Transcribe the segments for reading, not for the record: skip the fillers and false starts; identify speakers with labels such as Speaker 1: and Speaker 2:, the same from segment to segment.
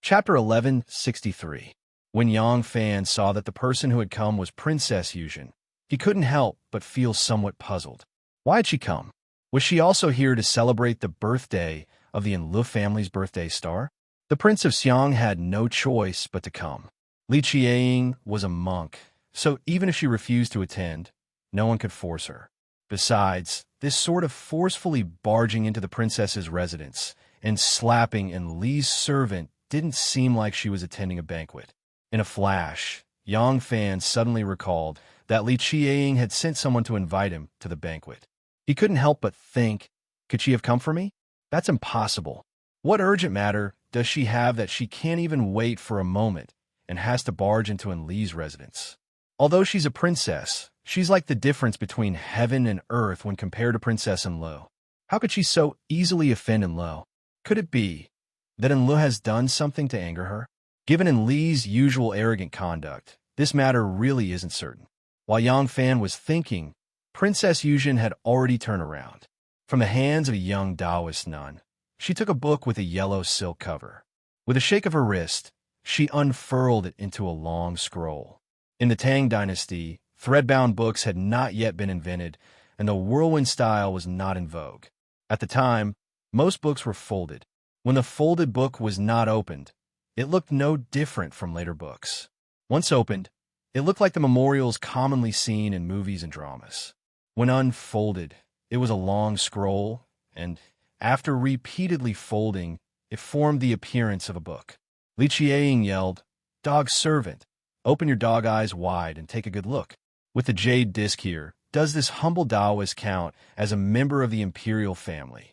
Speaker 1: Chapter 1163. When Yang Fan saw that the person who had come was Princess Yuzhen, he couldn't help but feel somewhat puzzled. Why had she come? Was she also here to celebrate the birthday of the Enlu family's birthday star? The Prince of Xiang had no choice but to come. Li Qiaying was a monk, so even if she refused to attend, no one could force her. Besides, this sort of forcefully barging into the princess's residence and slapping Li's servant didn't seem like she was attending a banquet. In a flash, Yang Fan suddenly recalled that Li Qiaying had sent someone to invite him to the banquet. He couldn't help but think, could she have come for me? That's impossible. What urgent matter does she have that she can't even wait for a moment and has to barge into Li's residence? Although she's a princess, she's like the difference between heaven and earth when compared to Princess Enlu. How could she so easily offend Enlu? Could it be that Enlu has done something to anger her? Given Li's usual arrogant conduct, this matter really isn't certain. While Yang Fan was thinking, Princess Yuzhen had already turned around. From the hands of a young Taoist nun, she took a book with a yellow silk cover. With a shake of her wrist, she unfurled it into a long scroll. In the Tang dynasty, thread-bound books had not yet been invented, and the whirlwind style was not in vogue. At the time, most books were folded. When the folded book was not opened, it looked no different from later books. Once opened, it looked like the memorials commonly seen in movies and dramas. When unfolded, it was a long scroll, and after repeatedly folding, it formed the appearance of a book. Li Qiaying yelled, "Dog servant, open your dog eyes wide and take a good look." With the jade disc here, does this humble Taoist count as a member of the imperial family?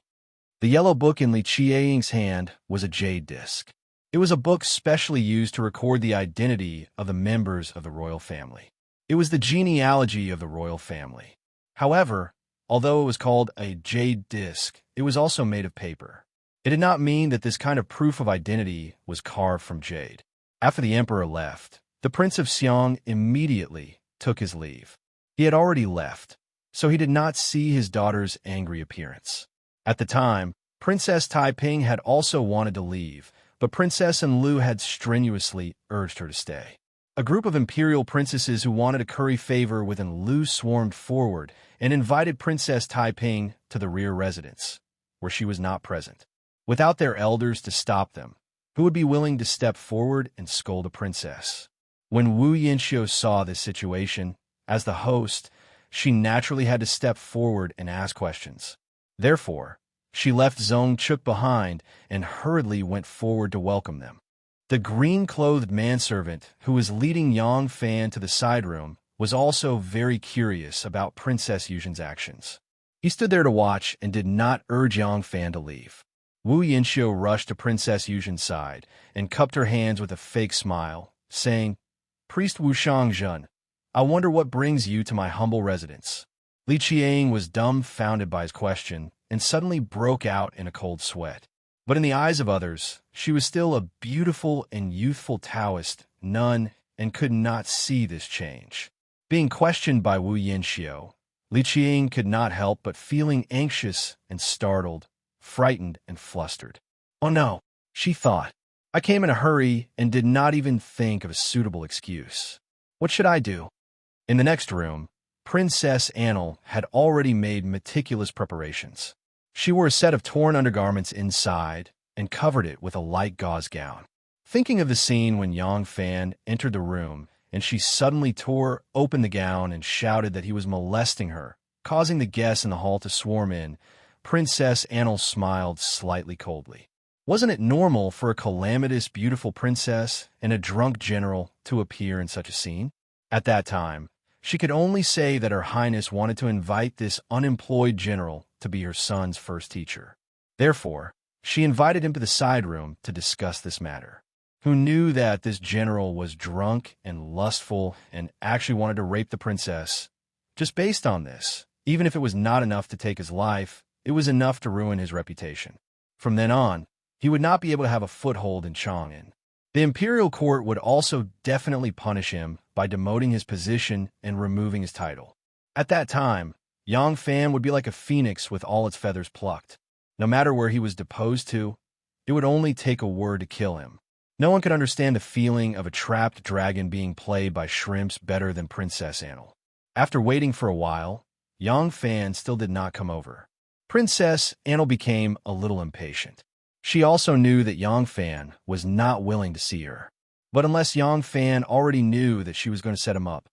Speaker 1: The yellow book in Li Qiaying's hand was a jade disc. It was a book specially used to record the identity of the members of the royal family. It was the genealogy of the royal family. However, although it was called a jade disc, it was also made of paper. It did not mean that this kind of proof of identity was carved from jade. After the emperor left, the Prince of Xiang immediately took his leave. He had already left, so he did not see his daughter's angry appearance. At the time, Princess Taiping had also wanted to leave, but Princess Enlu had strenuously urged her to stay. A group of imperial princesses who wanted to curry favor with Enlu swarmed forward and invited Princess Taiping to the rear residence, where she was not present. Without their elders to stop them, who would be willing to step forward and scold a princess? When Wu Yanxiu saw this situation, as the host, she naturally had to step forward and ask questions. Therefore, she left Zhong Chuk behind and hurriedly went forward to welcome them. The green-clothed manservant who was leading Yang Fan to the side room was also very curious about Princess Yuzhen's actions. He stood there to watch and did not urge Yang Fan to leave. Wu Yanxiu rushed to Princess Yuzhen's side and cupped her hands with a fake smile, saying, "Priest Wu Shangzhen, I wonder what brings you to my humble residence." Li Qiaying was dumbfounded by his question and suddenly broke out in a cold sweat. But in the eyes of others, she was still a beautiful and youthful Taoist nun and could not see this change. Being questioned by Wu Yanxiu, Li Qiaying could not help but feeling anxious and startled, frightened and flustered. "Oh no," she thought. "I came in a hurry and did not even think of a suitable excuse. What should I do?" In the next room, Princess Annel had already made meticulous preparations. She wore a set of torn undergarments inside and covered it with a light gauze gown. Thinking of the scene when Yang Fan entered the room and she suddenly tore open the gown and shouted that he was molesting her, causing the guests in the hall to swarm in, Princess Annel smiled slightly coldly. Wasn't it normal for a calamitous, beautiful princess and a drunk general to appear in such a scene? At that time, she could only say that Her Highness wanted to invite this unemployed general to be her son's first teacher. Therefore, she invited him to the side room to discuss this matter. Who knew that this general was drunk and lustful and actually wanted to rape the princess? Just based on this, even if it was not enough to take his life, it was enough to ruin his reputation. From then on, he would not be able to have a foothold in Chang'an. The imperial court would also definitely punish him by demoting his position and removing his title. At that time, Yang Fan would be like a phoenix with all its feathers plucked. No matter where he was deposed to, it would only take a word to kill him. No one could understand the feeling of a trapped dragon being played by shrimps better than Princess Anil. After waiting for a while, Yang Fan still did not come over. Princess Anil became a little impatient. She also knew that Yang Fan was not willing to see her. But unless Yang Fan already knew that she was going to set him up,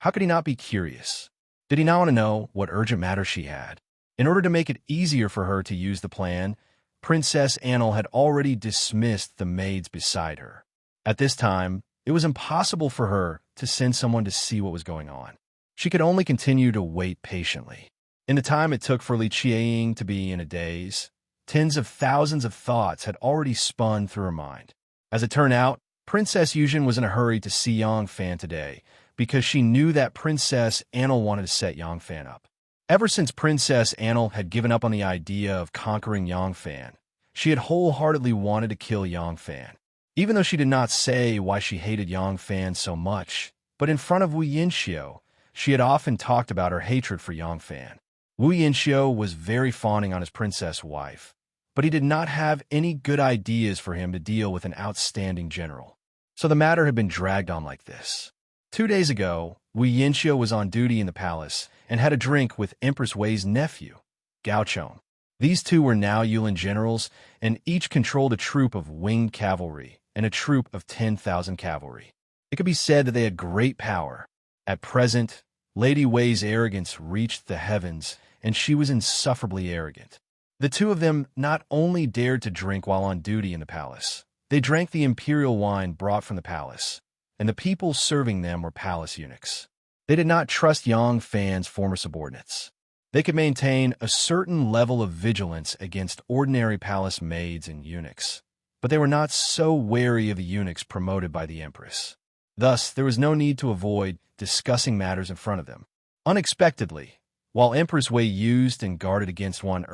Speaker 1: how could he not be curious? Did he not want to know what urgent matter she had? In order to make it easier for her to use the plan, Princess Anil had already dismissed the maids beside her. At this time, it was impossible for her to send someone to see what was going on. She could only continue to wait patiently. In the time it took for Li Qiang to be in a daze, tens of thousands of thoughts had already spun through her mind. As it turned out, Princess Yuzhen was in a hurry to see Yang Fan today because she knew that Princess Anil wanted to set Yang Fan up. Ever since Princess Anil had given up on the idea of conquering Yang Fan, she had wholeheartedly wanted to kill Yang Fan. Even though she did not say why she hated Yang Fan so much, but in front of Wu Yinxiu, she had often talked about her hatred for Yang Fan. Wu Yinxiu was very fawning on his princess wife, but he did not have any good ideas for him to deal with an outstanding general. So the matter had been dragged on like this. 2 days ago, Wu Yinxiu was on duty in the palace and had a drink with Empress Wei's nephew, Gao Chong. These two were now Yulin generals, and each controlled a troop of winged cavalry and a troop of 10,000 cavalry. It could be said that they had great power. At present, Lady Wei's arrogance reached the heavens, and she was insufferably arrogant. The two of them not only dared to drink while on duty in the palace, they drank the imperial wine brought from the palace, and the people serving them were palace eunuchs. They did not trust Yang Fan's former subordinates. They could maintain a certain level of vigilance against ordinary palace maids and eunuchs, but they were not so wary of the eunuchs promoted by the empress. Thus, there was no need to avoid discussing matters in front of them. Unexpectedly, while Empress Wei used and guarded against Wan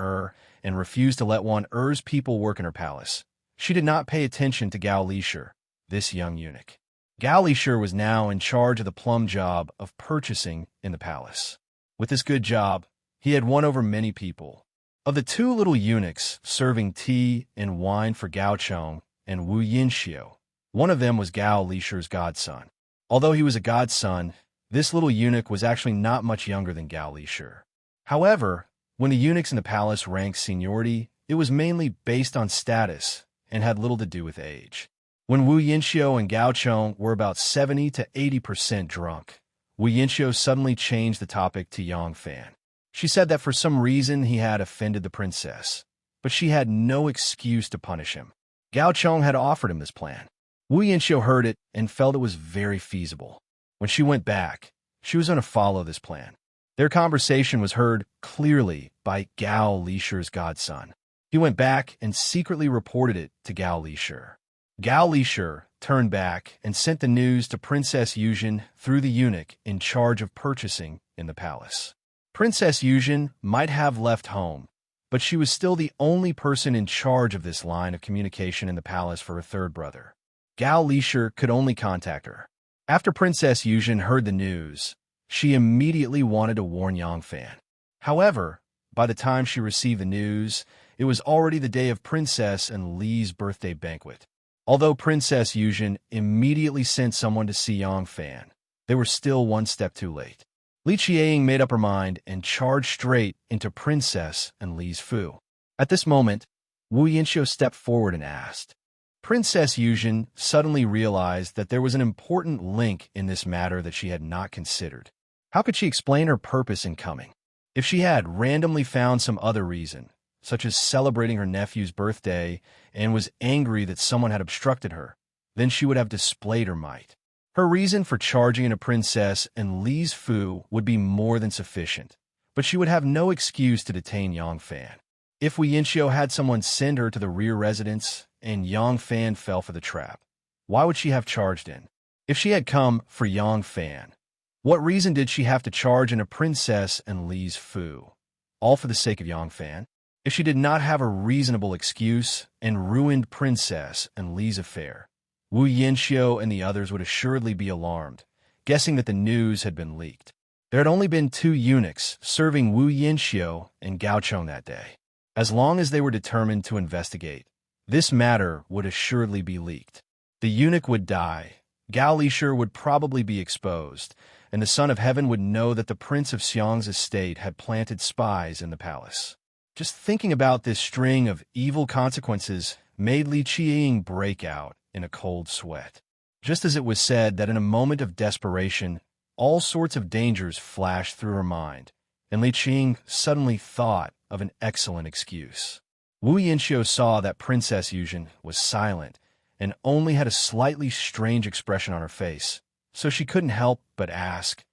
Speaker 1: and refused to let Wan people work in her palace, she did not pay attention to Gao Lishir, this young eunuch. Gao Lishir was now in charge of the plum job of purchasing in the palace. With this good job, he had won over many people. Of the two little eunuchs serving tea and wine for Gao Chong and Wu Yinxiu, one of them was Gao Lishir's godson. Although he was a godson, this little eunuch was actually not much younger than Gao Lishir. However, when the eunuchs in the palace ranked seniority, it was mainly based on status and had little to do with age. When Wu Yinxiu and Gao Chong were about 70 to 80% drunk, Wu Yinxiu suddenly changed the topic to Yang Fan. She said that for some reason he had offended the princess, but she had no excuse to punish him. Gao Chong had offered him this plan. Wu Yinxiu heard it and felt it was very feasible. When she went back, she was going to follow this plan. Their conversation was heard clearly by Gao Lishir's godson. He went back and secretly reported it to Gao Lishir. Gao Lishir turned back and sent the news to Princess Yuzhen through the eunuch in charge of purchasing in the palace. Princess Yuzhen might have left home, but she was still the only person in charge of this line of communication in the palace for her third brother. Gao Lishir could only contact her. After Princess Yuzhen heard the news, she immediately wanted to warn Yang Fan. However, by the time she received the news, it was already the day of Princess and Li's birthday banquet. Although Princess Yuzhen immediately sent someone to see Yang Fan, they were still one step too late. Li Qiang made up her mind and charged straight into Princess and Li's fu. At this moment, Wu Yinxiu stepped forward and asked. Princess Yuzhen suddenly realized that there was an important link in this matter that she had not considered. How could she explain her purpose in coming? If she had randomly found some other reason, such as celebrating her nephew's birthday, and was angry that someone had obstructed her, then she would have displayed her might. Her reason for charging in a princess and Li's fu would be more than sufficient, but she would have no excuse to detain Yang Fan. If Wu Yinxiu had someone send her to the rear residence and Yang Fan fell for the trap, why would she have charged in? If she had come for Yang Fan, what reason did she have to charge in a princess and Li's fu? All for the sake of Yang Fan? If she did not have a reasonable excuse and ruined Princess and Li's affair, Wu Yinxiu and the others would assuredly be alarmed, guessing that the news had been leaked. There had only been 2 eunuchs serving Wu Yinxiu and Gao Chong that day. As long as they were determined to investigate, this matter would assuredly be leaked. The eunuch would die, Galishur would probably be exposed, and the Son of Heaven would know that the Prince of Xiang's estate had planted spies in the palace. Just thinking about this string of evil consequences made Li Qiying break out in a cold sweat. Just as it was said that in a moment of desperation, all sorts of dangers flashed through her mind, and Li Qiying suddenly thought of an excellent excuse. Wu Yinxiu saw that Princess Yuzhen was silent and only had a slightly strange expression on her face, so she couldn't help but ask,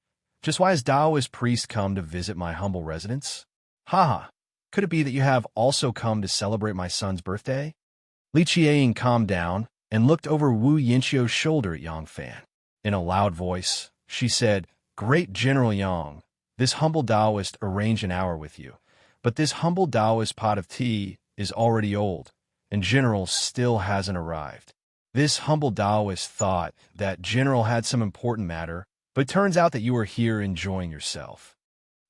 Speaker 1: "Just why has Taoist priest come to visit my humble residence? Haha, could it be that you have also come to celebrate my son's birthday?" Li Qiying calmed down and looked over Wu Yinxiu's shoulder at Yang Fan. In a loud voice, she said, "Great General Yang, this humble Taoist arranged an hour with you, but this humble Taoist pot of tea is already old, and General still hasn't arrived." This humble Taoist thought that General had some important matter, but it turns out that you are here enjoying yourself.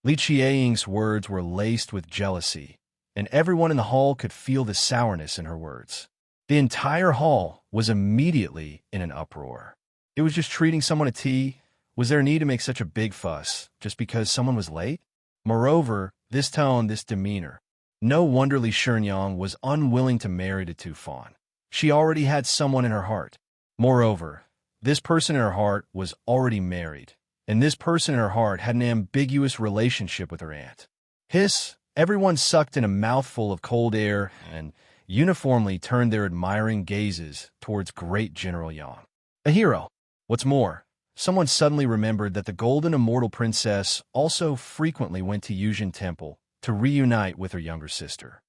Speaker 1: Li Qiying's words were laced with jealousy, and everyone in the hall could feel the sourness in her words. The entire hall was immediately in an uproar. It was just treating someone to tea. Was there a need to make such a big fuss just because someone was late? Moreover, this tone, this demeanor. No wonder Li Shenyang was unwilling to marry to Tu Fan. She already had someone in her heart. Moreover, this person in her heart was already married, and this person in her heart had an ambiguous relationship with her aunt. Hiss! Everyone sucked in a mouthful of cold air and uniformly turned their admiring gazes towards Great General Yang. A hero. What's more, someone suddenly remembered that the Golden Immortal Princess also frequently went to Yuzhen Temple to reunite with her younger sister.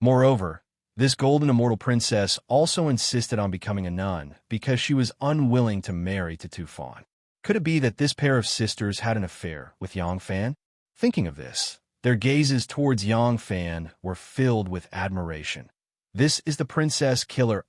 Speaker 1: Moreover, this Golden Immortal Princess also insisted on becoming a nun because she was unwilling to marry to Tu Fan. Could it be that this pair of sisters had an affair with Yang Fan? Thinking of this, their gazes towards Yang Fan were filled with admiration. This is the princess killer,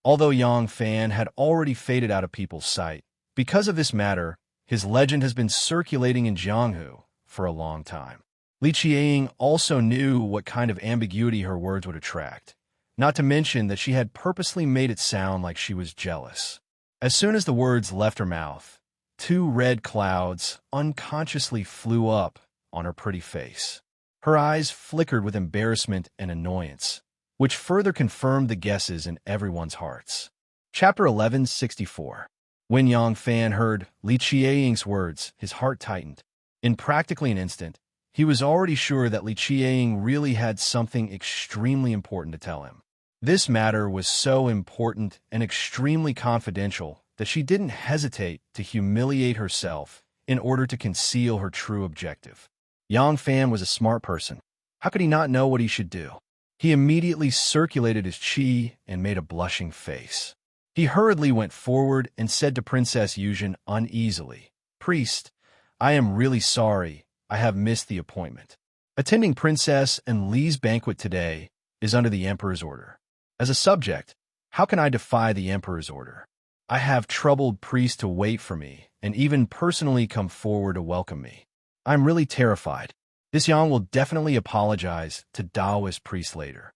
Speaker 1: Although Yang Fan had already faded out of people's sight, because of this matter, his legend has been circulating in Jianghu for a long time. Li Qiying also knew what kind of ambiguity her words would attract, not to mention that she had purposely made it sound like she was jealous. As soon as the words left her mouth, 2 red clouds unconsciously flew up on her pretty face. Her eyes flickered with embarrassment and annoyance, which further confirmed the guesses in everyone's hearts. Chapter 1164. When Yang Fan heard Li Qiying's words, his heart tightened. In practically an instant, he was already sure that Li Qiying really had something extremely important to tell him. This matter was so important and extremely confidential that she didn't hesitate to humiliate herself in order to conceal her true objective. Yang Fan was a smart person. How could he not know what he should do? He immediately circulated his qi and made a blushing face. He hurriedly went forward and said to Princess Yuzhen uneasily, "Priest, I am really sorry. I have missed the appointment. Attending Princess and Li's banquet today is under the Emperor's order. As a subject, how can I defy the Emperor's order? I have troubled priests to wait for me and even personally come forward to welcome me. I'm really terrified. This Yang will definitely apologize to Taoist priests later."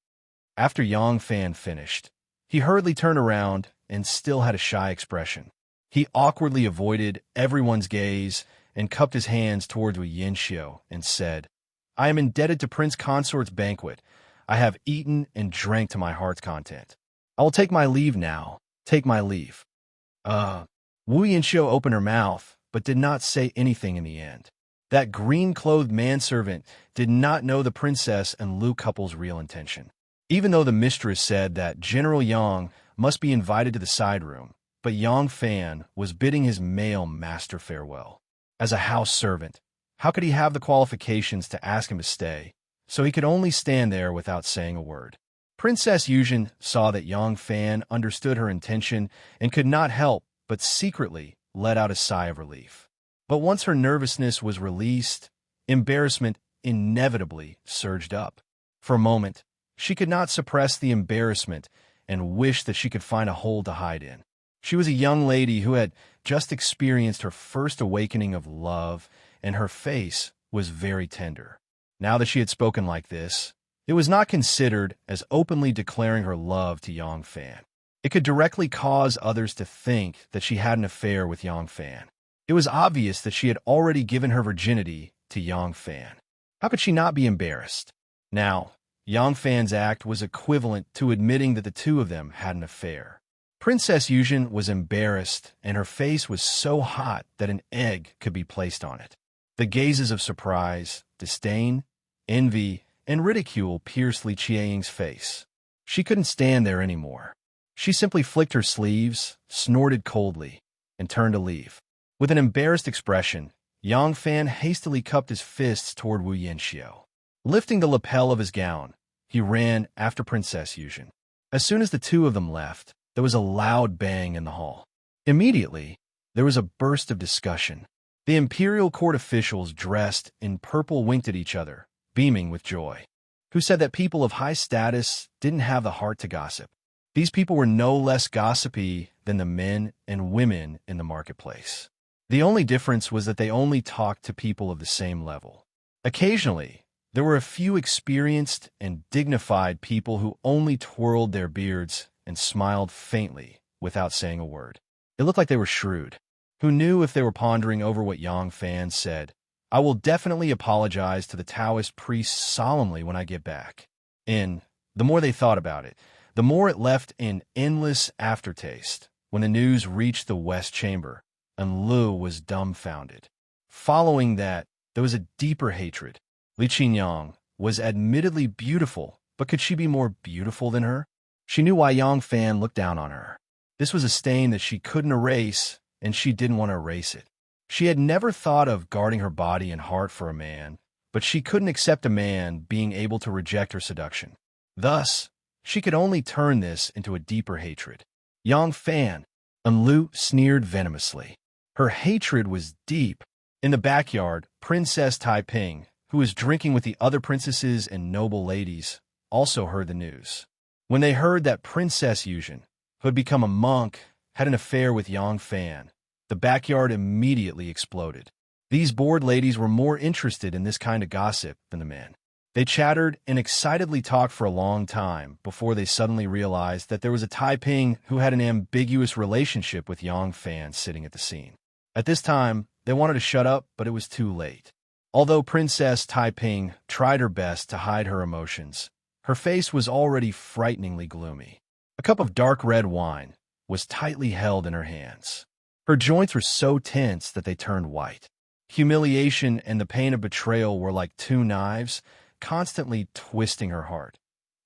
Speaker 1: After Yang Fan finished, he hurriedly turned around and still had a shy expression. He awkwardly avoided everyone's gaze and cupped his hands towards Wu Yinxiu and said, "I am indebted to Prince Consort's banquet. I have eaten and drank to my heart's content. I will take my leave now. Take my leave." Wu Yinxiu opened her mouth, but did not say anything in the end. That green-clothed manservant did not know the princess and Lu couple's real intention. Even though the mistress said that General Yang must be invited to the side room, but Yang Fan was bidding his male master farewell. As a house servant, how could he have the qualifications to ask him to stay, so he could only stand there without saying a word? Princess Yuzhen saw that Yang Fan understood her intention and could not help but secretly let out a sigh of relief. But once her nervousness was released, embarrassment inevitably surged up. For a moment, she could not suppress the embarrassment and wished that she could find a hole to hide in. She was a young lady who had just experienced her first awakening of love, and her face was very tender. Now that she had spoken like this, it was not considered as openly declaring her love to Yang Fan. It could directly cause others to think that she had an affair with Yang Fan. It was obvious that she had already given her virginity to Yang Fan. How could she not be embarrassed? Now, Yang Fan's act was equivalent to admitting that the two of them had an affair. Princess Yuzhen was embarrassed, and her face was so hot that an egg could be placed on it. The gazes of surprise, disdain, envy, and ridicule pierced Li Qiang's face. She couldn't stand there anymore. She simply flicked her sleeves, snorted coldly, and turned to leave. With an embarrassed expression, Yang Fan hastily cupped his fists toward Wu Yanxiu. Lifting the lapel of his gown, he ran after Princess Yuzhen. As soon as the two of them left, there was a loud bang in the hall. Immediately, there was a burst of discussion. The imperial court officials dressed in purple winked at each other, beaming with joy. Who said that people of high status didn't have the heart to gossip? These people were no less gossipy than the men and women in the marketplace. The only difference was that they only talked to people of the same level. Occasionally, there were a few experienced and dignified people who only twirled their beards and smiled faintly without saying a word. It looked like they were shrewd, who knew if they were pondering over what Yang Fan said. I will definitely apologize to the Taoist priests solemnly when I get back. And the more they thought about it, the more it left an endless aftertaste. When the news reached the West Chamber, and Lu was dumbfounded. Following that, there was a deeper hatred. Li Qiang was admittedly beautiful, but could she be more beautiful than her? She knew why Yang Fan looked down on her. This was a stain that she couldn't erase, and she didn't want to erase it. She had never thought of guarding her body and heart for a man, but she couldn't accept a man being able to reject her seduction. Thus, she could only turn this into a deeper hatred. Yang Fan, and Lu sneered venomously. Her hatred was deep. In the backyard, Princess Taiping, who was drinking with the other princesses and noble ladies, also heard the news. When they heard that Princess Yuzhen, who had become a monk, had an affair with Yang Fan, the backyard immediately exploded. These bored ladies were more interested in this kind of gossip than the men. They chattered and excitedly talked for a long time before they suddenly realized that there was a Taiping who had an ambiguous relationship with Yang Fan sitting at the scene. At this time, they wanted to shut up, but it was too late. Although Princess Taiping tried her best to hide her emotions, her face was already frighteningly gloomy. A cup of dark red wine was tightly held in her hands. Her joints were so tense that they turned white. Humiliation and the pain of betrayal were like two knives, constantly twisting her heart.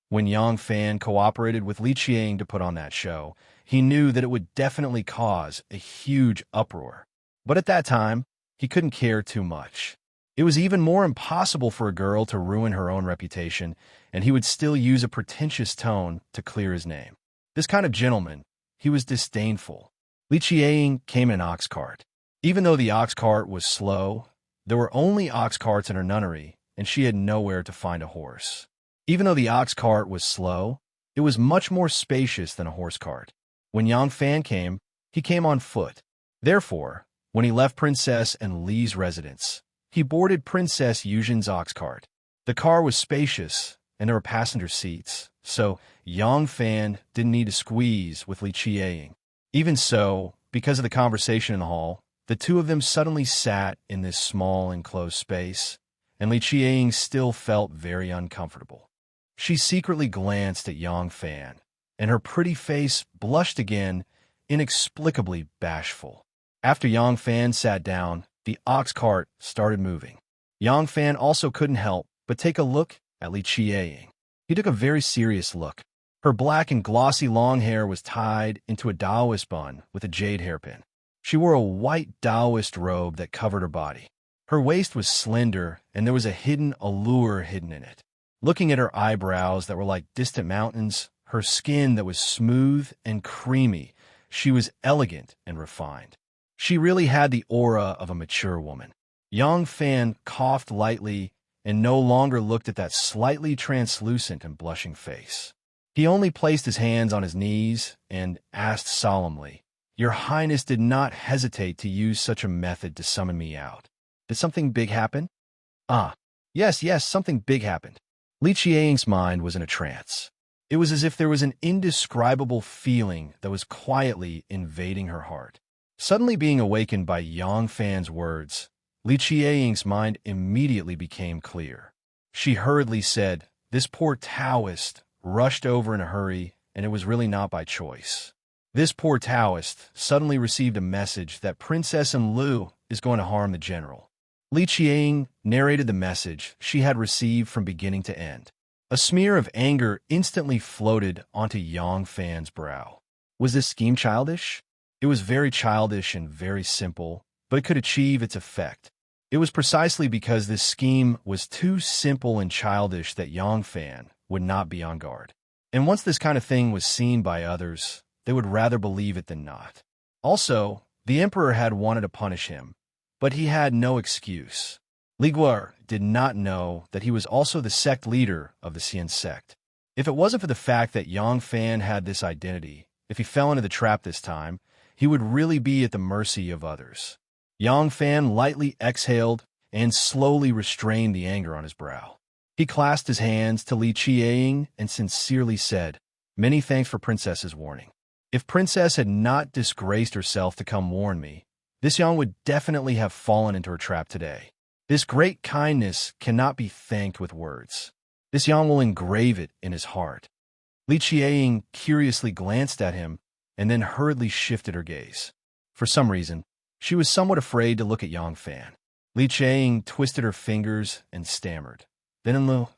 Speaker 1: When Yang Fan cooperated with Li Qiang to put on that show, he knew that it would definitely cause a huge uproar. But at that time, he couldn't care too much. It was even more impossible for a girl to ruin her own reputation, and he would still use a pretentious tone to clear his name. This kind of gentleman, he was disdainful. Li Qiang came in an ox cart. Even though the ox cart was slow, there were only ox carts in her nunnery, and she had nowhere to find a horse. Even though the ox cart was slow, it was much more spacious than a horse cart. When Yang Fan came, he came on foot. Therefore, when he left Princess and Li's residence, he boarded Princess Yuzhen's ox cart. The car was spacious, and there were passenger seats, so Yang Fan didn't need to squeeze with Li Qiang. Even so, because of the conversation in the hall, the two of them suddenly sat in this small enclosed space, and Li Qiang still felt very uncomfortable. She secretly glanced at Yang Fan, and her pretty face blushed again, inexplicably bashful. After Yang Fan sat down, the ox cart started moving. Yang Fan also couldn't help but take a look at Li Qiang. He took a very serious look. Her black and glossy long hair was tied into a Taoist bun with a jade hairpin. She wore a white Taoist robe that covered her body. Her waist was slender, and there was a hidden allure hidden in it. Looking at her eyebrows that were like distant mountains, her skin that was smooth and creamy, she was elegant and refined. She really had the aura of a mature woman. Yang Fan coughed lightly and no longer looked at that slightly translucent and blushing face. He only placed his hands on his knees and asked solemnly, "Your Highness did not hesitate to use such a method to summon me out. Did something big happen?" "Ah, yes, something big happened." Li Qiang's mind was in a trance. It was as if there was an indescribable feeling that was quietly invading her heart. Suddenly being awakened by Yang Fan's words, Li Qianying's mind immediately became clear. She hurriedly said, "This poor Taoist rushed over in a hurry, and it was really not by choice." This poor Taoist suddenly received a message that Princess Enlu is going to harm the general. Li Qianying narrated the message she had received from beginning to end. A smear of anger instantly floated onto Yang Fan's brow. Was this scheme childish? It was very childish and very simple, but it could achieve its effect. It was precisely because this scheme was too simple and childish that Yang Fan would not be on guard. And once this kind of thing was seen by others, they would rather believe it than not. Also, the emperor had wanted to punish him, but he had no excuse. Li Guo did not know that he was also the sect leader of the Xian sect. If it wasn't for the fact that Yang Fan had this identity, if he fell into the trap this time, he would really be at the mercy of others. Yang Fan lightly exhaled and slowly restrained the anger on his brow. He clasped his hands to Li Qianying and sincerely said, "Many thanks for Princess's warning. If Princess had not disgraced herself to come warn me, this Yang would definitely have fallen into her trap today. This great kindness cannot be thanked with words. This Yang will engrave it in his heart." Li Qianying curiously glanced at him and then hurriedly shifted her gaze. For some reason, she was somewhat afraid to look at Yang Fan. Li Qianying twisted her fingers and stammered. "Then Enlu,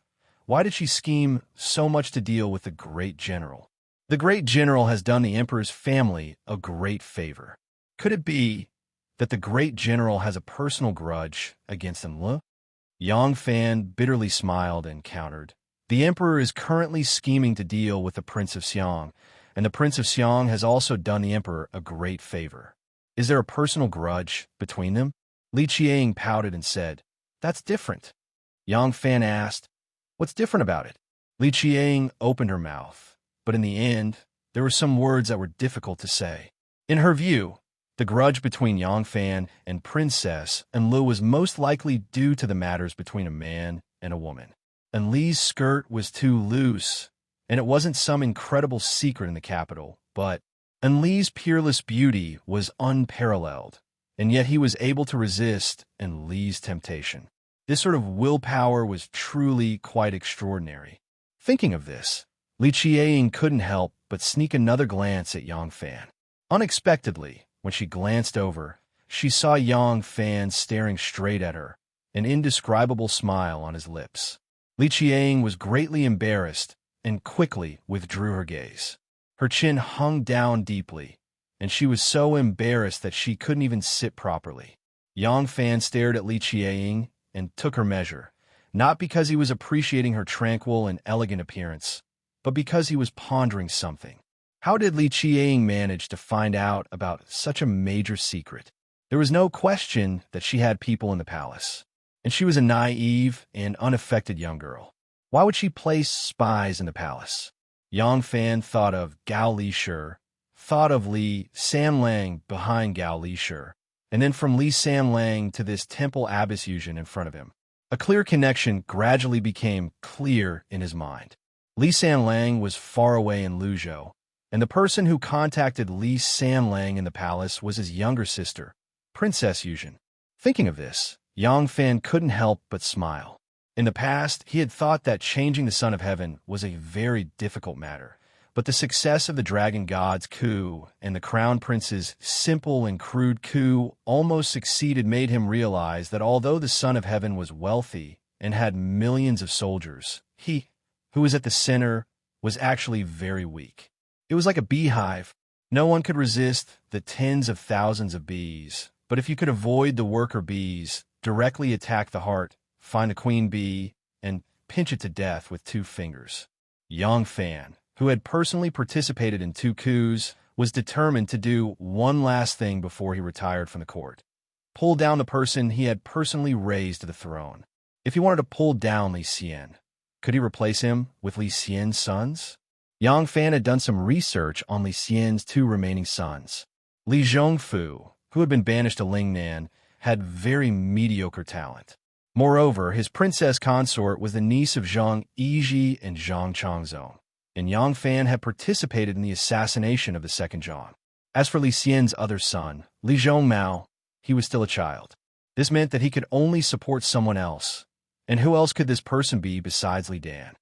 Speaker 1: why did she scheme so much to deal with the great general? The great general has done the emperor's family a great favor. Could it be that the great general has a personal grudge against Enlu?" Yang Fan bitterly smiled and countered, "The emperor is currently scheming to deal with the Prince of Xiang, and the Prince of Xiang has also done the emperor a great favor. Is there a personal grudge between them?" Li Qianying pouted and said, "That's different." Yang Fan asked, "What's different about it?" Li Qianying opened her mouth, but in the end, there were some words that were difficult to say. In her view, the grudge between Yang Fan and Princess Enlu was most likely due to the matters between a man and a woman. Enli's skirt was too loose, and it wasn't some incredible secret in the capital, but Enli's peerless beauty was unparalleled, and yet he was able to resist Enli's temptation. This sort of willpower was truly quite extraordinary. Thinking of this, Li Qianying couldn't help but sneak another glance at Yang Fan. Unexpectedly, when she glanced over, she saw Yang Fan staring straight at her, an indescribable smile on his lips. Li Qianying was greatly embarrassed and quickly withdrew her gaze. Her chin hung down deeply, and she was so embarrassed that she couldn't even sit properly. Yang Fan stared at Li Qianying and took her measure, not because he was appreciating her tranquil and elegant appearance, but because he was pondering something. How did Li Qianying manage to find out about such a major secret? There was no question that she had people in the palace, and she was a naive and unaffected young girl. Why would she place spies in the palace? Yang Fan thought of Gao Lishi, thought of Li Sanlang behind Gao Lishi, and then from Li Sanlang to this temple abbess Yuzhen in front of him. A clear connection gradually became clear in his mind. Li Sanlang was far away in Luzhou, and the person who contacted Li Sanlang in the palace was his younger sister, Princess Yuzhen. Thinking of this, Yang Fan couldn't help but smile. In the past, he had thought that changing the Son of Heaven was a very difficult matter, but the success of the Dragon God's coup and the Crown Prince's simple and crude coup almost succeeded made him realize that although the Son of Heaven was wealthy and had millions of soldiers, he, who was at the center, was actually very weak. It was like a beehive. No one could resist the tens of thousands of bees, but if you could avoid the worker bees, directly attack the heart, find the queen bee, and pinch it to death with 2 fingers. Yang Fan, who had personally participated in 2 coups, was determined to do one last thing before he retired from the court. Pull down the person he had personally raised to the throne. If he wanted to pull down Li Xian, could he replace him with Li Xian's sons? Yang Fan had done some research on Li Xian's 2 remaining sons. Li Zhongfu, who had been banished to Lingnan, had very mediocre talent. Moreover, his princess consort was the niece of Zhang Yizhi and Zhang Changzong. and Yang Fan had participated in the assassination of the second Zhang. As for Li Xian's other son, Li Zhongmao, he was still a child. This meant that he could only support someone else. And who else could this person be besides Li Dan?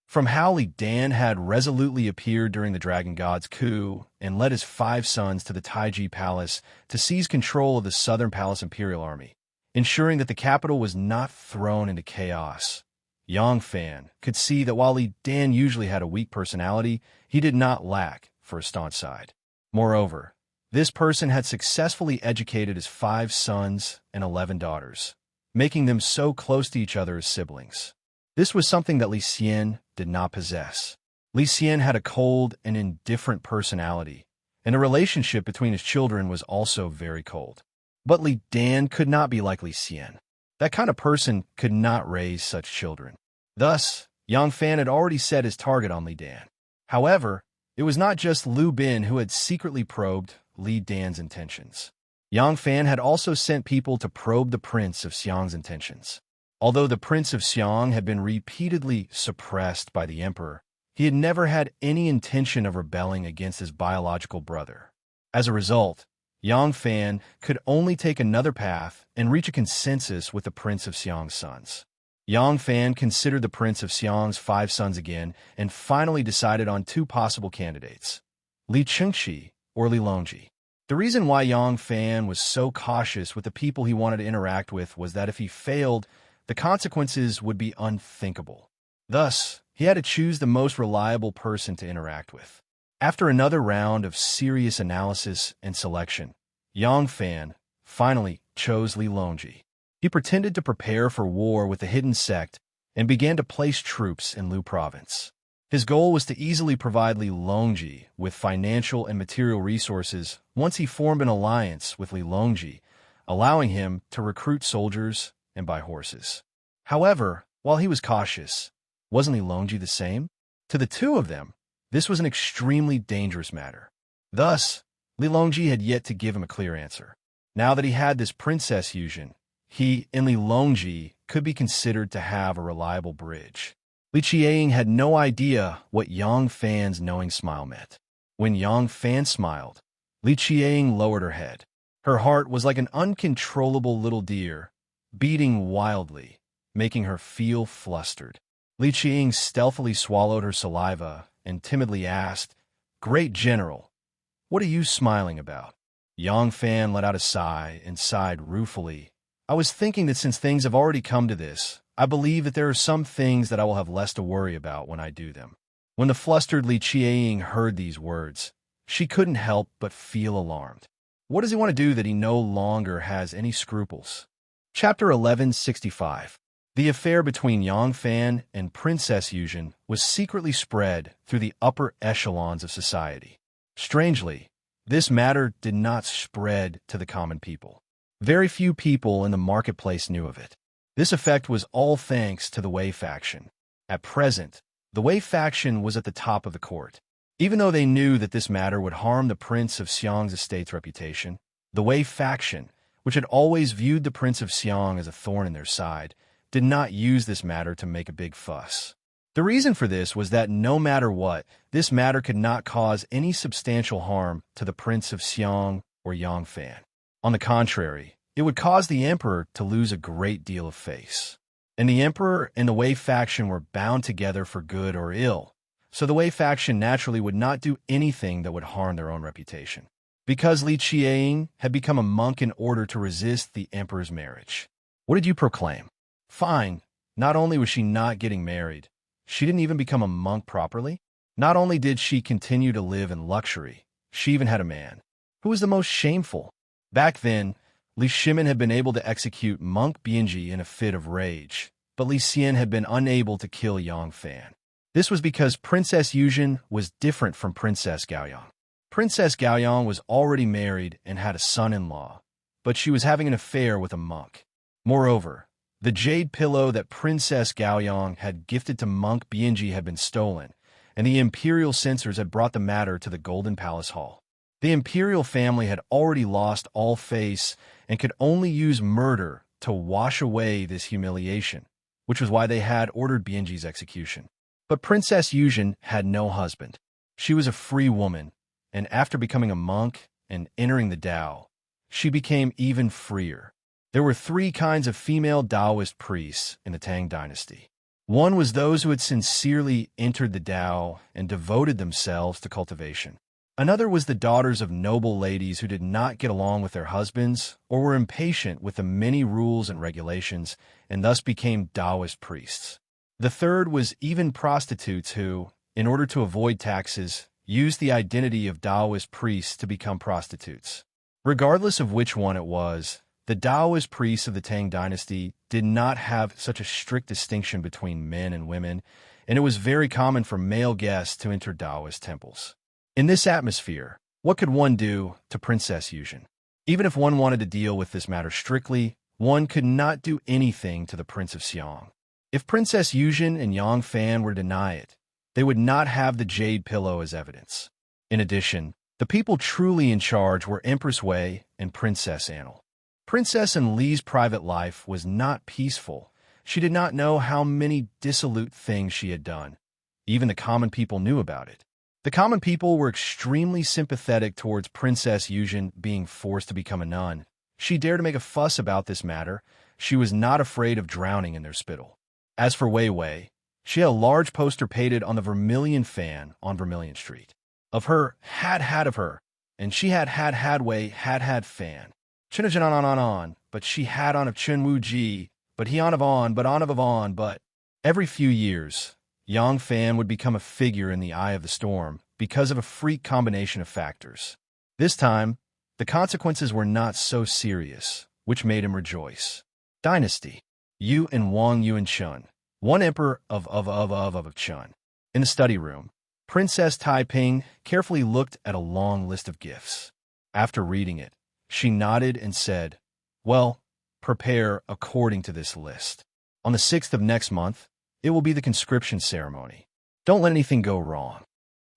Speaker 1: From how Li Dan had resolutely appeared during the Dragon God's coup and led his 5 sons to the Taiji Palace to seize control of the Southern Palace Imperial Army, ensuring that the capital was not thrown into chaos, Yang Fan could see that while Li Dan usually had a weak personality, he did not lack for a staunch side. Moreover, this person had successfully educated his 5 sons and 11 daughters, making them so close to each other as siblings. This was something that Li Xian did not possess. Li Xian had a cold and indifferent personality, and the relationship between his children was also very cold. But Li Dan could not be like Li Xian. That kind of person could not raise such children. Thus, Yang Fan had already set his target on Li Dan. However, it was not just Liu Bin who had secretly probed Li Dan's intentions. Yang Fan had also sent people to probe the Prince of Xiang's intentions. Although the Prince of Xiang had been repeatedly suppressed by the Emperor, he had never had any intention of rebelling against his biological brother. As a result, Yang Fan could only take another path and reach a consensus with the Prince of Xiang's sons. Yang Fan considered the Prince of Xiang's 5 sons again and finally decided on 2 possible candidates, Li Chengxi or Li Longji. The reason why Yang Fan was so cautious with the people he wanted to interact with was that if he failed, the consequences would be unthinkable. Thus, he had to choose the most reliable person to interact with. After another round of serious analysis and selection, Yang Fan finally chose Li Longji. He pretended to prepare for war with the hidden sect and began to place troops in Lu province. His goal was to easily provide Li Longji with financial and material resources once he formed an alliance with Li Longji, allowing him to recruit soldiers and buy horses. However, while he was cautious, wasn't Li Longji the same? To the 2 of them, this was an extremely dangerous matter. Thus, Li Longji had yet to give him a clear answer. Now that he had this princess Yuzhen, he and Li Longji could be considered to have a reliable bridge. Li Qiang had no idea what Yang Fan's knowing smile meant. When Yang Fan smiled, Li Qiang lowered her head. Her heart was like an uncontrollable little deer, beating wildly, making her feel flustered. Li Qiang stealthily swallowed her saliva and timidly asked, "Great General, what are you smiling about?" Yang Fan let out a sigh and sighed ruefully. "I was thinking that since things have already come to this, I believe that there are some things that I will have less to worry about when I do them." When the flustered Li Qiang heard these words, she couldn't help but feel alarmed. What does he want to do that he no longer has any scruples? Chapter 1165. The affair between Yang Fan and Princess Yuzhen was secretly spread through the upper echelons of society. Strangely, this matter did not spread to the common people. Very few people in the marketplace knew of it. This effect was all thanks to the Wei faction. At present, the Wei faction was at the top of the court. Even though they knew that this matter would harm the Prince of Xiang's estate's reputation, the Wei faction, which had always viewed the Prince of Xiang as a thorn in their side, did not use this matter to make a big fuss. The reason for this was that no matter what, this matter could not cause any substantial harm to the Prince of Xiang or Yang Fan. On the contrary, it would cause the Emperor to lose a great deal of face. And the Emperor and the Wei faction were bound together for good or ill, so the Wei faction naturally would not do anything that would harm their own reputation. Because Li Qiang had become a monk in order to resist the Emperor's marriage. What did you proclaim? Fine, not only was she not getting married, she didn't even become a monk properly. Not only did she continue to live in luxury, she even had a man. Who was the most shameful? Back then, Li Shimin had been able to execute Monk Bianji in a fit of rage, but Li Xian had been unable to kill Yang Fan. This was because Princess Yuzhen was different from Princess Gaoyang. Princess Gaoyang was already married and had a son-in-law, but she was having an affair with a monk. Moreover, the jade pillow that Princess Gaoyang had gifted to Monk Bianji had been stolen, and the imperial censors had brought the matter to the Golden Palace Hall. The imperial family had already lost all face and could only use murder to wash away this humiliation, which was why they had ordered Bianji's execution. But Princess Yuzhen had no husband. She was a free woman, and after becoming a monk and entering the Tao, she became even freer. There were three kinds of female Taoist priests in the Tang dynasty. One was those who had sincerely entered the Tao and devoted themselves to cultivation. Another was the daughters of noble ladies who did not get along with their husbands or were impatient with the many rules and regulations and thus became Taoist priests. The third was even prostitutes who, in order to avoid taxes, used the identity of Taoist priests to become prostitutes. Regardless of which one it was, the Taoist priests of the Tang dynasty did not have such a strict distinction between men and women, and it was very common for male guests to enter Taoist temples. In this atmosphere, what could one do to Princess Yuzhen? Even if one wanted to deal with this matter strictly, one could not do anything to the Prince of Xiang. If Princess Yuzhen and Yang Fan were to deny it, they would not have the jade pillow as evidence. In addition, the people truly in charge were Empress Wei and Princess Anil. Princess Anli's private life was not peaceful. She did not know how many dissolute things she had done. Even the common people knew about it. The common people were extremely sympathetic towards Princess Yuzhen being forced to become a nun. She dared to make a fuss about this matter. She was not afraid of drowning in their spittle. As for Wei Wei, she had a large poster painted on the Vermilion Fan on Vermilion Street. Of her, had of her, and she had Wei, had fan. On, but she had on of Chen Wu Ji, but he on of on, but. Every few years, Yang Fan would become a figure in the eye of the storm because of a freak combination of factors. This time, the consequences were not so serious, which made him rejoice. Dynasty. Yu and Wang Yuan Chun, one emperor of Chun. In the study room, Princess Taiping carefully looked at a long list of gifts. After reading it, she nodded and said, "Well, prepare according to this list. On the 6th of next month, it will be the conscription ceremony. Don't let anything go wrong."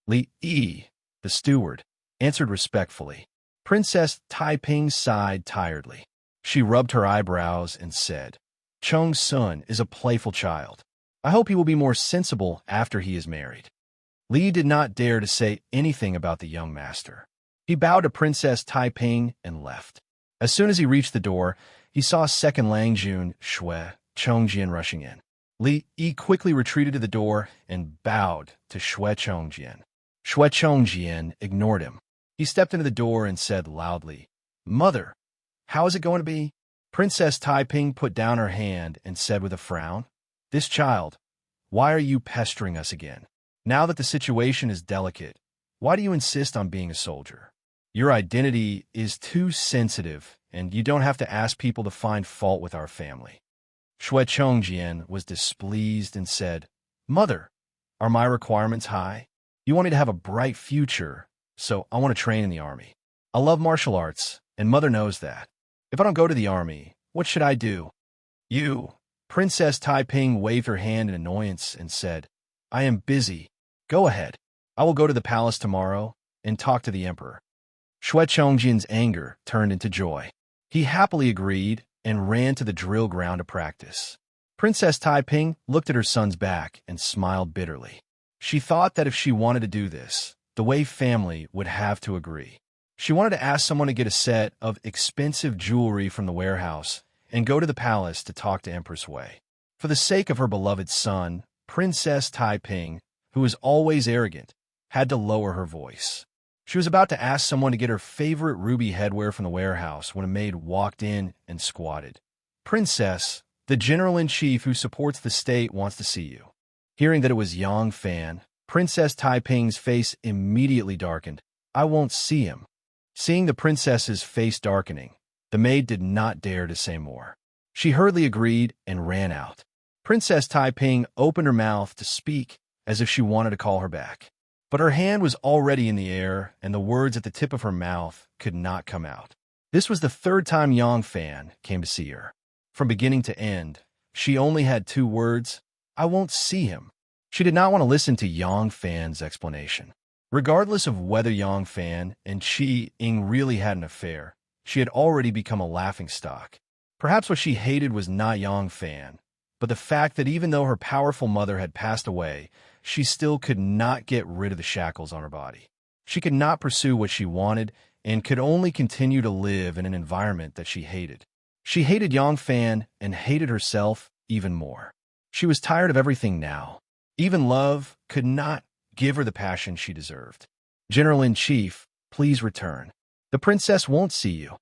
Speaker 1: Li Yi, the steward, answered respectfully. Princess Taiping sighed tiredly. She rubbed her eyebrows and said, "Chong's son is a playful child. I hope he will be more sensible after he is married." Li did not dare to say anything about the young master. He bowed to Princess Taiping and left. As soon as he reached the door, he saw second Langjun, Shui, Chongjian rushing in. Li Yi quickly retreated to the door and bowed to Shui Chongjian. Shui Chongjian ignored him. He stepped into the door and said loudly, "Mother, how is it going to be?" Princess Taiping put down her hand and said with a frown, "This child, why are you pestering us again? Now that the situation is delicate, why do you insist on being a soldier? Your identity is too sensitive, and you don't have to ask people to find fault with our family." Shui Chongjian was displeased and said, "Mother, are my requirements high? You want me to have a bright future, so I want to train in the army. I love martial arts, and Mother knows that. If I don't go to the army, what should I do?" "You." Princess Taiping waved her hand in annoyance and said, "I am busy. Go ahead. I will go to the palace tomorrow and talk to the emperor." Shui Chongjian's anger turned into joy. He happily agreed and ran to the drill ground to practice. Princess Taiping looked at her son's back and smiled bitterly. She thought that if she wanted to do this, the Wei family would have to agree. She wanted to ask someone to get a set of expensive jewelry from the warehouse and go to the palace to talk to Empress Wei. For the sake of her beloved son, Princess Taiping, who was always arrogant, had to lower her voice. She was about to ask someone to get her favorite ruby headwear from the warehouse when a maid walked in and squatted. "Princess, the general-in-chief who supports the state wants to see you." Hearing that it was Yang Fan, Princess Taiping's face immediately darkened. "I won't see him." Seeing the princess's face darkening, the maid did not dare to say more. She hurriedly agreed and ran out. Princess Taiping opened her mouth to speak as if she wanted to call her back. But her hand was already in the air, and the words at the tip of her mouth could not come out. This was the third time Yang Fan came to see her. From beginning to end, she only had two words: "I won't see him." She did not want to listen to Yang Fan's explanation. Regardless of whether Yang Fan and Qi Ying really had an affair, she had already become a laughingstock. Perhaps what she hated was not Yang Fan, but the fact that even though her powerful mother had passed away, she still could not get rid of the shackles on her body. She could not pursue what she wanted and could only continue to live in an environment that she hated. She hated Yangfan and hated herself even more. She was tired of everything now. Even love could not give her the passion she deserved. General-in-Chief, please return. The princess won't see you.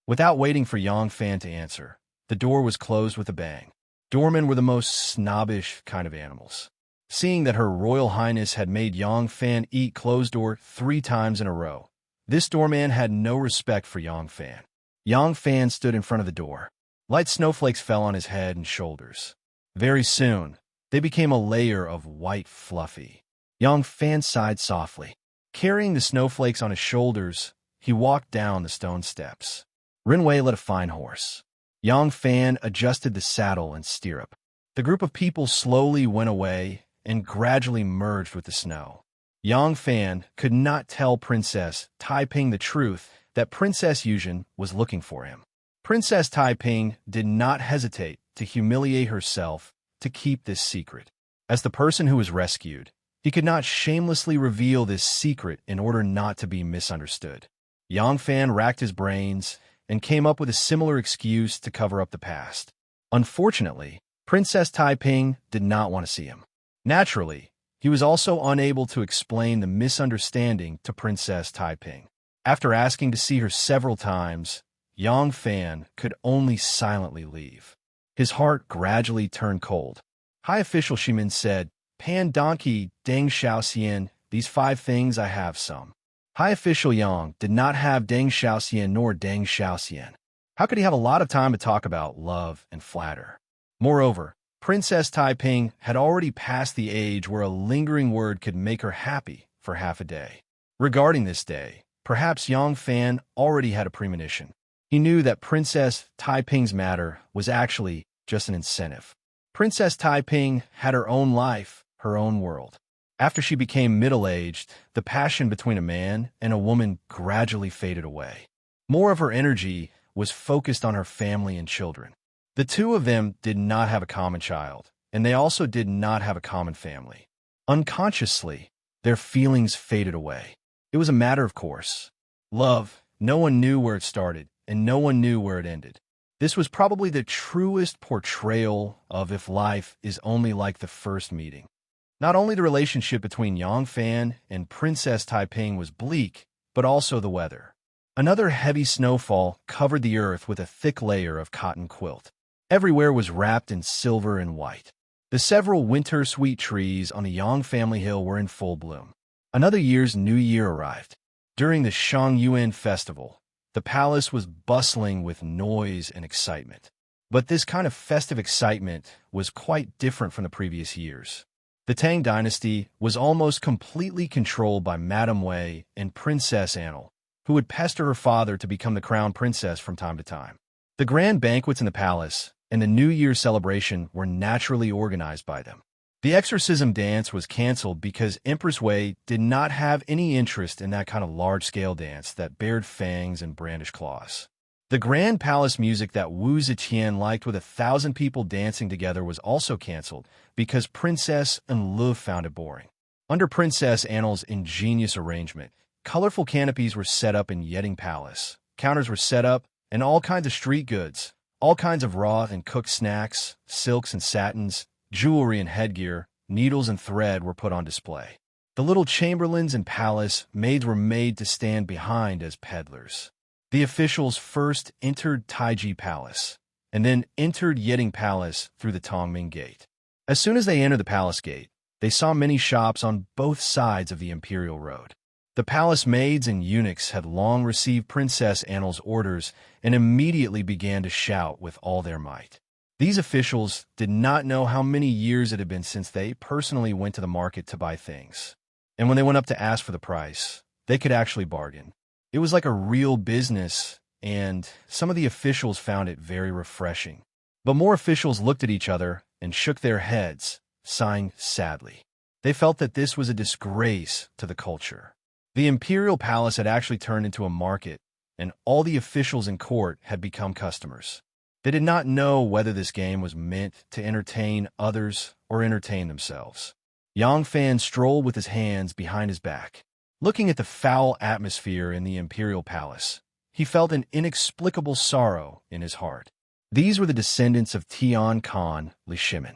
Speaker 1: Without waiting for Yangfan to answer, the door was closed with a bang. Doormen were the most snobbish kind of animals. Seeing that Her Royal Highness had made Yangfan eat closed door 3 times in a row, this doorman had no respect for Yangfan. Yangfan stood in front of the door. Light snowflakes fell on his head and shoulders. Very soon, they became a layer of white fluffy. Yangfan sighed softly. Carrying the snowflakes on his shoulders, he walked down the stone steps. Rinwei led a fine horse. Yangfan adjusted the saddle and stirrup. The group of people slowly went away and gradually merged with the snow. Yangfan could not tell Princess Taiping the truth that Princess Yuzhen was looking for him. Princess Taiping did not hesitate to humiliate herself to keep this secret. As the person who was rescued, he could not shamelessly reveal this secret in order not to be misunderstood. Yangfan racked his brains and came up with a similar excuse to cover up the past. Unfortunately, Princess Taiping did not want to see him. Naturally, he was also unable to explain the misunderstanding to Princess Taiping. After asking to see her several times, Yangfan could only silently leave. His heart gradually turned cold. High official Shimin said, Pan Donkey Deng Xiaoxian, these 5 things I have some. High official Yang did not have Deng Xiaoxian nor Deng Xiaoxian. How could he have a lot of time to talk about love and flatter? Moreover, Princess Taiping had already passed the age where a lingering word could make her happy for half a day. Regarding this day, perhaps Yangfan already had a premonition. He knew that Princess Taiping's matter was actually just an incentive. Princess Taiping had her own life, her own world. After she became middle-aged, the passion between a man and a woman gradually faded away. More of her energy was focused on her family and children. The 2 of them did not have a common child, and they also did not have a common family. Unconsciously, their feelings faded away. It was a matter of course. Love, no one knew where it started, and no one knew where it ended. This was probably the truest portrayal of if life is only like the first meeting. Not only the relationship between Yangfan and Princess Taiping was bleak, but also the weather. Another heavy snowfall covered the earth with a thick layer of cotton quilt. Everywhere was wrapped in silver and white. The several winter sweet trees on the Yang family hill were in full bloom. Another year's New Year arrived. During the Shangyuan festival, the palace was bustling with noise and excitement. But this kind of festive excitement was quite different from the previous years. The Tang dynasty was almost completely controlled by Madame Wei and Princess Annal, who would pester her father to become the crown princess from time to time. The grand banquets in the palace and the New Year's celebration were naturally organized by them. The exorcism dance was canceled because Empress Wei did not have any interest in that kind of large-scale dance that bared fangs and brandished claws. The grand palace music that Wu Ziqian liked with 1,000 people dancing together was also canceled because Princess Enlu found it boring. Under Princess Annal's ingenious arrangement, colorful canopies were set up in Yeding Palace. Counters were set up, and all kinds of street goods, all kinds of raw and cooked snacks, silks and satins, jewelry and headgear, needles and thread were put on display. The little chamberlains and palace maids were made to stand behind as peddlers. The officials first entered Taiji Palace, and then entered Yeding Palace through the Tongming Gate. As soon as they entered the palace gate, they saw many shops on both sides of the imperial road. The palace maids and eunuchs had long received Princess Annal's orders and immediately began to shout with all their might. These officials did not know how many years it had been since they personally went to the market to buy things. And when they went up to ask for the price, they could actually bargain. It was like a real business, and some of the officials found it very refreshing. But more officials looked at each other and shook their heads, sighing sadly. They felt that this was a disgrace to the culture. The imperial palace had actually turned into a market, and all the officials in court had become customers. They did not know whether this game was meant to entertain others or entertain themselves. Yang Fan strolled with his hands behind his back. Looking at the foul atmosphere in the imperial palace, he felt an inexplicable sorrow in his heart. These were the descendants of Tian Khan Lishimen.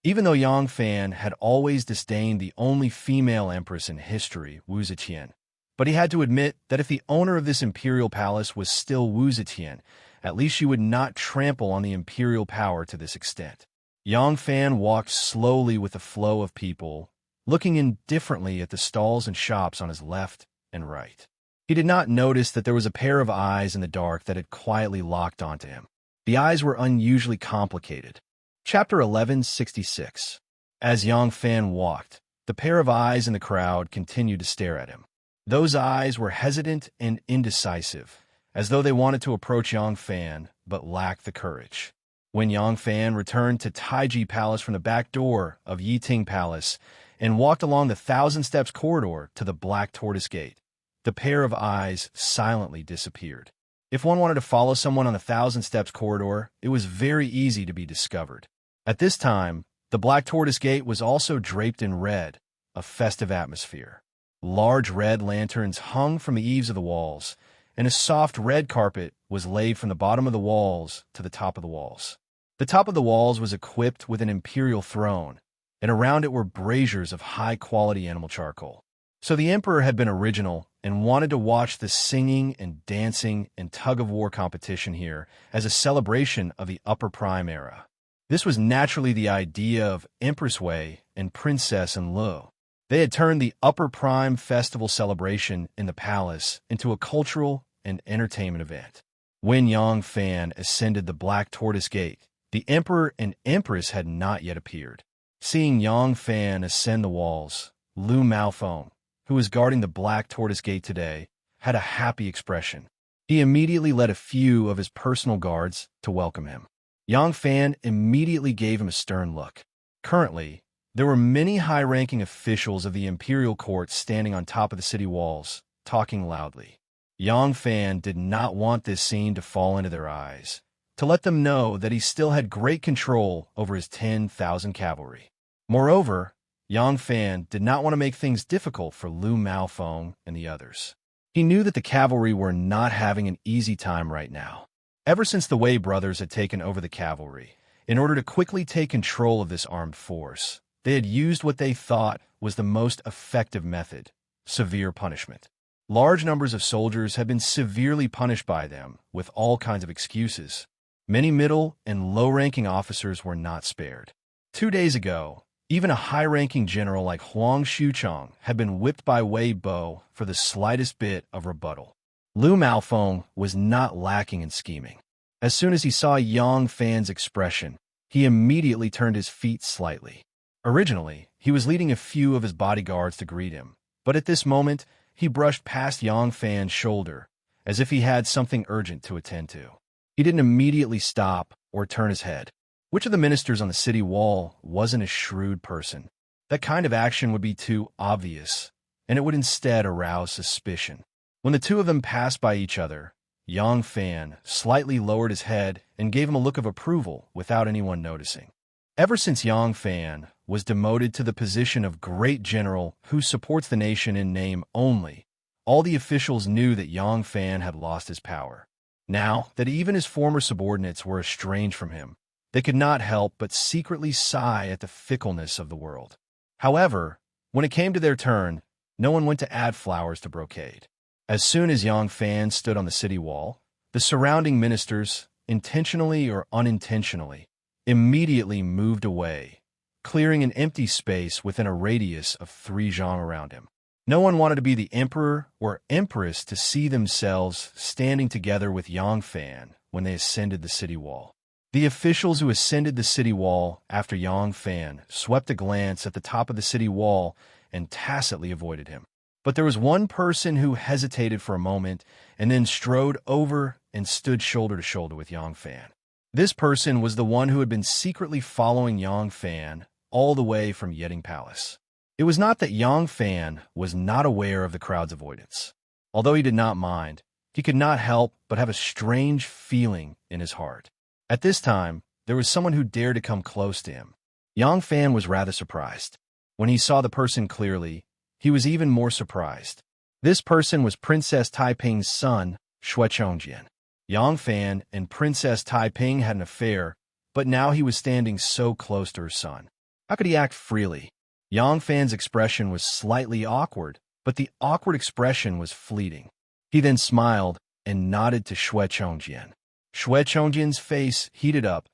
Speaker 1: Even though Yang Fan had always disdained the only female empress in history, Wu Zetian, but he had to admit that if the owner of this imperial palace was still Wu Zetian, at least she would not trample on the imperial power to this extent. Yang Fan walked slowly with the flow of people, looking indifferently at the stalls and shops on his left and right. He did not notice that there was a pair of eyes in the dark that had quietly locked onto him. The eyes were unusually complicated. Chapter 1166. As Yang Fan walked, the pair of eyes in the crowd continued to stare at him. Those eyes were hesitant and indecisive, as though they wanted to approach Yang Fan but lacked the courage. When Yang Fan returned to Taiji Palace from the back door of Yiting Palace and walked along the 1,000 steps corridor to the Black Tortoise Gate, the pair of eyes silently disappeared. If one wanted to follow someone on the 1,000 steps corridor, it was very easy to be discovered. At this time, the Black Tortoise Gate was also draped in red, a festive atmosphere. Large red lanterns hung from the eaves of the walls, and a soft red carpet was laid from the bottom of the walls to the top of the walls. The top of the walls was equipped with an imperial throne, and around it were braziers of high-quality animal charcoal. So the emperor had been original and wanted to watch the singing and dancing and tug-of-war competition here as a celebration of the Upper Prime era. This was naturally the idea of Empress Wei and Princess Enlu. They had turned the Upper Prime festival celebration in the palace into a cultural and entertainment event. When Yang Fan ascended the Black Tortoise Gate, the emperor and empress had not yet appeared. Seeing Yang Fan ascend the walls, Lu Maofeng, who was guarding the Black Tortoise Gate today, had a happy expression. He immediately led a few of his personal guards to welcome him. Yang Fan immediately gave him a stern look. Currently, there were many high-ranking officials of the imperial court standing on top of the city walls, talking loudly. Yang Fan did not want this scene to fall into their eyes, to let them know that he still had great control over his 10,000 cavalry. Moreover, Yang Fan did not want to make things difficult for Lu Maofeng and the others. He knew that the cavalry were not having an easy time right now. Ever since the Wei brothers had taken over the cavalry, in order to quickly take control of this armed force, they had used what they thought was the most effective method: severe punishment. Large numbers of soldiers had been severely punished by them with all kinds of excuses. Many middle and low-ranking officers were not spared. 2 days ago, even a high-ranking general like Huang Xuchong had been whipped by Wei Bo for the slightest bit of rebuttal. Lu Maofeng was not lacking in scheming. As soon as he saw Yang Fan's expression, he immediately turned his feet slightly. Originally, he was leading a few of his bodyguards to greet him, but at this moment, he brushed past Yang Fan's shoulder, as if he had something urgent to attend to. He didn't immediately stop or turn his head. Which of the ministers on the city wall wasn't a shrewd person? That kind of action would be too obvious, and it would instead arouse suspicion. When the two of them passed by each other, Yang Fan slightly lowered his head and gave him a look of approval without anyone noticing. Ever since Yang Fan was demoted to the position of great general who supports the nation in name only, all the officials knew that Yang Fan had lost his power. Now that even his former subordinates were estranged from him, they could not help but secretly sigh at the fickleness of the world. However, when it came to their turn, no one went to add flowers to brocade. As soon as Yang Fan stood on the city wall, the surrounding ministers, intentionally or unintentionally, immediately moved away, clearing an empty space within a radius of 3 zhang around him. No one wanted to be the emperor or empress to see themselves standing together with Yang Fan when they ascended the city wall. The officials who ascended the city wall after Yang Fan swept a glance at the top of the city wall and tacitly avoided him. But there was one person who hesitated for a moment and then strode over and stood shoulder to shoulder with Yang Fan. This person was the one who had been secretly following Yang Fan all the way from Yiting Palace. It was not that Yang Fan was not aware of the crowd's avoidance. Although he did not mind, he could not help but have a strange feeling in his heart. At this time, there was someone who dared to come close to him. Yang Fan was rather surprised. When he saw the person clearly, he was even more surprised. This person was Princess Taiping's son, Shui Chongjian. Yang Fan and Princess Taiping had an affair, but now he was standing so close to her son. How could he act freely? Yang Fan's expression was slightly awkward, but the awkward expression was fleeting. He then smiled and nodded to Shui Chongjian. Shui Chongjian's face heated up,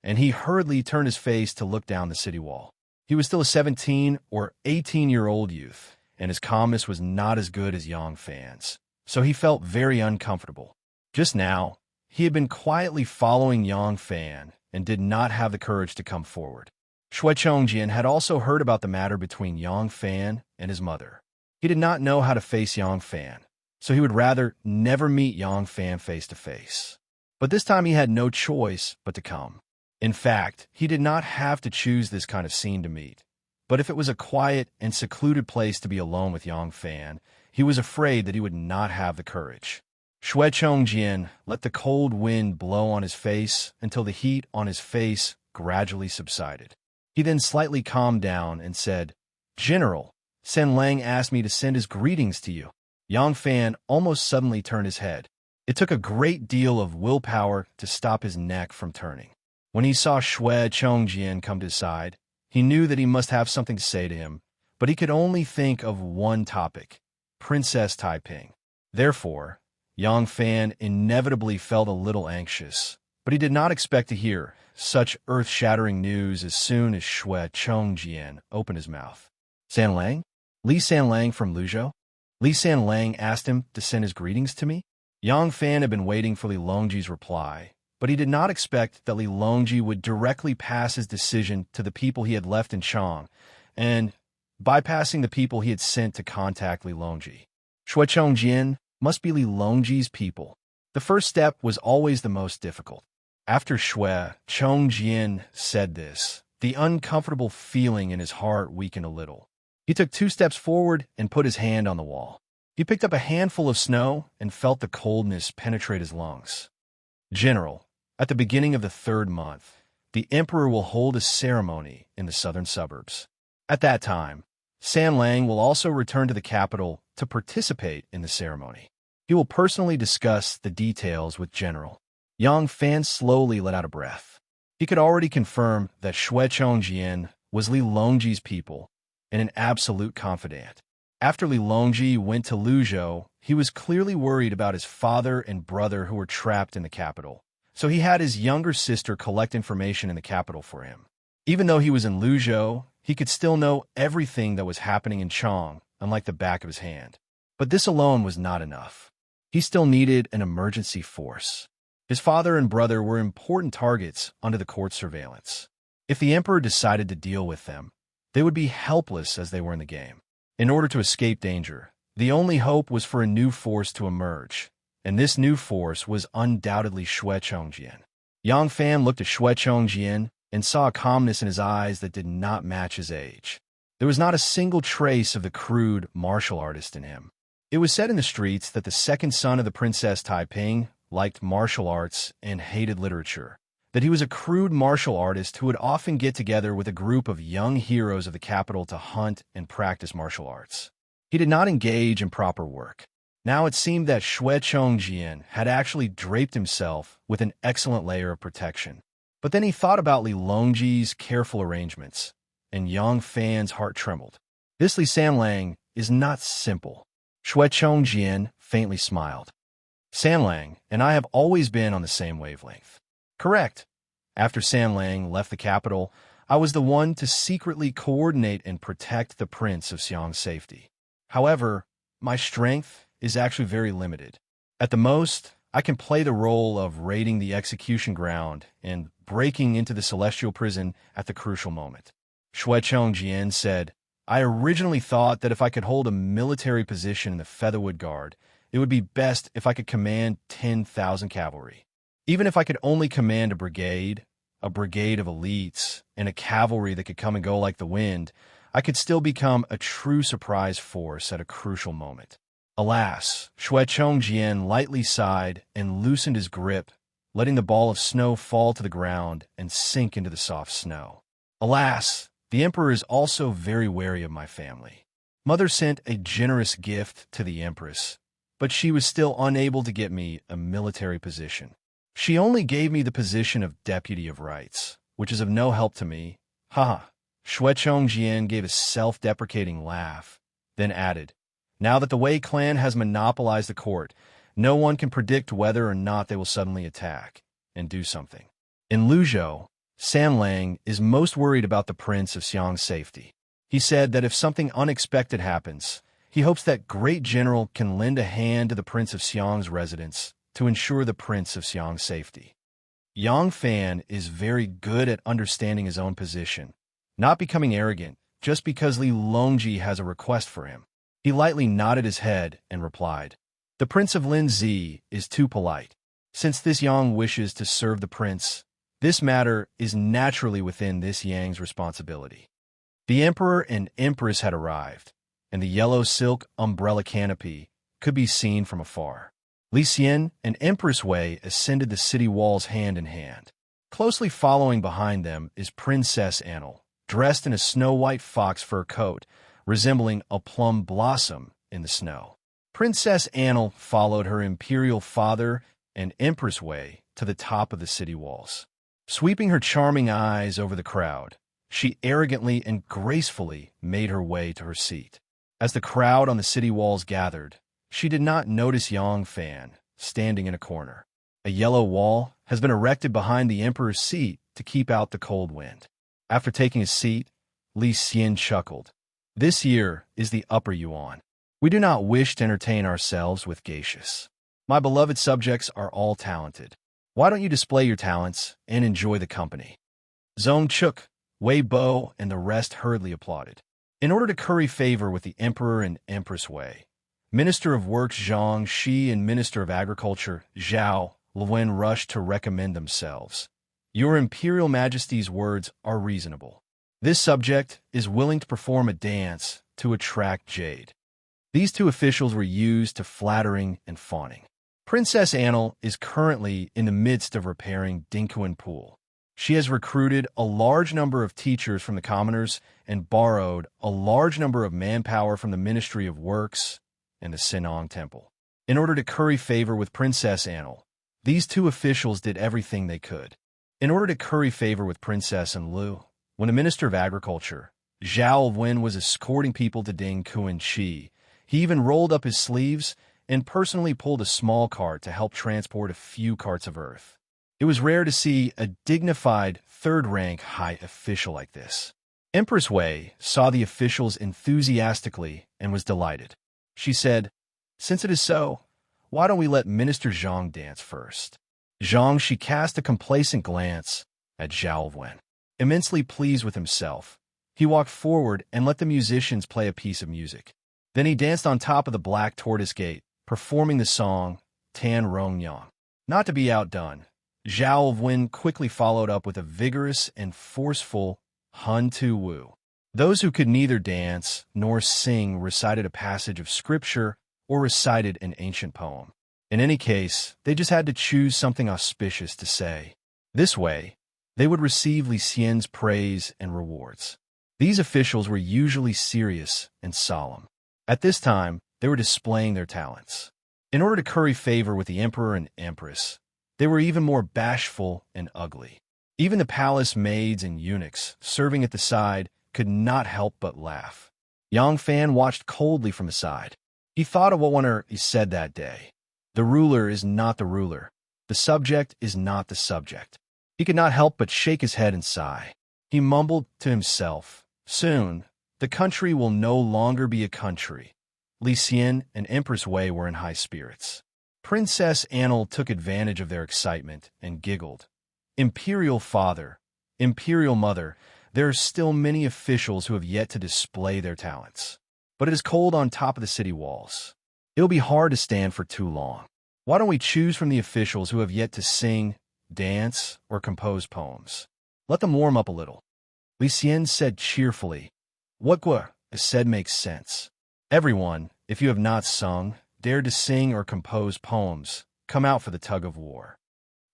Speaker 1: and he hurriedly turned his face to look down the city wall. He was still a 17 or 18-year-old youth, and his calmness was not as good as Yang Fan's, so he felt very uncomfortable. Just now, he had been quietly following Yang Fan and did not have the courage to come forward. Shui Chongjian had also heard about the matter between Yang Fan and his mother. He did not know how to face Yang Fan, so he would rather never meet Yang Fan face to face. But this time he had no choice but to come. In fact, he did not have to choose this kind of scene to meet. But if it was a quiet and secluded place to be alone with Yang Fan, he was afraid that he would not have the courage. Shui Chongjian let the cold wind blow on his face until the heat on his face gradually subsided. He then slightly calmed down and said, "General, San Lang asked me to send his greetings to you." Yang Fan almost suddenly turned his head. It took a great deal of willpower to stop his neck from turning. When he saw Shui Chongjian come to his side, he knew that he must have something to say to him, but he could only think of one topic, Princess Taiping. Therefore, Yang Fan inevitably felt a little anxious, but he did not expect to hear such earth-shattering news as soon as Shui Chongjian opened his mouth. "San Lang? Li San Lang from Luzhou? Li San Lang asked him to send his greetings to me?" Yang Fan had been waiting for Li Longji's reply, but he did not expect that Li Longji would directly pass his decision to the people he had left in Chang, and bypassing the people he had sent to contact Li Longji. Shui Chongjian must be Li Longji's people. The first step was always the most difficult. After Shui Chongjian said this, the uncomfortable feeling in his heart weakened a little. He took 2 steps forward and put his hand on the wall. He picked up a handful of snow and felt the coldness penetrate his lungs. "General, at the beginning of the 3rd month, the Emperor will hold a ceremony in the southern suburbs. At that time, San Lang will also return to the capital to participate in the ceremony. He will personally discuss the details with General." Yang Fan slowly let out a breath. He could already confirm that Shui Chongjian was Li Longji's people and an absolute confidant. After Li Longji went to Luzhou, he was clearly worried about his father and brother who were trapped in the capital, so he had his younger sister collect information in the capital for him. Even though he was in Luzhou, he could still know everything that was happening in Chang, unlike the back of his hand. But this alone was not enough. He still needed an emergency force. His father and brother were important targets under the court's surveillance. If the Emperor decided to deal with them, they would be helpless as they were in the game. In order to escape danger, the only hope was for a new force to emerge, and this new force was undoubtedly Shui Chongjian. Yang Fan looked at Shui Chongjian and saw a calmness in his eyes that did not match his age. There was not a single trace of the crude martial artist in him. It was said in the streets that the second son of the Princess Taiping liked martial arts and hated literature, that he was a crude martial artist who would often get together with a group of young heroes of the capital to hunt and practice martial arts. He did not engage in proper work. Now it seemed that Shui Chongjian had actually draped himself with an excellent layer of protection. But then he thought about Li Longji's careful arrangements, and Yang Fan's heart trembled. "This Li San Lang is not simple." Shui Chongjian faintly smiled. "San Lang and I have always been on the same wavelength." "Correct. After San Lang left the capital, I was the one to secretly coordinate and protect the Prince of Xiang's safety. However, my strength is actually very limited. At the most, I can play the role of raiding the execution ground and breaking into the celestial prison at the crucial moment." Shui Chongjian said, "I originally thought that if I could hold a military position in the Featherwood Guard, it would be best if I could command 10,000 cavalry. Even if I could only command a brigade of elites, and a cavalry that could come and go like the wind, I could still become a true surprise force at a crucial moment." Alas, Shui Chongjian lightly sighed and loosened his grip, letting the ball of snow fall to the ground and sink into the soft snow. Alas, The emperor is also very wary of my family. Mother sent a generous gift to the empress, but she was still unable to get me a military position. She only gave me the position of deputy of rights, which is of no help to me. Haha. Shui Chongjian gave a self-deprecating laugh, then added, now that the Wei clan has monopolized the court, no one can predict whether or not they will suddenly attack and do something. In Luzhou, San Lang is most worried about the Prince of Xiang's safety. He said that if something unexpected happens, he hopes that Great General can lend a hand to the Prince of Xiang's residence to ensure the Prince of Xiang's safety. Yang Fan is very good at understanding his own position, not becoming arrogant just because Li Longji has a request for him. He lightly nodded his head and replied, the Prince of Linzi is too polite. Since this Yang wishes to serve the prince, this matter is naturally within this Yang's responsibility. The emperor and empress had arrived, and the yellow silk umbrella canopy could be seen from afar. Li Xian and Empress Wei ascended the city walls hand in hand. Closely following behind them is Princess Annel, dressed in a snow-white fox fur coat, resembling a plum blossom in the snow. Princess Annel followed her imperial father and Empress Wei to the top of the city walls. Sweeping her charming eyes over the crowd, she arrogantly and gracefully made her way to her seat. As the crowd on the city walls gathered, she did not notice Yang Fan standing in a corner. A yellow wall has been erected behind the emperor's seat to keep out the cold wind. After taking a seat, Li Xian chuckled. This year is the upper yuan. We do not wish to entertain ourselves with geishas. My beloved subjects are all talented. Why don't you display your talents and enjoy the company? Zhong Chuk, Wei Bo, and the rest hurriedly applauded. In order to curry favor with the emperor and Empress Wei, Minister of Works Zhang Shi and Minister of Agriculture Zhao Luwen rushed to recommend themselves. Your Imperial Majesty's words are reasonable. This subject is willing to perform a dance to attract jade. These two officials were used to flattering and fawning. Princess Annel is currently in the midst of repairing Dinkuan Pool. She has recruited a large number of teachers from the commoners and borrowed a large number of manpower from the Ministry of Works and the Sinong Temple. In order to curry favor with Princess Annel, these two officials did everything they could. In order to curry favor with Princess Anlu, when the Minister of Agriculture, Zhao Wen, was escorting people to Ding Kuan Chi, he even rolled up his sleeves and personally pulled a small cart to help transport a few carts of earth. It was rare to see a dignified, third-rank high official like this. Empress Wei saw the officials enthusiastically and was delighted. She said, since it is so, why don't we let Minister Zhang dance first? Zhang Shi cast a complacent glance at Zhao Wen. Immensely pleased with himself, he walked forward and let the musicians play a piece of music. Then he danced on top of the black tortoise gate, performing the song Tan Rong Yang. Not to be outdone, Zhao Wen quickly followed up with a vigorous and forceful Hun Tu Wu. Those who could neither dance nor sing recited a passage of scripture or recited an ancient poem. In any case, they just had to choose something auspicious to say. This way, they would receive Li Xian's praise and rewards. These officials were usually serious and solemn. At this time, they were displaying their talents. In order to curry favor with the emperor and empress, they were even more bashful and ugly. Even the palace maids and eunuchs serving at the side could not help but laugh. Yang Fan watched coldly from the side. He thought of what one he said that day. The ruler is not the ruler. The subject is not the subject. He could not help but shake his head and sigh. He mumbled to himself, soon, the country will no longer be a country. Li Xian and Empress Wei were in high spirits. Princess Annel took advantage of their excitement and giggled. Imperial father, imperial mother, there are still many officials who have yet to display their talents. But it is cold on top of the city walls. It'll be hard to stand for too long. Why don't we choose from the officials who have yet to sing, dance, or compose poems? Let them warm up a little. Li Xian said cheerfully. What Gua said makes sense. Everyone, if you have not sung, dared to sing or compose poems, come out for the tug of war.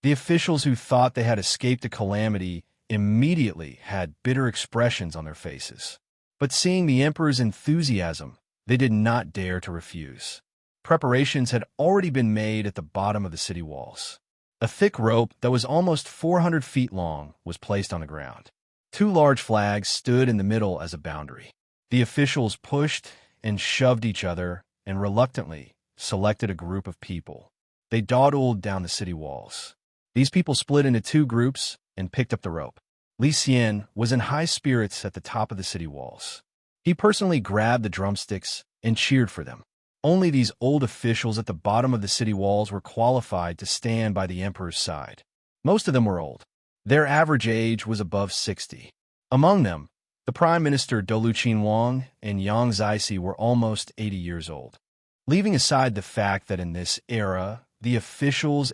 Speaker 1: The officials who thought they had escaped a calamity immediately had bitter expressions on their faces. But seeing the emperor's enthusiasm, they did not dare to refuse. Preparations had already been made at the bottom of the city walls. A thick rope that was almost 400 feet long was placed on the ground. Two large flags stood in the middle as a boundary. The officials pushed and shoved each other and reluctantly selected a group of people. They dawdled down the city walls. These people split into two groups and picked up the rope. Li Xian was in high spirits at the top of the city walls. He personally grabbed the drumsticks and cheered for them. Only these old officials at the bottom of the city walls were qualified to stand by the emperor's side. Most of them were old. Their average age was above 60. Among them, the Prime Minister Dolu Qinhuang and Yang Zixi were almost 80 years old. Leaving aside the fact that in this era, the officials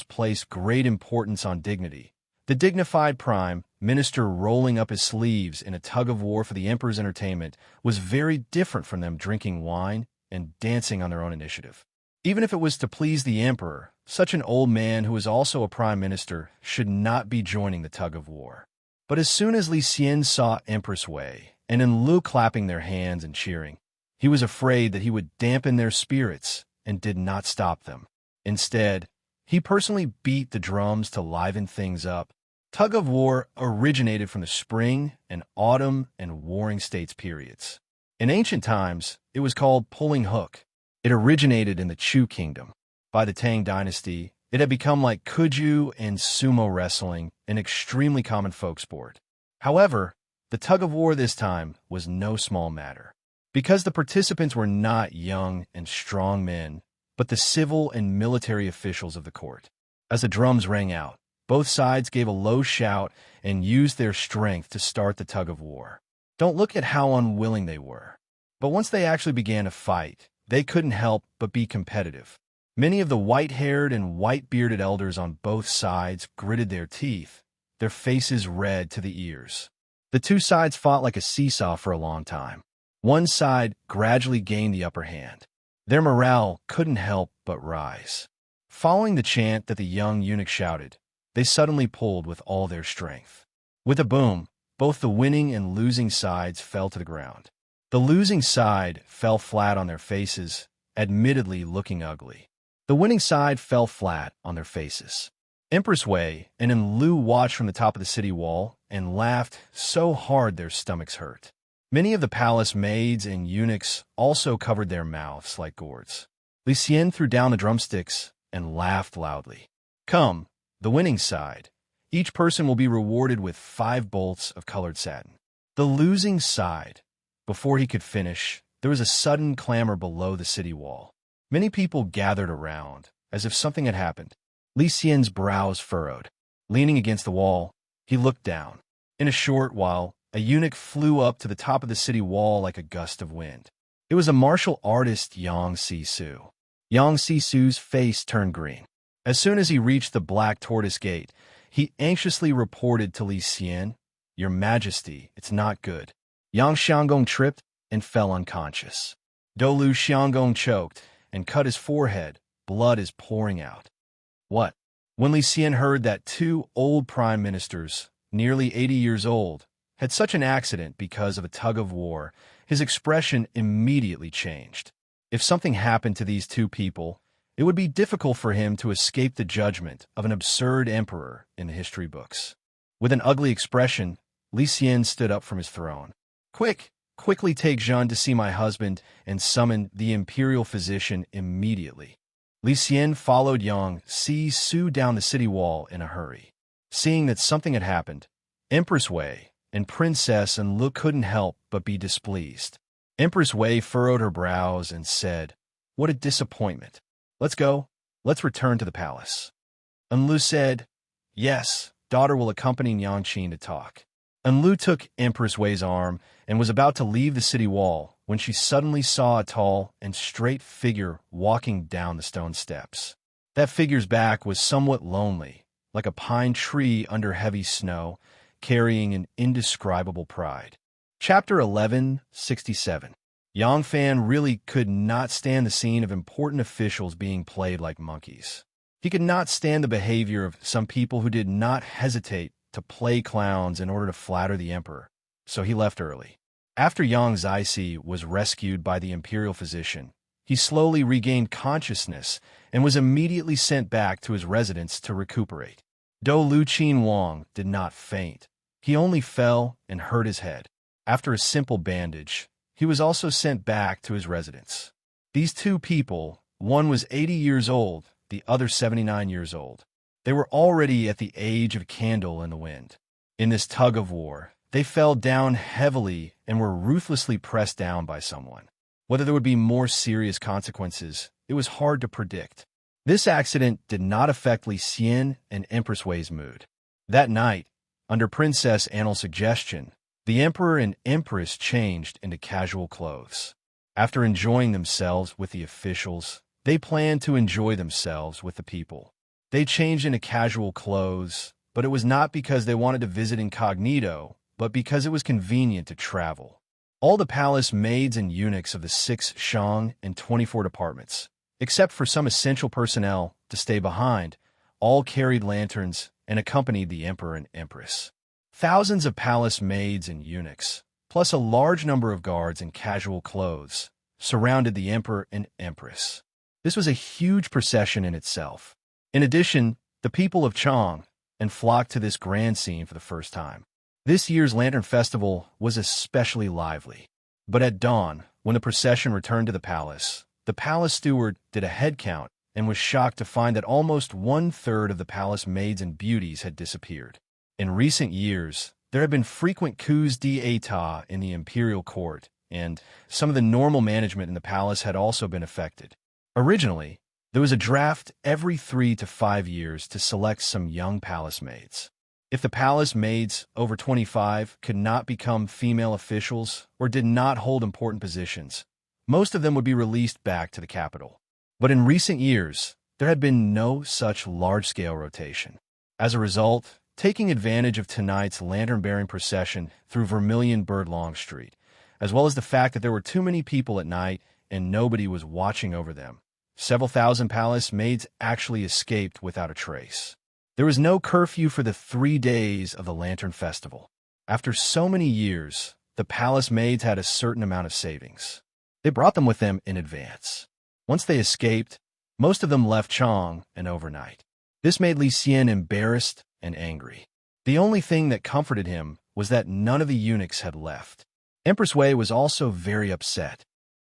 Speaker 1: placed great importance on dignity, the dignified Prime Minister rolling up his sleeves in a tug-of-war for the emperor's entertainment was very different from them drinking wine and dancing on their own initiative. Even if it was to please the emperor, such an old man who was also a prime minister should not be joining the tug-of-war. But as soon as Li Xian saw Empress Wei and Enlu clapping their hands and cheering, he was afraid that he would dampen their spirits and did not stop them. Instead, he personally beat the drums to liven things up. Tug-of-war originated from the spring and autumn and warring states periods. In ancient times, it was called pulling hook. It originated in the Chu kingdom. By the Tang dynasty, it had become like kuju and sumo wrestling, an extremely common folk sport. However, the tug-of-war this time was no small matter. Because the participants were not young and strong men, but the civil and military officials of the court. As the drums rang out, both sides gave a low shout and used their strength to start the tug-of-war. Don't look at how unwilling they were. But once they actually began to fight, they couldn't help but be competitive. Many of the white-haired and white-bearded elders on both sides gritted their teeth, their faces red to the ears. The two sides fought like a seesaw for a long time. One side gradually gained the upper hand. Their morale couldn't help but rise. Following the chant that the young eunuch shouted, they suddenly pulled with all their strength. With a boom, both the winning and losing sides fell to the ground. The losing side fell flat on their faces, admittedly looking ugly. The winning side fell flat on their faces. Empress Wei and Enlu watched from the top of the city wall and laughed so hard their stomachs hurt. Many of the palace maids and eunuchs also covered their mouths like gourds. Li Xian threw down the drumsticks and laughed loudly. Come, the winning side. Each person will be rewarded with 5 bolts of colored satin. The losing side. Before he could finish, there was a sudden clamor below the city wall. Many people gathered around, as if something had happened. Li Xian's brows furrowed. Leaning against the wall, he looked down. In a short while, a eunuch flew up to the top of the city wall like a gust of wind. It was a martial artist, Yang Sisu. Yang Sisu's face turned green. As soon as he reached the Black Tortoise Gate, he anxiously reported to Li Xian, "Your Majesty, it's not good." Yang Xianggong tripped and fell unconscious. Dolu Xianggong choked and cut his forehead. Blood is pouring out. What? When Li Xian heard that 2 old prime ministers, nearly 80 years old, had such an accident because of a tug-of-war, his expression immediately changed. If something happened to these 2 people, it would be difficult for him to escape the judgment of an absurd emperor in the history books. With an ugly expression, Li Xian stood up from his throne. Quickly take Zhen to see my husband and summon the imperial physician immediately. Li Xian followed Yang Sisu down the city wall in a hurry. Seeing that something had happened, Empress Wei and Princess Enlu couldn't help but be displeased. Empress Wei furrowed her brows and said, "What a disappointment. Let's go. Let's return to the palace." Enlu said, "Yes, daughter will accompany Yang Qin to talk." Enlu took Empress Wei's arm and was about to leave the city wall when she suddenly saw a tall and straight figure walking down the stone steps. That figure's back was somewhat lonely, like a pine tree under heavy snow, carrying an indescribable pride. Chapter 1167. Yang Fan really could not stand the scene of important officials being played like monkeys. He could not stand the behavior of some people who did not hesitate to play clowns in order to flatter the emperor, so he left early. After Yang Zixi was rescued by the imperial physician, he slowly regained consciousness and was immediately sent back to his residence to recuperate. Do Luqin Wang did not faint. He only fell and hurt his head. After a simple bandage, he was also sent back to his residence. These two people, one was 80 years old, the other 79 years old. They were already at the age of a candle in the wind. In this tug of war, they fell down heavily and were ruthlessly pressed down by someone. Whether there would be more serious consequences, it was hard to predict. This accident did not affect Li Xian and Empress Wei's mood. That night, under Princess Annel's suggestion, the Emperor and Empress changed into casual clothes. After enjoying themselves with the officials, they planned to enjoy themselves with the people. They changed into casual clothes, but it was not because they wanted to visit incognito, but because it was convenient to travel. All the palace maids and eunuchs of the 6 Shang and 24 departments, except for some essential personnel to stay behind, all carried lanterns and accompanied the Emperor and Empress. Thousands of palace maids and eunuchs, plus a large number of guards in casual clothes, surrounded the Emperor and Empress. This was a huge procession in itself. In addition, the people of Chang and flocked to this grand scene for the first time. This year's Lantern Festival was especially lively. But at dawn, when the procession returned to the palace steward did a head count and was shocked to find that almost 1/3 of the palace maids and beauties had disappeared. In recent years, there had been frequent coups d'état in the imperial court, and some of the normal management in the palace had also been affected. Originally, there was a draft every 3 to 5 years to select some young palace maids. If the palace maids over 25 could not become female officials or did not hold important positions, most of them would be released back to the capital. But in recent years, there had been no such large-scale rotation. As a result, taking advantage of tonight's lantern-bearing procession through Vermilion Birdlong Street, as well as the fact that there were too many people at night and nobody was watching over them, several thousand palace maids actually escaped without a trace. There was no curfew for the 3 days of the Lantern Festival. After so many years, the palace maids had a certain amount of savings. They brought them with them in advance. Once they escaped, most of them left Chang and overnight. This made Li Xian embarrassed and angry. The only thing that comforted him was that none of the eunuchs had left. Empress Wei was also very upset.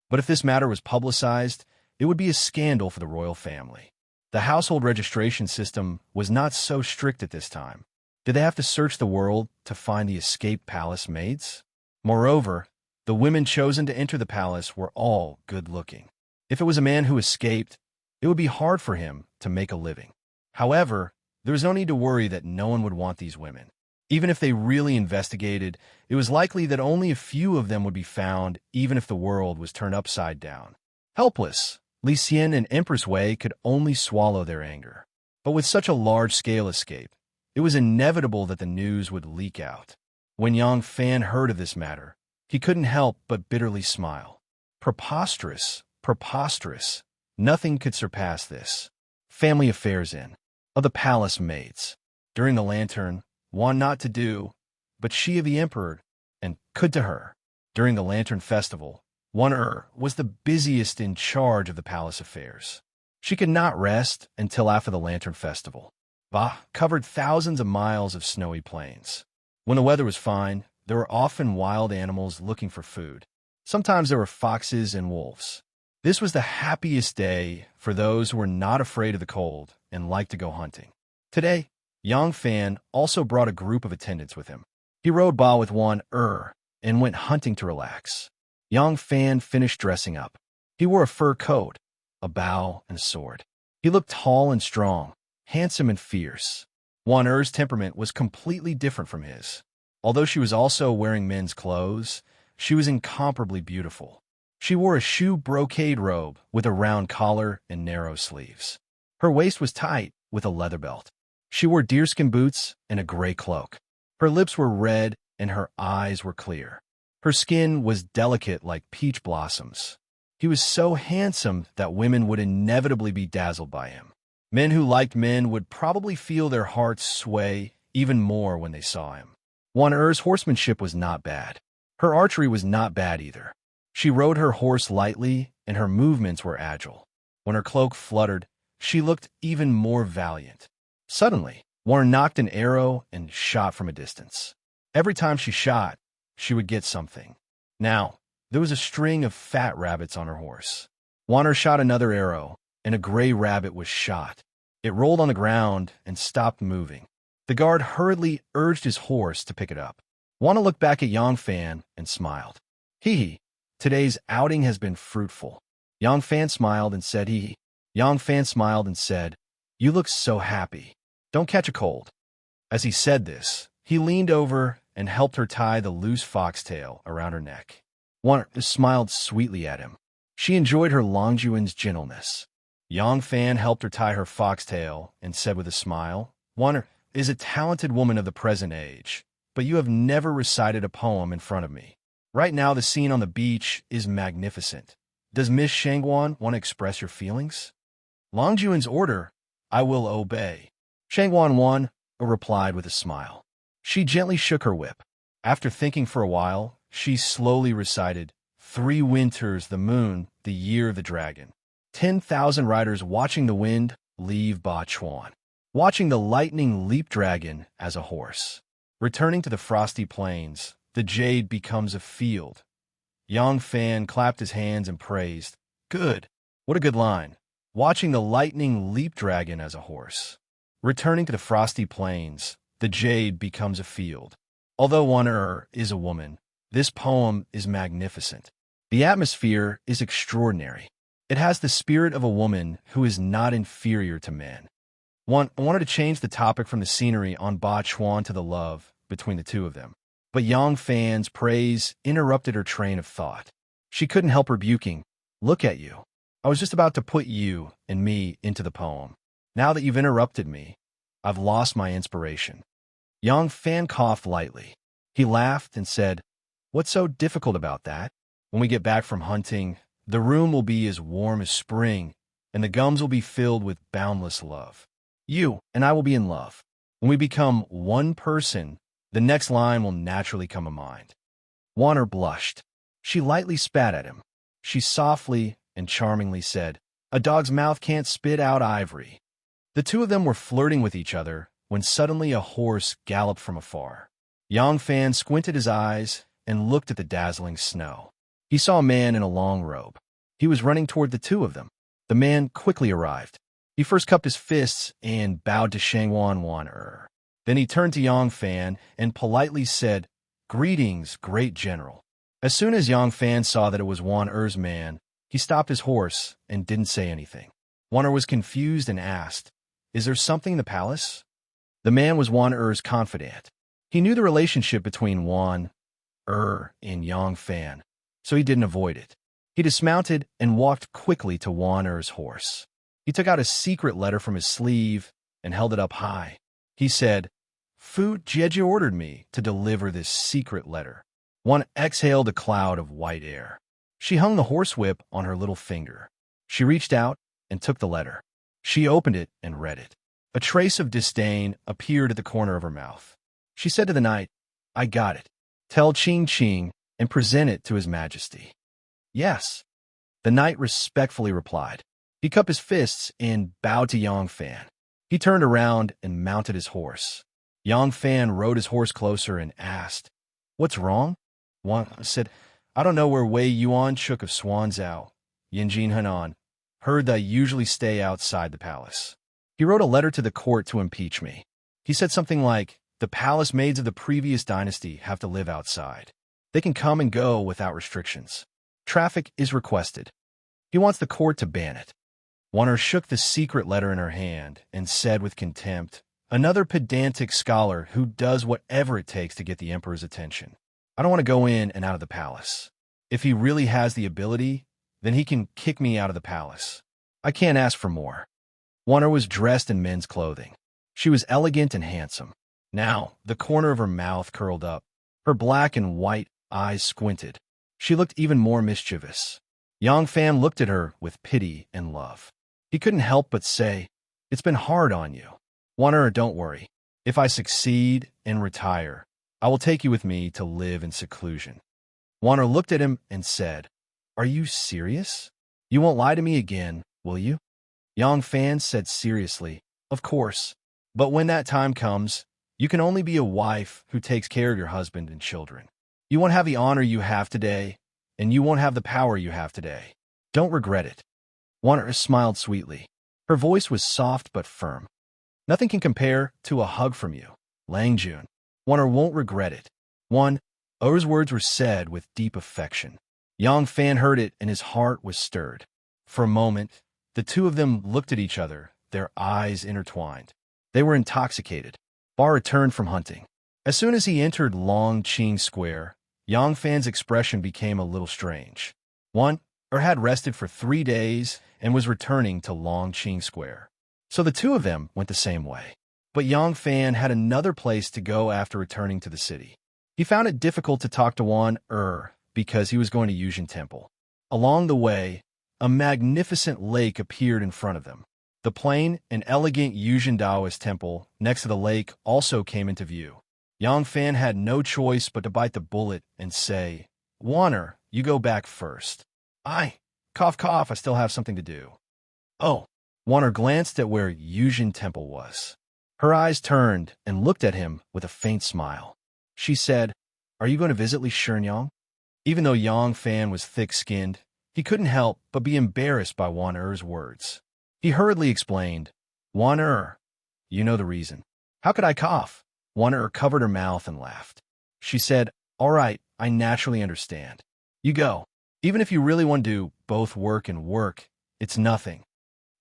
Speaker 1: But if this matter was publicized, it would be a scandal for the royal family. The household registration system was not so strict at this time. Did they have to search the world to find the escaped palace maids? Moreover, the women chosen to enter the palace were all good-looking. If it was a man who escaped, it would be hard for him to make a living. However, there was no need to worry that no one would want these women. Even if they really investigated, it was likely that only a few of them would be found, even if the world was turned upside down. Helpless, Li Xian and Empress Wei could only swallow their anger. But with such a large-scale escape, it was inevitable that the news would leak out. When Yang Fan heard of this matter, he couldn't help but bitterly smile. Preposterous, preposterous. Nothing could surpass this. Family affairs of the palace maids. During the lantern, one not to do, but she of the emperor, and could to her. During the Lantern Festival, one was the busiest in charge of the palace affairs. She could not rest until after the Lantern Festival. Covered thousands of miles of snowy plains. When the weather was fine, there were often wild animals looking for food. Sometimes there were foxes and wolves. This was the happiest day for those who were not afraid of the cold and liked to go hunting. Today, Yang Fan also brought a group of attendants with him. He rode Ba with one and went hunting to relax. Yang Fan finished dressing up. He wore a fur coat, a bow, and a sword. He looked tall and strong, handsome and fierce. Wan Er's temperament was completely different from his. Although she was also wearing men's clothes, she was incomparably beautiful. She wore a shoe brocade robe with a round collar and narrow sleeves. Her waist was tight with a leather belt. She wore deerskin boots and a gray cloak. Her lips were red and her eyes were clear. Her skin was delicate like peach blossoms. He was so handsome that women would inevitably be dazzled by him. Men who liked men would probably feel their hearts sway even more when they saw him. Wan Er's horsemanship was not bad. Her archery was not bad either. She rode her horse lightly, and her movements were agile. When her cloak fluttered, she looked even more valiant. Suddenly, Warren knocked an arrow and shot from a distance. Every time she shot, she would get something. Now, there was a string of fat rabbits on her horse. Warner shot another arrow, and a gray rabbit was shot. It rolled on the ground and stopped moving. The guard hurriedly urged his horse to pick it up. Wana looked back at Yang Fan and smiled. Hee, today's outing has been fruitful. Yang Fan smiled and said, Yang Fan smiled and said, you look so happy. Don't catch a cold. As he said this, he leaned over and helped her tie the loose foxtail around her neck. Wana smiled sweetly at him. She enjoyed her Longjuan's gentleness. Yang Fan helped her tie her foxtail and said with a smile, Wana is a talented woman of the present age, but you have never recited a poem in front of me. Right now the scene on the beach is magnificent. Does Miss Shangguan want to express your feelings? Longjuan's order, I will obey. Shangguan Wan replied with a smile. She gently shook her whip. After thinking for a while, she slowly recited, 3 winters, the moon, the year of the dragon. 10,000 riders watching the wind leave Ba Chuan. Watching the lightning leap dragon as a horse. Returning to the frosty plains, the jade becomes a field. Yang Fan clapped his hands and praised. Good. What a good line. Watching the lightning leap dragon as a horse. Returning to the frosty plains, the jade becomes a field. Although Wan is a woman, this poem is magnificent. The atmosphere is extraordinary. It has the spirit of a woman who is not inferior to man. I wanted to change the topic from the scenery on Ba Chuan to the love between the two of them. But Yang Fan's praise interrupted her train of thought. She couldn't help rebuking. Look at you. I was just about to put you and me into the poem. Now that you've interrupted me, I've lost my inspiration. Yang Fan coughed lightly. He laughed and said, What's so difficult about that? When we get back from hunting, the room will be as warm as spring, and the gums will be filled with boundless love. You and I will be in love. When we become one person, the next line will naturally come to mind. Warner blushed. She lightly spat at him. She softly and charmingly said, A dog's mouth can't spit out ivory. The two of them were flirting with each other when suddenly a horse galloped from afar. Yang Fan squinted his eyes and looked at the dazzling snow. He saw a man in a long robe. He was running toward the two of them. The man quickly arrived. He first cupped his fists and bowed to Shangguan Wan. Then he turned to Yang Fan and politely said, Greetings, great general. As soon as Yang Fan saw that it was Wan Er's man, he stopped his horse and didn't say anything. Wan Er was confused and asked, Is there something in the palace? The man was Wan Er's confidant. He knew the relationship between Wan Er and Yang Fan, so he didn't avoid it. He dismounted and walked quickly to Wan Er's horse. He took out a secret letter from his sleeve and held it up high. He said, Fu Jieji ordered me to deliver this secret letter. Wan exhaled a cloud of white air. She hung the horsewhip on her little finger. She reached out and took the letter. She opened it and read it. A trace of disdain appeared at the corner of her mouth. She said to the knight, I got it. Tell Ching Ching and present it to His Majesty. Yes. The knight respectfully replied. He cupped his fists and bowed to Yang Fan. He turned around and mounted his horse. Yang Fan rode his horse closer and asked, What's wrong? Wan said, I don't know where Wei Yuan Chuk of Swanzhou, Yanjin Hanan, heard that I usually stay outside the palace. He wrote a letter to the court to impeach me. He said something like, the palace maids of the previous dynasty have to live outside. They can come and go without restrictions. Traffic is requested. He wants the court to ban it. Warner shook the secret letter in her hand and said with contempt, Another pedantic scholar who does whatever it takes to get the emperor's attention. I don't want to go in and out of the palace. If he really has the ability, then he can kick me out of the palace. I can't ask for more. Warner was dressed in men's clothing. She was elegant and handsome. Now, the corner of her mouth curled up. Her black and white eyes squinted. She looked even more mischievous. Yang Fan looked at her with pity and love. He couldn't help but say, It's been hard on you. Warner, don't worry. If I succeed and retire, I will take you with me to live in seclusion. Wanner looked at him and said, Are you serious? You won't lie to me again, will you? Yang Fan said seriously, Of course. But when that time comes, you can only be a wife who takes care of your husband and children. You won't have the honor you have today, and you won't have the power you have today. Don't regret it. Wanner smiled sweetly. Her voice was soft but firm. Nothing can compare to a hug from you, Lang Jun. Wanner won't regret it. Er's words were said with deep affection. Yang Fan heard it and his heart was stirred. For a moment, the two of them looked at each other, their eyes intertwined. They were intoxicated. Bar returned from hunting. As soon as he entered Longqing Square, Yang Fan's expression became a little strange. Had rested for 3 days and was returning to Longqing Square. So the two of them went the same way. But Yang Fan had another place to go after returning to the city. He found it difficult to talk to Wan because he was going to Yuzhen Temple. Along the way, a magnificent lake appeared in front of them. The plain and elegant Yuzhen Taoist temple next to the lake also came into view. Yang Fan had no choice but to bite the bullet and say, Wanner, you go back first. Cough, I still have something to do. Oh. Wanner glanced at where Yuzhen Temple was. Her eyes turned and looked at him with a faint smile. She said, Are you going to visit Li Shinyang? Even though Yang Fan was thick-skinned, he couldn't help but be embarrassed by Wanner's words. He hurriedly explained, Wanner, you know the reason. How could I cough? Wanner covered her mouth and laughed. She said, All right, I naturally understand. You go. Even if you really want to do both work and work, it's nothing.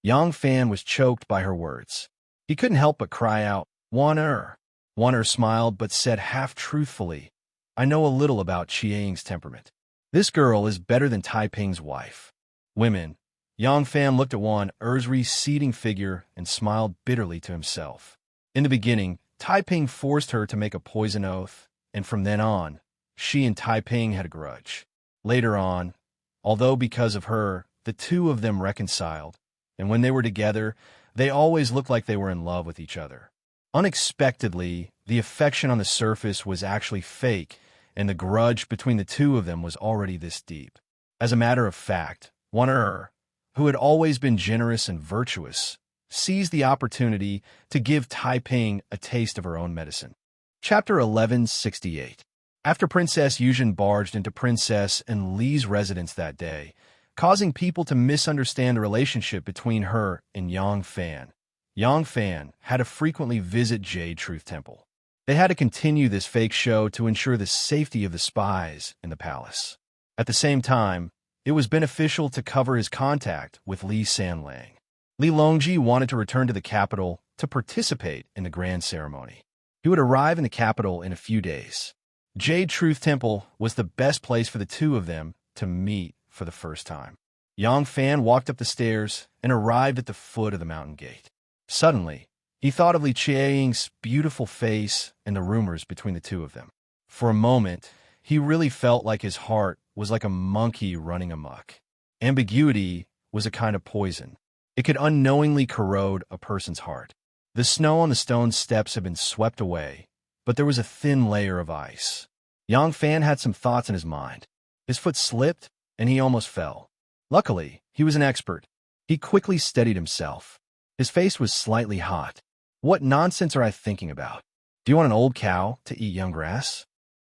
Speaker 1: Yang Fan was choked by her words. He couldn't help but cry out, Wanner. Wanner smiled but said half-truthfully, I know a little about Chiang's temperament. This girl is better than Taiping's wife. Women. Yang Fan looked at Wanner's receding figure and smiled bitterly to himself. In the beginning, Taiping forced her to make a poison oath, and from then on, she and Taiping had a grudge. Later on, although because of her, the two of them reconciled, and when they were together, they always looked like they were in love with each other. Unexpectedly, the affection on the surface was actually fake, and the grudge between the two of them was already this deep. As a matter of fact, Wanner, who had always been generous and virtuous, seized the opportunity to give Taiping a taste of her own medicine. Chapter 1168. After Princess Yuzhen barged into Princess and Li's residence that day, causing people to misunderstand the relationship between her and Yang Fan. Yang Fan had to frequently visit Jade Truth Temple. They had to continue this fake show to ensure the safety of the spies in the palace. At the same time, it was beneficial to cover his contact with Li Sanlang. Li Longji wanted to return to the capital to participate in the grand ceremony. He would arrive in the capital in a few days. Jade Truth Temple was the best place for the two of them to meet for the first time. Yang Fan walked up the stairs and arrived at the foot of the mountain gate. Suddenly, he thought of Li Qiang's beautiful face and the rumors between the two of them. For a moment, he really felt like his heart was like a monkey running amok. Ambiguity was a kind of poison. It could unknowingly corrode a person's heart. The snow on the stone steps had been swept away, but there was a thin layer of ice. Yang Fan had some thoughts in his mind. His foot slipped, and he almost fell. Luckily, he was an expert. He quickly steadied himself. His face was slightly hot. What nonsense are I thinking about? Do you want an old cow to eat young grass?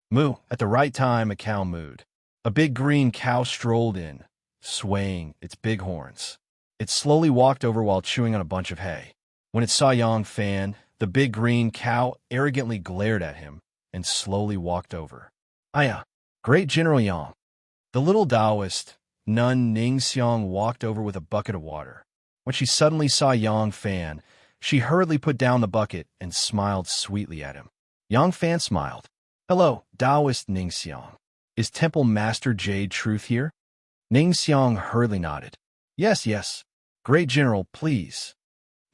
Speaker 1: Moo. At the right time, a cow mooed. A big green cow strolled in, swaying its big horns. It slowly walked over while chewing on a bunch of hay. When it saw Yang Fan, the big green cow arrogantly glared at him and slowly walked over. Aya, great General Yang. The little Taoist, Nun Ningxiang, walked over with a bucket of water. When she suddenly saw Yang Fan, she hurriedly put down the bucket and smiled sweetly at him. Yang Fan smiled. Hello, Taoist Ningxiang. Is Temple Master Jade Truth here? Ningxiang hurriedly nodded. Yes. Great General, please.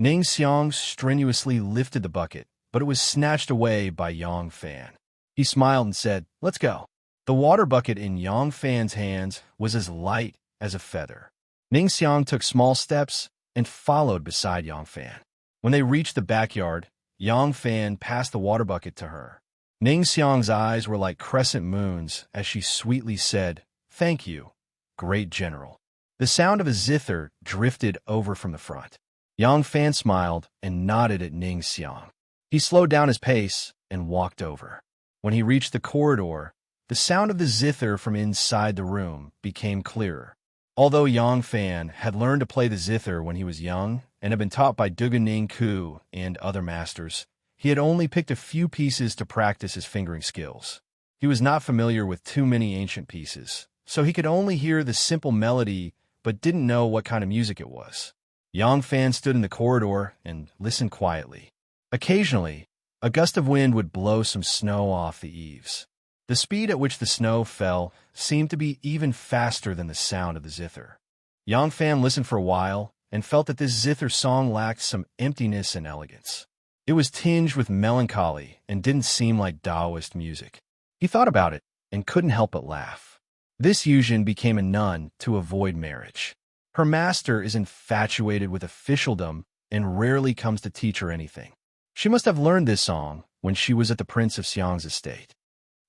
Speaker 1: Ningxiang strenuously lifted the bucket, but it was snatched away by Yang Fan. He smiled and said, Let's go. The water bucket in Yang Fan's hands was as light as a feather. Ningxiang took small steps and followed beside Yang Fan. When they reached the backyard, Yang Fan passed the water bucket to her. Ning Xiang's eyes were like crescent moons as she sweetly said, "Thank you, great general." The sound of a zither drifted over from the front. Yang Fan smiled and nodded at Ning Xiang. He slowed down his pace and walked over. When he reached the corridor, the sound of the zither from inside the room became clearer. Although Yang Fan had learned to play the zither when he was young and had been taught by Duga Ning Ku and other masters, he had only picked a few pieces to practice his fingering skills. He was not familiar with too many ancient pieces, so he could only hear the simple melody but didn't know what kind of music it was. Yang Fan stood in the corridor and listened quietly. Occasionally, a gust of wind would blow some snow off the eaves. The speed at which the snow fell seemed to be even faster than the sound of the zither. Yang Fan listened for a while and felt that this zither song lacked some emptiness and elegance. It was tinged with melancholy and didn't seem like Taoist music. He thought about it and couldn't help but laugh. This Yuzhen became a nun to avoid marriage. Her master is infatuated with officialdom and rarely comes to teach her anything. She must have learned this song when she was at the Prince of Xiang's estate.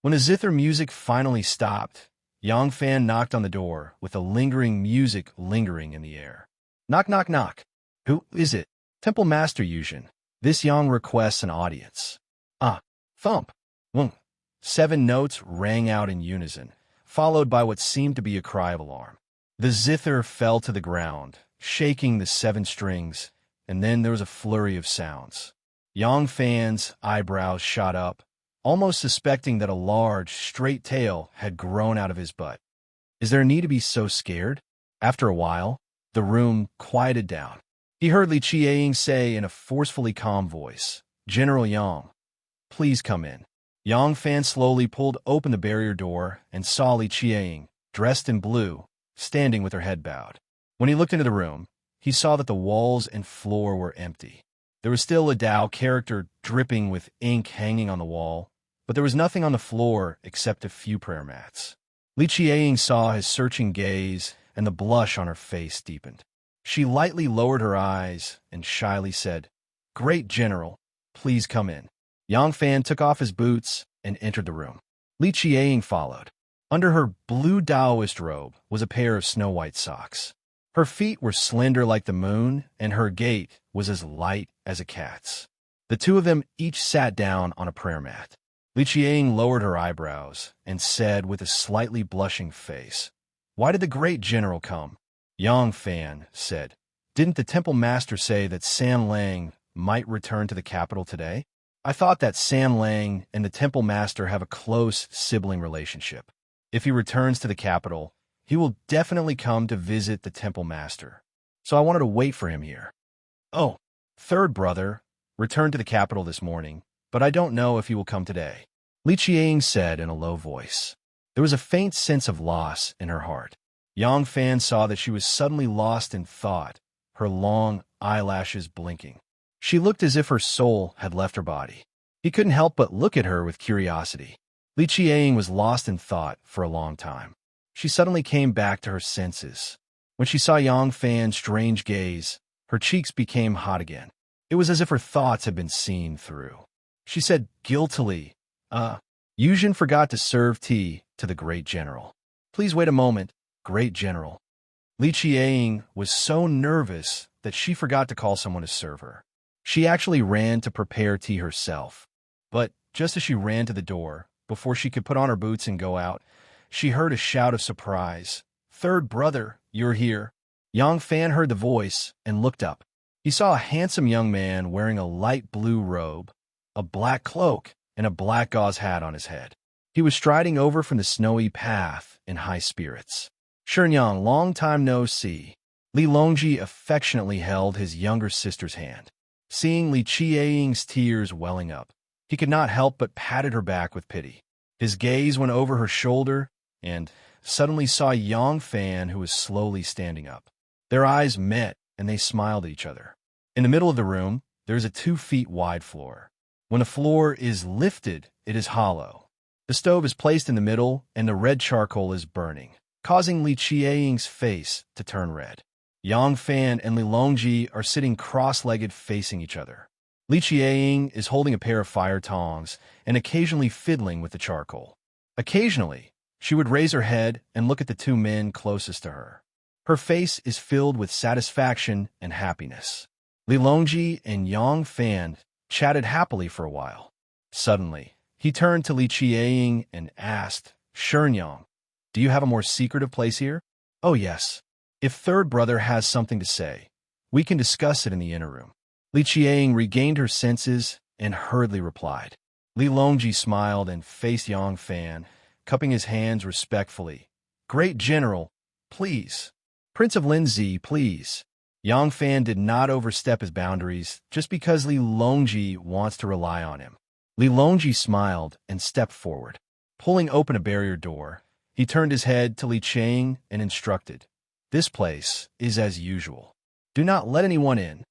Speaker 1: When the zither music finally stopped, Yang Fan knocked on the door with the lingering music lingering in the air. "Knock, knock, knock. Who is it?" "Temple Master Yuzhen. This Yang requests an audience." "Ah." Thump. Wunk. 7 notes rang out in unison, followed by what seemed to be a cry of alarm. The zither fell to the ground, shaking the 7 strings, and then there was a flurry of sounds. Yang Fan's eyebrows shot up, almost suspecting that a large, straight tail had grown out of his butt. Is there a need to be so scared? After a while, the room quieted down. He heard Li Qiang say in a forcefully calm voice, "General Yang, please come in." Yang Fan slowly pulled open the barrier door and saw Li Qiang, dressed in blue, standing with her head bowed. When he looked into the room, he saw that the walls and floor were empty. There was still a Dao character dripping with ink hanging on the wall, but there was nothing on the floor except a few prayer mats. Li Qiang saw his searching gaze, and the blush on her face deepened. She lightly lowered her eyes and shyly said, "Great General, please come in." Yang Fan took off his boots and entered the room. Li Qiang followed. Under her blue Taoist robe was a pair of snow-white socks. Her feet were slender like the moon, and her gait was as light as a cat's. The two of them each sat down on a prayer mat. Li Qiang lowered her eyebrows and said with a slightly blushing face, "Why did the great general come?" Yang Fan said, "Didn't the temple master say that San Lang might return to the capital today? I thought that San Lang and the temple master have a close sibling relationship. If he returns to the capital, he will definitely come to visit the temple master. So I wanted to wait for him here." "Oh, third brother returned to the capital this morning, but I don't know if he will come today," Li Qiang said in a low voice. There was a faint sense of loss in her heart. Yang Fan saw that she was suddenly lost in thought, her long eyelashes blinking. She looked as if her soul had left her body. He couldn't help but look at her with curiosity. Li Qiang was lost in thought for a long time. She suddenly came back to her senses. When she saw Yang Fan's strange gaze, her cheeks became hot again. It was as if her thoughts had been seen through. She said guiltily, Yuzhen forgot to serve tea to the great general. Please wait a moment, great general." Li Qiang was so nervous that she forgot to call someone to serve her. She actually ran to prepare tea herself. But just as she ran to the door, before she could put on her boots and go out, she heard a shout of surprise. "Third brother, you're here." Yang Fan heard the voice and looked up. He saw a handsome young man wearing a light blue robe, a black cloak, and a black gauze hat on his head. He was striding over from the snowy path in high spirits. "Shenyang, long time no see." Li Longji affectionately held his younger sister's hand. Seeing Li Qiang's tears welling up, he could not help but patted her back with pity. His gaze went over her shoulder and suddenly saw Yang Fan, who was slowly standing up. Their eyes met, and they smiled at each other. In the middle of the room, there is a 2 feet wide floor. When the floor is lifted, it is hollow. The stove is placed in the middle, and the red charcoal is burning, causing Li Qiang's face to turn red. Yang Fan and Li Longji are sitting cross-legged facing each other. Li Qiang is holding a pair of fire tongs and occasionally fiddling with the charcoal. Occasionally, she would raise her head and look at the two men closest to her. Her face is filled with satisfaction and happiness. Li Longji and Yang Fan chatted happily for a while. Suddenly, he turned to Li Qiang and asked, "Shenyang, do you have a more secretive place here?" "Oh yes. If third brother has something to say, we can discuss it in the inner room." Li Qiang regained her senses and hurriedly replied. Li Longji smiled and faced Yang Fan, cupping his hands respectfully. "Great General, please. Prince of Linzi, please." Yang Fan did not overstep his boundaries just because Li Longji wants to rely on him. Li Longji smiled and stepped forward. Pulling open a barrier door, he turned his head to Li Qiang and instructed, "This place is as usual. Do not let anyone in."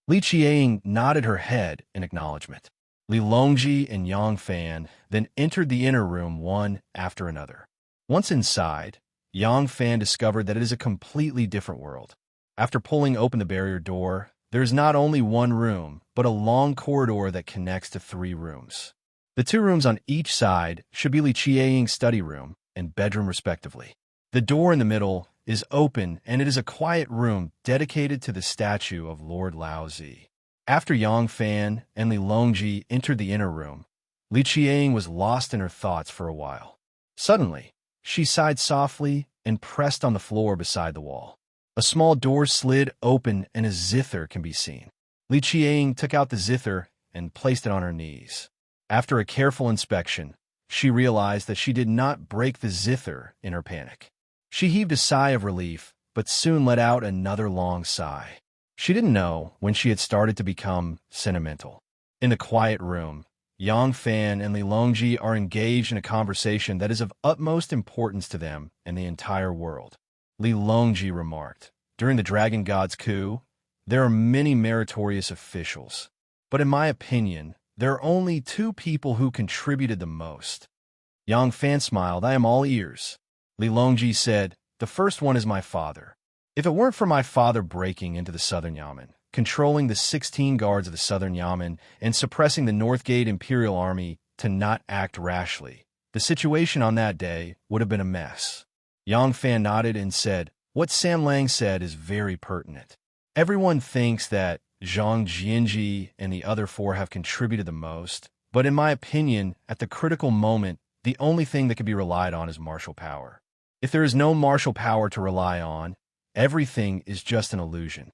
Speaker 1: Li Qiang nodded her head in acknowledgement. Li Longji and Yang Fan then entered the inner room one after another. Once inside, Yang Fan discovered that it is a completely different world. After pulling open the barrier door, there is not only one room, but a long corridor that connects to 3 rooms. The 2 rooms on each side should be Li Qiang's study room and bedroom respectively. The door in the middle is open, and it is a quiet room dedicated to the statue of Lord Laozi. After Yang Fan and Li Longji entered the inner room, Li Qiang was lost in her thoughts for a while. Suddenly, she sighed softly and pressed on the floor beside the wall. A small door slid open and a zither can be seen. Li Qiang took out the zither and placed it on her knees. After a careful inspection, she realized that she did not break the zither in her panic. She heaved a sigh of relief, but soon let out another long sigh. She didn't know when she had started to become sentimental. In the quiet room, Yang Fan and Li Longji are engaged in a conversation that is of utmost importance to them and the entire world. Li Longji remarked, "During the Dragon God's coup, there are many meritorious officials. But in my opinion, there are only 2 people who contributed the most." Yang Fan smiled. "I am all ears." Li Longji said, "The first one is my father. If it weren't for my father breaking into the Southern Yamen, controlling the 16 guards of the Southern Yamen, and suppressing the Northgate Imperial Army to not act rashly, the situation on that day would have been a mess." Yang Fan nodded and said, "What Sam Lang said is very pertinent. Everyone thinks that Zhang Jianji and the other 4 have contributed the most, but in my opinion, at the critical moment, the only thing that can be relied on is martial power. If there is no martial power to rely on, everything is just an illusion."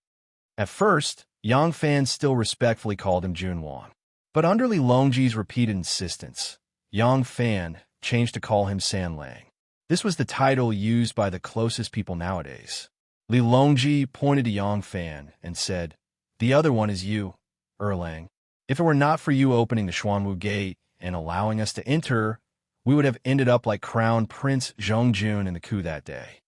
Speaker 1: At first, Yang Fan still respectfully called him Junwan. But under Li Longji's repeated insistence, Yang Fan changed to call him San Lang. This was the title used by the closest people nowadays. Li Longji pointed to Yang Fan and said, "The other one is you, Erlang. If it were not for you opening the Xuanwu Gate and allowing us to enter, we would have ended up like Crown Prince Zhongjun in the coup that day."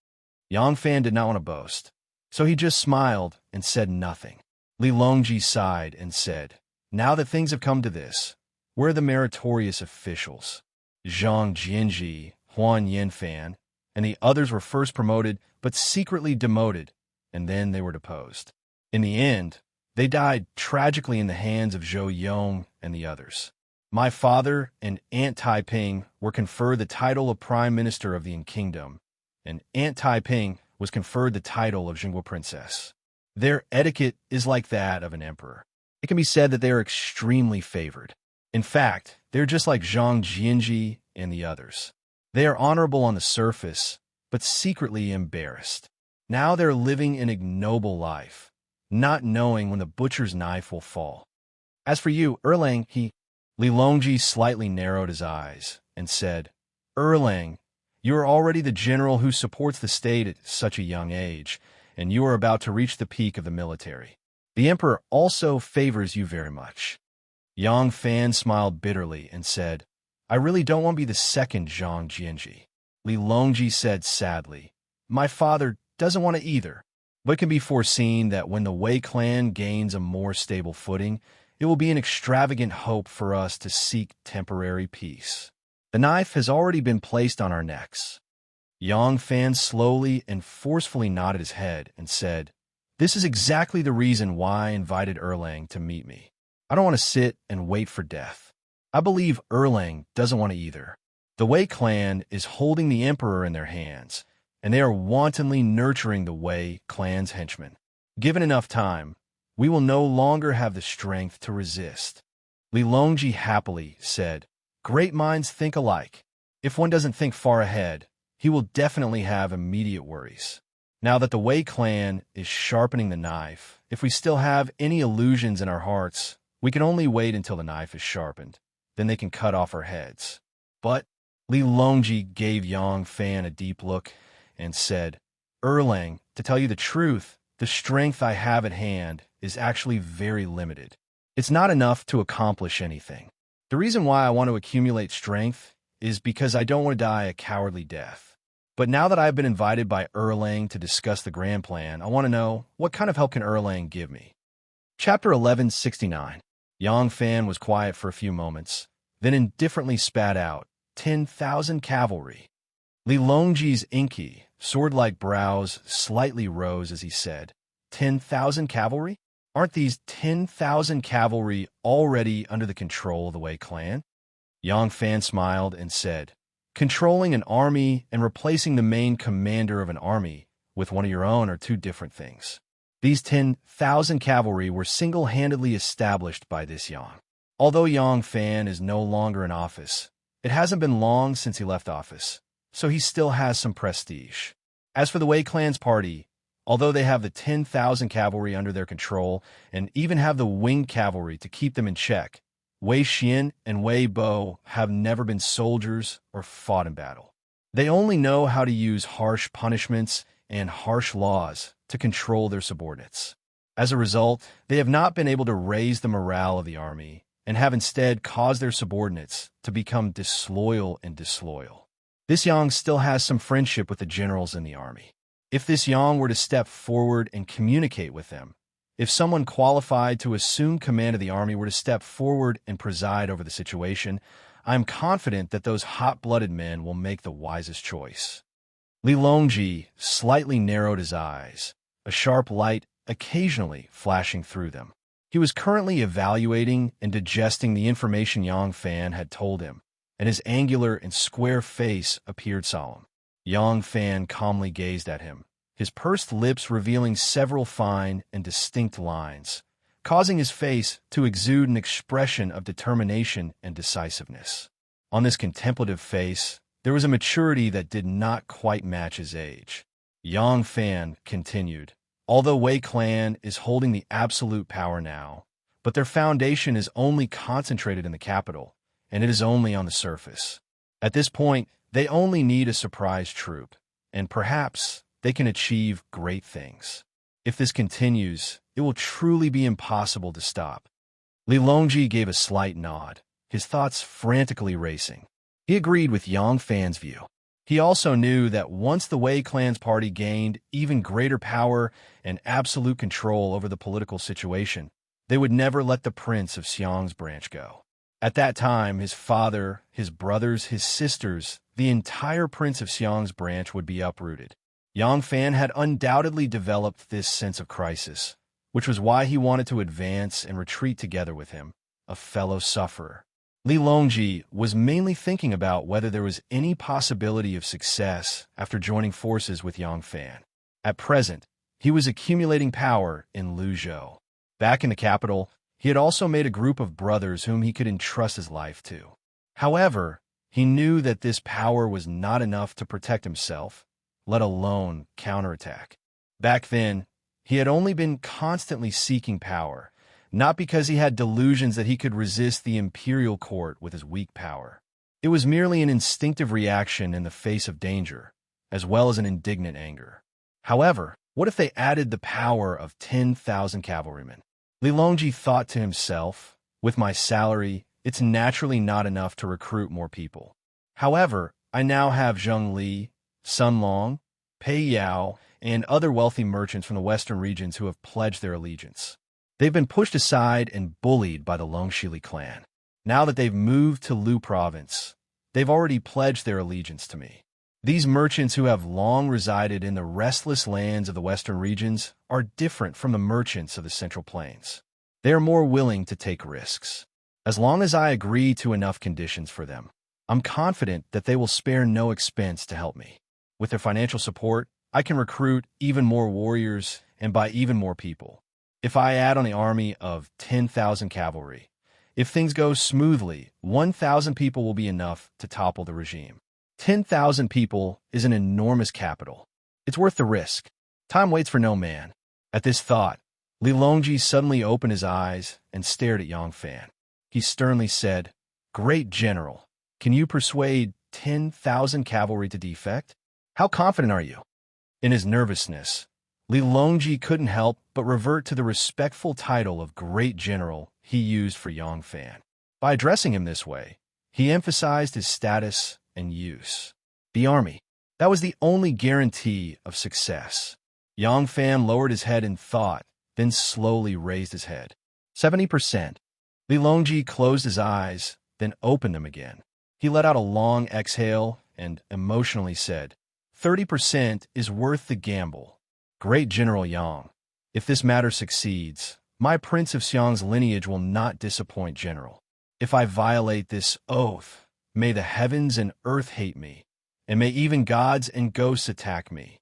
Speaker 1: Yang Fan did not want to boast, so he just smiled and said nothing. Li Longji sighed and said, "Now that things have come to this, where are the meritorious officials? Zhang Jianji, Huan Yanfan, and the others were first promoted but secretly demoted, and then they were deposed. In the end, they died tragically in the hands of Zhou Yong and the others. My father and Aunt Taiping were conferred the title of Prime Minister of the Kingdom, and Aunt Taiping was conferred the title of Jingguo Princess. Their etiquette is like that of an emperor. It can be said that they are extremely favored. In fact, they're just like Zhang Jianji and the others. They are honorable on the surface, but secretly embarrassed. Now they're living an ignoble life, not knowing when the butcher's knife will fall. As for you, Erlang, Li Longji slightly narrowed his eyes and said, "Erlang, you are already the general who supports the state at such a young age, and you are about to reach the peak of the military. The emperor also favors you very much." Yang Fan smiled bitterly and said, "I really don't want to be the second Zhang Jianji." Li Longji said sadly, "My father doesn't want to either, but it can be foreseen that when the Wei clan gains a more stable footing, it will be an extravagant hope for us to seek temporary peace. The knife has already been placed on our necks." Yang Fan slowly and forcefully nodded his head and said, "This is exactly the reason why I invited Erlang to meet me. I don't want to sit and wait for death. I believe Erlang doesn't want to either. The Wei clan is holding the emperor in their hands, and they are wantonly nurturing the Wei clan's henchmen. Given enough time, we will no longer have the strength to resist. Li Longji happily said, "Great minds think alike. If one doesn't think far ahead, he will definitely have immediate worries. Now that the Wei clan is sharpening the knife, if we still have any illusions in our hearts, we can only wait until the knife is sharpened. Then they can cut off our heads." But Li Longji gave Yang Fan a deep look and said, "Erlang, to tell you the truth, the strength I have at hand is actually very limited. It's not enough to accomplish anything. The reason why I want to accumulate strength is because I don't want to die a cowardly death. But now that I've been invited by Erlang to discuss the grand plan, I want to know, what kind of help can Erlang give me?" Chapter 1169. Yang Fan was quiet for a few moments, then indifferently spat out, 10,000 cavalry. Li Longji's inky, sword-like brows slightly rose as he said, 10,000 cavalry? Aren't these 10,000 cavalry already under the control of the Wei clan? Yang Fan smiled and said, "Controlling an army and replacing the main commander of an army with one of your own are two different things. These 10,000 cavalry were single-handedly established by this Yang. Although Yang Fan is no longer in office, it hasn't been long since he left office, so he still has some prestige. As for the Wei clan's party, although they have the 10,000 cavalry under their control and even have the winged cavalry to keep them in check, Wei Xian and Wei Bo have never been soldiers or fought in battle. They only know how to use harsh punishments and harsh laws to control their subordinates. As a result, they have not been able to raise the morale of the army and have instead caused their subordinates to become disloyal and disloyal. This Yang still has some friendship with the generals in the army. If this Yang were to step forward and communicate with them, if someone qualified to assume command of the army were to step forward and preside over the situation, I am confident that those hot-blooded men will make the wisest choice." Li Longji slightly narrowed his eyes, a sharp light occasionally flashing through them. He was currently evaluating and digesting the information Yang Fan had told him, and his angular and square face appeared solemn. Yang Fan calmly gazed at him, his pursed lips revealing several fine and distinct lines, causing his face to exude an expression of determination and decisiveness. On this contemplative face, there was a maturity that did not quite match his age. Yang Fan continued, "Although Wei clan is holding the absolute power now, but their foundation is only concentrated in the capital, and it is only on the surface. At this point, they only need a surprise troop, and perhaps they can achieve great things. If this continues, it will truly be impossible to stop." Li Longji gave a slight nod, his thoughts frantically racing. He agreed with Yang Fan's view. He also knew that once the Wei clan's party gained even greater power and absolute control over the political situation, they would never let the prince of Xiang's branch go. At that time, his father, his brothers, his sisters, the entire prince of Xiang's branch would be uprooted. Yang Fan had undoubtedly developed this sense of crisis, which was why he wanted to advance and retreat together with him, a fellow sufferer. Li Longji was mainly thinking about whether there was any possibility of success after joining forces with Yang Fan. At present, he was accumulating power in Luzhou. Back in the capital, he had also made a group of brothers whom he could entrust his life to. However, he knew that this power was not enough to protect himself, let alone counterattack. Back then, he had only been constantly seeking power, not because he had delusions that he could resist the imperial court with his weak power. It was merely an instinctive reaction in the face of danger, as well as an indignant anger. However, what if they added the power of 10,000 cavalrymen? Li Longji thought to himself, with my salary, it's naturally not enough to recruit more people. However, I now have Zheng Li, Sun Long, Pei Yao, and other wealthy merchants from the western regions who have pledged their allegiance. They've been pushed aside and bullied by the Longxili clan. Now that they've moved to Lu province, they've already pledged their allegiance to me. These merchants who have long resided in the restless lands of the western regions are different from the merchants of the Central Plains. They are more willing to take risks. As long as I agree to enough conditions for them, I'm confident that they will spare no expense to help me. With their financial support, I can recruit even more warriors and buy even more people. If I add on the army of 10,000 cavalry, if things go smoothly, 1,000 people will be enough to topple the regime. 10,000 people is an enormous capital. It's worth the risk. Time waits for no man. At this thought, Li Longji suddenly opened his eyes and stared at Yang Fan. He sternly said, "Great general, can you persuade 10,000 cavalry to defect? How confident are you?" In his nervousness, Li Longji couldn't help but revert to the respectful title of Great General he used for Yang Fan. By addressing him this way, he emphasized his status and use. The army, that was the only guarantee of success. Yang Fan lowered his head in thought, then slowly raised his head. 70%. Li Longji closed his eyes, then opened them again. He let out a long exhale and emotionally said, 30% is worth the gamble. Great General Yang, if this matter succeeds, my Prince of Xiang's lineage will not disappoint, General. If I violate this oath, may the heavens and earth hate me, and may even gods and ghosts attack me.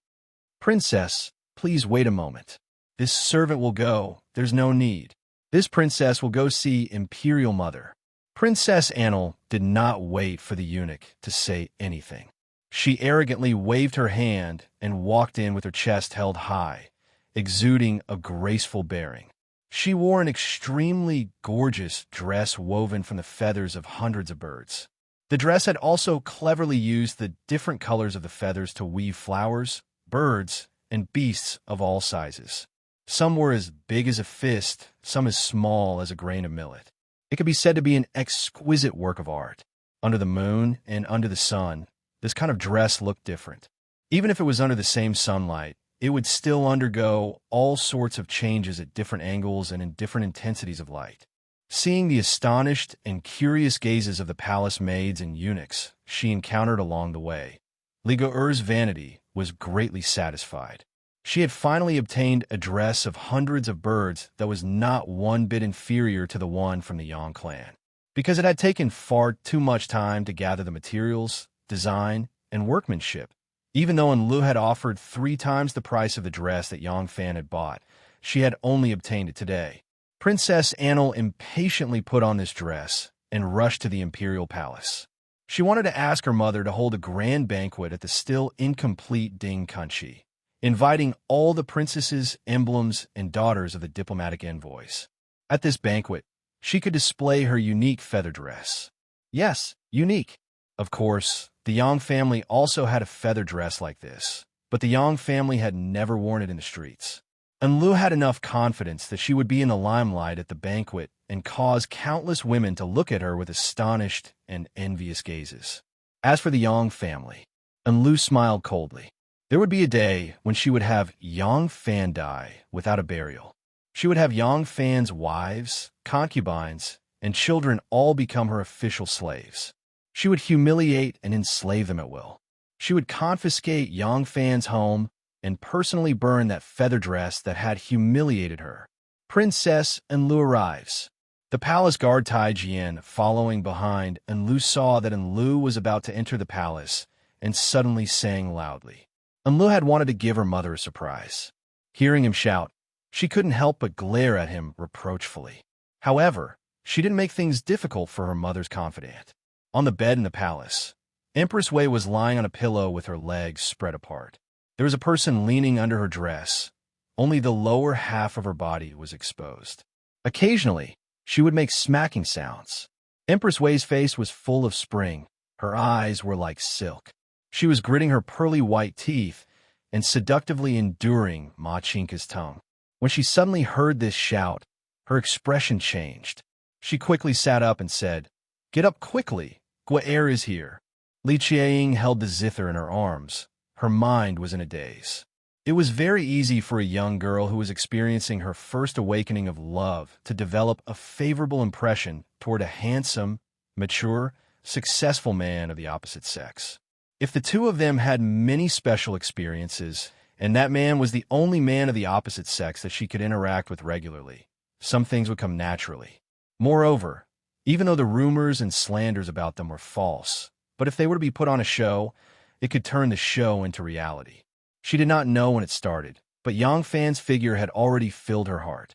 Speaker 1: Princess, please wait a moment. This servant will go, there's no need. This princess will go see Imperial Mother. Princess Anil did not wait for the eunuch to say anything. She arrogantly waved her hand and walked in with her chest held high, exuding a graceful bearing. She wore an extremely gorgeous dress woven from the feathers of hundreds of birds. The dress had also cleverly used the different colors of the feathers to weave flowers, birds, and beasts of all sizes. Some were as big as a fist, some as small as a grain of millet. It could be said to be an exquisite work of art. Under the moon and under the sun, this kind of dress looked different. Even if it was under the same sunlight, it would still undergo all sorts of changes at different angles and in different intensities of light. Seeing the astonished and curious gazes of the palace maids and eunuchs she encountered along the way, Li Guo'er's vanity was greatly satisfied. She had finally obtained a dress of hundreds of birds that was not one bit inferior to the one from the Yang clan. Because it had taken far too much time to gather the materials, design, and workmanship. Even though Enlu had offered 3 times the price of the dress that Yang Fan had bought, she had only obtained it today. Princess Anil impatiently put on this dress and rushed to the imperial palace. She wanted to ask her mother to hold a grand banquet at the still incomplete Ding Kunchi, inviting all the princesses, emblems, and daughters of the diplomatic envoys. At this banquet, she could display her unique feather dress. Yes, unique. Of course, the Yang family also had a feather dress like this, but the Yang family had never worn it in the streets. Enlu had enough confidence that she would be in the limelight at the banquet and cause countless women to look at her with astonished and envious gazes. As for the Yang family, Enlu smiled coldly. There would be a day when she would have Yang Fan die without a burial. She would have Yang Fan's wives, concubines, and children all become her official slaves. She would humiliate and enslave them at will. She would confiscate Yang Fan's home and personally burn that feather dress that had humiliated her. Princess Enlu arrives. The palace guard Tai Jian following behind, Enlu saw that Enlu was about to enter the palace and suddenly sang loudly. Enlu had wanted to give her mother a surprise. Hearing him shout, she couldn't help but glare at him reproachfully. However, she didn't make things difficult for her mother's confidant. On the bed in the palace, Empress Wei was lying on a pillow with her legs spread apart. There was a person leaning under her dress. Only the lower half of her body was exposed. Occasionally, she would make smacking sounds. Empress Wei's face was full of spring. Her eyes were like silk. She was gritting her pearly white teeth and seductively enduring Ma Chinka's tongue. When she suddenly heard this shout, her expression changed. She quickly sat up and said, "Get up quickly, Guo'er is here." Li Qiaying held the zither in her arms. Her mind was in a daze. It was very easy for a young girl who was experiencing her first awakening of love to develop a favorable impression toward a handsome, mature, successful man of the opposite sex. If the two of them had many special experiences, and that man was the only man of the opposite sex that she could interact with regularly, some things would come naturally. Moreover, even though the rumors and slanders about them were false, but if they were to be put on a show, it could turn the show into reality. She did not know when it started, but Yang Fan's figure had already filled her heart.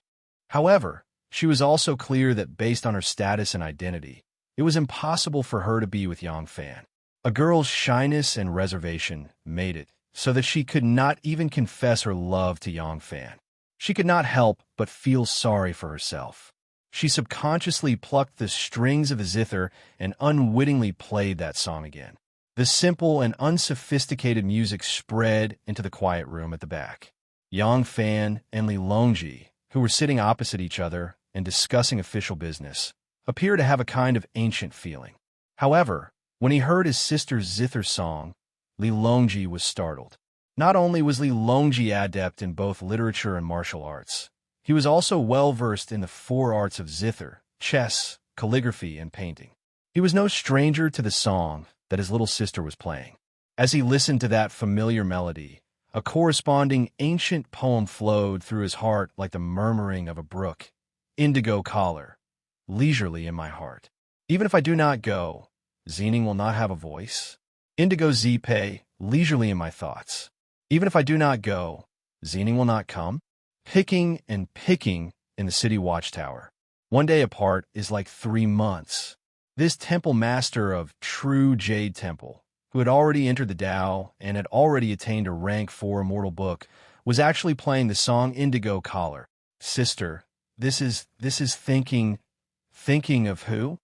Speaker 1: However, she was also clear that based on her status and identity, it was impossible for her to be with Yang Fan. A girl's shyness and reservation made it so that she could not even confess her love to Yang Fan. She could not help but feel sorry for herself. She subconsciously plucked the strings of the zither and unwittingly played that song again. The simple and unsophisticated music spread into the quiet room at the back. Yang Fan and Li Longji, who were sitting opposite each other and discussing official business, appeared to have a kind of ancient feeling. However, when he heard his sister's zither song, Li Longji was startled. Not only was Li Longji adept in both literature and martial arts, he was also well-versed in the four arts of zither, chess, calligraphy, and painting. He was no stranger to the song that his little sister was playing. As he listened to that familiar melody, a corresponding ancient poem flowed through his heart like the murmuring of a brook. Indigo collar, leisurely in my heart. Even if I do not go, Zening will not have a voice. Indigo zipe, leisurely in my thoughts. Even if I do not go, Zening will not come. Picking and picking in the city watchtower. One day apart is like 3 months. This temple master of true Jade Temple, who had already entered the Tao and had already attained a rank 4 immortal book, was actually playing the song Indigo Collar. Sister, this is thinking of who?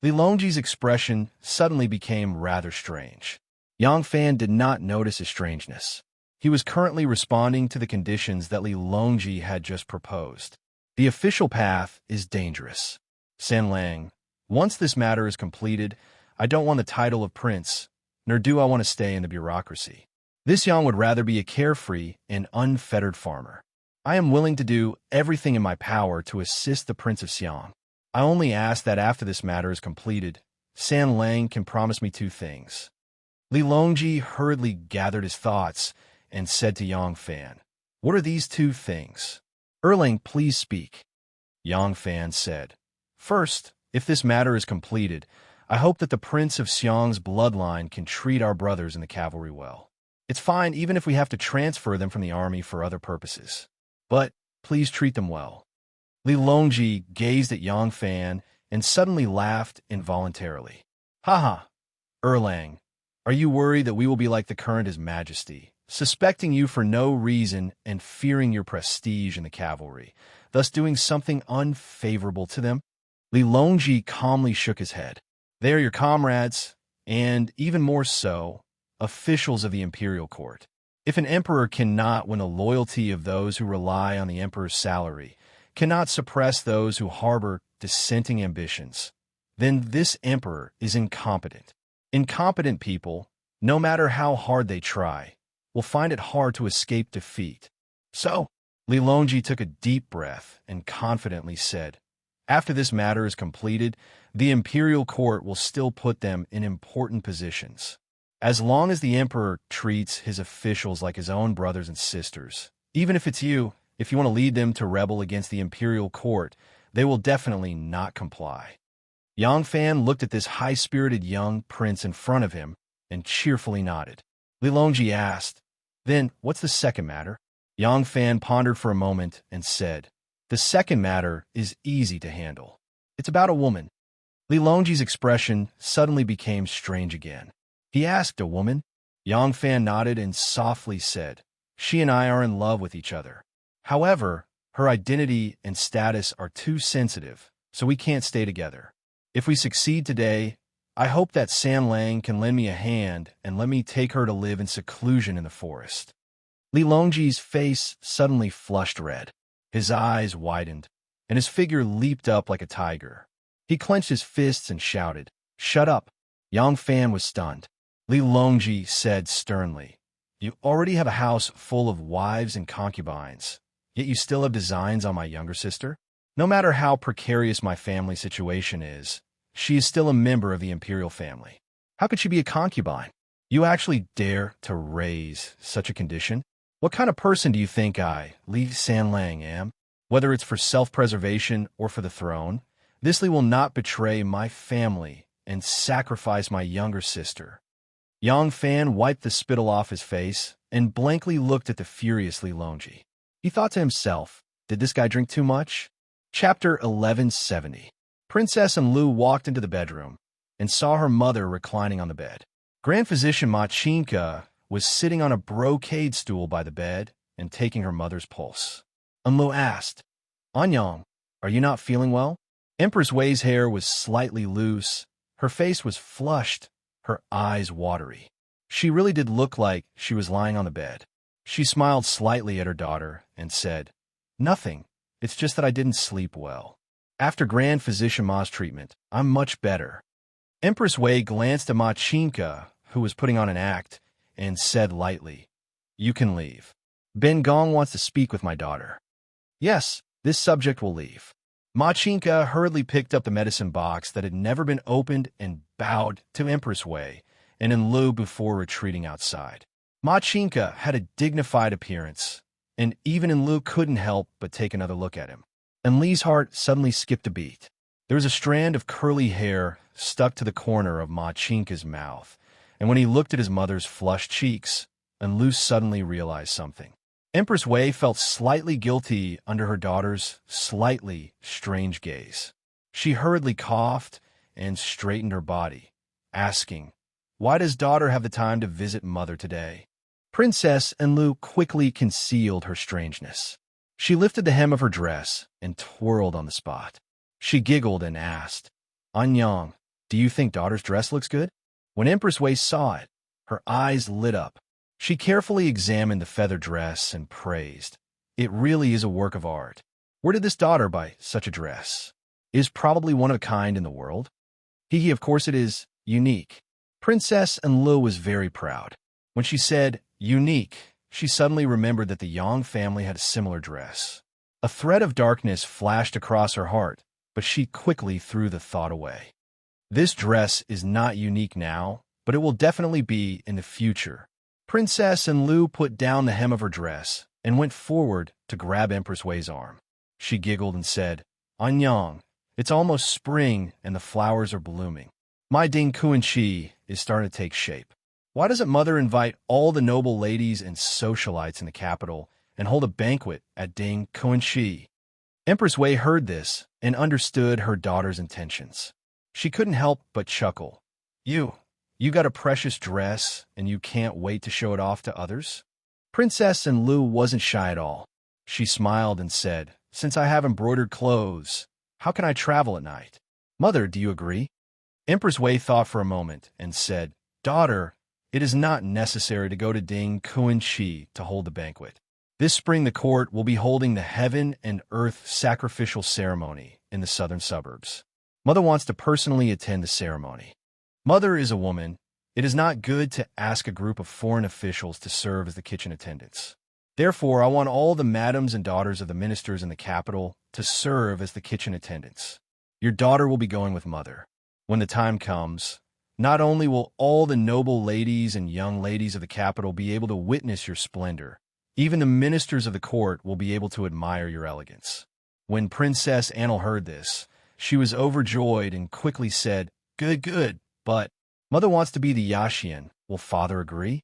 Speaker 1: Li Longji's expression suddenly became rather strange. Yang Fan did not notice his strangeness. He was currently responding to the conditions that Li Longji had just proposed. The official path is dangerous. San Lang, once this matter is completed, I don't want the title of prince, nor do I want to stay in the bureaucracy. This Yang would rather be a carefree and unfettered farmer. I am willing to do everything in my power to assist the Prince of Xiang. I only ask that after this matter is completed, San Lang can promise me 2 things. Li Longji hurriedly gathered his thoughts and said to Yang Fan, "What are these 2 things? Erlang, please speak." Yang Fan said, "First, if this matter is completed, I hope that the Prince of Xiang's bloodline can treat our brothers in the cavalry well. It's fine even if we have to transfer them from the army for other purposes. But please treat them well." Li Longji gazed at Yang Fan and suddenly laughed involuntarily. "Haha, Erlang, are you worried that we will be like the current His Majesty, suspecting you for no reason and fearing your prestige in the cavalry, thus doing something unfavorable to them?" Li Longji calmly shook his head. "They are your comrades, and, even more so, officials of the imperial court. If an emperor cannot win the loyalty of those who rely on the emperor's salary, cannot suppress those who harbor dissenting ambitions, then this emperor is incompetent. Incompetent people, no matter how hard they try, will find it hard to escape defeat. So," Li Longji took a deep breath and confidently said, "After this matter is completed, the imperial court will still put them in important positions. As long as the emperor treats his officials like his own brothers and sisters, even if it's you, if you want to lead them to rebel against the imperial court, they will definitely not comply." Yang Fan looked at this high-spirited young prince in front of him and cheerfully nodded. Li Longji asked, "Then, what's the second matter?" Yang Fan pondered for a moment and said, "The second matter is easy to handle. It's about a woman." Li Longji's expression suddenly became strange again. He asked, "A woman?" Yang Fan nodded and softly said, "She and I are in love with each other. However, her identity and status are too sensitive, so we can't stay together. If we succeed today, I hope that San Lang can lend me a hand and let me take her to live in seclusion in the forest." Li Longji's face suddenly flushed red. His eyes widened, and his figure leaped up like a tiger. He clenched his fists and shouted, "Shut up!" Yang Fan was stunned. Li Longji said sternly, "You already have a house full of wives and concubines, yet you still have designs on my younger sister? No matter how precarious my family situation is, she is still a member of the imperial family. How could she be a concubine? You actually dare to raise such a condition? What kind of person do you think I, Li San Lang, am?" Whether it's for self-preservation or for the throne, this Li will not betray my family and sacrifice my younger sister. Yang Fan wiped the spittle off his face and blankly looked at the furiously Longi. He thought to himself, did this guy drink too much? Chapter 1170. Princess and Lu walked into the bedroom and saw her mother reclining on the bed. Grand Physician Machinka was sitting on a brocade stool by the bed and taking her mother's pulse. Lu asked, Anyang, are you not feeling well? Empress Wei's hair was slightly loose, her face was flushed, her eyes watery. She really did look like she was lying on the bed. She smiled slightly at her daughter and said, Nothing, it's just that I didn't sleep well. After Grand Physician Ma's treatment, I'm much better. Empress Wei glanced at Machinka, who was putting on an act, and said lightly, You can leave. Ben Gong wants to speak with my daughter. Yes, this subject will leave. Machinka hurriedly picked up the medicine box that had never been opened and bowed to Empress Wei and Enlu before retreating outside. Machinka had a dignified appearance, and even Enlu couldn't help but take another look at him. Enli's heart suddenly skipped a beat. There was a strand of curly hair stuck to the corner of Machinka's mouth, and when he looked at his mother's flushed cheeks, Enlu suddenly realized something. Empress Wei felt slightly guilty under her daughter's slightly strange gaze. She hurriedly coughed and straightened her body, asking, Why does daughter have the time to visit mother today? Princess Enlu quickly concealed her strangeness. She lifted the hem of her dress and twirled on the spot. She giggled and asked, Anyang, do you think daughter's dress looks good? When Empress Wei saw it, her eyes lit up. She carefully examined the feather dress and praised, It really is a work of art. Where did this daughter buy such a dress? It is probably one of a kind in the world. Hee, of course it is, unique. Princess Enlu was very proud. When she said, unique, she suddenly remembered that the Yang family had a similar dress. A thread of darkness flashed across her heart, but she quickly threw the thought away. This dress is not unique now, but it will definitely be in the future. Princess Enlu put down the hem of her dress and went forward to grab Empress Wei's arm. She giggled and said, Anyang, it's almost spring and the flowers are blooming. My Ding Kuan-chi is starting to take shape. Why doesn't mother invite all the noble ladies and socialites in the capital and hold a banquet at Ding Kuan-chi? Empress Wei heard this and understood her daughter's intentions. She couldn't help but chuckle. You got a precious dress, and you can't wait to show it off to others? Princess Enlu wasn't shy at all. She smiled and said, Since I have embroidered clothes, how can I travel at night? Mother, do you agree? Empress Wei thought for a moment and said, Daughter, it is not necessary to go to Ding Kuan-chi to hold the banquet. This spring the court will be holding the heaven and earth sacrificial ceremony in the southern suburbs. Mother wants to personally attend the ceremony. Mother is a woman. It is not good to ask a group of foreign officials to serve as the kitchen attendants. Therefore, I want all the madams and daughters of the ministers in the capital to serve as the kitchen attendants. Your daughter will be going with mother. When the time comes, not only will all the noble ladies and young ladies of the capital be able to witness your splendor, even the ministers of the court will be able to admire your elegance. When Princess Anil heard this, she was overjoyed and quickly said, Good, but mother wants to be the Yaxian. Will father agree?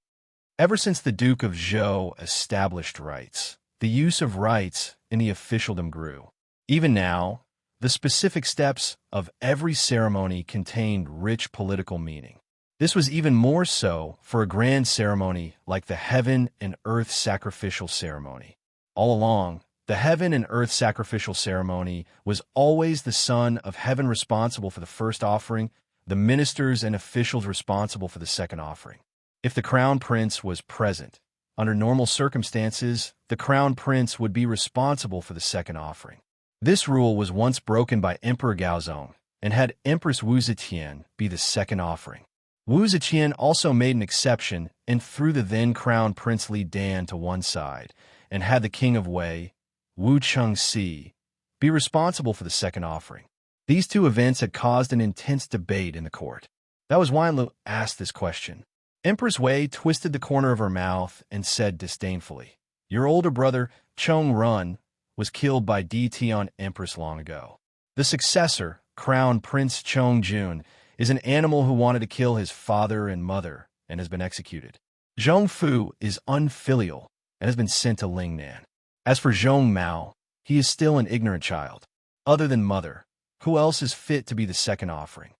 Speaker 1: Ever since the Duke of Zhou established rights, the use of rights in the officialdom grew. Even now, the specific steps of every ceremony contained rich political meaning. This was even more so for a grand ceremony like the Heaven and Earth Sacrificial Ceremony. All along, the Heaven and Earth Sacrificial Ceremony was always the son of heaven responsible for the first offering, the ministers and officials responsible for the second offering. If the crown prince was present, under normal circumstances, the crown prince would be responsible for the second offering. This rule was once broken by Emperor Gaozong and had Empress Wu Zetian be the second offering. Wu Zetian also made an exception and threw the then crown Prince Li Dan to one side and had the king of Wei, Wu Chengxi, be responsible for the second offering. These two events had caused an intense debate in the court. That was why Lu asked this question. Empress Wei twisted the corner of her mouth and said disdainfully, Your older brother, Chong Run, was killed by the Tian Empress long ago. The successor, Crown Prince Chongjun, is an animal who wanted to kill his father and mother and has been executed. Zhongfu is unfilial and has been sent to Lingnan. As for Zhong Mao, he is still an ignorant child. Other than mother, who else is fit to be the second offering?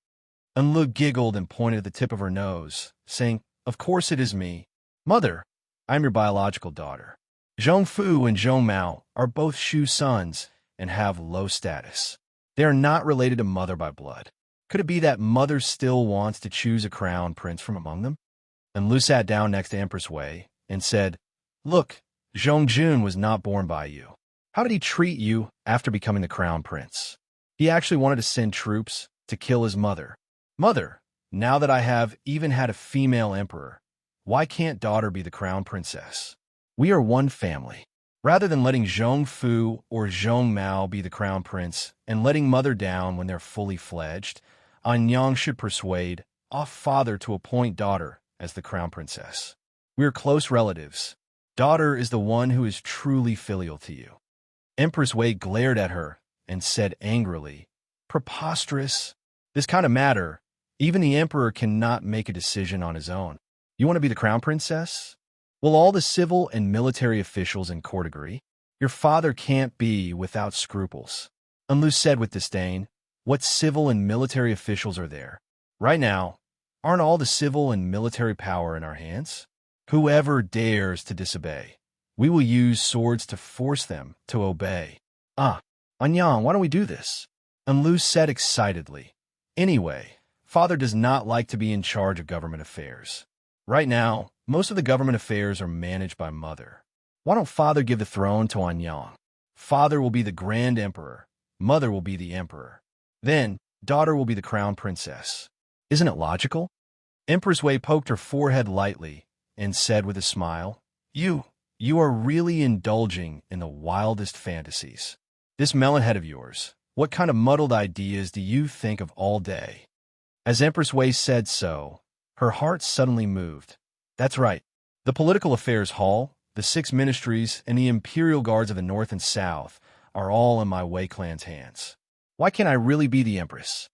Speaker 1: Enlu giggled and pointed at the tip of her nose, saying, "Of course it is me. Mother, I am your biological daughter." Zhongfu and Zhong Mao are both Shu sons and have low status. They are not related to mother by blood. Could it be that mother still wants to choose a crown prince from among them? And Lu sat down next to Empress Wei and said, "Look, Zhongjun was not born by you. How did he treat you after becoming the crown prince? He actually wanted to send troops to kill his mother. Mother, now that I have even had a female emperor, why can't daughter be the crown princess? We are one family. Rather than letting Zhongfu or Zhong Mao be the crown prince and letting mother down when they're fully fledged, Anyang should persuade our father to appoint daughter as the crown princess. We are close relatives. Daughter is the one who is truly filial to you." Empress Wei glared at her and said angrily, "Preposterous. This kind of matter, even the emperor cannot make a decision on his own. You want to be the crown princess? Will all the civil and military officials in court agree? Your father can't be without scruples." Enlu said with disdain, "What civil and military officials are there? Right now, aren't all the civil and military power in our hands? Whoever dares to disobey, we will use swords to force them to obey." Anyang, why don't we do this?" Enlu said excitedly. "Anyway, father does not like to be in charge of government affairs. Right now, most of the government affairs are managed by mother. Why don't father give the throne to Anyang? Father will be the grand emperor, mother will be the emperor. Then, daughter will be the crown princess. Isn't it logical?" Empress Wei poked her forehead lightly and said with a smile, You are really indulging in the wildest fantasies. This melon head of yours, what kind of muddled ideas do you think of all day?" As Empress Wei said so, her heart suddenly moved. That's right. The Political Affairs Hall, the 6 ministries, and the Imperial Guards of the North and South are all in my Wei clan's hands. Why can't I really be the Empress?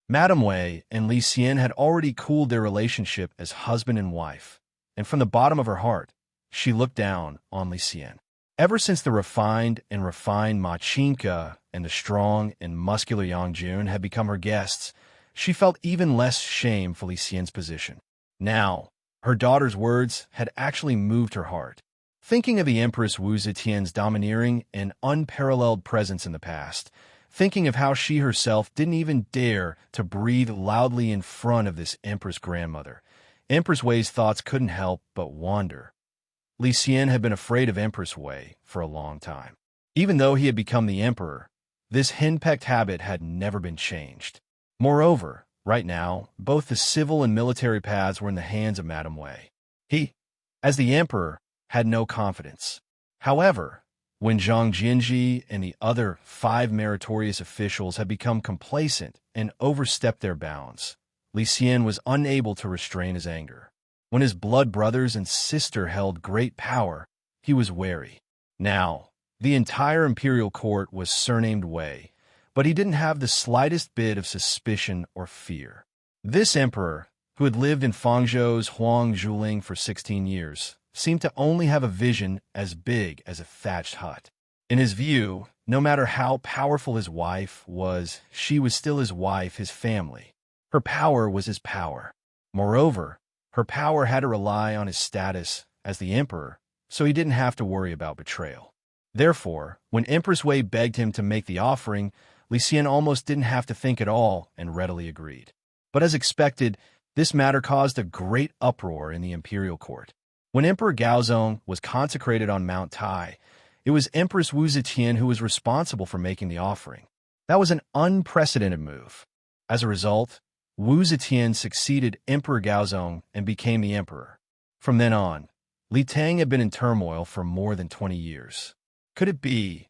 Speaker 1: Madame Wei and Li Xian had already cooled their relationship as husband and wife, and from the bottom of her heart, she looked down on Li Xian. Ever since the refined Ma Chinka and the strong and muscular Yang Jun had become her guests, she felt even less shame for Li Xian's position. Now, her daughter's words had actually moved her heart. Thinking of the Empress Wu Zetian's domineering and unparalleled presence in the past, thinking of how she herself didn't even dare to breathe loudly in front of this Empress grandmother, Empress Wei's thoughts couldn't help but wander. Li Xian had been afraid of Empress Wei for a long time. Even though he had become the emperor, this henpecked habit had never been changed. Moreover, right now, both the civil and military paths were in the hands of Madame Wei. He, as the emperor, had no confidence. However, when Zhang Jinji and the other 5 meritorious officials had become complacent and overstepped their bounds, Li Xian was unable to restrain his anger. When his blood brothers and sister held great power, he was wary. Now, the entire imperial court was surnamed Wei, but he didn't have the slightest bit of suspicion or fear. This emperor, who had lived in Fangzhou's Huangzhuling for 16 years, seemed to only have a vision as big as a thatched hut. In his view, no matter how powerful his wife was, she was still his wife, his family. Her power was his power. Moreover, her power had to rely on his status as the emperor, so he didn't have to worry about betrayal. Therefore, when Empress Wei begged him to make the offering, Li Xian almost didn't have to think at all and readily agreed. But as expected, this matter caused a great uproar in the imperial court. When Emperor Gaozong was consecrated on Mount Tai, it was Empress Wu Zetian who was responsible for making the offering. That was an unprecedented move. As a result, Wu Zetian succeeded Emperor Gaozong and became the emperor. From then on, Li Tang had been in turmoil for more than 20 years. Could it be,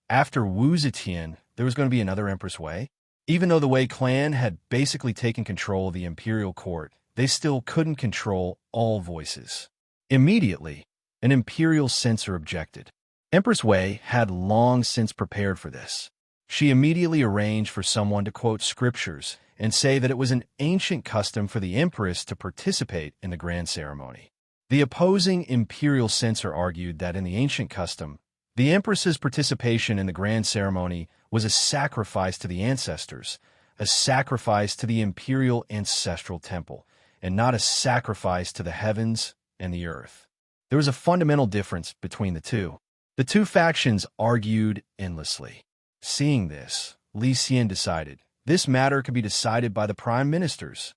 Speaker 1: after Wu Zetian, there was going to be another Empress Wei? Even though the Wei clan had basically taken control of the imperial court, they still couldn't control all voices. Immediately, an imperial censor objected. Empress Wei had long since prepared for this. She immediately arranged for someone to quote scriptures and say that it was an ancient custom for the empress to participate in the grand ceremony. The opposing imperial censor argued that in the ancient custom, the empress's participation in the grand ceremony was a sacrifice to the ancestors, a sacrifice to the imperial ancestral temple, and not a sacrifice to the heavens and the earth. There was a fundamental difference between the two. The two factions argued endlessly. Seeing this, Li Xian decided this matter could be decided by the prime ministers,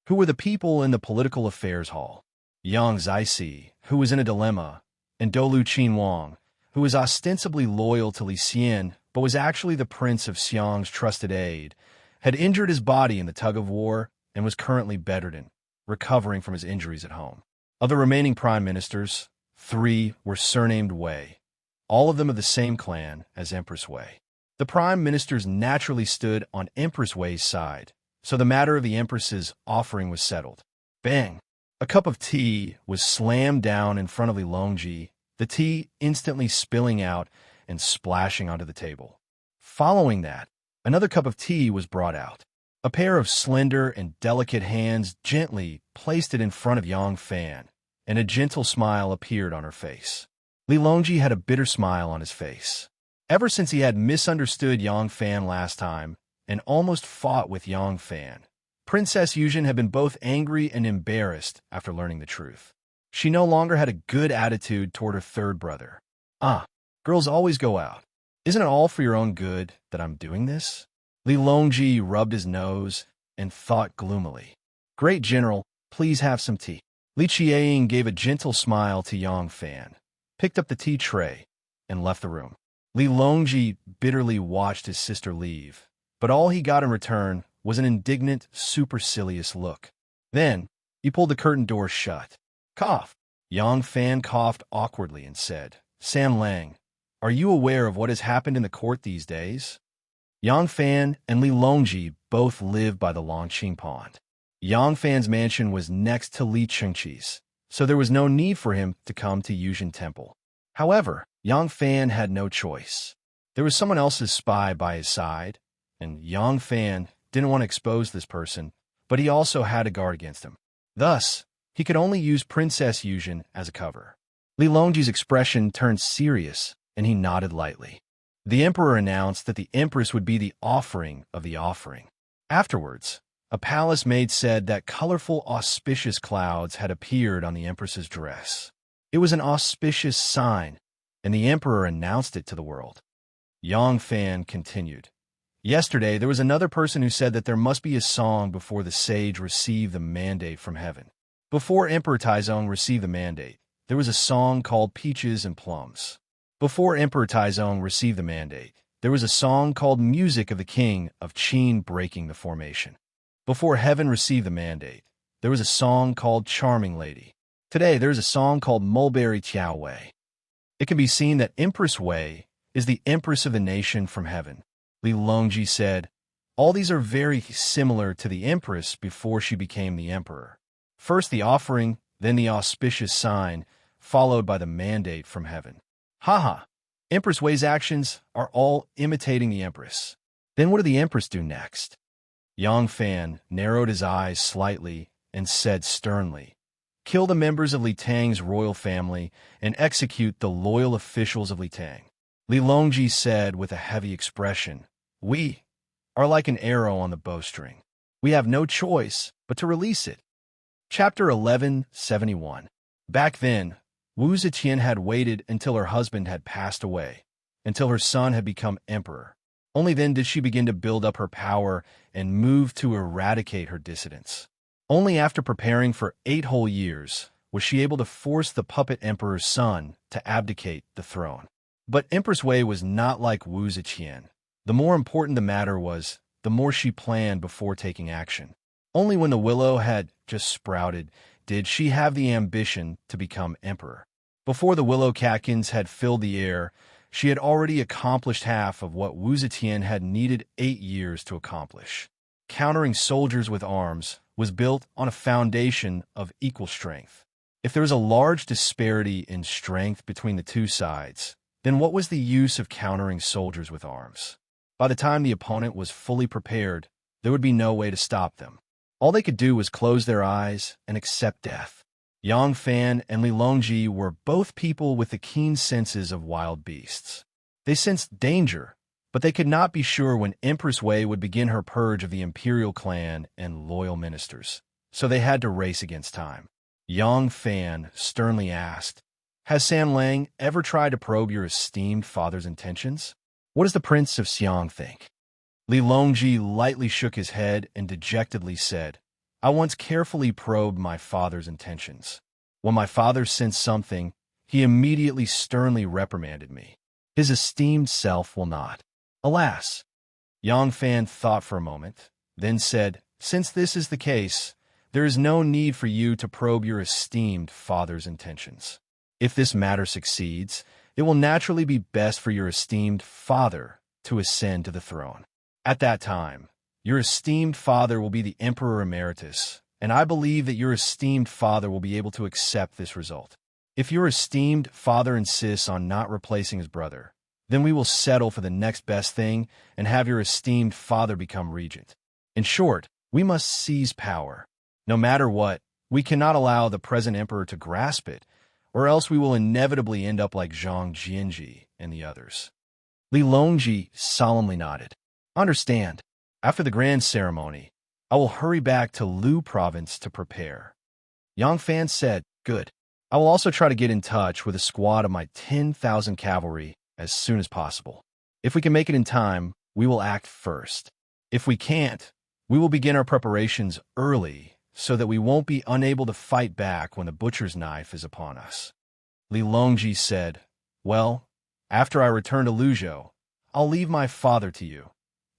Speaker 1: who were the people in the political affairs hall. Yang Zixi, who was in a dilemma, and Dolu Qinwang, who was ostensibly loyal to Li Xian but was actually the prince of Xiang's trusted aide, had injured his body in the tug-of-war and was currently bedridden, recovering from his injuries at home. Of the remaining prime ministers, 3 were surnamed Wei, all of them of the same clan as Empress Wei. The prime ministers naturally stood on Empress Wei's side, so the matter of the empress's offering was settled. Bang! A cup of tea was slammed down in front of Li Longji, the tea instantly spilling out and splashing onto the table. Following that, another cup of tea was brought out. A pair of slender and delicate hands gently placed it in front of Yang Fan, and a gentle smile appeared on her face. Li Longji had a bitter smile on his face. Ever since he had misunderstood Yang Fan last time and almost fought with Yang Fan, Princess Yuzhen had been both angry and embarrassed after learning the truth. She no longer had a good attitude toward her third brother. Girls always go out. Isn't it all for your own good that I'm doing this? Li Longji rubbed his nose and thought gloomily. Great General, please have some tea. Li Qiang gave a gentle smile to Yang Fan, picked up the tea tray, and left the room. Li Longji bitterly watched his sister leave, but all he got in return was an indignant, supercilious look. Then, he pulled the curtain door shut. Cough! Yang Fan coughed awkwardly and said, San Lang, are you aware of what has happened in the court these days? Yang Fan and Li Longji both lived by the Longqing Pond. Yang Fan's mansion was next to Li Chengqi's, so there was no need for him to come to Yuzhen Temple. However, Yang Fan had no choice. There was someone else's spy by his side, and Yang Fan didn't want to expose this person, but he also had to guard against him. Thus, he could only use Princess Yuzhen as a cover. Li Longji's expression turned serious, and he nodded lightly. The emperor announced that the empress would be the offering of the offering. Afterwards, a palace maid said that colorful, auspicious clouds had appeared on the empress's dress. It was an auspicious sign, and the emperor announced it to the world. Yang Fan continued. Yesterday, there was another person who said that there must be a song before the sage received the mandate from heaven. Before Emperor Taizong received the mandate, there was a song called Peaches and Plums. Before Emperor Taizong received the mandate, there was a song called Music of the King of Qin breaking the formation. Before heaven received the mandate, there was a song called Charming Lady. Today, there is a song called Mulberry Tiao Wei. It can be seen that Empress Wei is the empress of the nation from heaven. Li Longji said, all these are very similar to the empress before she became the emperor. First the offering, then the auspicious sign, followed by the mandate from heaven. Haha, Empress Wei's actions are all imitating the empress. Then what did the empress do next? Yang Fan narrowed his eyes slightly and said sternly, kill the members of Li Tang's royal family and execute the loyal officials of Li Tang. Li Longji said with a heavy expression, we are like an arrow on the bowstring. We have no choice but to release it. Chapter 1171. Back then, Wu Zetian had waited until her husband had passed away, until her son had become emperor. Only then did she begin to build up her power and move to eradicate her dissidents. Only after preparing for 8 whole years was she able to force the puppet emperor's son to abdicate the throne. But Empress Wei was not like Wu Zetian. The more important the matter was, the more she planned before taking action. Only when the willow had just sprouted did she have the ambition to become emperor. Before the willow catkins had filled the air, she had already accomplished half of what Wu Zetian had needed 8 years to accomplish. Countering soldiers with arms was built on a foundation of equal strength. If there was a large disparity in strength between the two sides, then what was the use of countering soldiers with arms? By the time the opponent was fully prepared, there would be no way to stop them. All they could do was close their eyes and accept death. Yang Fan and Li Longji were both people with the keen senses of wild beasts. They sensed danger, but they could not be sure when Empress Wei would begin her purge of the imperial clan and loyal ministers, so they had to race against time. Yang Fan sternly asked, "Has San Lang ever tried to probe your esteemed father's intentions? What does the Prince of Xiang think?" Li Longji lightly shook his head and dejectedly said, "I once carefully probed my father's intentions. When my father sensed something, he immediately sternly reprimanded me. His esteemed self will not." Alas! Yang Fan thought for a moment, then said, "Since this is the case, there is no need for you to probe your esteemed father's intentions. If this matter succeeds, it will naturally be best for your esteemed father to ascend to the throne. At that time, your esteemed father will be the Emperor Emeritus, and I believe that your esteemed father will be able to accept this result. If your esteemed father insists on not replacing his brother, then we will settle for the next best thing and have your esteemed father become regent. In short, we must seize power. No matter what, we cannot allow the present emperor to grasp it, or else we will inevitably end up like Zhang Jianji and the others." Li Longji solemnly nodded. "Understand. After the grand ceremony, I will hurry back to Lu province to prepare." Yang Fan said, "Good. I will also try to get in touch with a squad of my 10,000 cavalry as soon as possible. If we can make it in time, we will act first. If we can't, we will begin our preparations early so that we won't be unable to fight back when the butcher's knife is upon us." Li Longji said, "Well, after I return to Luzhou, I'll leave my father to you."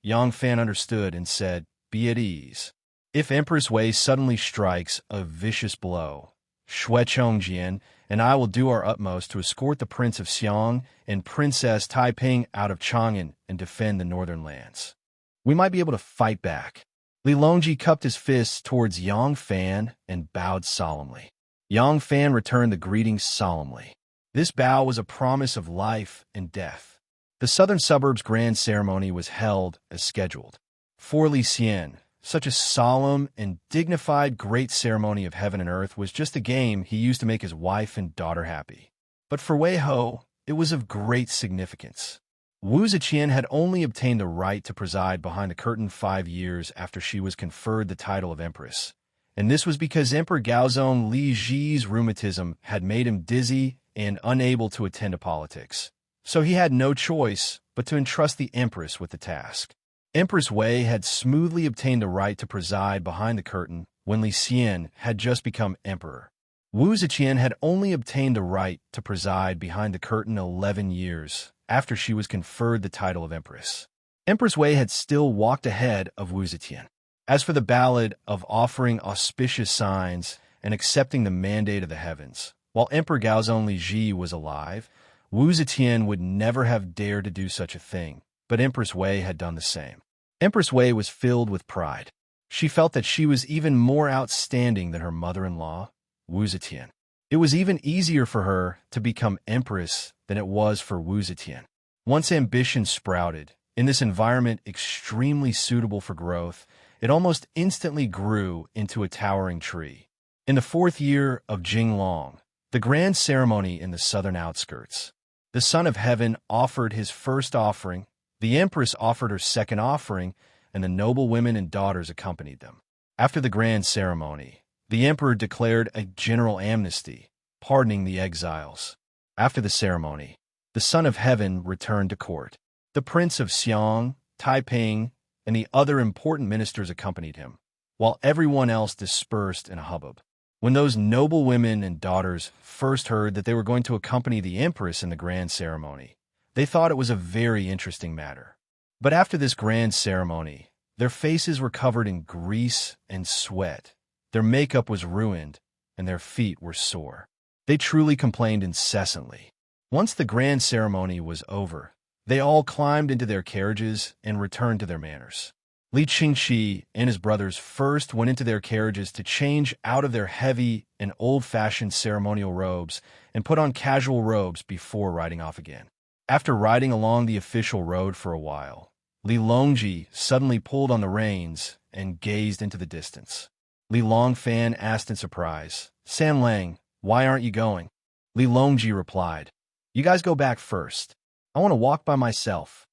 Speaker 1: Yang Fan understood and said, "Be at ease. If Empress Wei suddenly strikes a vicious blow, Shui Chongjian and I will do our utmost to escort the Prince of Xiang and Princess Taiping out of Chang'an and defend the northern lands. We might be able to fight back." Li Longji cupped his fists towards Yang Fan and bowed solemnly. Yang Fan returned the greetings solemnly. This bow was a promise of life and death. The southern suburbs' grand ceremony was held as scheduled. For Li Xian, such a solemn and dignified great ceremony of heaven and earth was just a game he used to make his wife and daughter happy. But for Wei Ho, it was of great significance. Wu Ziqian had only obtained the right to preside behind the curtain 5 years after she was conferred the title of empress, and this was because Emperor Gaozong Li Ji's rheumatism had made him dizzy and unable to attend to politics. So he had no choice but to entrust the empress with the task. Empress Wei had smoothly obtained the right to preside behind the curtain when Li Xian had just become emperor. Wu Ziqian had only obtained the right to preside behind the curtain 11 years after she was conferred the title of empress. Empress Wei had still walked ahead of Wu Zetian. As for the ballad of offering auspicious signs and accepting the mandate of the heavens, while Emperor Gaozong Liji was alive, Wu Zetian would never have dared to do such a thing, but Empress Wei had done the same. Empress Wei was filled with pride. She felt that she was even more outstanding than her mother-in-law, Wu Zetian. It was even easier for her to become empress than it was for Wu Zetian. Once ambition sprouted, in this environment extremely suitable for growth, it almost instantly grew into a towering tree. In the 4th year of Jinglong, the grand ceremony in the southern outskirts, the Son of Heaven offered his first offering, the Empress offered her second offering, and the noble women and daughters accompanied them. After the grand ceremony, the Emperor declared a general amnesty, pardoning the exiles. After the ceremony, the Son of Heaven returned to court. The Prince of Xiang, Taiping, and the other important ministers accompanied him, while everyone else dispersed in a hubbub. When those noble women and daughters first heard that they were going to accompany the Empress in the grand ceremony, they thought it was a very interesting matter. But after this grand ceremony, their faces were covered in grease and sweat, their makeup was ruined, and their feet were sore. They truly complained incessantly. Once the grand ceremony was over, they all climbed into their carriages and returned to their manners. Li Qingxi and his brothers first went into their carriages to change out of their heavy and old-fashioned ceremonial robes and put on casual robes before riding off again. After riding along the official road for a while, Li Longji suddenly pulled on the reins and gazed into the distance. Li Longfan asked in surprise, "San Lang, why aren't you going?" Li Longji replied, "You guys go back first. I want to walk by myself."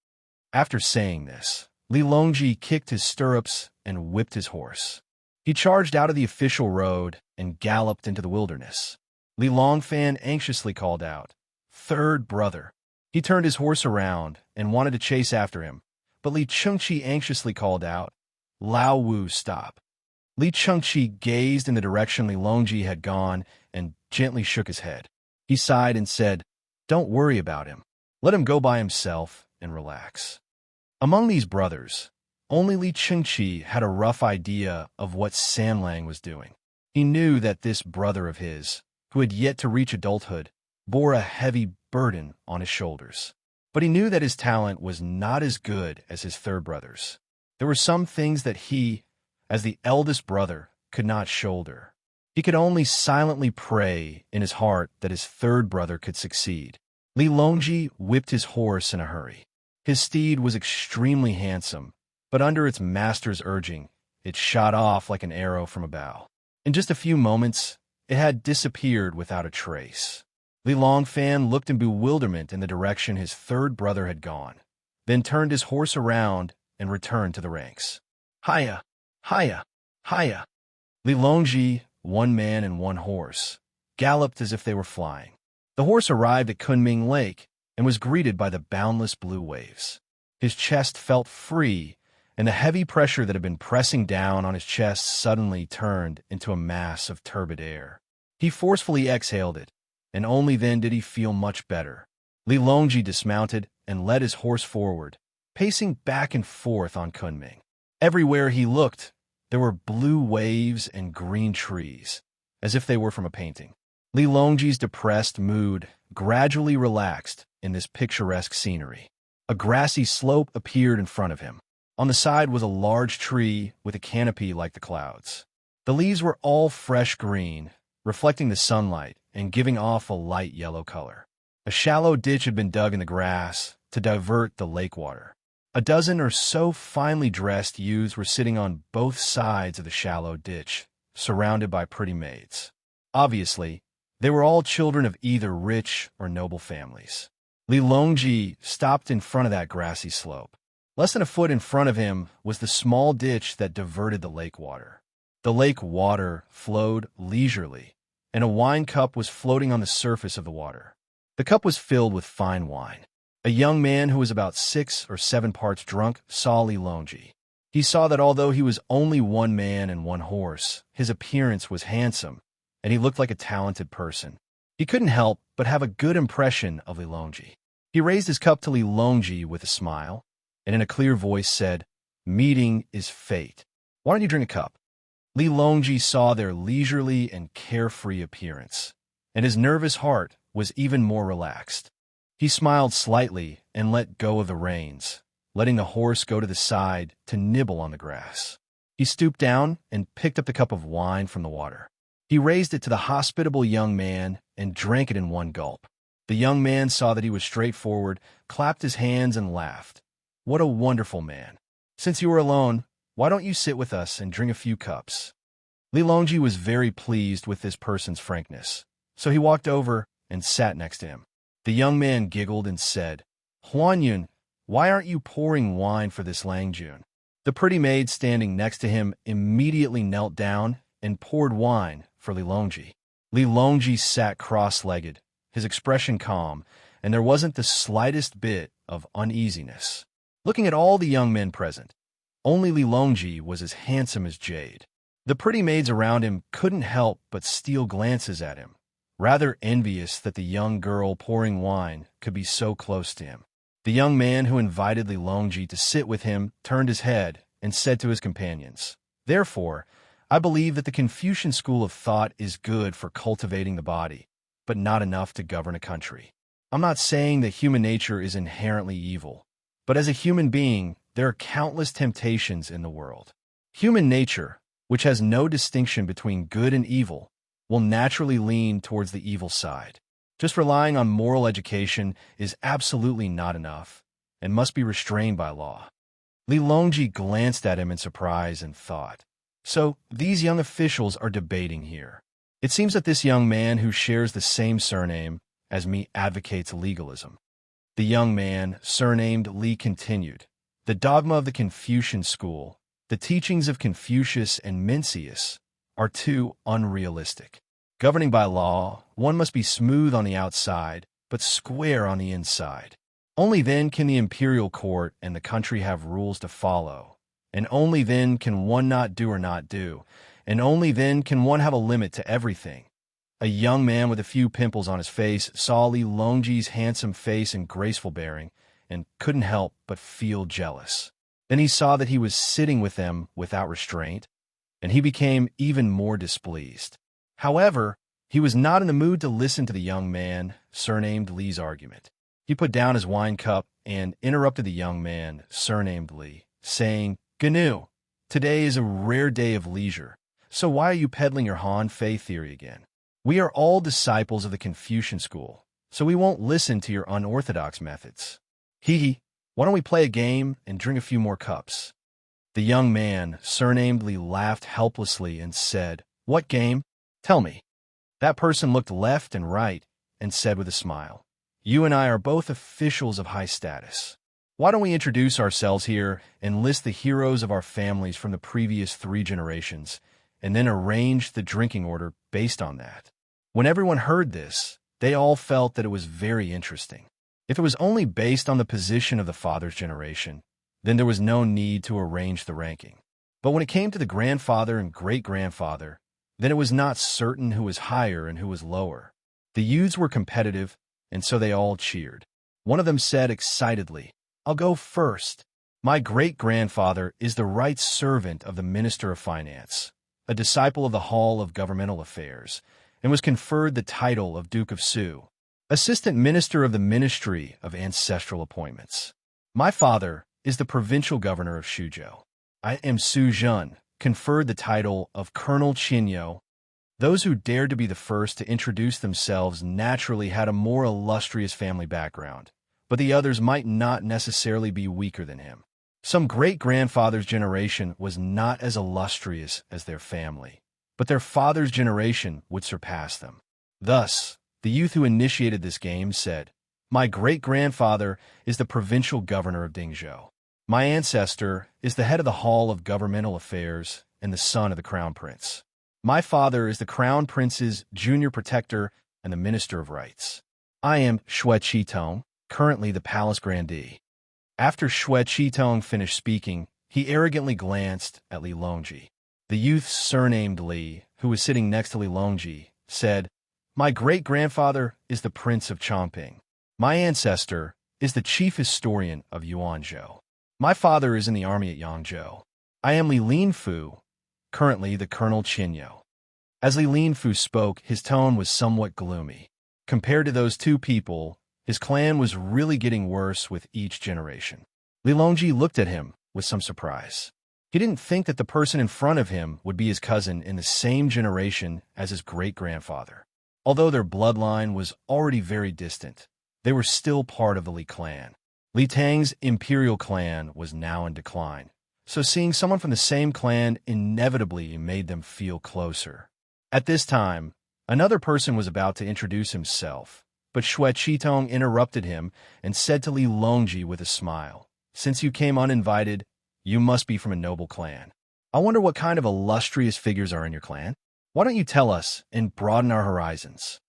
Speaker 1: After saying this, Li Longji kicked his stirrups and whipped his horse. He charged out of the official road and galloped into the wilderness. Li Longfan anxiously called out, "Third brother." He turned his horse around and wanted to chase after him, but Li Chengqi anxiously called out, "Lao Wu, stop." Li Chengqi gazed in the direction Li Longji had gone and gently shook his head. He sighed and said, "Don't worry about him. Let him go by himself and relax." Among these brothers, only Li Chengqi had a rough idea of what San Lang was doing. He knew that this brother of his, who had yet to reach adulthood, bore a heavy burden on his shoulders. But he knew that his talent was not as good as his third brother's. There were some things that he, as the eldest brother, could not shoulder. He could only silently pray in his heart that his third brother could succeed. Li Longji whipped his horse in a hurry. His steed was extremely handsome, but under its master's urging, it shot off like an arrow from a bow. In just a few moments, it had disappeared without a trace. Li Longfan looked in bewilderment in the direction his third brother had gone, then turned his horse around and returned to the ranks. "Hiya! Hiya! Hiya!" Li Longji, one man and one horse, galloped as if they were flying. The horse arrived at Kunming Lake and was greeted by the boundless blue waves. His chest felt free, and the heavy pressure that had been pressing down on his chest suddenly turned into a mass of turbid air. He forcefully exhaled it, and only then did he feel much better. Li Longji dismounted and led his horse forward, pacing back and forth on Kunming. Everywhere he looked, there were blue waves and green trees, as if they were from a painting. Li Longji's depressed mood gradually relaxed in this picturesque scenery. A grassy slope appeared in front of him. On the side was a large tree with a canopy like the clouds. The leaves were all fresh green, reflecting the sunlight and giving off a light yellow color. A shallow ditch had been dug in the grass to divert the lake water. A dozen or so finely dressed youths were sitting on both sides of the shallow ditch, surrounded by pretty maids. Obviously, they were all children of either rich or noble families. Li Longji stopped in front of that grassy slope. Less than a foot in front of him was the small ditch that diverted the lake water. The lake water flowed leisurely, and a wine cup was floating on the surface of the water. The cup was filled with fine wine. A young man who was about 6 or 7 parts drunk saw Li Longji. He saw that although he was only one man and one horse, his appearance was handsome, and he looked like a talented person. He couldn't help but have a good impression of Li Longji. He raised his cup to Li Longji with a smile, and in a clear voice said, "Meeting is fate. Why don't you drink a cup?" Li Longji saw their leisurely and carefree appearance, and his nervous heart was even more relaxed. He smiled slightly and let go of the reins, letting the horse go to the side to nibble on the grass. He stooped down and picked up the cup of wine from the water. He raised it to the hospitable young man and drank it in one gulp. The young man saw that he was straightforward, clapped his hands, and laughed. "What a wonderful man! Since you are alone, why don't you sit with us and drink a few cups?" Li Longji was very pleased with this person's frankness, so he walked over and sat next to him. The young man giggled and said, "Huanyun, why aren't you pouring wine for this Langjun?" The pretty maid standing next to him immediately knelt down and poured wine for Li Longji. Li Longji sat cross-legged, his expression calm, and there wasn't the slightest bit of uneasiness. Looking at all the young men present, only Li Longji was as handsome as jade. The pretty maids around him couldn't help but steal glances at him, rather envious that the young girl pouring wine could be so close to him. The young man who invited Li Longji to sit with him turned his head and said to his companions, "Therefore, I believe that the Confucian school of thought is good for cultivating the body, but not enough to govern a country. I'm not saying that human nature is inherently evil, but as a human being, there are countless temptations in the world. Human nature, which has no distinction between good and evil, will naturally lean towards the evil side. Just relying on moral education is absolutely not enough and must be restrained by law. Li Longji glanced at him in surprise and thought, so these young officials are debating here. It seems that this young man who shares the same surname as me advocates legalism. The young man, surnamed Li, continued, the dogma of the Confucian school, the teachings of Confucius and Mencius, are too unrealistic. Governing by law, one must be smooth on the outside, but square on the inside. Only then can the imperial court and the country have rules to follow, and only then can one not do or not do, and only then can one have a limit to everything. A young man with a few pimples on his face saw Li Longji's handsome face and graceful bearing, and couldn't help but feel jealous. Then he saw that he was sitting with them without restraint, and he became even more displeased. However, he was not in the mood to listen to the young man, surnamed Li's argument. He put down his wine cup and interrupted the young man, surnamed Li, saying, "Gnu, today is a rare day of leisure, so why are you peddling your Han Fei theory again? We are all disciples of the Confucian school, so we won't listen to your unorthodox methods. Hee, why don't we play a game and drink a few more cups?" The young man, surnamed Li, laughed helplessly and said, "What game? Tell me." That person looked left and right and said with a smile, "You and I are both officials of high status. Why don't we introduce ourselves here and list the heroes of our families from the previous 3 generations, and then arrange the drinking order based on that?" When everyone heard this, they all felt that it was very interesting. If it was only based on the position of the father's generation, then there was no need to arrange the ranking. But when it came to the grandfather and great-grandfather, then it was not certain who was higher and who was lower. The youths were competitive, and so they all cheered. One of them said excitedly, "I'll go first. My great-grandfather is the right servant of the Minister of Finance, a disciple of the Hall of Governmental Affairs, and was conferred the title of Duke of Su, Assistant Minister of the Ministry of Ancestral Appointments. My father is the Provincial Governor of Shuzhou. I am Su Jun, conferred the title of Colonel Qinyo." Those who dared to be the first to introduce themselves naturally had a more illustrious family background, but the others might not necessarily be weaker than him. Some great-grandfather's generation was not as illustrious as their family, but their father's generation would surpass them. Thus, the youth who initiated this game said, "My great-grandfather is the provincial governor of Dingzhou. My ancestor is the head of the Hall of Governmental Affairs and the son of the Crown Prince. My father is the Crown Prince's junior protector and the Minister of Rights. I am Xue Qitong, currently the Palace Grandee." After Xue Qitong finished speaking, he arrogantly glanced at Li Longji. The youth surnamed Li, who was sitting next to Li Longji, said, "My great-grandfather is the Prince of Chongping. My ancestor is the chief historian of Yuanzhou. My father is in the army at Yangzhou. I am Li Linfu, currently the Colonel Qinyo." As Li Linfu spoke, his tone was somewhat gloomy. Compared to those two people, his clan was really getting worse with each generation. Li Longji looked at him with some surprise. He didn't think that the person in front of him would be his cousin in the same generation as his great-grandfather. Although their bloodline was already very distant, they were still part of the Li clan. Li Tang's imperial clan was now in decline, so seeing someone from the same clan inevitably made them feel closer. At this time, another person was about to introduce himself, but Xue Qitong interrupted him and said to Li Longji with a smile, "Since you came uninvited, you must be from a noble clan. I wonder what kind of illustrious figures are in your clan? Why don't you tell us and broaden our horizons?"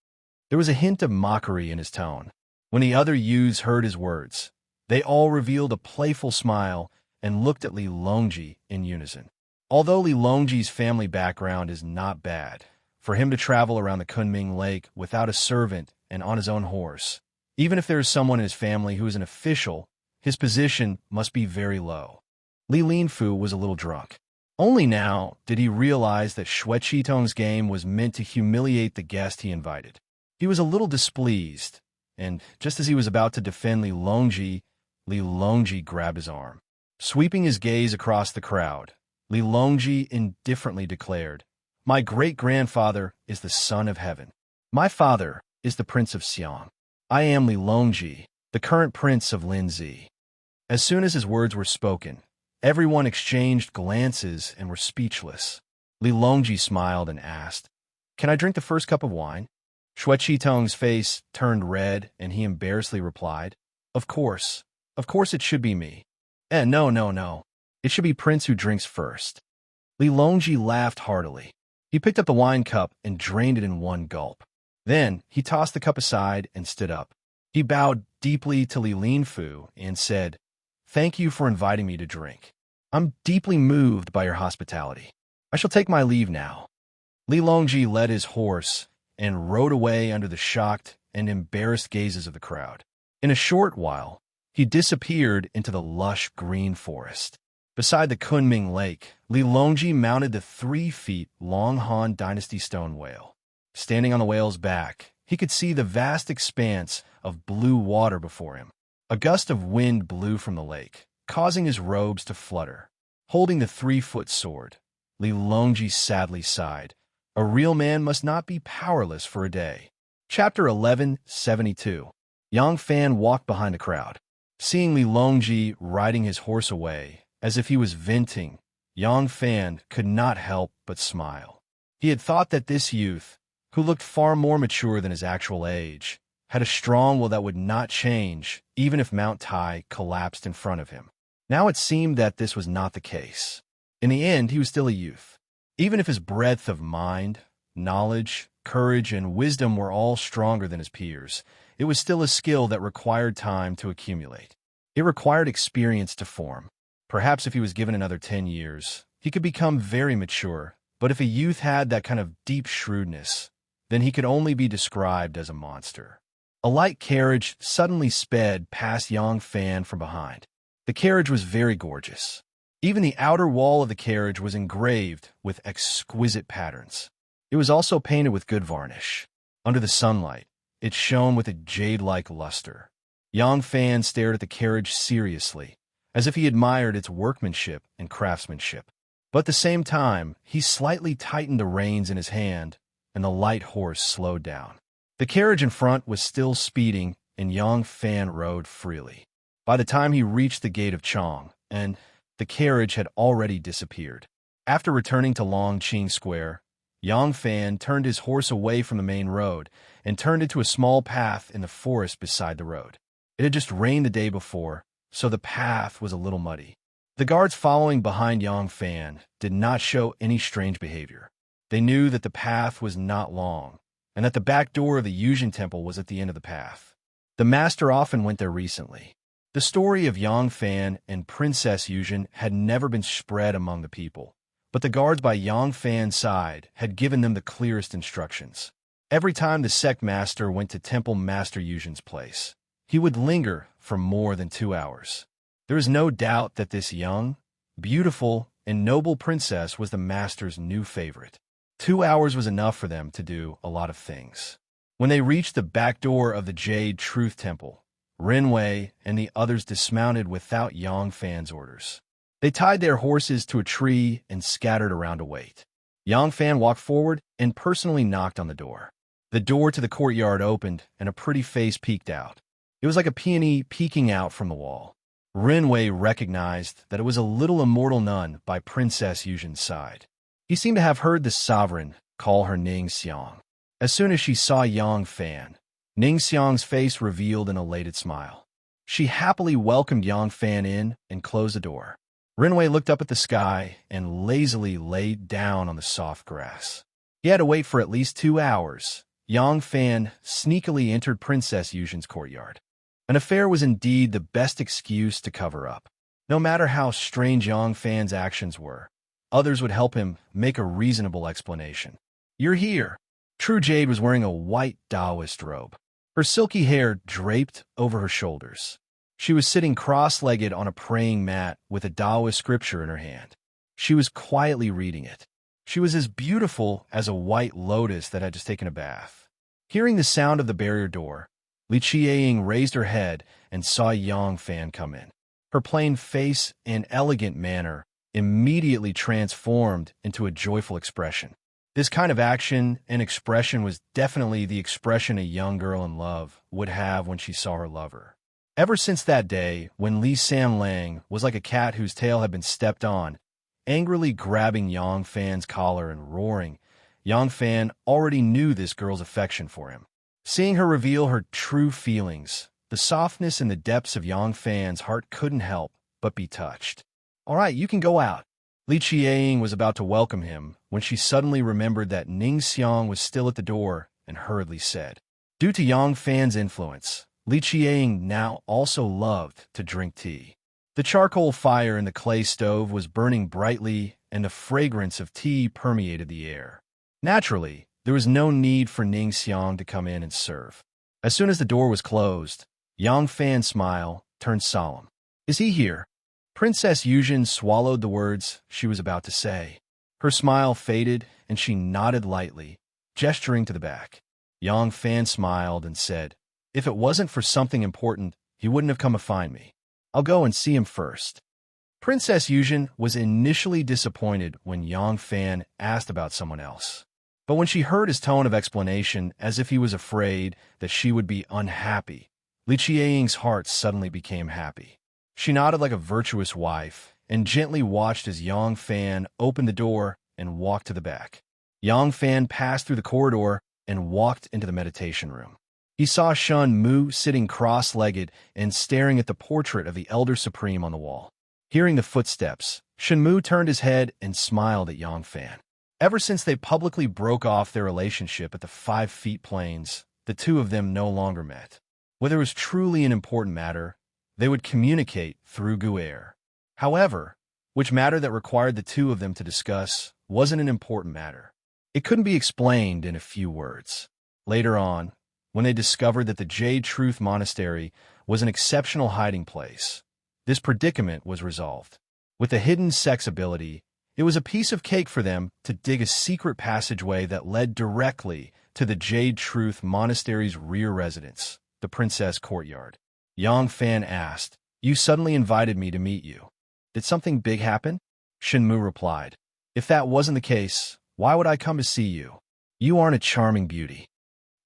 Speaker 1: There was a hint of mockery in his tone. When the other youths heard his words, they all revealed a playful smile and looked at Li Longji in unison. Although Li Longji's family background is not bad, for him to travel around the Kunming Lake without a servant and on his own horse, even if there is someone in his family who is an official, his position must be very low. Li Linfu was a little drunk. Only now did he realize that Xue Qitong's game was meant to humiliate the guest he invited. He was a little displeased, and just as he was about to defend Li Longji grabbed his arm. Sweeping his gaze across the crowd, Li Longji indifferently declared, "My great-grandfather is the son of heaven. My father is the Prince of Xiang. I am Li Longji, the current Prince of Linzi." As soon as his words were spoken, everyone exchanged glances and were speechless. Li Longji smiled and asked, "Can I drink the first cup of wine?" Xue Qitong's face turned red, and he embarrassedly replied, Of course it should be me." No. It should be Prince who drinks first." Li Longji laughed heartily. He picked up the wine cup and drained it in one gulp. Then he tossed the cup aside and stood up. He bowed deeply to Li Linfu and said, "Thank you for inviting me to drink. I'm deeply moved by your hospitality. I shall take my leave now." Li Longji led his horse and rode away under the shocked and embarrassed gazes of the crowd. In a short while, he disappeared into the lush green forest. Beside the Kunming Lake, Li Longji mounted the 3-feet-long Han Dynasty stone whale. Standing on the whale's back, he could see the vast expanse of blue water before him. A gust of wind blew from the lake, causing his robes to flutter. Holding the 3-foot sword, Li Longji sadly sighed. A real man must not be powerless for a day. Chapter 1172. Yang Fan walked behind the crowd. Seeing Li Longji riding his horse away, as if he was venting, Yang Fan could not help but smile. He had thought that this youth, who looked far more mature than his actual age, had a strong will that would not change even if Mount Tai collapsed in front of him. Now it seemed that this was not the case. In the end, he was still a youth. Even if his breadth of mind, knowledge, courage, and wisdom were all stronger than his peers, it was still a skill that required time to accumulate. It required experience to form. Perhaps if he was given another 10 years, he could become very mature, but if a youth had that kind of deep shrewdness, then he could only be described as a monster. A light carriage suddenly sped past Yang Fan from behind. The carriage was very gorgeous. Even the outer wall of the carriage was engraved with exquisite patterns. It was also painted with good varnish. Under the sunlight, it shone with a jade-like luster. Yang Fan stared at the carriage seriously, as if he admired its workmanship and craftsmanship. But at the same time, he slightly tightened the reins in his hand, and the light horse slowed down. The carriage in front was still speeding, and Yang Fan rode freely. By the time he reached the gate of Chong, and the carriage had already disappeared. After returning to Longqing Square, Yang Fan turned his horse away from the main road and turned into a small path in the forest beside the road. It had just rained the day before, so the path was a little muddy. The guards following behind Yang Fan did not show any strange behavior. They knew that the path was not long, and that the back door of the Yuzhen Temple was at the end of the path. The master often went there recently. The story of Yang Fan and Princess Yuzhen had never been spread among the people, but the guards by Yang Fan's side had given them the clearest instructions. Every time the sect master went to Temple Master Yuzhen's place, he would linger for more than 2 hours. There is no doubt that this young, beautiful, and noble princess was the master's new favorite. 2 hours was enough for them to do a lot of things. When they reached the back door of the Jade Truth Temple, Renwei and the others dismounted without Yang Fan's orders. They tied their horses to a tree and scattered around to wait. Yang Fan walked forward and personally knocked on the door. The door to the courtyard opened, and a pretty face peeked out. It was like a peony peeking out from the wall. Renwei recognized that it was a little immortal nun by Princess Yuzhen's side. He seemed to have heard the sovereign call her Ning Xiang. As soon as she saw Yang Fan, Ning Xiang's face revealed an elated smile. She happily welcomed Yang Fan in and closed the door. Renwei looked up at the sky and lazily laid down on the soft grass. He had to wait for at least 2 hours. Yang Fan sneakily entered Princess Yuzhen's courtyard. An affair was indeed the best excuse to cover up. No matter how strange Yang Fan's actions were, others would help him make a reasonable explanation. "You're here." True Jade was wearing a white Taoist robe. Her silky hair draped over her shoulders. She was sitting cross-legged on a praying mat with a Taoist scripture in her hand. She was quietly reading it. She was as beautiful as a white lotus that had just taken a bath. Hearing the sound of the barrier door, Li Qieying raised her head and saw Yang Fan come in. Her plain face and elegant manner immediately transformed into a joyful expression. This kind of action and expression was definitely the expression a young girl in love would have when she saw her lover. Ever since that day, when Li Sam Lang was like a cat whose tail had been stepped on, angrily grabbing Yang Fan's collar and roaring, Yang Fan already knew this girl's affection for him. Seeing her reveal her true feelings, the softness in the depths of Yang Fan's heart couldn't help but be touched. "All right, you can go out." Li Qiang was about to welcome him when she suddenly remembered that Ning Xiang was still at the door and hurriedly said, due to Yang Fan's influence, Li Qiang now also loved to drink tea. The charcoal fire in the clay stove was burning brightly, and the fragrance of tea permeated the air. Naturally, there was no need for Ning Xiang to come in and serve. As soon as the door was closed, Yang Fan's smile turned solemn. "Is he here?" Princess Yuzhen swallowed the words she was about to say. Her smile faded, and she nodded lightly, gesturing to the back. Yang Fan smiled and said, "If it wasn't for something important, he wouldn't have come to find me. I'll go and see him first." Princess Yuzhen was initially disappointed when Yang Fan asked about someone else. But when she heard his tone of explanation as if he was afraid that she would be unhappy, Li Qiang's heart suddenly became happy. She nodded like a virtuous wife and gently watched as Yang Fan opened the door and walked to the back. Yang Fan passed through the corridor and walked into the meditation room. He saw Shun Mu sitting cross-legged and staring at the portrait of the Elder Supreme on the wall. Hearing the footsteps, Shun Mu turned his head and smiled at Yang Fan. Ever since they publicly broke off their relationship at the 5 Feet Plains, the two of them no longer met. Whether it was truly an important matter, they would communicate through Guerre. However, which matter that required the two of them to discuss wasn't an important matter. It couldn't be explained in a few words. Later on, when they discovered that the Jade Truth Monastery was an exceptional hiding place, this predicament was resolved. With a hidden sex ability, it was a piece of cake for them to dig a secret passageway that led directly to the Jade Truth Monastery's rear residence, the Princess Courtyard. Yang Fan asked, "You suddenly invited me to meet you. Did something big happen?" Shin Mu replied, "If that wasn't the case, why would I come to see you? You aren't a charming beauty."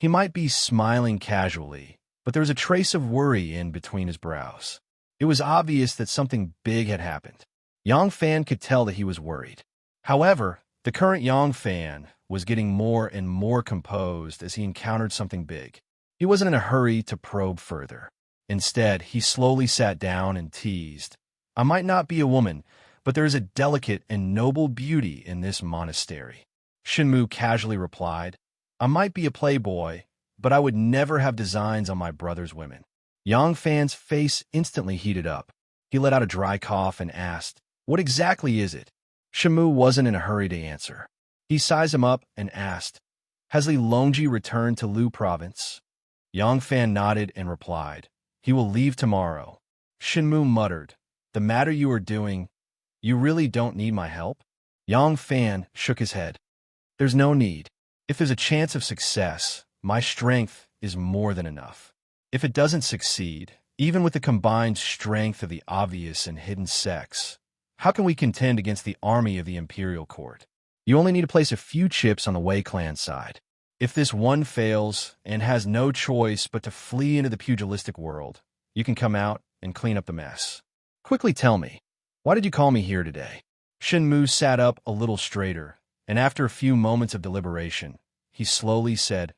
Speaker 1: He might be smiling casually, but there was a trace of worry in between his brows. It was obvious that something big had happened. Yang Fan could tell that he was worried. However, the current Yang Fan was getting more and more composed as he encountered something big. He wasn't in a hurry to probe further. Instead, he slowly sat down and teased, "I might not be a woman, but there is a delicate and noble beauty in this monastery." Shinmu casually replied, "I might be a playboy, but I would never have designs on my brother's women." Yang Fan's face instantly heated up. He let out a dry cough and asked, "What exactly is it?" Shinmu wasn't in a hurry to answer. He sized him up and asked, "Has Li Longji returned to Lu province?" Yang Fan nodded and replied, "He will leave tomorrow." Shinmu muttered, "The matter you are doing, you really don't need my help?" Yang Fan shook his head. "There's no need. If there's a chance of success, my strength is more than enough. If it doesn't succeed, even with the combined strength of the obvious and hidden sex, how can we contend against the army of the Imperial Court? You only need to place a few chips on the Wei clan side. If this one fails and has no choice but to flee into the pugilistic world, you can come out and clean up the mess. Quickly tell me, why did you call me here today?" Shinmu sat up a little straighter, and after a few moments of deliberation, he slowly said,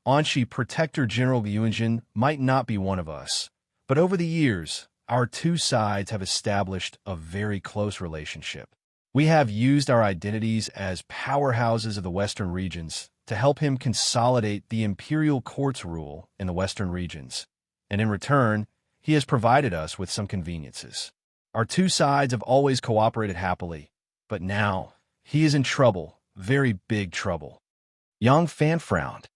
Speaker 1: "Anshi, Protector General Yunjin might not be one of us, but over the years, our two sides have established a very close relationship. We have used our identities as powerhouses of the Western regions to help him consolidate the imperial court's rule in the Western regions, and in return, he has provided us with some conveniences. Our two sides have always cooperated happily, but now he is in trouble, very big trouble." Yang Fan frowned.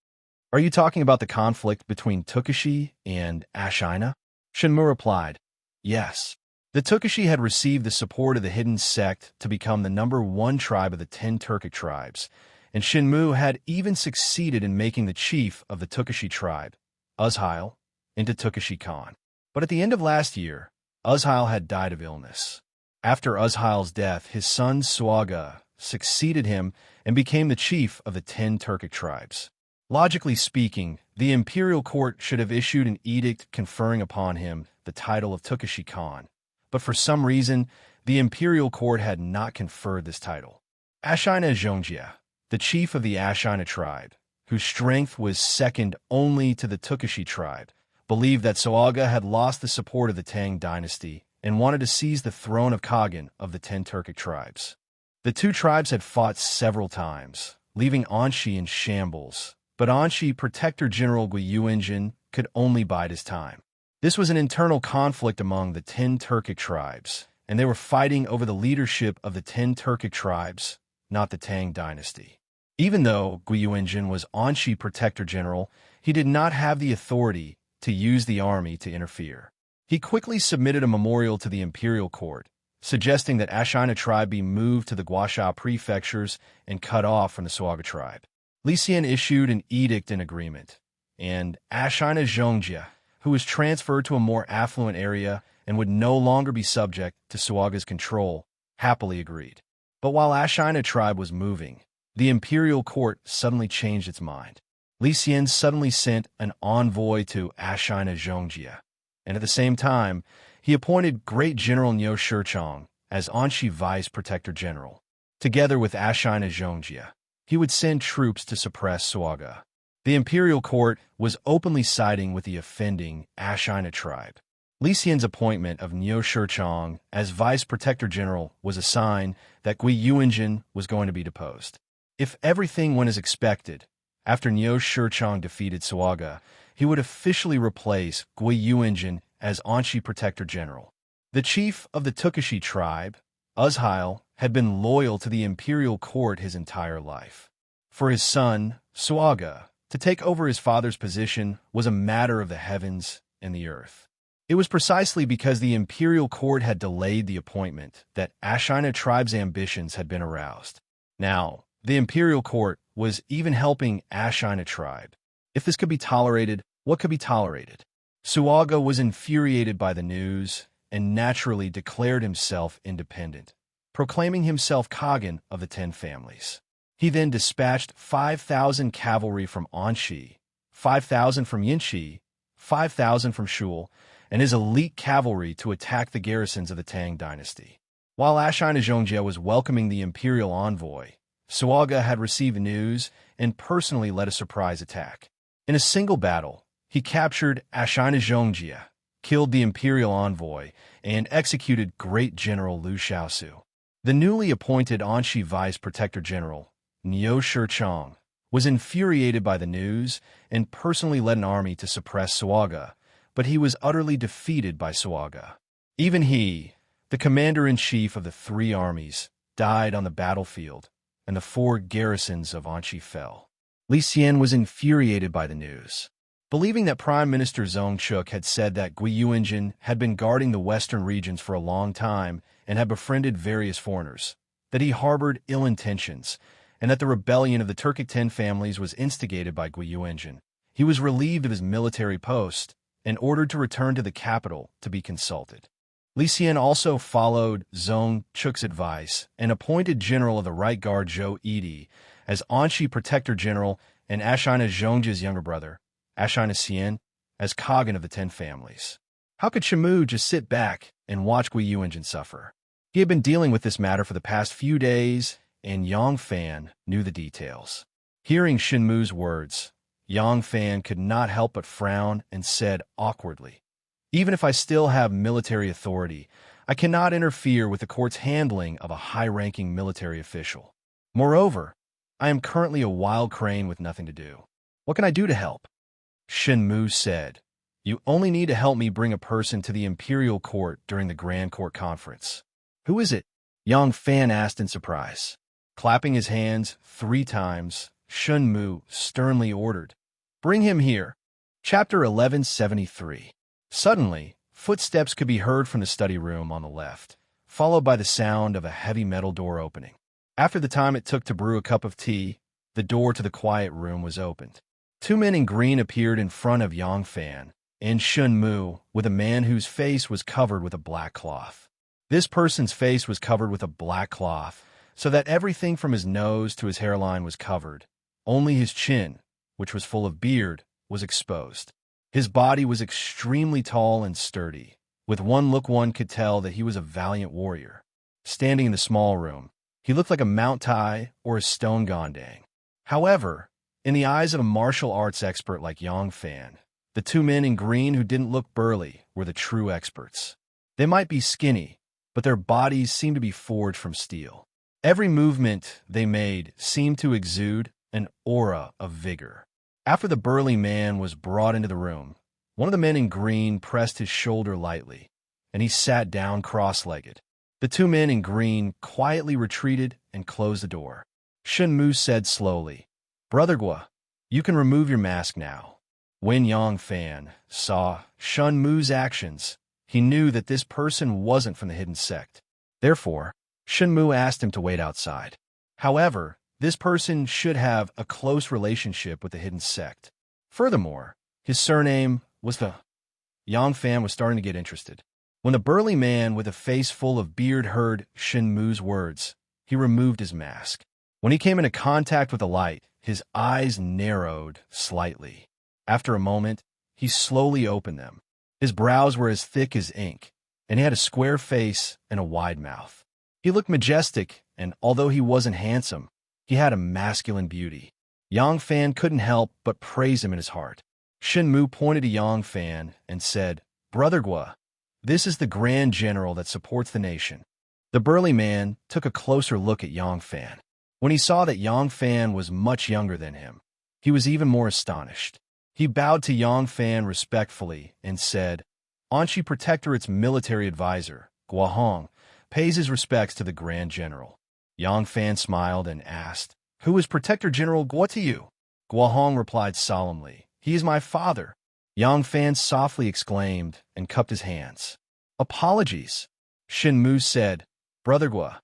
Speaker 1: "Are you talking about the conflict between Tukashi and Ashina?" Shinmu replied, "Yes. The Tukashi had received the support of the hidden sect to become the #1 tribe of the 10 Turkic tribes, and Shinmu had even succeeded in making the chief of the Tukashi tribe, Uzhail, into Tukashi Khan. But at the end of last year, Uzhail had died of illness. After Uzhail's death, his son Suaga succeeded him and became the chief of the 10 Turkic tribes. Logically speaking, the imperial court should have issued an edict conferring upon him the title of Tukashi Khan, but for some reason, the imperial court had not conferred this title. Ashina Zhongjia, the chief of the Ashina tribe, whose strength was second only to the Tukashi tribe, believed that Suaga had lost the support of the Tang dynasty and wanted to seize the throne of Khagan of the 10 Turkic tribes. The two tribes had fought several times, leaving Anshi in shambles, but Anshi Protector General Gui Yuanjin could only bide his time. This was an internal conflict among the 10 Turkic tribes, and they were fighting over the leadership of the 10 Turkic tribes, not the Tang dynasty. Even though Gui Yuanjin was Anshi Protector General, he did not have the authority to use the army to interfere. He quickly submitted a memorial to the imperial court, suggesting that Ashina tribe be moved to the Guasha prefectures and cut off from the Suaga tribe. Li Xian issued an edict in agreement, and Ashina Zhongjia, who was transferred to a more affluent area and would no longer be subject to Suaga's control, happily agreed. But while Ashina tribe was moving, the imperial court suddenly changed its mind. Li Xian suddenly sent an envoy to Ashina Zhongjia, and at the same time, he appointed Great General Niu Shichong as Anshi Vice Protector General. Together with Ashina Zhongjia, he would send troops to suppress Suaga. The imperial court was openly siding with the offending Ashina tribe. Li Xian's appointment of Niu Shichong as Vice Protector General was a sign that Gui Yuanjin was going to be deposed. If everything went as expected, after Niu Shichong defeated Suaga, he would officially replace Gui Yuanjin as Anshi Protector General. The chief of the Tukashi tribe, Uzhail, had been loyal to the imperial court his entire life. For his son, Suaga, to take over his father's position was a matter of the heavens and the earth. It was precisely because the imperial court had delayed the appointment that Ashina tribe's ambitions had been aroused. Now, the imperial court was even helping Ashina tribe. If this could be tolerated, what could be tolerated? Suaga was infuriated by the news and naturally declared himself independent, proclaiming himself Khagan of the 10 families. He then dispatched 5,000 cavalry from Anshi, 5,000 from Yinshi, 5,000 from Shul, and his elite cavalry to attack the garrisons of the Tang dynasty. While Ashina Zhongjia was welcoming the imperial envoy, Suaga had received news and personally led a surprise attack. In a single battle, he captured Ashina Zhongjia, killed the imperial envoy, and executed Great General Liu Xiaosu. The newly appointed Anshi Vice Protector General, Niu Shichong, was infuriated by the news and personally led an army to suppress Suaga, but he was utterly defeated by Suaga. Even he, the commander-in-chief of the 3 armies, died on the battlefield, and the 4 garrisons of Anshi fell. Li Xian was infuriated by the news. Believing that Prime Minister Zhong Chuk had said that Gui Yuanjin had been guarding the western regions for a long time and had befriended various foreigners, that he harbored ill intentions, and that the rebellion of the Turkic 10 families was instigated by Gui Yuanjin, he was relieved of his military post and ordered to return to the capital to be consulted. Li Xian also followed Zhong Chuk's advice and appointed General of the Right Guard Zhou Yidi as Anshi Protector General and Ashina Zhongjia's younger brother, Ashina Xian, as Khagan of the 10 families. How could Shimu just sit back and watch Gui Yuanjin suffer? He had been dealing with this matter for the past few days, and Yang Fan knew the details. Hearing Shinmu's words, Yang Fan could not help but frown and said awkwardly, "Even if I still have military authority, I cannot interfere with the court's handling of a high-ranking military official. Moreover, I am currently a wild crane with nothing to do. What can I do to help?" Shinmu said, "You only need to help me bring a person to the imperial court during the Grand Court Conference." "Who is it?" Yang Fan asked in surprise. Clapping his hands 3 times, Shinmu sternly ordered, "Bring him here." Chapter 1173. Suddenly, footsteps could be heard from the study room on the left, followed by the sound of a heavy metal door opening. After the time it took to brew a cup of tea, the door to the quiet room was opened. 2 men in green appeared in front of Yang Fan and Shinmu with a man whose face was covered with a black cloth. This person's face was covered with a black cloth, so that everything from his nose to his hairline was covered. Only his chin, which was full of beard, was exposed. His body was extremely tall and sturdy. With one look one could tell that he was a valiant warrior. Standing in the small room, he looked like a Mount Tai or a stone Gondang. However, in the eyes of a martial arts expert like Yang Fan, the two men in green who didn't look burly were the true experts. They might be skinny, but their bodies seemed to be forged from steel. Every movement they made seemed to exude an aura of vigor. After the burly man was brought into the room, one of the men in green pressed his shoulder lightly, and he sat down cross-legged. The two men in green quietly retreated and closed the door. Shen Mu said slowly, "Brother Gua, you can remove your mask now." When Yang Fan saw Shen Mu's actions, he knew that this person wasn't from the hidden sect. Therefore, Shen Mu asked him to wait outside. However, this person should have a close relationship with the hidden sect. Furthermore, his surname was the... Yang Fan was starting to get interested. When the burly man with a face full of beard heard Shen Mu's words, he removed his mask. When he came into contact with the light, his eyes narrowed slightly. After a moment, he slowly opened them. His brows were as thick as ink, and he had a square face and a wide mouth. He looked majestic, and although he wasn't handsome, he had a masculine beauty. Yang Fan couldn't help but praise him in his heart. Shen Mu pointed to Yang Fan and said, "Brother Gua, this is the Grand General that supports the nation." The burly man took a closer look at Yang Fan. When he saw that Yang Fan was much younger than him, he was even more astonished. He bowed to Yang Fan respectfully and said, "Anshi Protectorate's military advisor, Gua Hong, pays his respects to the Grand General." Yang Fan smiled and asked, "Who is Protector General Gua to you?" Gua Hong replied solemnly, "He is my father." Yang Fan softly exclaimed and cupped his hands. "Apologies." Shen Mu said, "Brother Gua,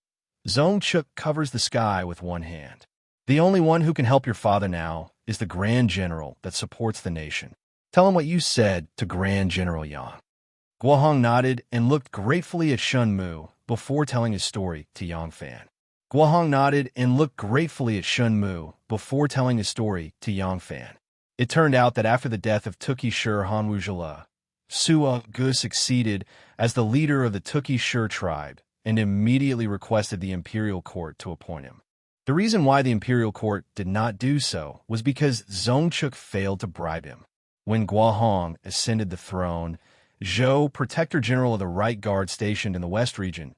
Speaker 1: Zong Chuk covers the sky with one hand. The only one who can help your father now is the Grand General that supports the nation. Tell him what you said to Grand General Yang." Gua Hong nodded and looked gratefully at Shen Mu before telling his story to Yang Fan. Gua Hong nodded and looked gratefully at Shen Mu before telling his story to Yang Fan. It turned out that after the death of Tuki Shur Hanwuzhala, Sua Gu succeeded as the leader of the Tuki Shur tribe and immediately requested the imperial court to appoint him. The reason why the imperial court did not do so was because Zongchuk failed to bribe him. When Gua Hong ascended the throne, Zhou, Protector General of the Right Guard stationed in the West region,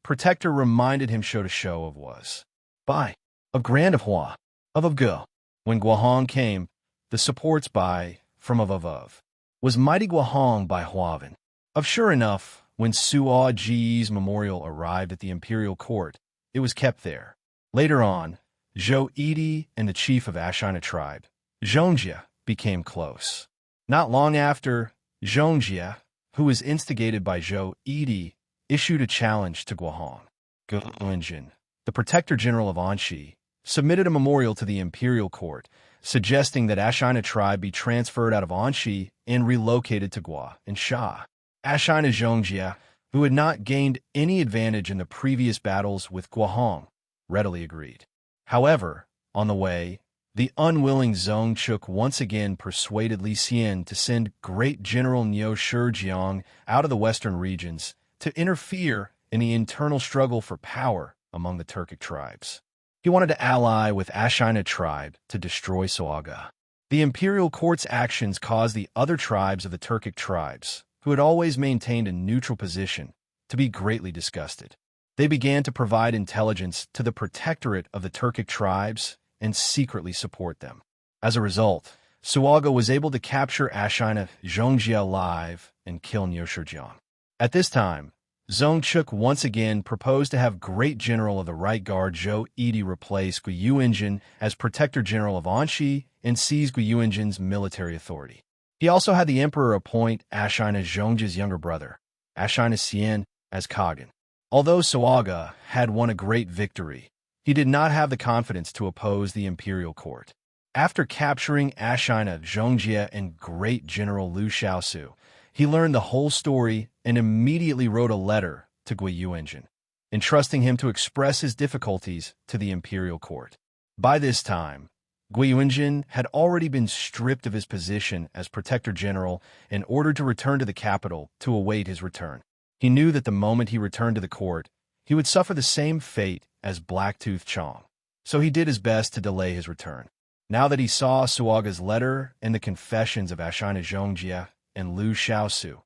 Speaker 1: Protector reminded him show to show of was by of Grand of Hua of Go. When Gua Hong came, the supports by from of was mighty Gua Hong by Huavin. Of sure enough, when Suo Ji's memorial arrived at the imperial court, it was kept there. Later on, Zhou Idi and the chief of Ashina tribe, Zhongjia, became close. Not long after, Zhongjia, who was instigated by Zhou Idi, issued a challenge to Gua Hong. Guinjin, the Protector General of Anshi, submitted a memorial to the imperial court, suggesting that Ashina tribe be transferred out of Anshi and relocated to Gua and Sha. Ashina Zhongjia, who had not gained any advantage in the previous battles with Gua Hong, readily agreed. However, on the way, the unwilling Zongchuk once again persuaded Li Xian to send Great General Niu Shijiang out of the western regions to interfere in the internal struggle for power among the Turkic tribes. He wanted to ally with Ashina tribe to destroy Soaga. The imperial court's actions caused the other tribes of the Turkic tribes, who had always maintained a neutral position, to be greatly disgusted. They began to provide intelligence to the protectorate of the Turkic tribes and secretly support them. As a result, Suaga was able to capture Ashina Zhongjia alive and kill Niu Shijiang. At this time, Zongchuk once again proposed to have Great General of the Right Guard Zhou Idi replace Guiyuinjin as Protector General of Anshi and seize Guiyuinjin's military authority. He also had the Emperor appoint Ashina Zhongjia's younger brother, Ashina Xian, as Kagan. Although Suaga had won a great victory, he did not have the confidence to oppose the imperial court. After capturing Ashina Zhongjia and Great General Liu Shaosu, he learned the whole story and immediately wrote a letter to Guiyuinjin. entrusting him to express his difficulties to the imperial court. By this time, Guiyunjin had already been stripped of his position as Protector General and ordered to return to the capital to await his return. He knew that the moment he returned to the court, he would suffer the same fate as Blacktooth Chong. So he did his best to delay his return. Now that he saw Suaga's letter and the confessions of Ashina Zhongjia and Liu Shaosu,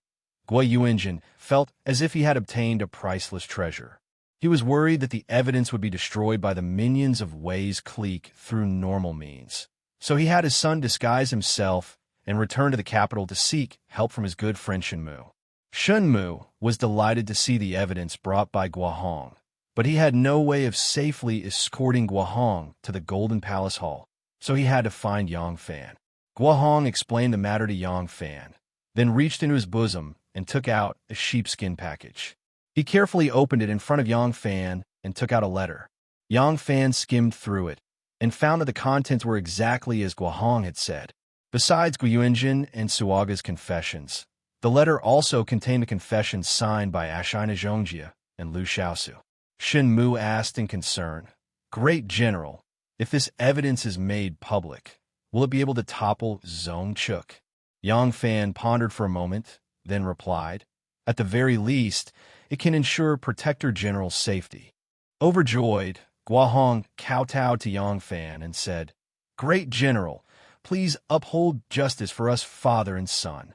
Speaker 1: Guiyunjin felt as if he had obtained a priceless treasure. He was worried that the evidence would be destroyed by the minions of Wei's clique through normal means. So he had his son disguise himself and return to the capital to seek help from his good friend Shenmu. Shenmu was delighted to see the evidence brought by Guohong, but he had no way of safely escorting Guohong to the Golden Palace Hall, so he had to find Yang Fan. Guohong explained the matter to Yang Fan, then reached into his bosom and took out a sheepskin package. He carefully opened it in front of Yang Fan and took out a letter. Yang Fan skimmed through it and found that the contents were exactly as Guohong had said. Besides Guiyunjin and Suaga's confessions, the letter also contained a confession signed by Ashina Zhongjia and Liu Shaosu. Shenmu asked in concern, "Great General, if this evidence is made public, will it be able to topple Zhong Chuk?" Yang Fan pondered for a moment, then replied, "At the very least, it can ensure Protector General's safety." Overjoyed, Guohong kowtowed to Yang Fan and said, "Great General, please uphold justice for us father and son."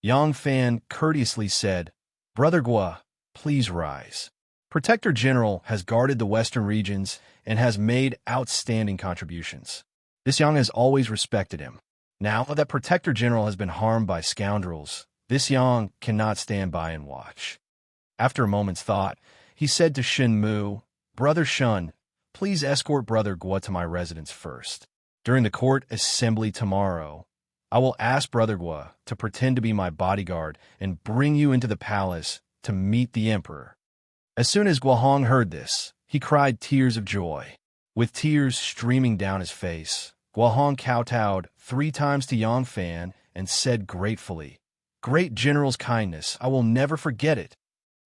Speaker 1: Yang Fan courteously said, "Brother Guo, please rise. Protector General has guarded the western regions and has made outstanding contributions. This Yang has always respected him. Now that Protector General has been harmed by scoundrels, this Yang cannot stand by and watch." After a moment's thought, he said to Shenmu, "Brother Shun, please escort Brother Guo to my residence first. During the court assembly tomorrow, I will ask Brother Guo to pretend to be my bodyguard and bring you into the palace to meet the Emperor." As soon as Guohong heard this, he cried tears of joy. With tears streaming down his face, Guohong kowtowed 3 times to Yang Fan and said gratefully, "Great General's kindness, I will never forget it."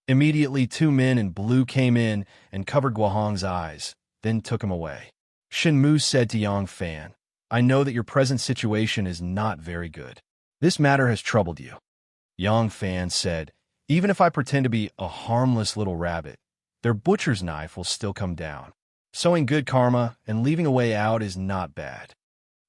Speaker 1: Immediately 2 men in blue came in and covered Guohong's eyes, then took him away. Shenmu said to Yang Fan, "I know that your present situation is not very good. This matter has troubled you." Yang Fan said, "Even if I pretend to be a harmless little rabbit, their butcher's knife will still come down. Sowing good karma and leaving a way out is not bad."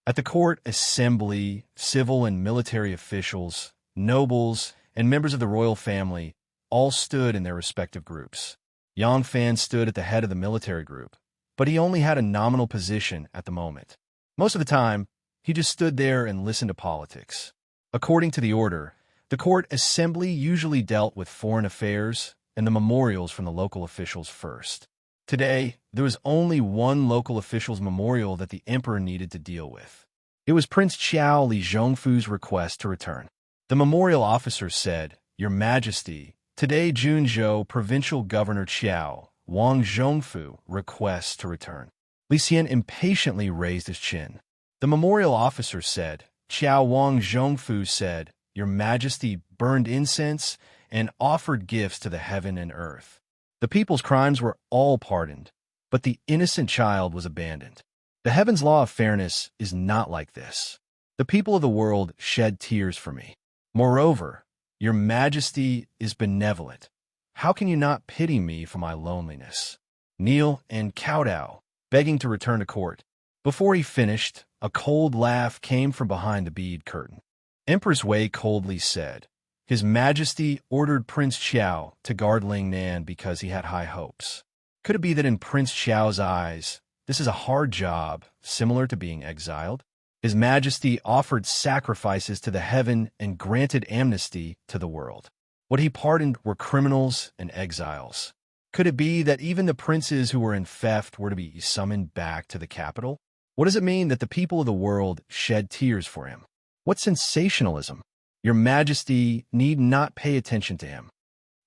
Speaker 1: At the court assembly, civil and military officials, nobles, and members of the royal family all stood in their respective groups. Yang Fan stood at the head of the military group, but he only had a nominal position at the moment. Most of the time, he just stood there and listened to politics. According to the order, the court assembly usually dealt with foreign affairs and the memorials from the local officials first. Today, there was only one local official's memorial that the emperor needed to deal with. It was Prince Qiao Li Zhongfu's request to return. The memorial officer said, "Your Majesty, today Junzhou Provincial Governor Qiao Wang Zhongfu requests to return." Li Xian impatiently raised his chin. The memorial officer said, "Qiao Wang Zhongfu said, Your Majesty burned incense and offered gifts to the heaven and earth. The people's crimes were all pardoned, but the innocent child was abandoned. The heaven's law of fairness is not like this. The people of the world shed tears for me. Moreover, Your Majesty is benevolent. How can you not pity me for my loneliness?" Kneel and kowtow, begging to return to court. Before he finished, a cold laugh came from behind the bead curtain. Empress Wei coldly said, "His Majesty ordered Prince Qiao to guard Lingnan because he had high hopes. Could it be that in Prince Qiao's eyes, this is a hard job, similar to being exiled? His Majesty offered sacrifices to the heaven and granted amnesty to the world. What he pardoned were criminals and exiles. Could it be that even the princes who were in theft were to be summoned back to the capital? What does it mean that the people of the world shed tears for him? What sensationalism! Your Majesty need not pay attention to him."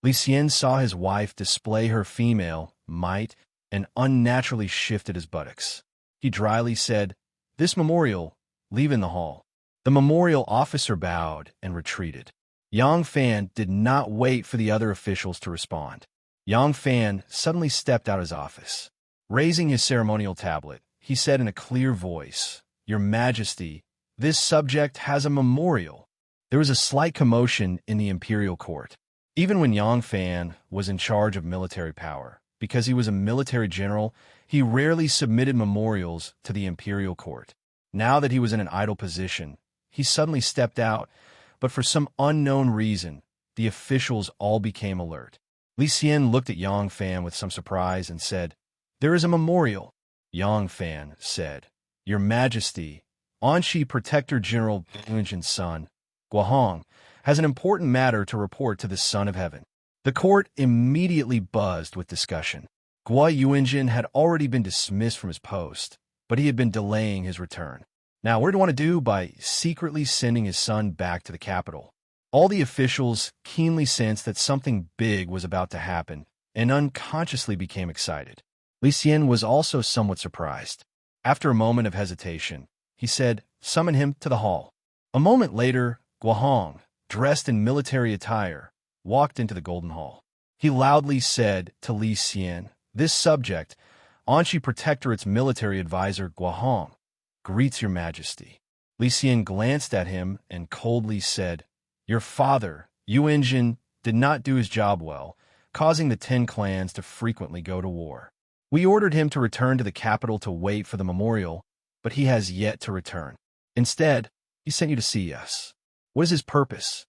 Speaker 1: Li Xian saw his wife display her female might and unnaturally shifted his buttocks. He dryly said, "This memorial, leave in the hall." The memorial officer bowed and retreated. Yang Fan did not wait for the other officials to respond. Yang Fan suddenly stepped out of his office. Raising his ceremonial tablet, he said in a clear voice, "Your Majesty, this subject has a memorial." There was a slight commotion in the imperial court. Even when Yang Fan was in charge of military power, because he was a military general, he rarely submitted memorials to the imperial court. Now that he was in an idle position, he suddenly stepped out, but for some unknown reason, the officials all became alert. Li Xian looked at Yang Fan with some surprise and said, "There is a memorial." Yang Fan said, "Your Majesty, Anshi Protector General Guinjin's son, Guahong, has an important matter to report to the Son of Heaven." The court immediately buzzed with discussion. Gua Yuanjin had already been dismissed from his post, but he had been delaying his return. Now, what did he want to do by secretly sending his son back to the capital? All the officials keenly sensed that something big was about to happen and unconsciously became excited. Li Xian was also somewhat surprised. After a moment of hesitation, he said, "Summon him to the hall." A moment later, Guahong, dressed in military attire, walked into the Golden Hall. He loudly said to Li Xian, "This subject, Anshi Protectorate's military advisor Guahong, greets your Majesty." Li Xian glanced at him and coldly said, "Your father, Yuanjin, did not do his job well, causing the 10 clans to frequently go to war. We ordered him to return to the capital to wait for the memorial, but he has yet to return. Instead, he sent you to see us. What is his purpose?"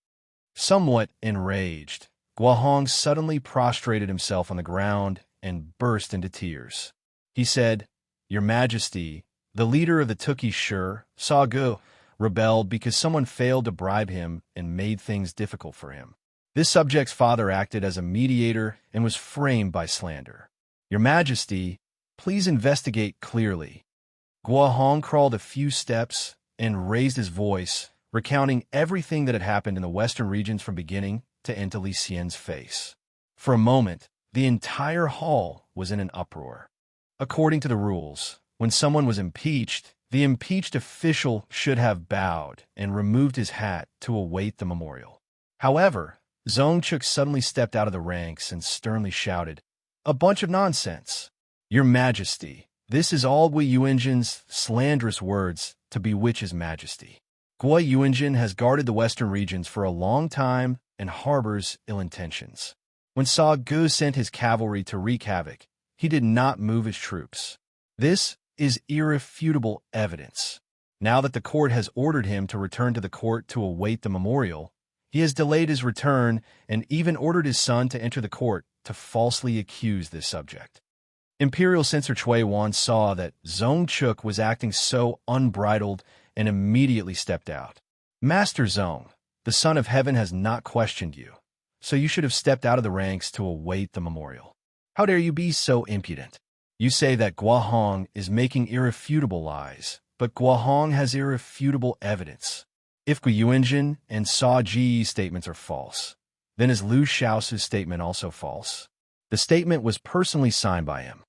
Speaker 1: Somewhat enraged, Guahong suddenly prostrated himself on the ground and burst into tears. He said, "Your Majesty, the leader of the Tuki Shur, Sa Gu, rebelled because someone failed to bribe him and made things difficult for him. This subject's father acted as a mediator and was framed by slander. Your Majesty, please investigate clearly." Guahong crawled a few steps and raised his voice, recounting everything that had happened in the western regions from beginning to end to Li Xian's face. For a moment, the entire hall was in an uproar. According to the rules, when someone was impeached, the impeached official should have bowed and removed his hat to await the memorial. However, Zongchuk suddenly stepped out of the ranks and sternly shouted, "A bunch of nonsense! Your Majesty, this is all Gui Yuanjin's slanderous words to bewitch his Majesty. Gui Yuanjin has guarded the western regions for a long time and harbors ill intentions. When Sa Gu sent his cavalry to wreak havoc, he did not move his troops. This is irrefutable evidence. Now that the court has ordered him to return to the court to await the memorial, he has delayed his return and even ordered his son to enter the court to falsely accuse this subject." Imperial Censor Chui Wan saw that Zongchuk was acting so unbridled and immediately stepped out. "Master Zong, the Son of Heaven has not questioned you, so you should have stepped out of the ranks to await the memorial. How dare you be so impudent? You say that Guahong is making irrefutable lies, but Guahong has irrefutable evidence. If Gu Yuanjin and Sa Ji's statements are false, then is Lu Shaosu's statement also false? The statement was personally signed by him."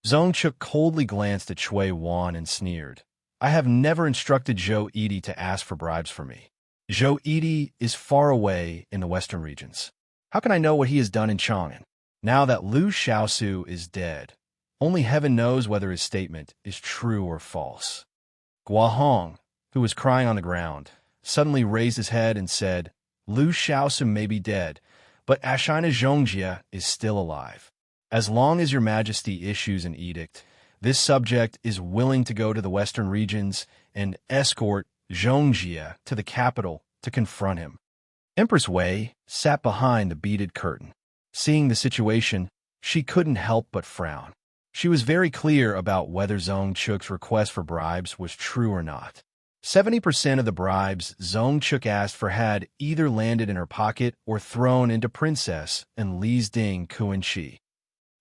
Speaker 1: Zongchuk coldly glanced at Chui Wan and sneered, "I have never instructed Zhou Yidi to ask for bribes for me. Zhou Yidi is far away in the western regions. How can I know what he has done in Chang'an? Now that Lu Shaosu is dead, only heaven knows whether his statement is true or false." Guahong, who was crying on the ground, suddenly raised his head and said, "Lu Shaosu may be dead, but Ashina Zhongjia is still alive. As long as your Majesty issues an edict, this subject is willing to go to the western regions and escort Zhongjia to the capital to confront him." Empress Wei sat behind the beaded curtain. Seeing the situation, she couldn't help but frown. She was very clear about whether Zongchuk's request for bribes was true or not. 70% of the bribes Zongchuk asked for had either landed in her pocket or thrown into Princess and Li's Ding Kuan-chi.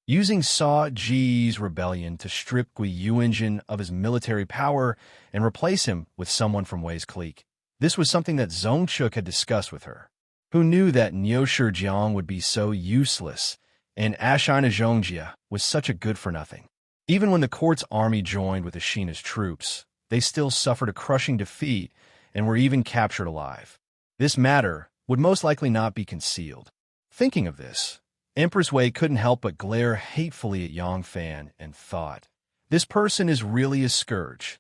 Speaker 1: Using Sa Ji's rebellion to strip Gui Yuanjin of his military power and replace him with someone from Wei's clique. This was something that Zongchuk had discussed with her. Who knew that Niushi Jiang would be so useless and Ashina Zhongjia was such a good-for-nothing? Even when the court's army joined with Ashina's troops, they still suffered a crushing defeat and were even captured alive. This matter would most likely not be concealed. Thinking of this, Empress Wei couldn't help but glare hatefully at Yang Fan and thought, this person is really a scourge.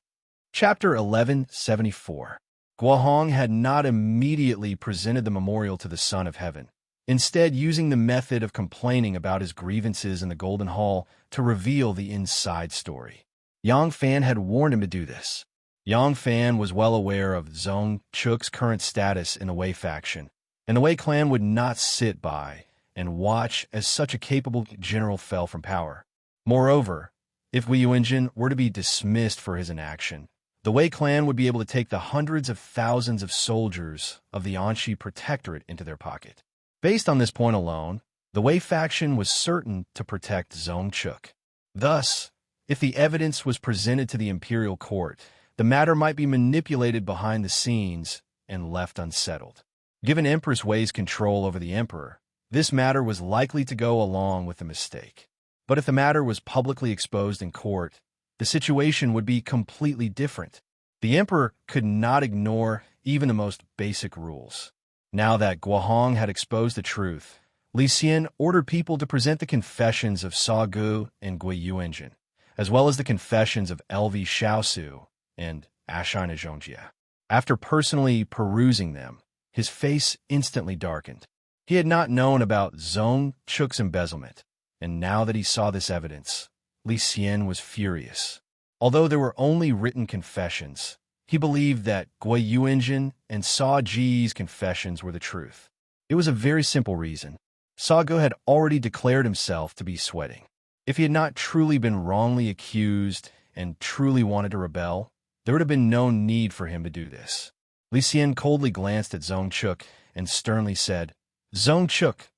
Speaker 1: Chapter 1174. Guohong had not immediately presented the memorial to the Son of Heaven, instead using the method of complaining about his grievances in the Golden Hall to reveal the inside story. Yang Fan had warned him to do this. Yang Fan was well aware of Zhong Chuk's current status in the Wei faction, and the Wei clan would not sit by and watch as such a capable general fell from power. Moreover, if Wei Yuanjin were to be dismissed for his inaction, the Wei clan would be able to take the hundreds of thousands of soldiers of the Anxi Protectorate into their pocket. Based on this point alone, the Wei faction was certain to protect Zhong Chuk. Thus, if the evidence was presented to the imperial court, the matter might be manipulated behind the scenes and left unsettled. Given Empress Wei's control over the emperor, this matter was likely to go along with the mistake. But if the matter was publicly exposed in court, the situation would be completely different. The emperor could not ignore even the most basic rules. Now that Guohong had exposed the truth, Li Xian ordered people to present the confessions of Sa Gu and Gui Yuanjin, as well as the confessions of LV Xiaosu and Ashina Zhongjie. After personally perusing them, his face instantly darkened. He had not known about Zhong Chuk's embezzlement, and now that he saw this evidence, Li Xian was furious. Although there were only written confessions, he believed that Gui Yuanjin and Sa Ji's confessions were the truth. It was a very simple reason. Sa Gu had already declared himself to be sweating. If he had not truly been wrongly accused and truly wanted to rebel, there would have been no need for him to do this. Li Xian coldly glanced at Zhong Chuk and sternly said, Zhong Chuk,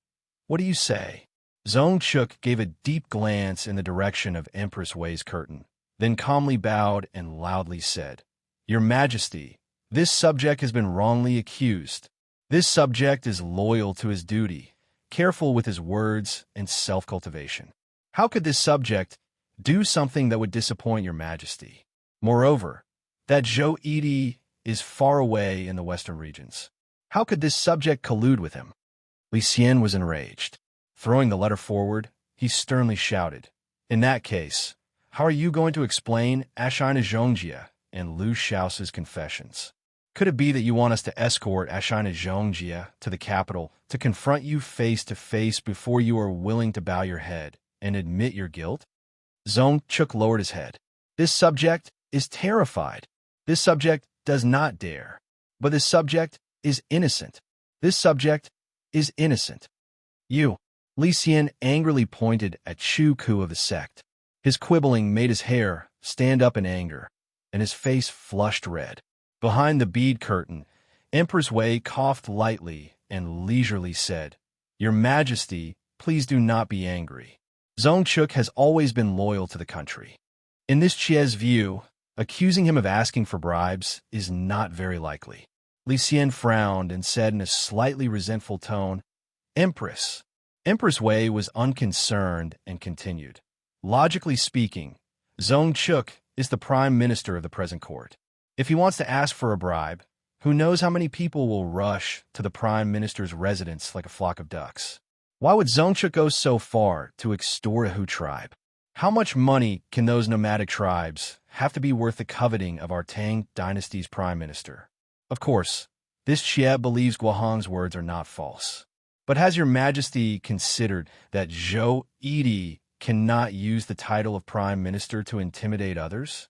Speaker 1: what do you say? Zhong Chuk gave a deep glance in the direction of Empress Wei's curtain, then calmly bowed and loudly said, Your Majesty, this subject has been wrongly accused. This subject is loyal to his duty, careful with his words and self-cultivation. How could this subject do something that would disappoint your Majesty? Moreover, that Zhou Yidi is far away in the western regions. How could this subject collude with him? Li Xian was enraged. Throwing the letter forward, he sternly shouted, In that case, how are you going to explain Ashina Zhongjie and Lu Xiao's confessions? Could it be that you want us to escort Ashina Zhongjie to the capital to confront you face to face before you are willing to bow your head and admit your guilt? Zhong Chuk lowered his head. This subject is terrified. This subject does not dare. But this subject is innocent. This subject is innocent. You. Li Xian angrily pointed at Chu Ku of the sect. His quibbling made his hair stand up in anger, and his face flushed red. Behind the bead curtain, Empress Wei coughed lightly and leisurely said, Your Majesty, please do not be angry. Zhong Chuk has always been loyal to the country. In this Chie's view, accusing him of asking for bribes is not very likely. Li Xian frowned and said in a slightly resentful tone, Empress. Empress Wei was unconcerned and continued. Logically speaking, Zhong Chuk is the prime minister of the present court. If he wants to ask for a bribe, who knows how many people will rush to the prime minister's residence like a flock of ducks? Why would Zhong Chuk go so far to extort a Hu tribe? How much money can those nomadic tribes have to be worth the coveting of our Tang dynasty's prime minister? Of course, this Xie believes Guohong's words are not false. But has your Majesty considered that Zhou Yidi cannot use the title of prime minister to intimidate others?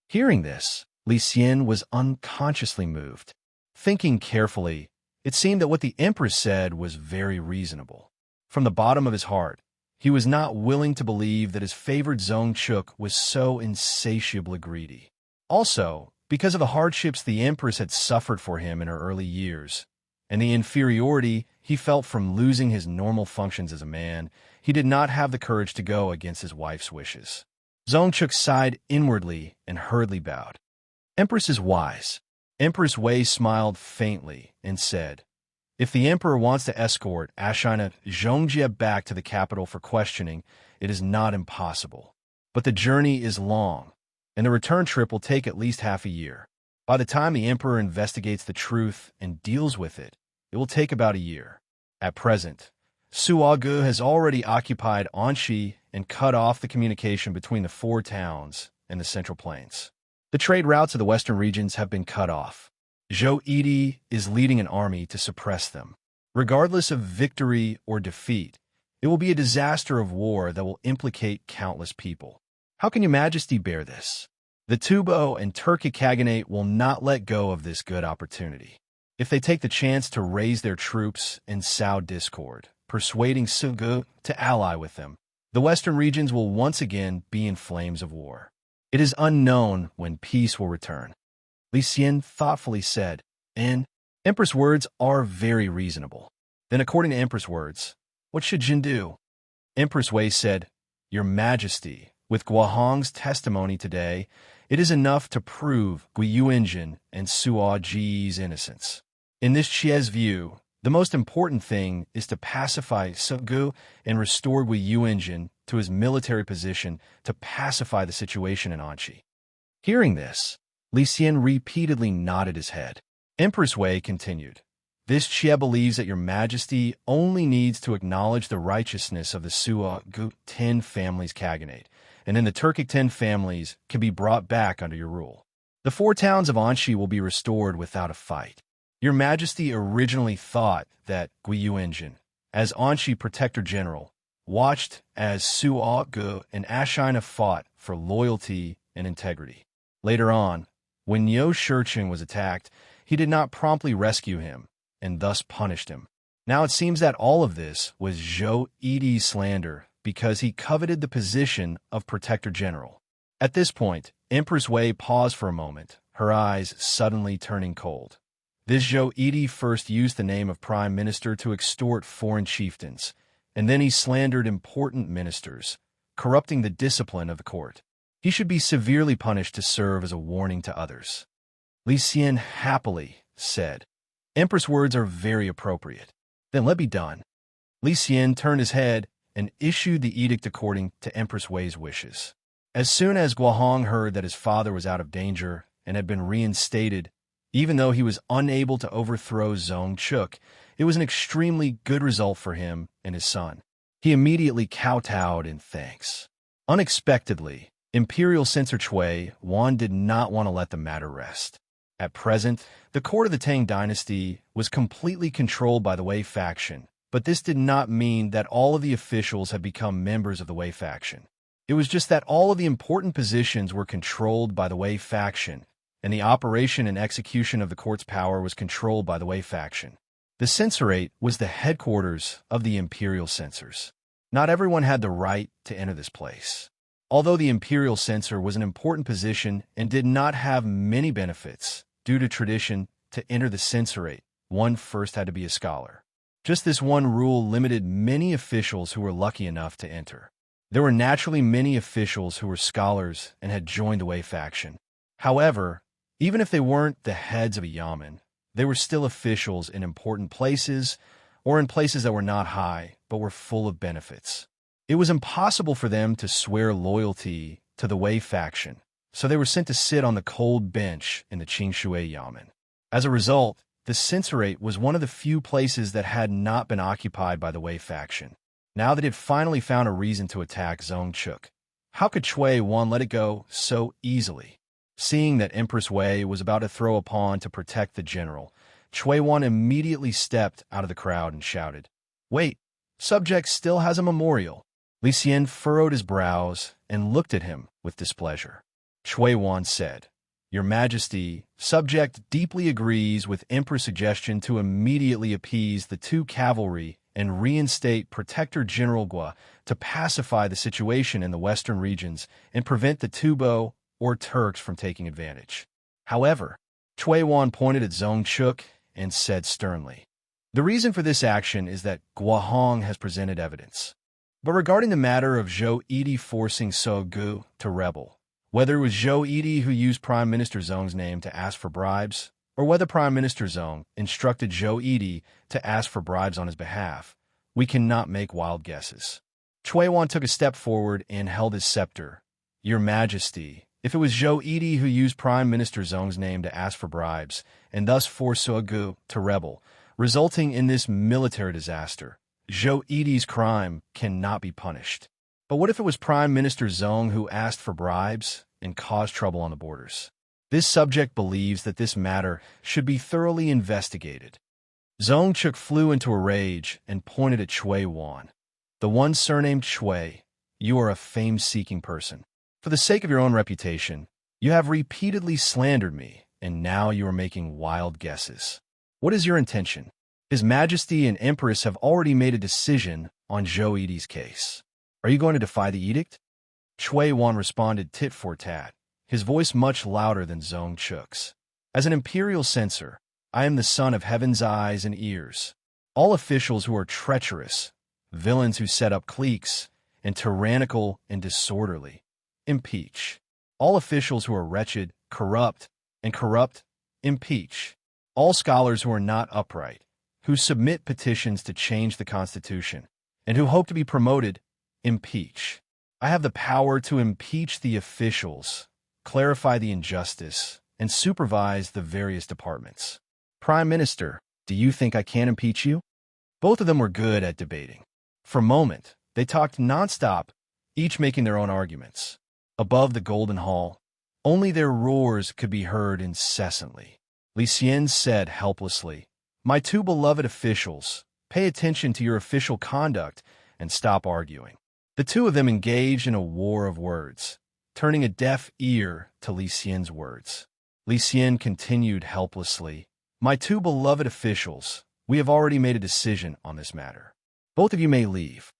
Speaker 1: Hearing this, Li Xian was unconsciously moved. Thinking carefully, it seemed that what the empress said was very reasonable. From the bottom of his heart, he was not willing to believe that his favored Zhong Chuk was so insatiably greedy. Also, because of the hardships the empress had suffered for him in her early years, and the inferiority he felt from losing his normal functions as a man, he did not have the courage to go against his wife's wishes. Zhong Chuk sighed inwardly and hurriedly bowed. Empress is wise. Empress Wei smiled faintly and said, If the emperor wants to escort Ashina Zhongjie back to the capital for questioning, it is not impossible. But the journey is long, and the return trip will take at least half a year. By the time the emperor investigates the truth and deals with it, it will take about a year. At present, Suagu has already occupied Anshi and cut off the communication between the four towns and the Central Plains. The trade routes of the western regions have been cut off. Zhou Yidi is leading an army to suppress them. Regardless of victory or defeat, it will be a disaster of war that will implicate countless people. How can your majesty bear this? The Tubo and Turkic Khaganate will not let go of this good opportunity. If they take the chance to raise their troops and sow discord, persuading Sugu to ally with them, the western regions will once again be in flames of war. It is unknown when peace will return. Li Xian thoughtfully said, and Empress words are very reasonable. Then according to Empress words, what should Jin do? Empress Wei said, Your Majesty, with Guohong's testimony today, it is enough to prove Gui Yuanjin and Suo Ji's innocence. In this Chie's view, the most important thing is to pacify Sugu and restore Gui Yuanjin to his military position to pacify the situation in Anshi. Hearing this, Li Xian repeatedly nodded his head. Empress Wei continued, This Xie believes that your majesty only needs to acknowledge the righteousness of the Suagu 10 families Khaganate, and then the Turkic 10 families can be brought back under your rule. The four towns of Anshi will be restored without a fight. Your majesty originally thought that Gui Yuanjin, as Anshi Protector General, watched as Suagu and Ashina fought for loyalty and integrity. Later on, when Yo Shurchen was attacked, he did not promptly rescue him, and thus punished him. Now it seems that all of this was Zhou Yidi's slander because he coveted the position of Protector General. At this point, Empress Wei paused for a moment, her eyes suddenly turning cold. This Zhou Yidi first used the name of Prime Minister to extort foreign chieftains, and then he slandered important ministers, corrupting the discipline of the court. He should be severely punished to serve as a warning to others. Li Xian happily said, Empress words are very appropriate. Then let be done. Li Xian turned his head and issued the edict according to Empress Wei's wishes. As soon as Guohong heard that his father was out of danger and had been reinstated, even though he was unable to overthrow Zhong Chuk, it was an extremely good result for him and his son. He immediately kowtowed in thanks. Unexpectedly, Imperial Censor Chui Wan did not want to let the matter rest. At present, the court of the Tang dynasty was completely controlled by the Wei faction, but this did not mean that all of the officials had become members of the Wei faction. It was just that all of the important positions were controlled by the Wei faction, and the operation and execution of the court's power was controlled by the Wei faction. The censorate was the headquarters of the imperial censors. Not everyone had the right to enter this place. Although the imperial censor was an important position and did not have many benefits, due to tradition, to enter the censorate, one first had to be a scholar. Just this one rule limited many officials who were lucky enough to enter. There were naturally many officials who were scholars and had joined the Wei faction. However, even if they weren't the heads of a yamen, they were still officials in important places or in places that were not high but were full of benefits. It was impossible for them to swear loyalty to the Wei faction, so they were sent to sit on the cold bench in the Qingshui yamen. As a result, the censorate was one of the few places that had not been occupied by the Wei faction. Now that it finally found a reason to attack Zhong Chuk, how could Chui Wan let it go so easily? Seeing that Empress Wei was about to throw a pawn to protect the general, Chui Wan immediately stepped out of the crowd and shouted, Wait, subject still has a memorial. Li Xian furrowed his brows and looked at him with displeasure. Chui Wan said, Your Majesty, subject deeply agrees with Emperor's suggestion to immediately appease the two cavalry and reinstate Protector General Gua to pacify the situation in the western regions and prevent the Tubo or Turks from taking advantage. However, Chui Wan pointed at Zhong Chuk and said sternly, The reason for this action is that Guohong has presented evidence. But regarding the matter of Zhou Yidi forcing Sugu to rebel, whether it was Zhou Yidi who used Prime Minister Zhong's name to ask for bribes, or whether Prime Minister Zhong instructed Zhou Yidi to ask for bribes on his behalf, we cannot make wild guesses. Chui Wan took a step forward and held his scepter. Your Majesty, if it was Zhou Yidi who used Prime Minister Zhong's name to ask for bribes, and thus forced Sugu to rebel, resulting in this military disaster, Zhou Yidi's crime cannot be punished. But what if it was Prime Minister Zhong who asked for bribes and caused trouble on the borders? This subject believes that this matter should be thoroughly investigated. Zhong Chuk flew into a rage and pointed at Shui Wan. The one surnamed Shui, you are a fame-seeking person. For the sake of your own reputation, you have repeatedly slandered me, and now you are making wild guesses. What is your intention? His Majesty and Empress have already made a decision on Zhou Yidi's case. Are you going to defy the edict? Shui Wan responded tit for tat, his voice much louder than Zhong Chuk's. As an imperial censor, I am the son of heaven's eyes and ears. All officials who are treacherous, villains who set up cliques, and tyrannical and disorderly, impeach. All officials who are wretched, corrupt, impeach. All scholars who are not upright, who submit petitions to change the Constitution, and who hope to be promoted, impeach. I have the power to impeach the officials, clarify the injustice, and supervise the various departments. Prime Minister, do you think I can impeach you? Both of them were good at debating. For a moment, they talked nonstop, each making their own arguments. Above the Golden Hall, only their roars could be heard incessantly. Li Xian said helplessly, "My two beloved officials, pay attention to your official conduct and stop arguing." The two of them engaged in a war of words, turning a deaf ear to Li Xian's words. Li Xian continued helplessly, "My two beloved officials, we have already made a decision on this matter. Both of you may leave."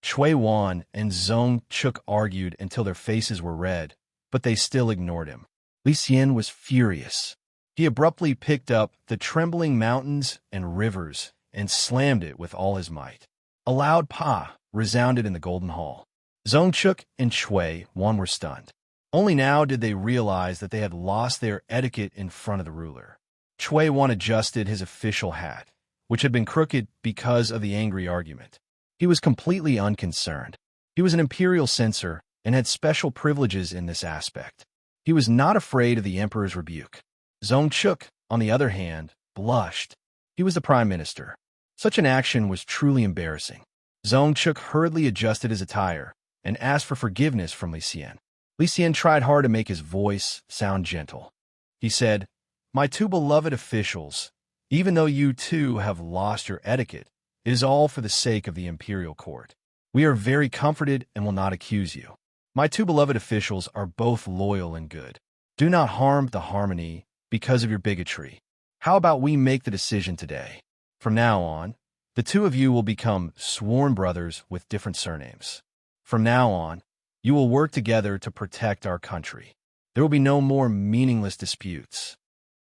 Speaker 1: Shui Wan and Zhong Chuk argued until their faces were red, but they still ignored him. Li Xian was furious. He abruptly picked up the trembling mountains and rivers and slammed it with all his might. A loud "pa" resounded in the Golden Hall. Zhong Chuk and Shui Wan were stunned. Only now did they realize that they had lost their etiquette in front of the ruler. Shui Wan adjusted his official hat, which had been crooked because of the angry argument. He was completely unconcerned. He was an imperial censor and had special privileges in this aspect. He was not afraid of the emperor's rebuke. Zhong Chuk, on the other hand, blushed. He was the prime minister. Such an action was truly embarrassing. Zhong Chuk hurriedly adjusted his attire and asked for forgiveness from Li Xian. Li Xian tried hard to make his voice sound gentle. He said, "My two beloved officials, even though you too have lost your etiquette, it is all for the sake of the imperial court. We are very comforted and will not accuse you. My two beloved officials are both loyal and good. Do not harm the harmony because of your bigotry. How about we make the decision today? From now on, the two of you will become sworn brothers with different surnames. From now on, you will work together to protect our country. There will be no more meaningless disputes."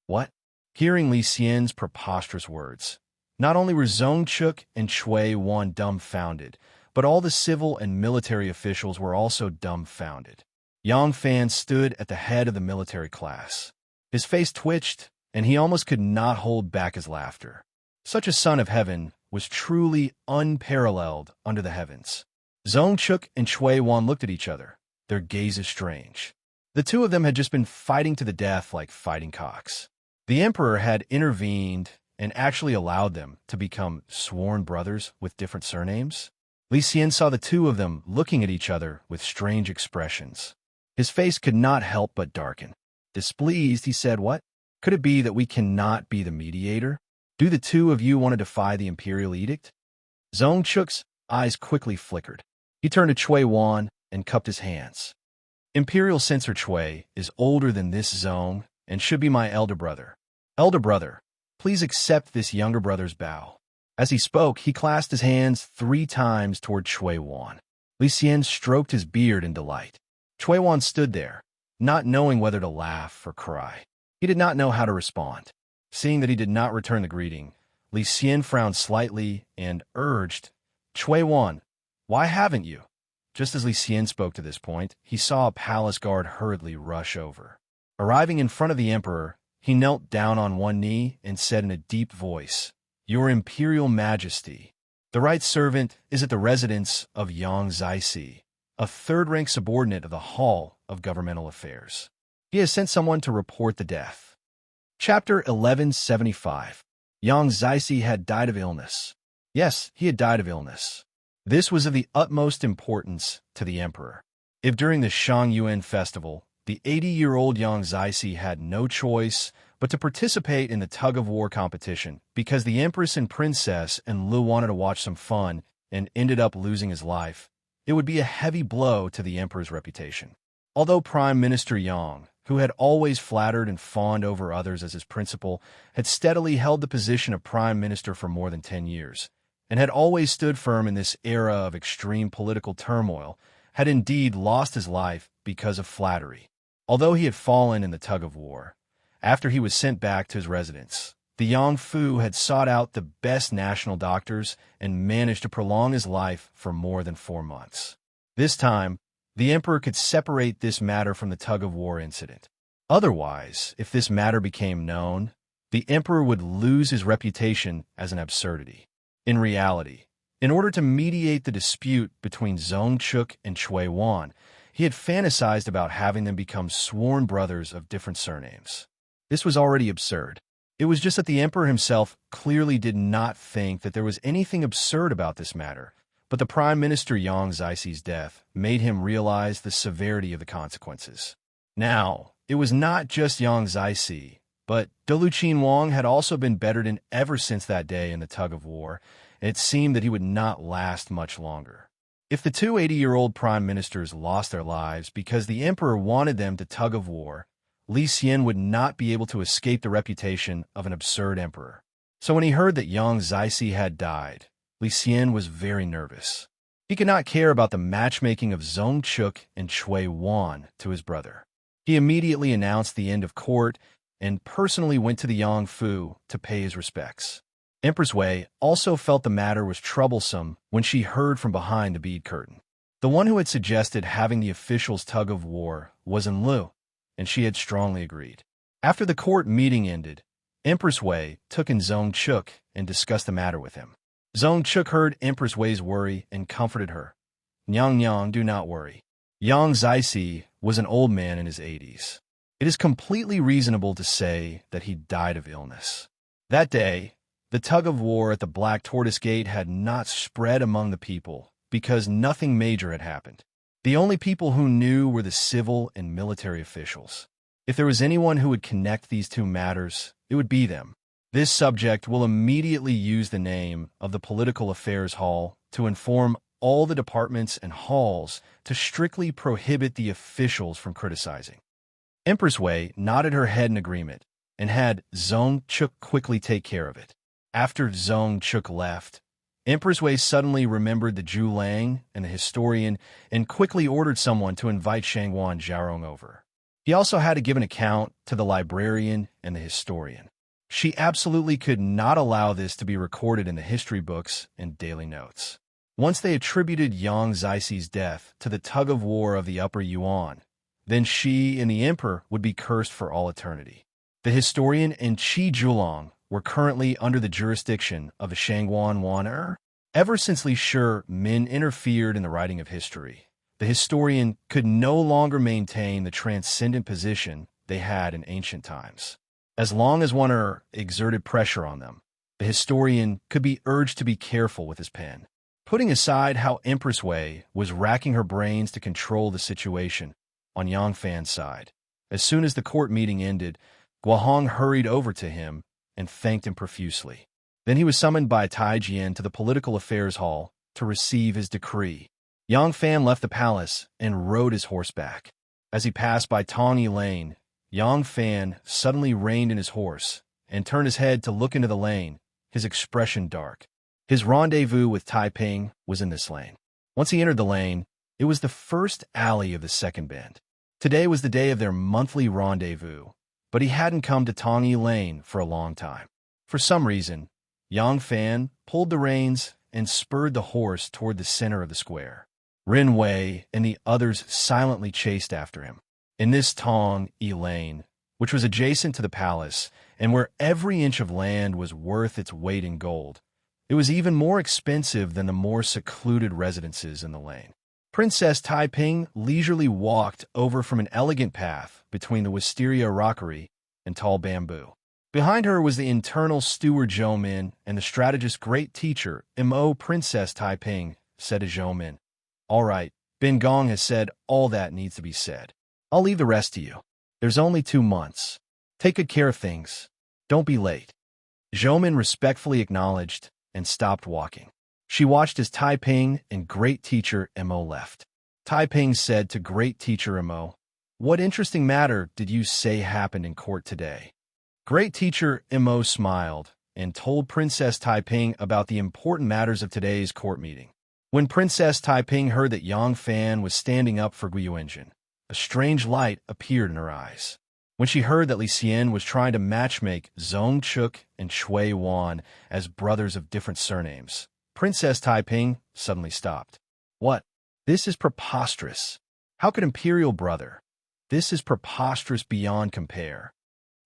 Speaker 1: What? Hearing Li Xian's preposterous words, not only were Zhong Chuk and Shui Wan dumbfounded, but all the civil and military officials were also dumbfounded. Yang Fan stood at the head of the military class. His face twitched, and he almost could not hold back his laughter. Such a son of heaven was truly unparalleled under the heavens. Zhong Chuk and Shui Wan looked at each other, their gazes strange. The two of them had just been fighting to the death like fighting cocks. The emperor had intervened and actually allowed them to become sworn brothers with different surnames. Li Xian saw the two of them looking at each other with strange expressions. His face could not help but darken. Displeased, he said, "What? Could it be that we cannot be the mediator? Do the two of you want to defy the imperial edict?" Zhong Chuk's eyes quickly flickered. He turned to Shui Wan and cupped his hands. "Imperial Censor Shui is older than this Zhong and should be my elder brother. Elder brother, please accept this younger brother's bow." As he spoke, he clasped his hands 3 times toward Shui Wan. Li Xian stroked his beard in delight. Shui Wan stood there, not knowing whether to laugh or cry. He did not know how to respond. Seeing that he did not return the greeting, Li Xian frowned slightly and urged, "Shui Wan, why haven't you?" Just as Li Xian spoke to this point, he saw a palace guard hurriedly rush over. Arriving in front of the emperor, he knelt down on one knee and said in a deep voice, "Your Imperial Majesty, the right servant is at the residence of Yang Zaisi, a third-rank subordinate of the Hall of Governmental Affairs. He has sent someone to report the death." Chapter 1175. Yang Zaisi had died of illness. Yes, he had died of illness. This was of the utmost importance to the emperor. If during the Shangyuan festival, the 80-year-old Yang Zixi had no choice but to participate in the tug-of-war competition because the empress and princess and Lu wanted to watch some fun and ended up losing his life, it would be a heavy blow to the emperor's reputation. Although Prime Minister Yang, who had always flattered and fawned over others as his principal, had steadily held the position of prime minister for more than 10 years, and had always stood firm in this era of extreme political turmoil, had indeed lost his life because of flattery. Although he had fallen in the tug-of-war, after he was sent back to his residence, the Yang Fu had sought out the best national doctors and managed to prolong his life for more than 4 months. This time, the emperor could separate this matter from the tug-of-war incident. Otherwise, if this matter became known, the emperor would lose his reputation as an absurdity. In reality, in order to mediate the dispute between Zongchuk and Cui Wan, he had fantasized about having them become sworn brothers of different surnames. This was already absurd. It was just that the emperor himself clearly did not think that there was anything absurd about this matter, but the Prime Minister Yang Zixi's death made him realize the severity of the consequences. Now, it was not just Yang Zixi, but Doluqin Wang had also been bettered ever since that day in the tug-of-war, and it seemed that he would not last much longer. If the two 80-year-old prime ministers lost their lives because the emperor wanted them to tug-of-war, Li Xian would not be able to escape the reputation of an absurd emperor. So when he heard that Yang Zixi had died, Li Xian was very nervous. He could not care about the matchmaking of Zongchuk and Cui Wan to his brother. He immediately announced the end of court and personally went to the Yang Fu to pay his respects. Empress Wei also felt the matter was troublesome when she heard from behind the bead curtain. The one who had suggested having the officials tug-of-war was Lu, and she had strongly agreed. After the court meeting ended, Empress Wei took in Zongchuk and discussed the matter with him. Zongchuk heard Empress Wei's worry and comforted her. Nyang, do not worry. Yang Zixi was an old man in his 80s. It is completely reasonable to say that he died of illness. That day, the tug-of-war at the Black Tortoise Gate had not spread among the people because nothing major had happened. The only people who knew were the civil and military officials. If there was anyone who would connect these two matters, it would be them. This subject will immediately use the name of the Political Affairs Hall to inform all the departments and halls to strictly prohibit the officials from criticizing. Empress Wei nodded her head in agreement and had Zongchuk quickly take care of it. After Zongchuk left, Empress Wei suddenly remembered the Zhu Lang and the historian and quickly ordered someone to invite Shangguan Zhaorong over. He also had to give an account to the librarian and the historian. She absolutely could not allow this to be recorded in the history books and daily notes. Once they attributed Yang Zixi's death to the tug-of-war of the Upper Yuan, then she and the emperor would be cursed for all eternity. The historian and Qi Zhulong were currently under the jurisdiction of the Shangguan Wan. Ever since Li Shi Min interfered in the writing of history, the historian could no longer maintain the transcendent position they had in ancient times. As long as one exerted pressure on them, the historian could be urged to be careful with his pen. Putting aside how Empress Wei was racking her brains to control the situation on Yang Fan's side, as soon as the court meeting ended, Guohong hurried over to him and thanked him profusely. Then he was summoned by Tai Jian to the Political Affairs Hall to receive his decree. Yang Fan left the palace and rode his horse back. As he passed by Tongyi Lane, Yang Fan suddenly reined in his horse and turned his head to look into the lane, his expression dark. His rendezvous with Tai Ping was in this lane. Once he entered the lane, it was the first alley of the second bend. Today was the day of their monthly rendezvous, but he hadn't come to Tongyi Lane for a long time. For some reason, Yang Fan pulled the reins and spurred the horse toward the center of the square. Rin Wei and the others silently chased after him. In this Tongyi Lane, which was adjacent to the palace and where every inch of land was worth its weight in gold, it was even more expensive than the more secluded residences in the lane. Princess Tai Ping leisurely walked over from an elegant path between the wisteria rockery and tall bamboo. Behind her was the internal steward Zhou Min and the strategist great teacher, Mo Princess Taiping, said to Zhou Min. All right, Bin Gong has said all that needs to be said. I'll leave the rest to you. There's only 2 months. Take good care of things. Don't be late. Zhou Min respectfully acknowledged and stopped walking. She watched as Taiping and great teacher Mo left. Taiping said to great teacher Mo, "What interesting matter did you say happened in court today?" Great teacher Mo smiled and told Princess Taiping about the important matters of today's court meeting. When Princess Taiping heard that Yang Fan was standing up for Guiyuanjin, a strange light appeared in her eyes. When she heard that Li Xian was trying to matchmake Zhong Chuk and Shui Wan as brothers of different surnames, Princess Taiping suddenly stopped. What? This is preposterous. How could imperial brother? This is preposterous beyond compare.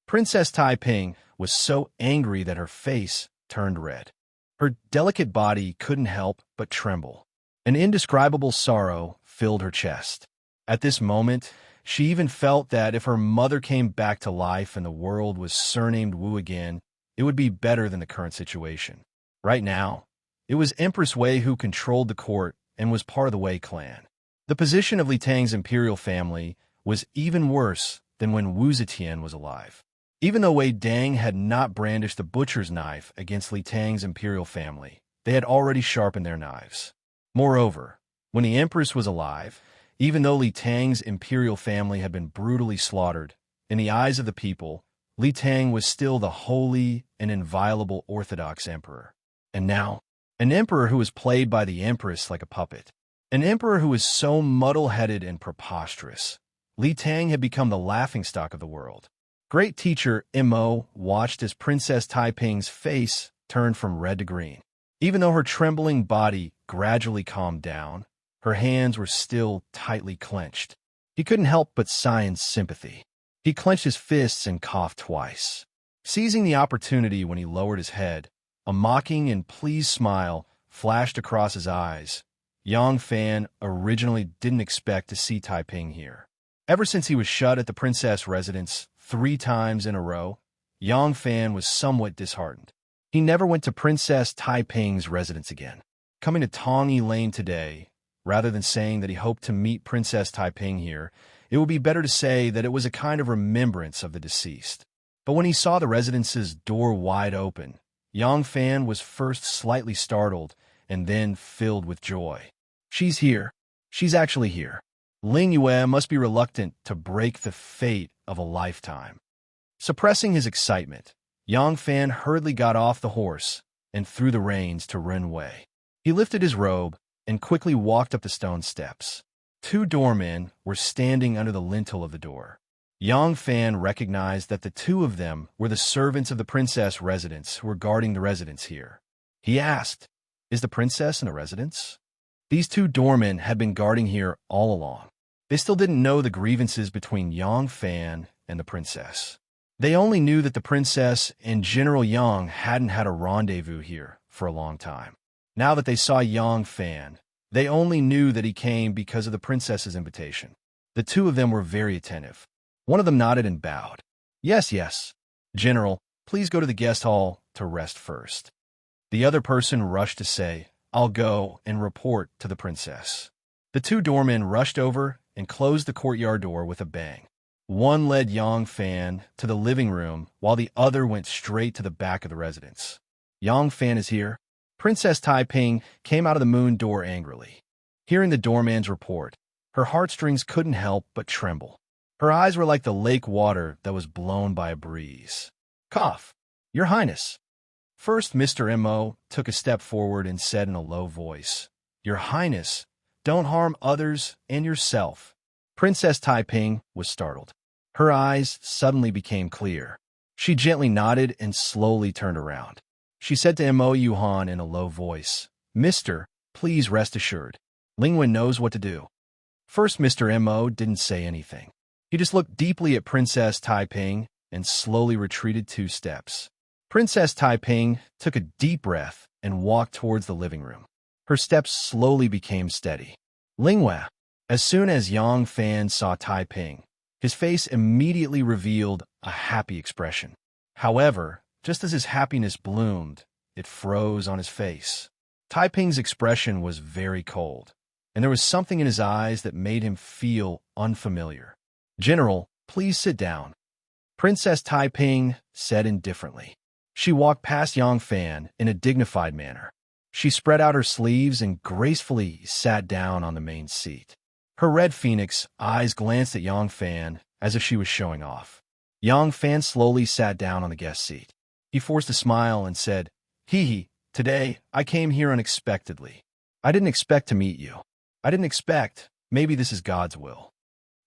Speaker 1: Princess Taiping was so angry that her face turned red. Her delicate body couldn't help but tremble. An indescribable sorrow filled her chest. At this moment, she even felt that if her mother came back to life and the world was surnamed Wu again, it would be better than the current situation. Right now, it was Empress Wei who controlled the court and was part of the Wei clan. The position of Li Tang's imperial family was even worse than when Wu Zetian was alive. Even though Wei Dang had not brandished the butcher's knife against Li Tang's imperial family, they had already sharpened their knives. Moreover, when the Empress was alive, even though Li Tang's imperial family had been brutally slaughtered, in the eyes of the people, Li Tang was still the holy and inviolable orthodox emperor. And now, an emperor who was played by the Empress like a puppet. An emperor who was so muddle-headed and preposterous. Li Tang had become the laughingstock of the world. Great teacher Mo watched as Princess Taiping's face turned from red to green. Even though her trembling body gradually calmed down, her hands were still tightly clenched. He couldn't help but sigh in sympathy. He clenched his fists and coughed twice. Seizing the opportunity when he lowered his head, a mocking and pleased smile flashed across his eyes. Yang Fan originally didn't expect to see Taiping here. Ever since he was shut at the princess residence 3 times in a row, Yang Fan was somewhat disheartened. He never went to Princess Taiping's residence again. Coming to Tongyi Lane today, rather than saying that he hoped to meet Princess Taiping here, it would be better to say that it was a kind of remembrance of the deceased. But when he saw the residence's door wide open, Yang Fan was first slightly startled and then filled with joy. She's here. She's actually here. Ling Yue must be reluctant to break the fate of a lifetime. Suppressing his excitement, Yang Fan hurriedly got off the horse and threw the reins to Ren Wei. He lifted his robe and quickly walked up the stone steps. 2 doormen were standing under the lintel of the door. Yang Fan recognized that the 2 of them were the servants of the princess residence who were guarding the residence here. He asked, "Is the princess in the residence?" These 2 doormen had been guarding here all along. They still didn't know the grievances between Yang Fan and the princess. They only knew that the princess and General Yang hadn't had a rendezvous here for a long time. Now that they saw Yang Fan, they only knew that he came because of the princess's invitation. The 2 of them were very attentive. One of them nodded and bowed. Yes, yes. General, please go to the guest hall to rest first." The other person rushed to say, "I'll go and report to the princess." The 2 doormen rushed over and closed the courtyard door with a bang. One led Yang Fan to the living room, while the other went straight to the back of the residence. "Yang Fan is here." Princess Taiping came out of the moon door angrily. Hearing the doorman's report, her heartstrings couldn't help but tremble. Her eyes were like the lake water that was blown by a breeze. "Cough, Your Highness." First, Mr. Mo took a step forward and said in a low voice, "Your Highness, don't harm others and yourself." Princess Taiping was startled. Her eyes suddenly became clear. She gently nodded and slowly turned around. She said to Mo Yuhan in a low voice, "Mister, please rest assured. Lingwen knows what to do." First, Mr. Mo didn't say anything. He just looked deeply at Princess Taiping and slowly retreated 2 steps. Princess Taiping took a deep breath and walked towards the living room. Her steps slowly became steady. Lingwen. As soon as Yang Fan saw Taiping, his face immediately revealed a happy expression. However, just as his happiness bloomed, it froze on his face. Taiping's expression was very cold, and there was something in his eyes that made him feel unfamiliar. "General, please sit down," Princess Taiping said indifferently. She walked past Yang Fan in a dignified manner. She spread out her sleeves and gracefully sat down on the main seat. Her red phoenix eyes glanced at Yang Fan as if she was showing off. Yang Fan slowly sat down on the guest seat. He forced a smile and said, "Hee, today I came here unexpectedly. I didn't expect to meet you. I didn't expect. Maybe this is God's will."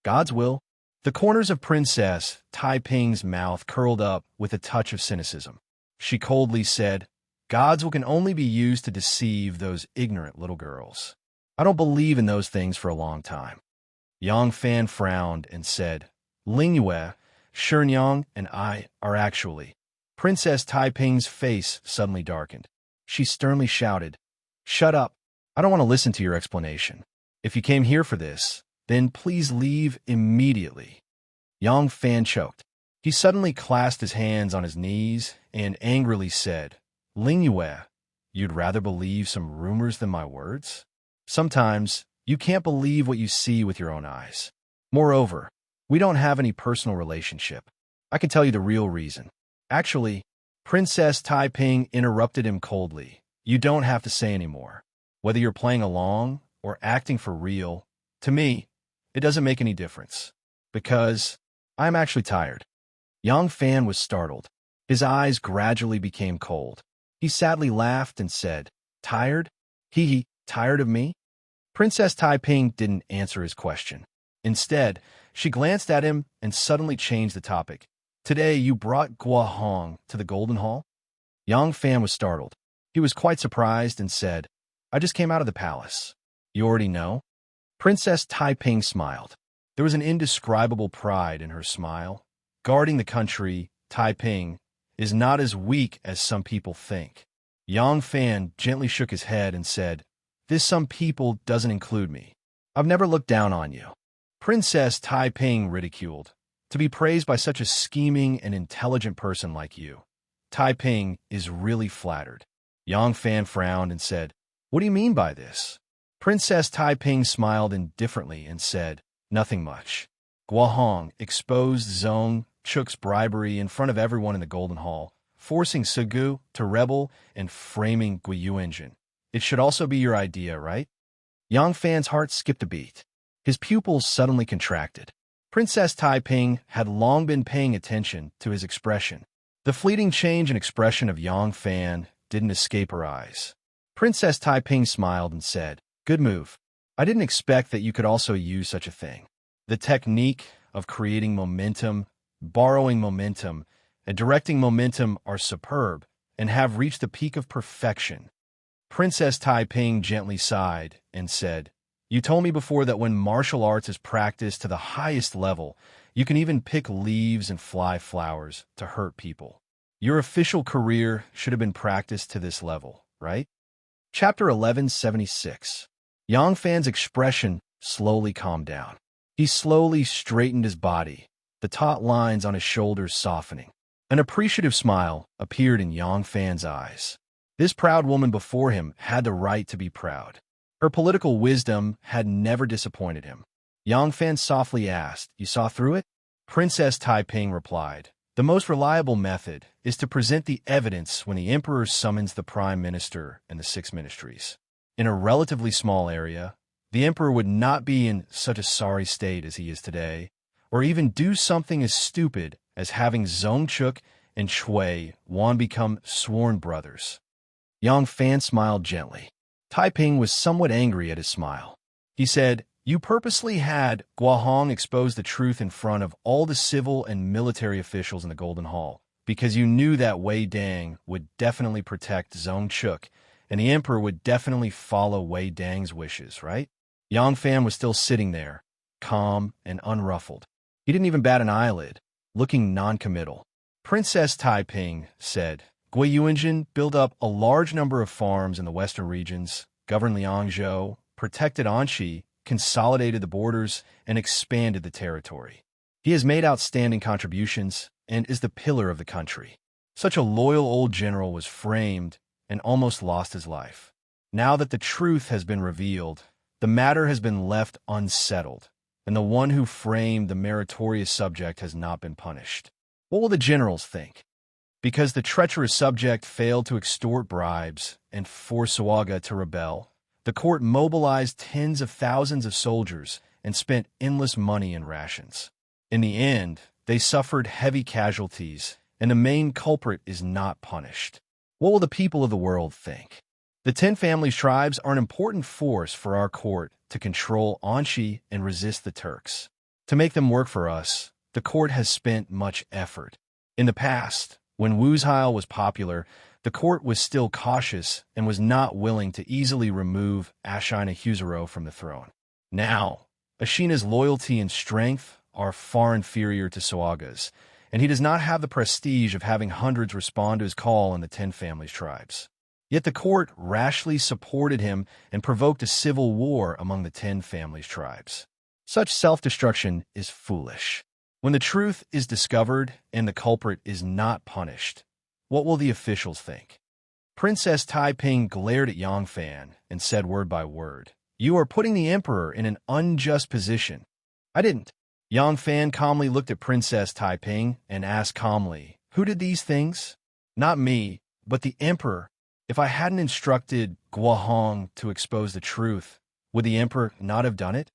Speaker 1: God's will? The corners of Princess Taiping's mouth curled up with a touch of cynicism. She coldly said, "God's will can only be used to deceive those ignorant little girls. I don't believe in those things for a long time." Yang Fan frowned and said, "Ling Yue, Shenyang, and I are actually—" Princess Taiping's face suddenly darkened. She sternly shouted, "Shut up. I don't want to listen to your explanation. If you came here for this, then please leave immediately." Yang Fan choked. He suddenly clasped his hands on his knees and angrily said, "Ling Yue, you'd rather believe some rumors than my words? Sometimes you can't believe what you see with your own eyes. Moreover, we don't have any personal relationship. I can tell you the real reason." "Actually," Princess Taiping interrupted him coldly, "you don't have to say any more. Whether you're playing along or acting for real, to me, it doesn't make any difference. Because I'm actually tired." Yang Fan was startled. His eyes gradually became cold. He sadly laughed and said, "Tired? Hee, tired of me?" Princess Taiping didn't answer his question. Instead, she glanced at him and suddenly changed the topic. "Today you brought Gua Hong to the Golden Hall?" Yang Fan was startled. He was quite surprised and said, "I just came out of the palace." "You already know?" Princess Taiping smiled. There was an indescribable pride in her smile. Guarding the country, Taiping, is not as weak as some people think. Yang Fan gently shook his head and said, "This some people doesn't include me. I've never looked down on you." Princess Taiping ridiculed. "To be praised by such a scheming and intelligent person like you. Taiping is really flattered." Yang Fan frowned and said, "What do you mean by this?" Princess Taiping smiled indifferently and said, "Nothing much." Gua Hong exposed Zhong Chuk's bribery in front of everyone in the Golden Hall, forcing Segu to rebel and framing Gui Yuanjin. It should also be your idea, right? Yang Fan's heart skipped a beat. His pupils suddenly contracted. Princess Taiping had long been paying attention to his expression. The fleeting change in expression of Yang Fan didn't escape her eyes. Princess Taiping smiled and said, "Good move. I didn't expect that you could also use such a thing. The technique of creating momentum, borrowing momentum, and directing momentum are superb and have reached the peak of perfection." Princess Taiping gently sighed and said, "You told me before that when martial arts is practiced to the highest level, you can even pick leaves and fly flowers to hurt people. Your official career should have been practiced to this level, right?" Chapter 1176. Yang Fan's expression slowly calmed down. He slowly straightened his body, the taut lines on his shoulders softening. An appreciative smile appeared in Yang Fan's eyes. This proud woman before him had the right to be proud. Her political wisdom had never disappointed him. Yang Fan softly asked, "You saw through it?" Princess Taiping replied, "The most reliable method is to present the evidence when the emperor summons the prime minister and the 6 ministries. In a relatively small area, the emperor would not be in such a sorry state as he is today, or even do something as stupid as having Zhongchuk and Shui Wan become sworn brothers." Yang Fan smiled gently. Taiping was somewhat angry at his smile. He said, "You purposely had Gua Hong expose the truth in front of all the civil and military officials in the Golden Hall, because you knew that Wei Dang would definitely protect Zhongchuk, and the emperor would definitely follow Wei Dang's wishes, right?" Yang Fan was still sitting there, calm and unruffled. He didn't even bat an eyelid, looking non-committal. Princess Taiping said, "Gui Yuanjin built up a large number of farms in the western regions, governed Liangzhou, protected Anxi, consolidated the borders, and expanded the territory. He has made outstanding contributions, and is the pillar of the country. Such a loyal old general was framed and almost lost his life. Now that the truth has been revealed, the matter has been left unsettled, and the one who framed the meritorious subject has not been punished. What will the generals think? Because the treacherous subject failed to extort bribes and force Suaga to rebel, the court mobilized tens of thousands of soldiers and spent endless money in rations. In the end, they suffered heavy casualties, and the main culprit is not punished. What will the people of the world think? The 10 families tribes are an important force for our court to control Anshi and resist the Turks. To make them work for us, the court has spent much effort. In the past, when Wuzheil was popular, the court was still cautious and was not willing to easily remove Ashina Huzuro from the throne. Now, Ashina's loyalty and strength are far inferior to Suaga's, and he does not have the prestige of having hundreds respond to his call in the 10 families tribes. Yet the court rashly supported him and provoked a civil war among the 10 families tribes. Such self-destruction is foolish. When the truth is discovered and the culprit is not punished, what will the officials think? Princess Taiping glared at Yangfan and said word by word, "You are putting the emperor in an unjust position." "I didn't." Yangfan calmly looked at Princess Taiping and asked calmly, "Who did these things?" "Not me, but the emperor. If I hadn't instructed Guohong to expose the truth, would the emperor not have done it?"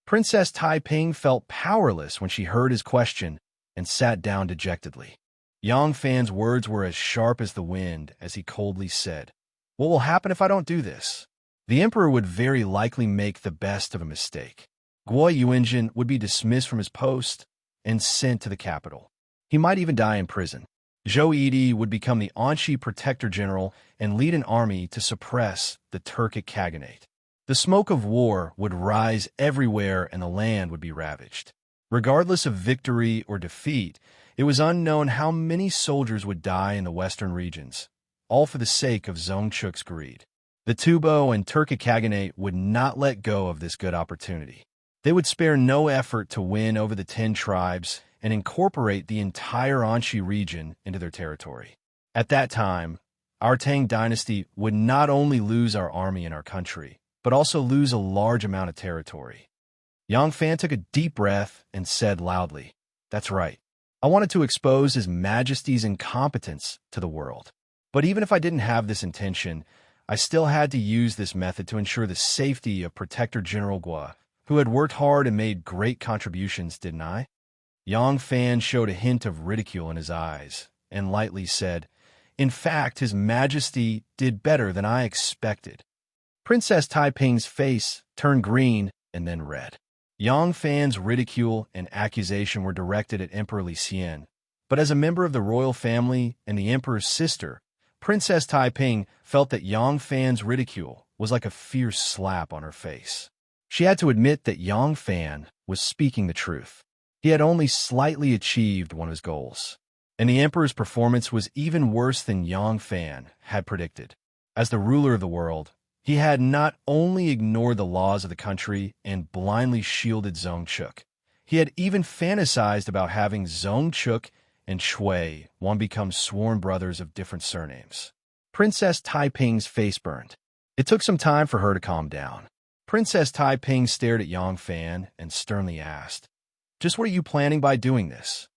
Speaker 1: Princess Taiping felt powerless when she heard his question and sat down dejectedly. Yangfan's words were as sharp as the wind as he coldly said, "What will happen if I don't do this?" The emperor would very likely make the best of a mistake. Guo Yuanjin would be dismissed from his post and sent to the capital. He might even die in prison. Zhou Yidi would become the Anshi Protector General and lead an army to suppress the Turkic Khaganate. The smoke of war would rise everywhere and the land would be ravaged. Regardless of victory or defeat, it was unknown how many soldiers would die in the western regions, all for the sake of Zongchuk's greed. The Tubo and Turkic Khaganate would not let go of this good opportunity. They would spare no effort to win over the 10 tribes and incorporate the entire Anshi region into their territory. At that time, our Tang dynasty would not only lose our army and our country, but also lose a large amount of territory. Yangfan took a deep breath and said loudly, "That's right. I wanted to expose His Majesty's incompetence to the world. But even if I didn't have this intention, I still had to use this method to ensure the safety of Protector General Guo, who had worked hard and made great contributions, didn't I?" Yangfan showed a hint of ridicule in his eyes and lightly said, "In fact, His Majesty did better than I expected." Princess Taiping's face turned green and then red. Yangfan's ridicule and accusation were directed at Emperor Li Xian, but as a member of the royal family and the emperor's sister, Princess Taiping felt that Yangfan's ridicule was like a fierce slap on her face. She had to admit that Yangfan was speaking the truth. He had only slightly achieved one of his goals, and the emperor's performance was even worse than Yangfan had predicted. As the ruler of the world, he had not only ignored the laws of the country and blindly shielded Zongchuk, he had even fantasized about having Zongchuk and Shui one become sworn brothers of different surnames. Princess Taiping's face burned. It took some time for her to calm down. Princess Taiping stared at Yangfan and sternly asked, "Just what are you planning by doing this?"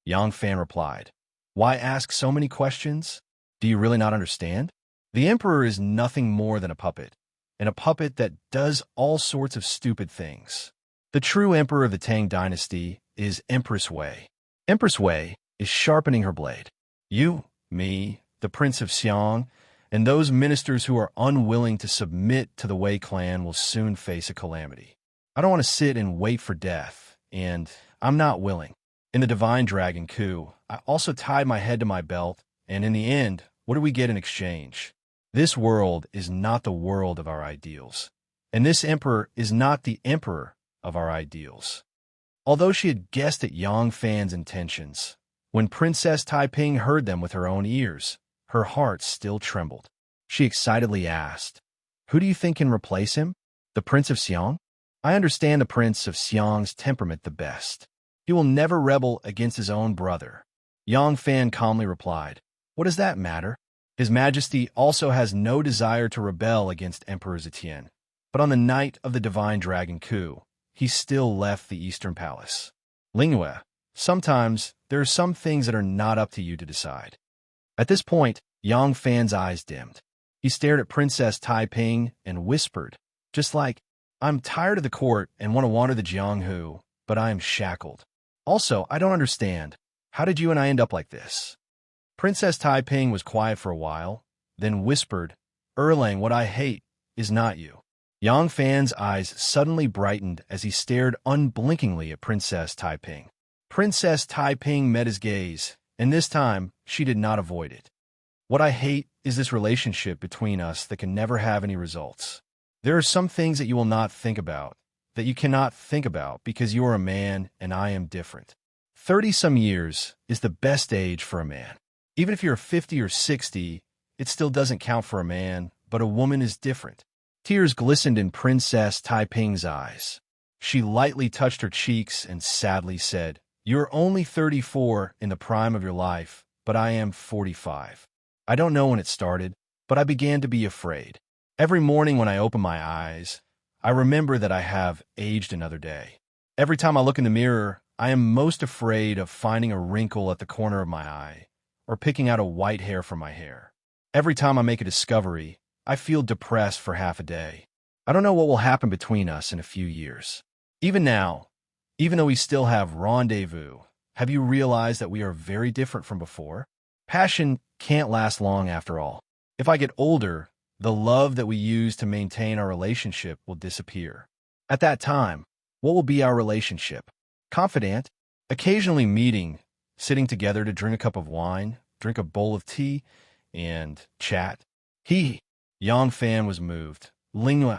Speaker 1: Yangfan replied, "Why ask so many questions? Do you really not understand? The emperor is nothing more than a puppet, and a puppet that does all sorts of stupid things. The true emperor of the Tang dynasty is Empress Wei. Empress Wei is sharpening her blade. You, me, the Prince of Xiang, and those ministers who are unwilling to submit to the Wei clan will soon face a calamity. I don't want to sit and wait for death, and I'm not willing. In the Divine Dragon coup, I also tied my head to my belt, and in the end, what do we get in exchange? This world is not the world of our ideals, and this emperor is not the emperor of our ideals." Although she had guessed at Yangfan's intentions, when Princess Taiping heard them with her own ears, her heart still trembled. She excitedly asked, "Who do you think can replace him? The Prince of Xiang? I understand the Prince of Xiang's temperament the best. He will never rebel against his own brother, Yang Fan calmly replied, "What does that matter? His Majesty also has no desire to rebel against Emperor Zetian. But on the night of the Divine Dragon coup, he still left the Eastern Palace. Lingue, sometimes there are some things that are not up to you to decide." At this point, Yang Fan's eyes dimmed. He stared at Princess Taiping and whispered, just like, "I'm tired of the court and want to wander the Jianghu, but I am shackled. Also, I don't understand. How did you and I end up like this?" Princess Taiping was quiet for a while, then whispered, "Erlang, what I hate is not you." Yang Fan's eyes suddenly brightened as he stared unblinkingly at Princess Taiping. Princess Taiping met his gaze, and this time she did not avoid it. "What I hate is this relationship between us that can never have any results. There are some things that you will not think about, that you cannot think about because you are a man and I am different. 30-some years is the best age for a man. Even if you're 50 or 60, it still doesn't count for a man, but a woman is different." Tears glistened in Princess Taiping's eyes. She lightly touched her cheeks and sadly said, "You're only 34 in the prime of your life, but I am 45. I don't know when it started, but I began to be afraid. Every morning when I open my eyes, I remember that I have aged another day. Every time I look in the mirror, I am most afraid of finding a wrinkle at the corner of my eye, or picking out a white hair from my hair. Every time I make a discovery, I feel depressed for half a day. I don't know what will happen between us in a few years. Even now, even though we still have rendezvous, have you realized that we are very different from before? Passion can't last long after all. If I get older, the love that we use to maintain our relationship will disappear. At that time, what will be our relationship? Confident, occasionally meeting, sitting together to drink a cup of wine, drink a bowl of tea, and chat." Yang Fan was moved. "Lingue."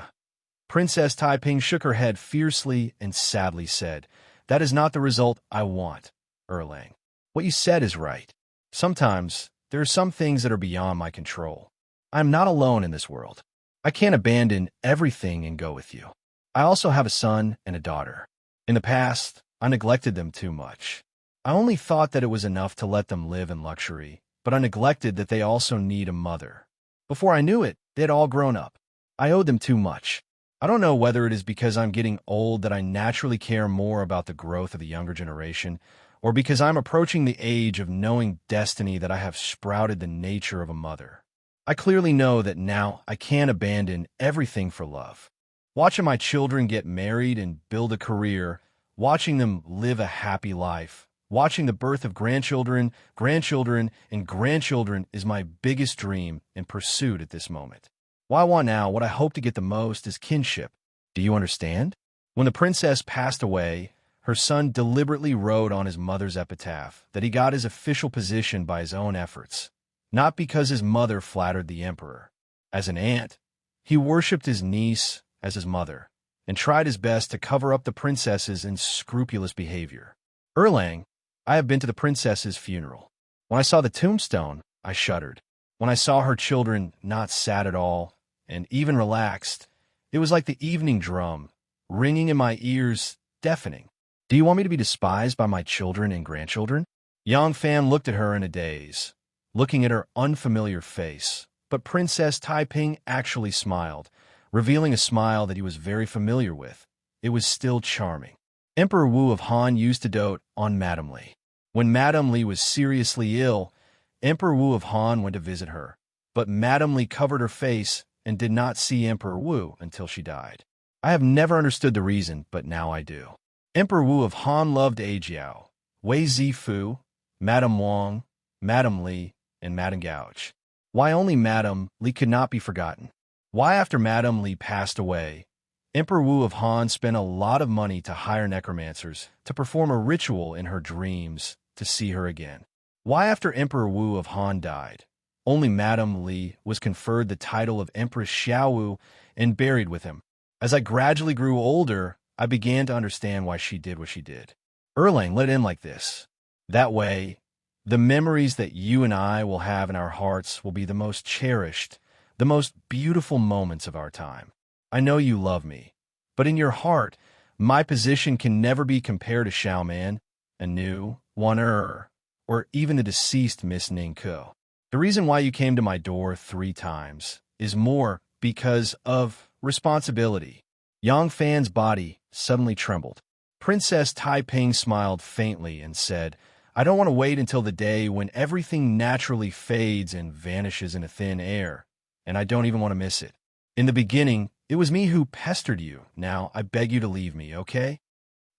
Speaker 1: Princess Taiping shook her head fiercely and sadly said, "That is not the result I want, Erlang. What you said is right. Sometimes there are some things that are beyond my control. I am not alone in this world. I can't abandon everything and go with you. I also have a son and a daughter. In the past, I neglected them too much. I only thought that it was enough to let them live in luxury, but I neglected that they also need a mother. Before I knew it, they had all grown up. I owed them too much. I don't know whether it is because I'm getting old that I naturally care more about the growth of the younger generation, or because I'm approaching the age of knowing destiny that I have sprouted the nature of a mother. I clearly know that now I can't abandon everything for love. Watching my children get married and build a career, watching them live a happy life, watching the birth of grandchildren, and grandchildren is my biggest dream and pursuit at this moment. What I want now, what I hope to get the most, is kinship. Do you understand?" When the princess passed away, her son deliberately wrote on his mother's epitaph that he got his official position by his own efforts, not because his mother flattered the emperor. As an aunt, he worshipped his niece as his mother, and tried his best to cover up the princess's unscrupulous behavior. "Erlang, I have been to the princess's funeral. When I saw the tombstone, I shuddered. When I saw her children not sad at all, and even relaxed, it was like the evening drum, ringing in my ears, deafening. Do you want me to be despised by my children and grandchildren?" Yang Fan looked at her in a daze, looking at her unfamiliar face, but Princess Taiping actually smiled, revealing a smile that he was very familiar with. It was still charming. Emperor Wu of Han used to dote on Madame Li. When Madame Li was seriously ill, Emperor Wu of Han went to visit her, but Madame Li covered her face and did not see Emperor Wu until she died. I have never understood the reason, but now I do. Emperor Wu of Han loved Ajiao, Wei Zifu, Madame Wang, Madame Li, and Madame Gouch. Why only Madame Li could not be forgotten? Why after Madame Li passed away, Emperor Wu of Han spent a lot of money to hire necromancers to perform a ritual in her dreams to see her again? Why after Emperor Wu of Han died, only Madame Li was conferred the title of Empress Xiaowu and buried with him? As I gradually grew older, I began to understand why she did what she did. Erlang let in like this. That way, the memories that you and I will have in our hearts will be the most cherished, the most beautiful moments of our time. I know you love me, but in your heart, my position can never be compared to Xiaoman, a new one. or even the deceased Miss Ningko. The reason why you came to my door 3 times is more because of responsibility. Yang Fan's body suddenly trembled. Princess Taiping smiled faintly and said, I don't want to wait until the day when everything naturally fades and vanishes into thin air, and I don't even want to miss it. In the beginning, it was me who pestered you. Now, I beg you to leave me, okay?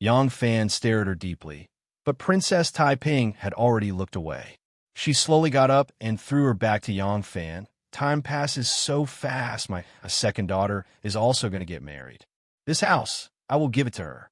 Speaker 1: Yang Fan stared at her deeply, but Princess Taiping had already looked away. She slowly got up and threw her back to Yang Fan. Time passes so fast. My second daughter is also going to get married. This house, I will give it to her.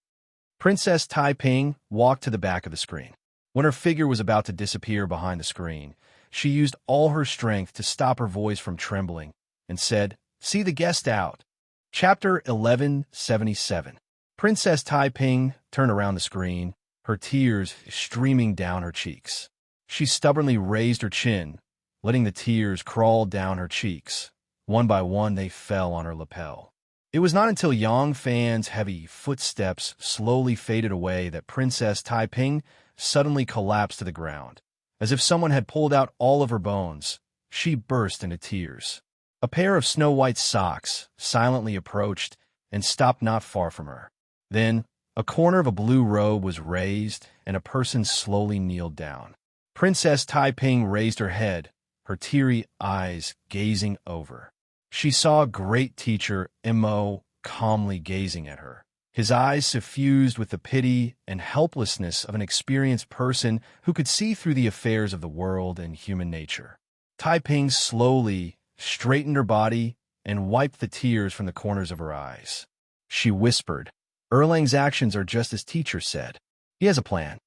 Speaker 1: Princess Taiping walked to the back of the screen. When her figure was about to disappear behind the screen, she used all her strength to stop her voice from trembling and said, See the guest out. Chapter 1177. Princess Taiping turned around the screen, her tears streaming down her cheeks. She stubbornly raised her chin, letting the tears crawl down her cheeks. One by one, they fell on her lapel. It was not until Yang Fan's heavy footsteps slowly faded away that Princess Taiping suddenly collapsed to the ground. As if someone had pulled out all of her bones, she burst into tears. A pair of snow-white socks silently approached and stopped not far from her. Then, a corner of a blue robe was raised, and a person slowly kneeled down. Princess Taiping raised her head, her teary eyes gazing over. She saw great teacher Mo calmly gazing at her, his eyes suffused with the pity and helplessness of an experienced person who could see through the affairs of the world and human nature. Taiping slowly straightened her body and wiped the tears from the corners of her eyes. She whispered, Erlang's actions are just as teacher said. He has a plan.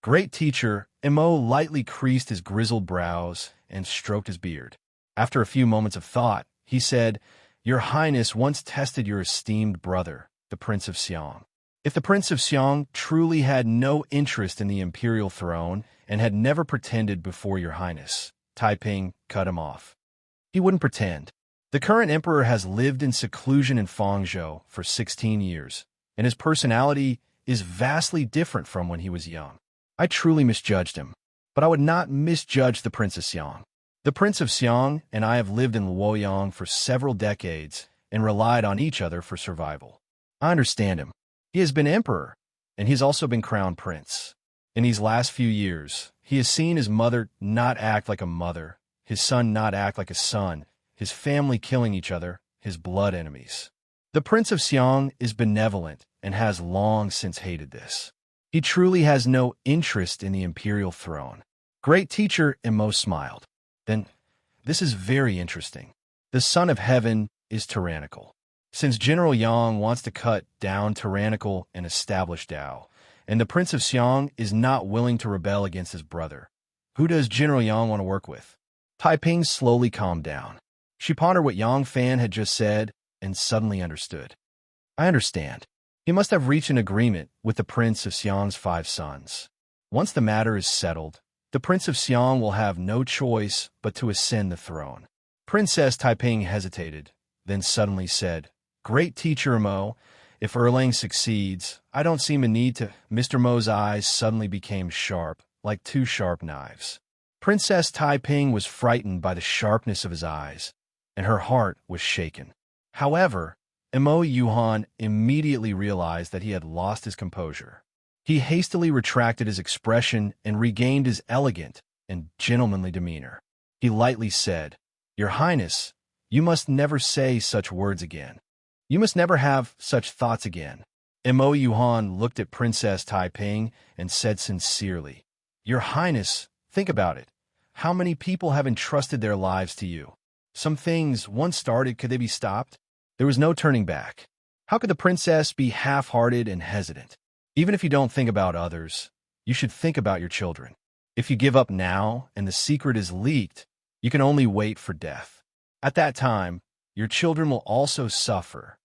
Speaker 1: Great teacher Mo lightly creased his grizzled brows and stroked his beard. After a few moments of thought, he said, Your Highness once tested your esteemed brother, the Prince of Xiang. If the Prince of Xiang truly had no interest in the imperial throne and had never pretended before your Highness, Taiping cut him off. He wouldn't pretend. The current emperor has lived in seclusion in Fangzhou for 16 years, and his personality is vastly different from when he was young. I truly misjudged him, but I would not misjudge the Prince of Xiang. The Prince of Xiang and I have lived in Luoyang for several decades and relied on each other for survival. I understand him. He has been emperor, and he has also been crowned prince. In these last few years, he has seen his mother not act like a mother, his son not act like a son, his family killing each other, his blood enemies. The Prince of Xiang is benevolent and has long since hated this. He truly has no interest in the imperial throne. Great teacher Mo smiled. Then, this is very interesting. The Son of Heaven is tyrannical. Since General Yang wants to cut down tyrannical and establish Tao, and the Prince of Xiang is not willing to rebel against his brother, who does General Yang want to work with? Taiping slowly calmed down. She pondered what Yang Fan had just said and suddenly understood. I understand. He must have reached an agreement with the Prince of Xiang's 5 sons. Once the matter is settled, the Prince of Xiang will have no choice but to ascend the throne. Princess Taiping hesitated, then suddenly said, Great teacher Mo, if Erlang succeeds, I don't see a need to... Mr. Mo's eyes suddenly became sharp, like 2 sharp knives. Princess Taiping was frightened by the sharpness of his eyes, and her heart was shaken. However, Mo Yuhan immediately realized that he had lost his composure. He hastily retracted his expression and regained his elegant and gentlemanly demeanor. He lightly said, Your Highness, you must never say such words again. You must never have such thoughts again. Mo Yuhan looked at Princess Taiping and said sincerely, Your Highness, think about it. How many people have entrusted their lives to you? Some things, once started, could they be stopped? There was no turning back. How could the princess be half-hearted and hesitant? Even if you don't think about others, you should think about your children. If you give up now and the secret is leaked, you can only wait for death. At that time, your children will also suffer.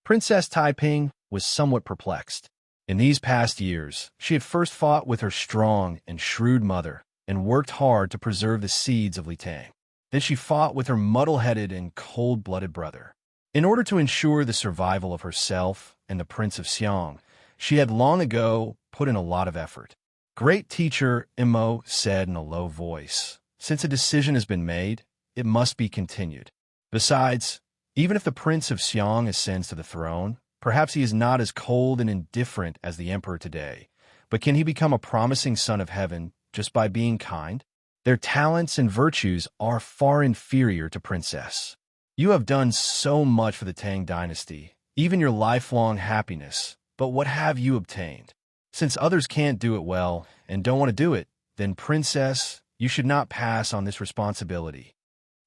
Speaker 1: Princess Taiping was somewhat perplexed. In these past years, she had first fought with her strong and shrewd mother and worked hard to preserve the seeds of Li Tang. Then she fought with her muddle-headed and cold-blooded brother. In order to ensure the survival of herself and the Prince of Xiang, she had long ago put in a lot of effort. Great teacher, Imo said in a low voice. Since a decision has been made, it must be continued. Besides, even if the Prince of Xiang ascends to the throne, perhaps he is not as cold and indifferent as the Emperor today. But can he become a promising son of heaven just by being kind? Their talents and virtues are far inferior to Princess. You have done so much for the Tang dynasty, even your lifelong happiness, but what have you obtained? Since others can't do it well and don't want to do it, then Princess, you should not pass on this responsibility.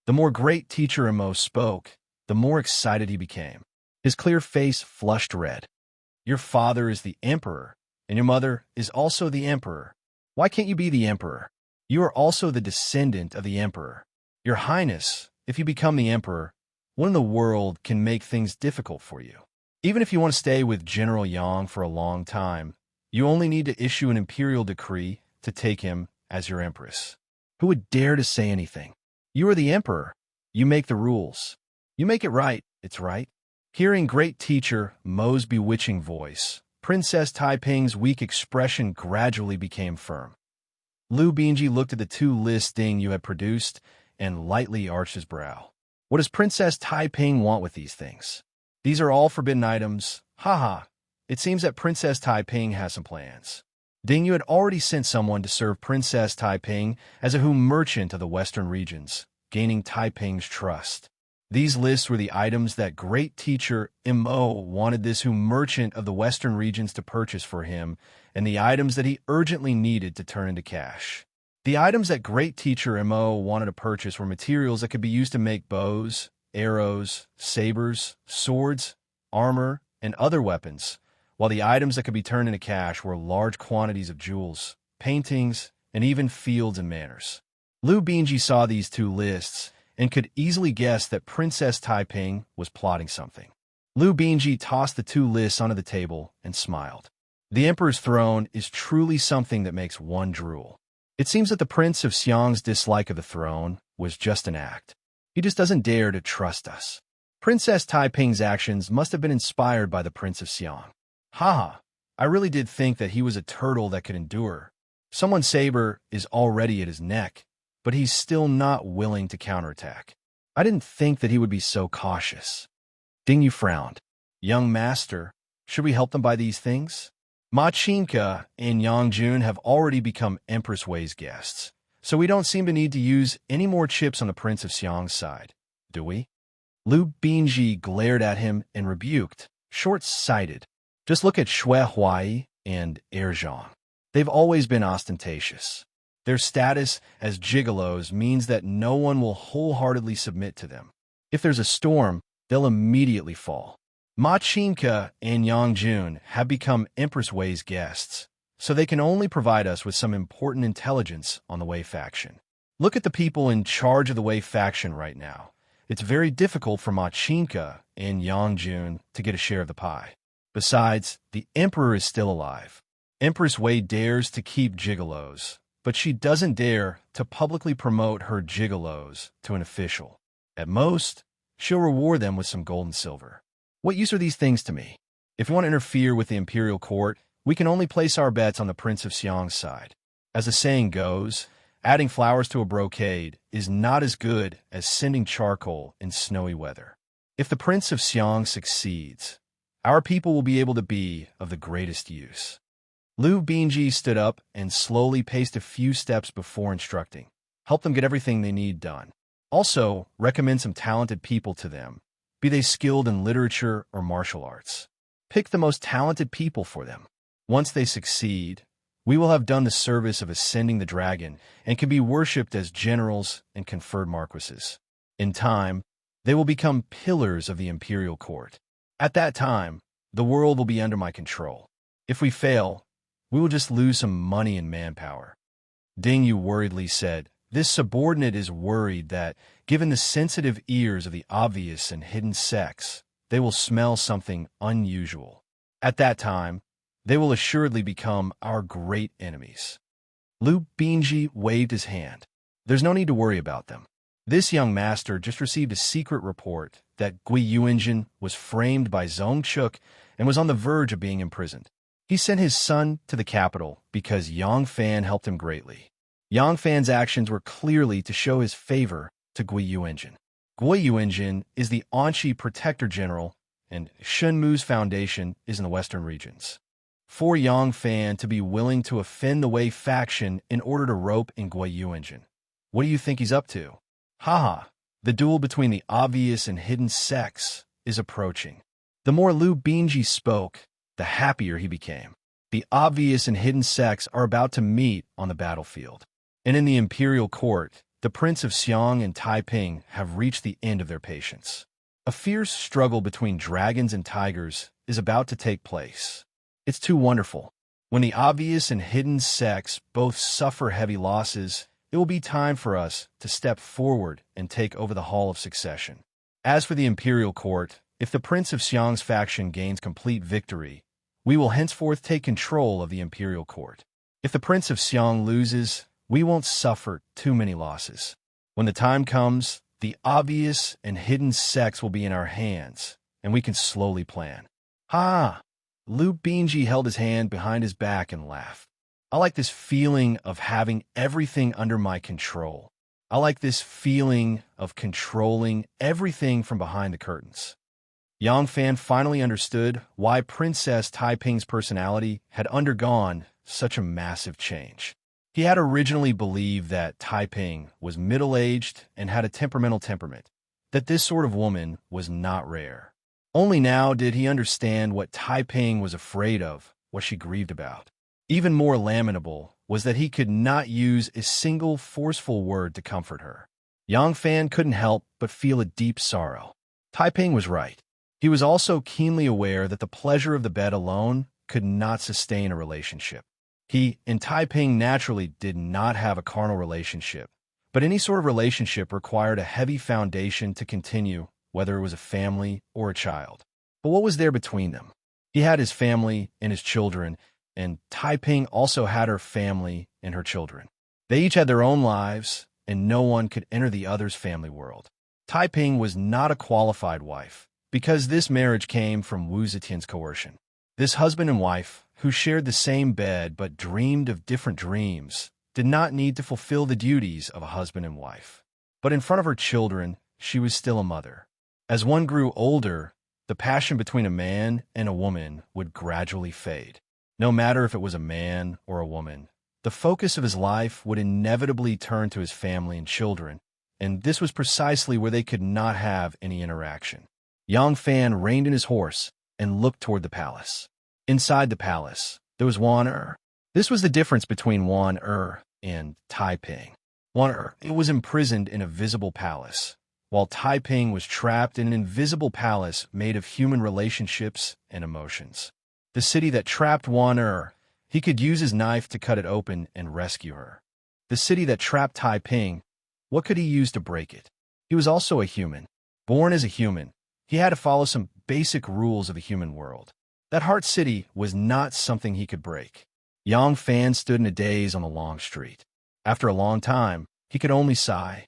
Speaker 1: The more great teacher Imo spoke, the more excited he became. His clear face flushed red. Your father is the emperor, and your mother is also the emperor. Why can't you be the emperor? You are also the descendant of the emperor. Your Highness, if you become the emperor, what in the world can make things difficult for you? Even if you want to stay with General Yang for a long time, you only need to issue an imperial decree to take him as your empress. Who would dare to say anything? You are the emperor. You make the rules. You make it right, it's right. Hearing great teacher Mo's bewitching voice, Princess Taiping's weak expression gradually became firm. Lu Bingji looked at the two lists Ding Yu had produced and lightly arched his brow. What does Princess Taiping want with these things? These are all forbidden items. Haha. It seems that Princess Taiping has some plans. Ding Yu had already sent someone to serve Princess Taiping as a merchant of the western regions, gaining Taiping's trust. These lists were the items that great teacher Imo wanted this merchant of the western regions to purchase for him, and the items that he urgently needed to turn into cash. The items that great teacher Imo wanted to purchase were materials that could be used to make bows, arrows, sabers, swords, armor, and other weapons, while the items that could be turned into cash were large quantities of jewels, paintings, and even fields and manors. Lu Bingji saw these two lists and could easily guess that Princess Taiping was plotting something. Lu Bingji tossed the two lists onto the table and smiled. The Emperor's throne is truly something that makes one drool. It seems that the Prince of Xiang's dislike of the throne was just an act. He just doesn't dare to trust us. Princess Taiping's actions must have been inspired by the Prince of Xiang. Haha, I really did think that he was a turtle that could endure. Someone's saber is already at his neck, but he's still not willing to counterattack. I didn't think that he would be so cautious. Ding Yu frowned. Young master, should we help them buy these things? Ma Qinka and Yang Jun have already become Empress Wei's guests, so we don't seem to need to use any more chips on the Prince of Xiang's side, do we? Lu Bingji glared at him and rebuked, short-sighted. Just look at Shui Huai and Zhang. They've always been ostentatious. Their status as gigolos means that no one will wholeheartedly submit to them. If there's a storm, they'll immediately fall. Ma Qinka and Yang Jun have become Empress Wei's guests, so they can only provide us with some important intelligence on the Wei faction. Look at the people in charge of the Wei faction right now. It's very difficult for Ma Qinka and Yang Jun to get a share of the pie. Besides, the Emperor is still alive. Empress Wei dares to keep gigolos, but she doesn't dare to publicly promote her gigolos to an official. At most, she'll reward them with some gold and silver. What use are these things to me? If we want to interfere with the imperial court, we can only place our bets on the Prince of Xiang's side. As the saying goes, adding flowers to a brocade is not as good as sending charcoal in snowy weather. If the Prince of Xiang succeeds, our people will be able to be of the greatest use. Lu Bingji stood up and slowly paced a few steps before instructing. Help them get everything they need done. Also, recommend some talented people to them, be they skilled in literature or martial arts. Pick the most talented people for them. Once they succeed, we will have done the service of ascending the dragon and can be worshipped as generals and conferred marquises. In time, they will become pillars of the imperial court. At that time, the world will be under my control. If we fail, we will just lose some money and manpower. Ding Yu worriedly said, this subordinate is worried that, given the sensitive ears of the obvious and hidden sex, they will smell something unusual. At that time, they will assuredly become our great enemies. Lu Bingji waved his hand. There's no need to worry about them. This young master just received a secret report that Gui Yuanjin was framed by Zhong Chuk and was on the verge of being imprisoned. He sent his son to the capital because Yang Fan helped him greatly. Yang Fan's actions were clearly to show his favor to Gui Yuanjin. Gui Yuanjin is the Anqi Protector General, and Shunmu's foundation is in the western regions. For Yang Fan to be willing to offend the Wei faction in order to rope in Gui Yuanjin. What do you think he's up to? Haha, the duel between the obvious and hidden sects is approaching. The more Liu Bingji spoke, the happier he became. The obvious and hidden sects are about to meet on the battlefield. And in the imperial court, the Prince of Xiang and Taiping have reached the end of their patience. A fierce struggle between dragons and tigers is about to take place. It's too wonderful. When the obvious and hidden sects both suffer heavy losses, it will be time for us to step forward and take over the Hall of Succession. As for the imperial court, if the Prince of Xiang's faction gains complete victory, we will henceforth take control of the imperial court. If the Prince of Xiang loses, we won't suffer too many losses. When the time comes, the obvious and hidden sects will be in our hands, and we can slowly plan. Ha! Liu Bingji held his hand behind his back and laughed. I like this feeling of having everything under my control. I like this feeling of controlling everything from behind the curtains. Yang Fan finally understood why Princess Taiping's personality had undergone such a massive change. He had originally believed that Taiping was middle-aged and had a temperamental temperament, that this sort of woman was not rare. Only now did he understand what Taiping was afraid of, what she grieved about. Even more lamentable was that he could not use a single forceful word to comfort her. Yang Fan couldn't help but feel a deep sorrow. Taiping was right. He was also keenly aware that the pleasure of the bed alone could not sustain a relationship. He and Taiping naturally did not have a carnal relationship, but any sort of relationship required a heavy foundation to continue, whether it was a family or a child. But what was there between them? He had his family and his children, and Taiping also had her family and her children. They each had their own lives, and no one could enter the other's family world. Taiping was not a qualified wife, because this marriage came from Wu Zetian's coercion. This husband and wife, who shared the same bed but dreamed of different dreams, did not need to fulfill the duties of a husband and wife. But in front of her children, she was still a mother. As one grew older, the passion between a man and a woman would gradually fade. No matter if it was a man or a woman, the focus of his life would inevitably turn to his family and children, and this was precisely where they could not have any interaction. Yang Fan reined in his horse and looked toward the palace. Inside the palace, there was Wan Er. This was the difference between Wan Er and Taiping. Wan Er was imprisoned in a visible palace, while Taiping was trapped in an invisible palace made of human relationships and emotions. The city that trapped Wan Er, he could use his knife to cut it open and rescue her. The city that trapped Taiping, what could he use to break it? He was also a human. Born as a human, he had to follow some basic rules of the human world. That heart city was not something he could break. Yang Fan stood in a daze on the long street. After a long time, he could only sigh.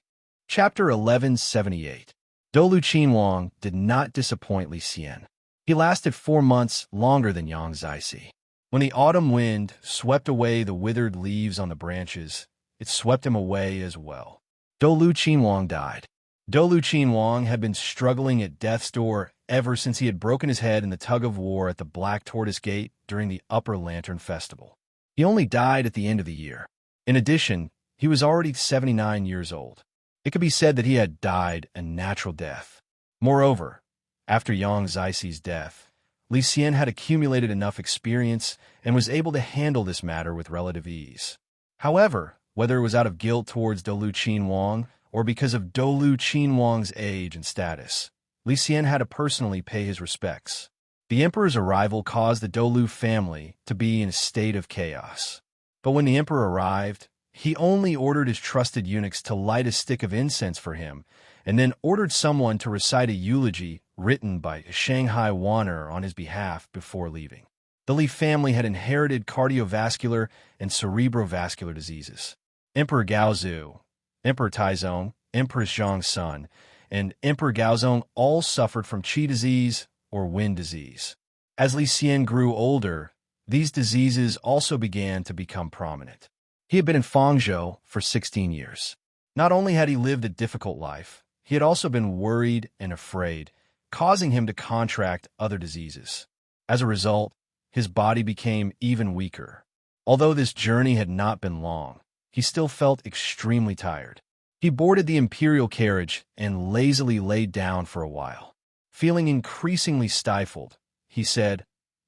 Speaker 1: Chapter 1178. Dolu Qinhuang did not disappoint Li Xian. He lasted 4 months longer than Yang Zixi. When the autumn wind swept away the withered leaves on the branches, it swept him away as well. Dolu Qinhuang died. Dolu Qinhuang had been struggling at death's door ever since he had broken his head in the tug-of-war at the Black Tortoise Gate during the Upper Lantern Festival. He only died at the end of the year. In addition, he was already 79 years old. It could be said that he had died a natural death. Moreover, after Yang Zixi's death, Li Xian had accumulated enough experience and was able to handle this matter with relative ease. However, whether it was out of guilt towards Dolu Qinhuang or because of Dolu Qinhuang's age and status, Li Xian had to personally pay his respects. The emperor's arrival caused the Dolu family to be in a state of chaos. But when the emperor arrived, he only ordered his trusted eunuchs to light a stick of incense for him, and then ordered someone to recite a eulogy written by Shanghai Wanner on his behalf before leaving. The Li family had inherited cardiovascular and cerebrovascular diseases. Emperor Gaozu, Emperor Taizong, Empress Zhang's son, and Emperor Gaozong all suffered from qi disease or wind disease. As Li Xian grew older, These diseases also began to become prominent. He had been in Fangzhou for 16 years. Not only had he lived a difficult life, he had also been worried and afraid, causing him to contract other diseases. As a result, his body became even weaker. Although this journey had not been long, he still felt extremely tired. He boarded the imperial carriage and lazily laid down for a while. Feeling increasingly stifled, he said,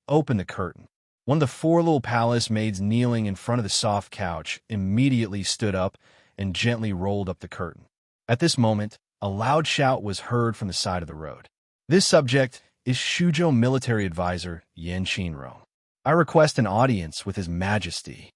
Speaker 1: "Open the curtain." One of the four little palace maids kneeling in front of the soft couch immediately stood up and gently rolled up the curtain. At this moment, a loud shout was heard from the side of the road. "This subject is Shuzhou military advisor Yan Qinrong. I request an audience with His Majesty."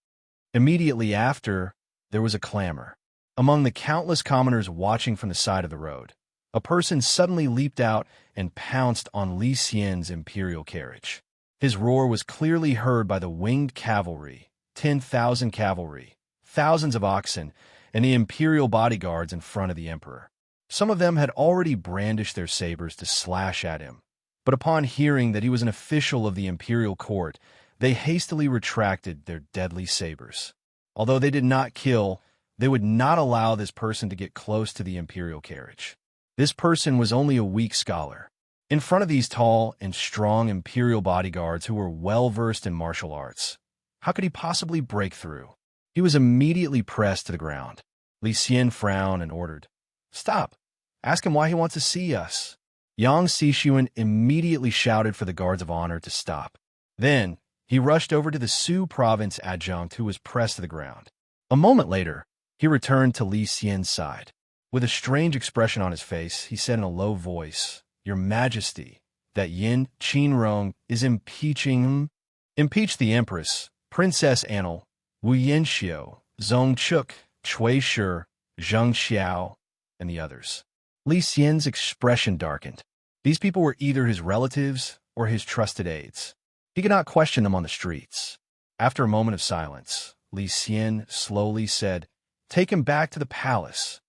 Speaker 1: Immediately after, there was a clamor. Among the countless commoners watching from the side of the road, a person suddenly leaped out and pounced on Li Xian's imperial carriage. His roar was clearly heard by the winged cavalry, 10,000 cavalry, thousands of oxen, and the imperial bodyguards in front of the emperor. Some of them had already brandished their sabers to slash at him, but upon hearing that he was an official of the imperial court, they hastily retracted their deadly sabers. Although they did not kill, they would not allow this person to get close to the imperial carriage. This person was only a weak scholar. In front of these tall and strong imperial bodyguards who were well-versed in martial arts, how could he possibly break through? He was immediately pressed to the ground. Li Xian frowned and ordered, "Stop! Ask him why he wants to see us." Yang Xishuan immediately shouted for the guards of honor to stop. Then, he rushed over to the Su province adjunct who was pressed to the ground. A moment later, he returned to Li Xian's side. With a strange expression on his face, he said in a low voice, "Your Majesty, that Yan Qinrong is impeaching him." Impeach the Empress, Princess Anil, Wu Yanxiu, Zhong Chuk, Chui Shi, Zheng Xiao, and the others. Li Xian's expression darkened. These people were either his relatives or his trusted aides. He could not question them on the streets. After a moment of silence, Li Xian slowly said, "Take him back to the palace."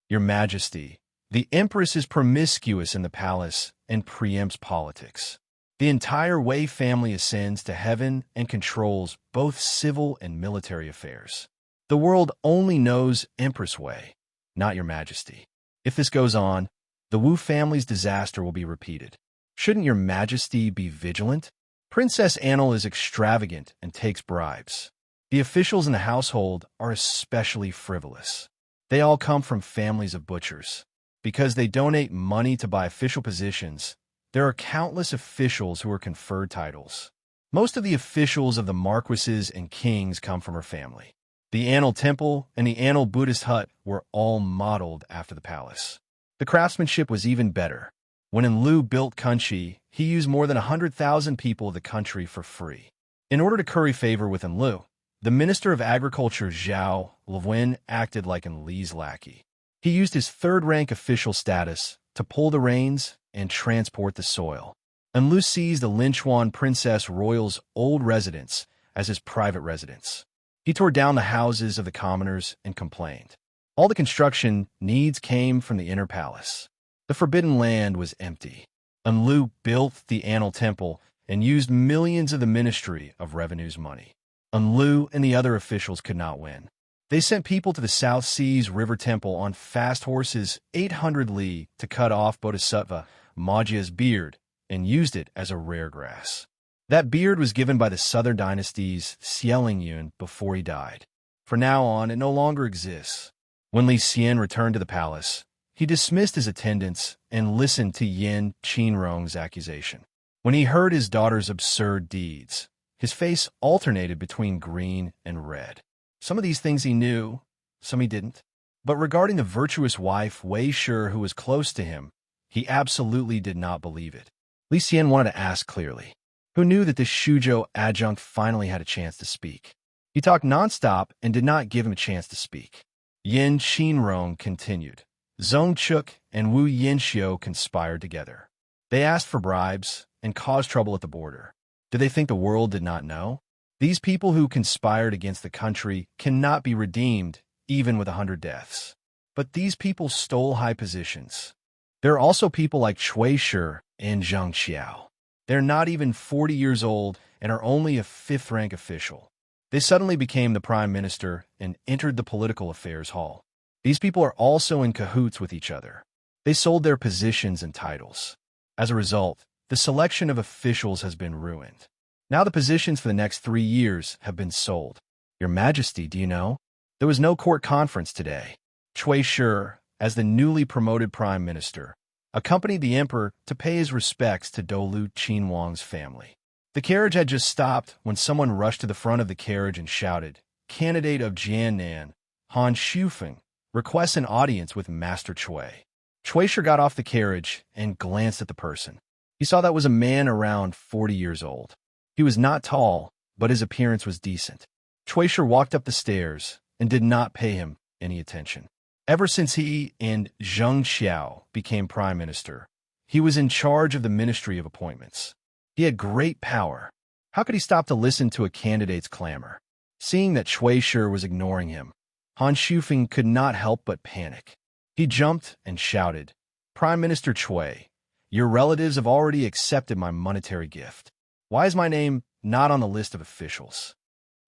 Speaker 1: "Your Majesty, the Empress is promiscuous in the palace and preempts politics. The entire Wei family ascends to heaven and controls both civil and military affairs. The world only knows Empress Wei, not your Majesty. If this goes on, the Wu family's disaster will be repeated. Shouldn't your Majesty be vigilant? Princess Anil is extravagant and takes bribes. The officials in the household are especially frivolous. They all come from families of butchers. Because they donate money to buy official positions, there are countless officials who are conferred titles. Most of the officials of the marquises and kings come from her family. The Anil Temple and the Anil Buddhist hut were all modeled after the palace. The craftsmanship was even better. When Enlil built Kunchi, he used more than 100,000 people of the country for free. In order to curry favor with Enlil, the Minister of Agriculture Zhao Lewen acted like Enlil's lackey. He used his third-rank official status to pull the reins and transport the soil. Enlil seized the Linchuan Princess Royal's old residence as his private residence. He tore down the houses of the commoners and complained. All the construction needs came from the inner palace. The forbidden land was empty. Enlil built the Anil Temple and used millions of the Ministry of Revenue's money. Enlil and the other officials could not win. They sent people to the South Sea's River Temple on fast horses 800 li to cut off Bodhisattva Majia's beard and used it as a rare grass. That beard was given by the Southern Dynasty's Xielingyun before he died. From now on, it no longer exists. When Li Xian returned to the palace, he dismissed his attendants and listened to Yan Qinrong's accusation. When he heard his daughter's absurd deeds, his face alternated between green and red. Some of these things he knew, some he didn't. But regarding the virtuous wife Wei Shi who was close to him, he absolutely did not believe it. Li Xian wanted to ask clearly, who knew that this Shuzhou adjunct finally had a chance to speak? He talked nonstop and did not give him a chance to speak. Yan Qinrong continued. Zhong Chuk and Wu Yanxiu conspired together. They asked for bribes and caused trouble at the border. Did they think the world did not know? These people who conspired against the country cannot be redeemed, even with 100 deaths. But these people stole high positions. There are also people like Chui Shi and Zheng Xiao. They're not even 40 years old, and are only a fifth-rank official. They suddenly became the prime minister and entered the political affairs hall. These people are also in cahoots with each other. They sold their positions and titles. As a result, the selection of officials has been ruined. Now the positions for the next 3 years have been sold. Your Majesty, do you know? There was no court conference today. Cui Shi, as the newly promoted prime minister, accompanied the emperor to pay his respects to Dolu Qinhuang's family. The carriage had just stopped when someone rushed to the front of the carriage and shouted, "Candidate of Jiannan, Han Shufeng, requests an audience with Master Cui." Cui Shi got off the carriage and glanced at the person. He saw that was a man around 40 years old. He was not tall, but his appearance was decent. Cui Shi walked up the stairs and did not pay him any attention. Ever since he and Zheng Xiao became prime minister, he was in charge of the Ministry of Appointments. He had great power. How could he stop to listen to a candidate's clamor? Seeing that Cui Shi was ignoring him, Han Shufeng could not help but panic. He jumped and shouted, "Prime Minister Cui, your relatives have already accepted my monetary gift. Why is my name not on the list of officials?"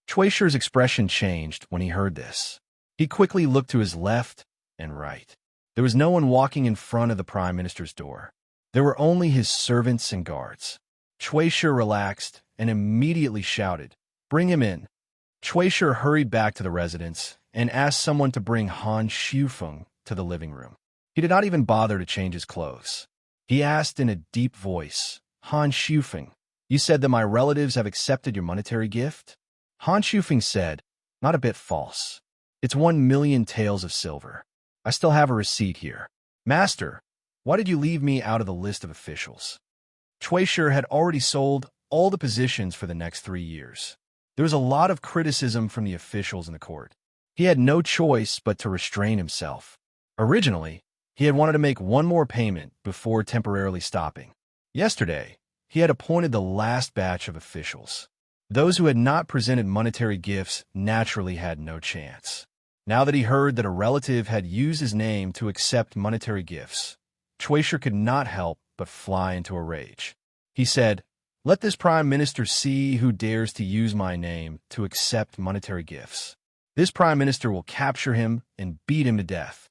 Speaker 1: Cui Shi's expression changed when he heard this. He quickly looked to his left and right. There was no one walking in front of the prime minister's door. There were only his servants and guards. Cui Shi relaxed and immediately shouted, "Bring him in." Cui Shi hurried back to the residence and asked someone to bring Han Shufeng to the living room. He did not even bother to change his clothes. He asked in a deep voice, "Han Shufeng, you said that my relatives have accepted your monetary gift?" Han Shufeng said, "Not a bit false. It's 1,000,000 taels of silver. I still have a receipt here." "Master, why did you leave me out of the list of officials?" Cui Shi had already sold all the positions for the next 3 years. There was a lot of criticism from the officials in the court. He had no choice but to restrain himself. Originally, he had wanted to make one more payment before temporarily stopping. Yesterday, he had appointed the last batch of officials. Those who had not presented monetary gifts naturally had no chance. Now that he heard that a relative had used his name to accept monetary gifts, Cui Shi could not help but fly into a rage. He said, "Let this prime minister see who dares to use my name to accept monetary gifts. This prime minister will capture him and beat him to death."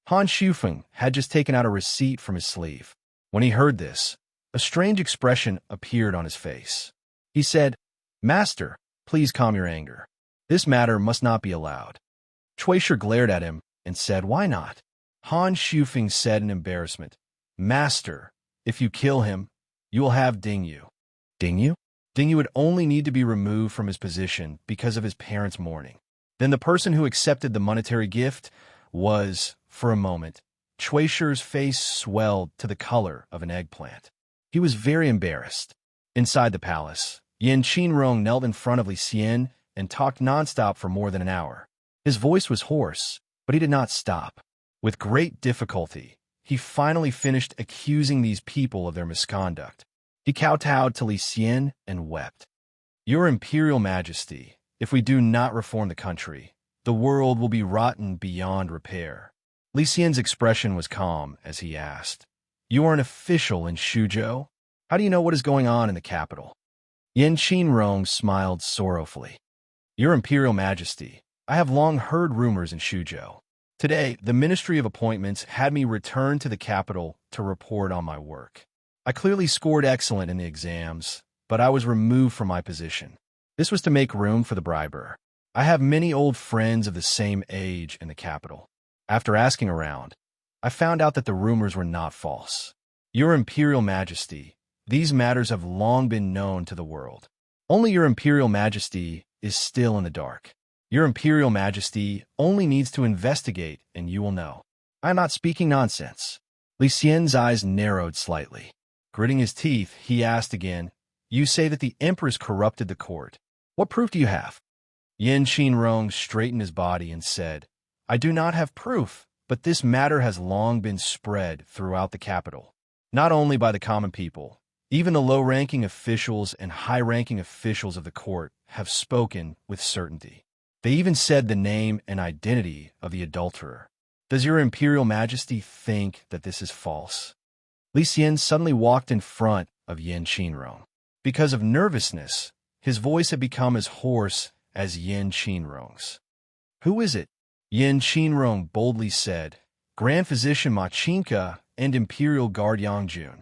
Speaker 1: Han Shufeng had just taken out a receipt from his sleeve. When he heard this, a strange expression appeared on his face. He said, "Master, please calm your anger. This matter must not be allowed." Cui Shi glared at him and said, "Why not?" Han Shufeng said in embarrassment, "Master, if you kill him, you will have Dingyu." Dingyu? Dingyu would only need to be removed from his position because of his parents' mourning. Then the person who accepted the monetary gift was, for a moment, Cui Shi's face swelled to the color of an eggplant. He was very embarrassed. Inside the palace, Yan Qinrong knelt in front of Li Xian and talked nonstop for more than an hour. His voice was hoarse, but he did not stop. With great difficulty, he finally finished accusing these people of their misconduct. He kowtowed to Li Xian and wept. "Your Imperial Majesty, if we do not reform the country, the world will be rotten beyond repair." Li Xian's expression was calm as he asked, "You are an official in Shuzhou? How do you know what is going on in the capital?" Yan Qinrong smiled sorrowfully. "Your Imperial Majesty, I have long heard rumors in Shuzhou. Today, the Ministry of Appointments had me return to the capital to report on my work. I clearly scored excellent in the exams, but I was removed from my position. This was to make room for the briber. I have many old friends of the same age in the capital. After asking around, I found out that the rumors were not false. Your Imperial Majesty, these matters have long been known to the world. Only Your Imperial Majesty is still in the dark. Your Imperial Majesty only needs to investigate and you will know. I am not speaking nonsense." Li Xian's eyes narrowed slightly. Gritting his teeth, he asked again, "You say that the Empress corrupted the court. What proof do you have?" Yan Qinrong straightened his body and said, "I do not have proof, but this matter has long been spread throughout the capital. Not only by the common people, even the low-ranking officials and high-ranking officials of the court have spoken with certainty. They even said the name and identity of the adulterer. Does Your Imperial Majesty think that this is false?" Li Xian suddenly walked in front of Yan Qinrong. Because of nervousness, His voice had become as hoarse as Yin Qinrong's. "Who is it?" Yin Qinrong boldly said. "Grand Physician Machinka and Imperial Guard Yangjun."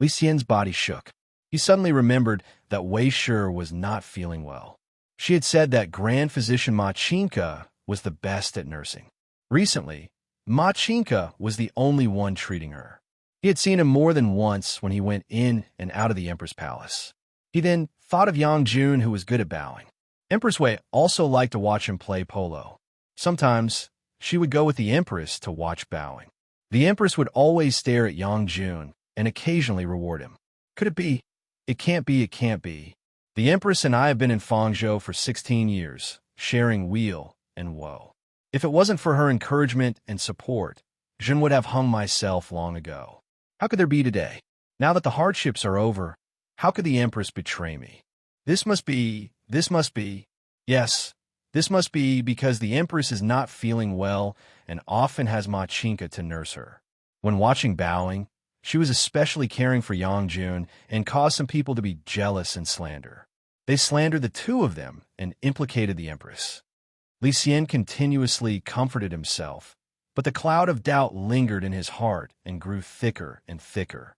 Speaker 1: Li Xian's body shook. He suddenly remembered that Wei Shi was not feeling well. She had said that Grand Physician Machinka was the best at nursing. Recently, Machinka was the only one treating her. He had seen him more than once when he went in and out of the Emperor's palace. He then thought of Yang Jun, who was good at bowing. Empress Wei also liked to watch him play polo. Sometimes, she would go with the Empress to watch bowing. The Empress would always stare at Yang Jun and occasionally reward him. Could it be? It can't be, it can't be. The Empress and I have been in Fangzhou for 16 years, sharing weal and woe. If it wasn't for her encouragement and support, Jun would have hung myself long ago. How could there be today? Now that the hardships are over, how could the Empress betray me? This must be, yes, this must be because the Empress is not feeling well and often has Machinka to nurse her. When watching bowing, she was especially caring for Yang Jun and caused some people to be jealous and slander. They slandered the two of them and implicated the Empress. Li Xian continuously comforted himself, but the cloud of doubt lingered in his heart and grew thicker and thicker.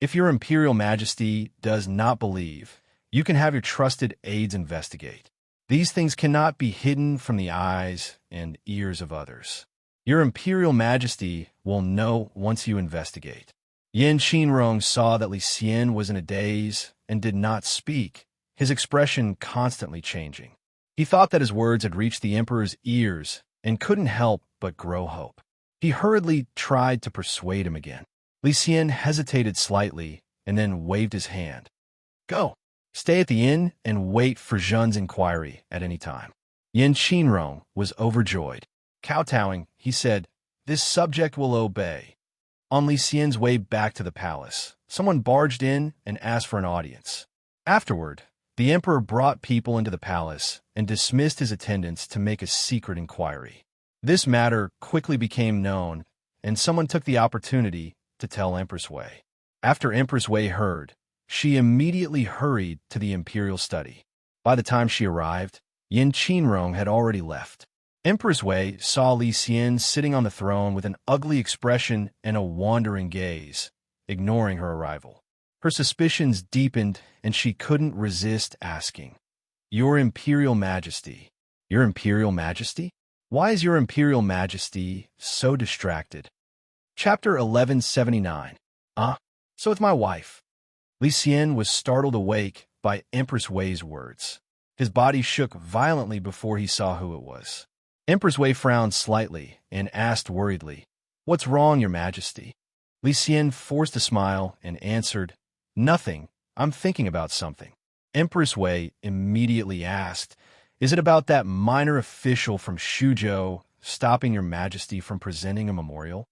Speaker 1: If your Imperial Majesty does not believe, you can have your trusted aides investigate. These things cannot be hidden from the eyes and ears of others. Your Imperial Majesty will know once you investigate. Yin Qinrong saw that Li Xian was in a daze and did not speak, his expression constantly changing. He thought that his words had reached the Emperor's ears and couldn't help but grow hope. He hurriedly tried to persuade him again. Li Xian hesitated slightly and then waved his hand. "Go. Stay at the inn and wait for Zhen's inquiry at any time." Yin Qinrong was overjoyed. Kowtowing, he said, "This subject will obey." On Li Xian's way back to the palace, someone barged in and asked for an audience. Afterward, the Emperor brought people into the palace and dismissed his attendants to make a secret inquiry. This matter quickly became known, and someone took the opportunity to tell Empress Wei. After Empress Wei heard, she immediately hurried to the imperial study. By the time she arrived, Yin Qinrong had already left. Empress Wei saw Li Xian sitting on the throne with an ugly expression and a wandering gaze, ignoring her arrival. Her suspicions deepened, and she couldn't resist asking, "Your Imperial Majesty, Your Imperial Majesty? Why is Your Imperial Majesty so distracted?" Chapter 1179. So it's my wife. Li Xian was startled awake by Empress Wei's words. His body shook violently before he saw who it was. Empress Wei frowned slightly and asked worriedly, "What's wrong, Your Majesty?" Li Xian forced a smile and answered, "Nothing. I'm thinking about something." Empress Wei immediately asked, "Is it about that minor official from Shuzhou stopping Your Majesty from presenting a memorial?"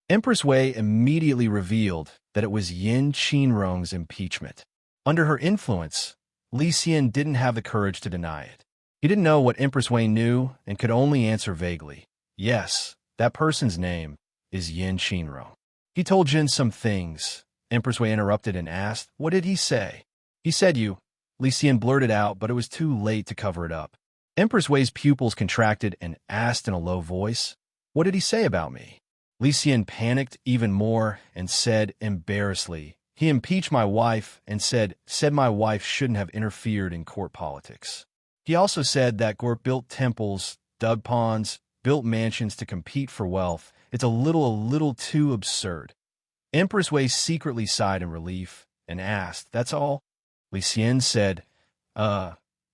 Speaker 1: Empress Wei immediately revealed that it was Yin Qinrong's impeachment. Under her influence, Li Xian didn't have the courage to deny it. He didn't know what Empress Wei knew and could only answer vaguely, "Yes, that person's name is Yin Qinrong." He told Jin some things. Empress Wei interrupted and asked, "What did he say?" "He said you." Li Xian blurted out, but it was too late to cover it up. Empress Wei's pupils contracted and asked in a low voice, "What did he say about me?" Li Xian panicked even more and said embarrassedly, "He impeached my wife and said my wife shouldn't have interfered in court politics. He also said that Gore built temples, dug ponds, built mansions to compete for wealth. It's a little too absurd." Empress Wei secretly sighed in relief and asked, "That's all?" Li Xian said,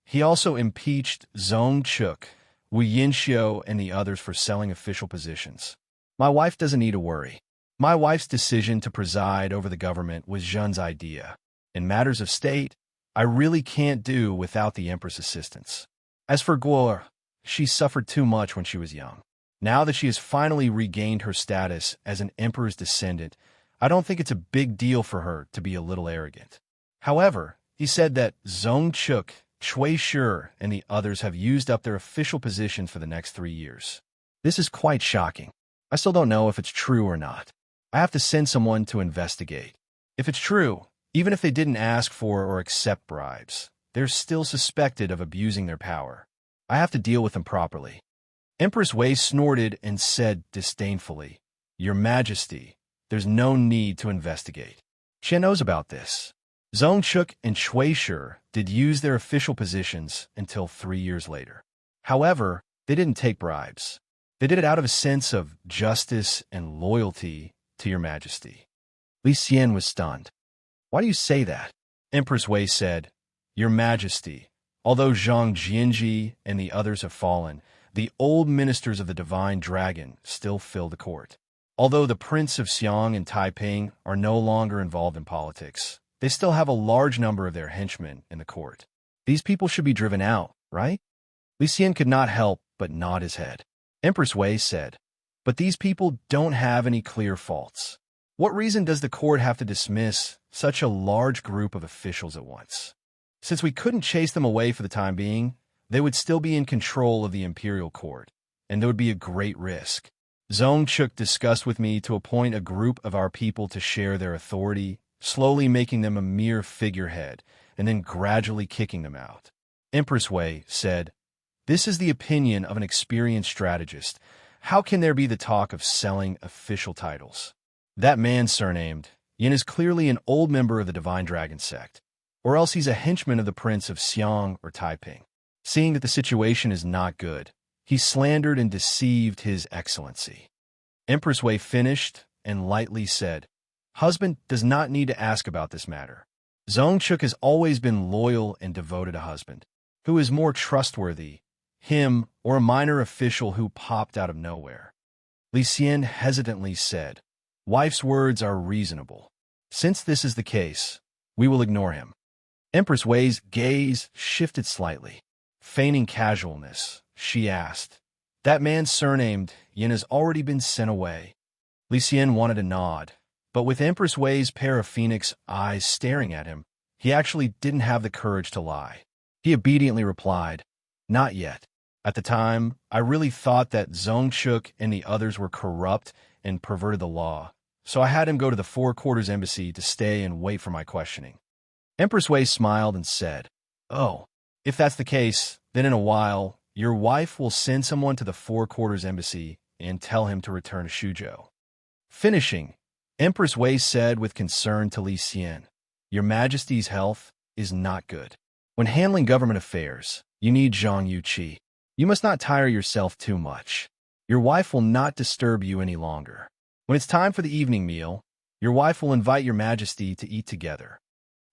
Speaker 1: He also impeached Zhong Chuk, Wu Yinxiu, and the others for selling official positions. My wife doesn't need to worry. My wife's decision to preside over the government was Zhen's idea. In matters of state, I really can't do without the Empress' assistance. As for Gore, she suffered too much when she was young. Now that she has finally regained her status as an emperor's descendant, I don't think it's a big deal for her to be a little arrogant. However, he said that Zhong Chuk, Cui Shi, and the others have used up their official positions for the next 3 years. This is quite shocking. I still don't know if it's true or not. I have to send someone to investigate. If it's true, even if they didn't ask for or accept bribes, they're still suspected of abusing their power. I have to deal with them properly." Empress Wei snorted and said disdainfully, "Your Majesty, there's no need to investigate. She knows about this." Zhongchuk and Shuishi did use their official positions until 3 years later. However, they didn't take bribes. They did it out of a sense of justice and loyalty to your Majesty. Li Xian was stunned. "Why do you say that?" Empress Wei said, "Your Majesty, although Zhang Jianji and the others have fallen, the old ministers of the Divine Dragon still fill the court. Although the Prince of Xiang and Taiping are no longer involved in politics, they still have a large number of their henchmen in the court. These people should be driven out, right?" Li Xian could not help but nod his head. Empress Wei said, "But these people don't have any clear faults. What reason does the court have to dismiss such a large group of officials at once? Since we couldn't chase them away for the time being, they would still be in control of the imperial court, and there would be a great risk. Zhongchuk discussed with me to appoint a group of our people to share their authority, slowly making them a mere figurehead, and then gradually kicking them out." Empress Wei said, "This is the opinion of an experienced strategist. How can there be the talk of selling official titles? That man surnamed Yin is clearly an old member of the Divine Dragon sect, or else he's a henchman of the Prince of Xiang or Taiping. Seeing that the situation is not good, he slandered and deceived His Excellency." Empress Wei finished and lightly said, "Husband does not need to ask about this matter. Zhongchuk has always been loyal and devoted to husband. Who is more trustworthy, him or a minor official who popped out of nowhere?" Li Xian hesitantly said, "Wife's words are reasonable. Since this is the case, we will ignore him." Empress Wei's gaze shifted slightly. Feigning casualness, she asked, "That man surnamed Yin has already been sent away?" Li Xian wanted to nod, but with Empress Wei's pair of phoenix eyes staring at him, he actually didn't have the courage to lie. He obediently replied, "Not yet. At the time, I really thought that Zhongchuk and the others were corrupt and perverted the law, so I had him go to the Four Quarters Embassy to stay and wait for my questioning." Empress Wei smiled and said, "Oh, if that's the case, then in a while, your wife will send someone to the Four Quarters Embassy and tell him to return to Shuzhou." Finishing, Empress Wei said with concern to Li Xian, "Your Majesty's health is not good. When handling government affairs, you need Zhang Yuqi. You must not tire yourself too much. Your wife will not disturb you any longer. When it's time for the evening meal, your wife will invite your Majesty to eat together."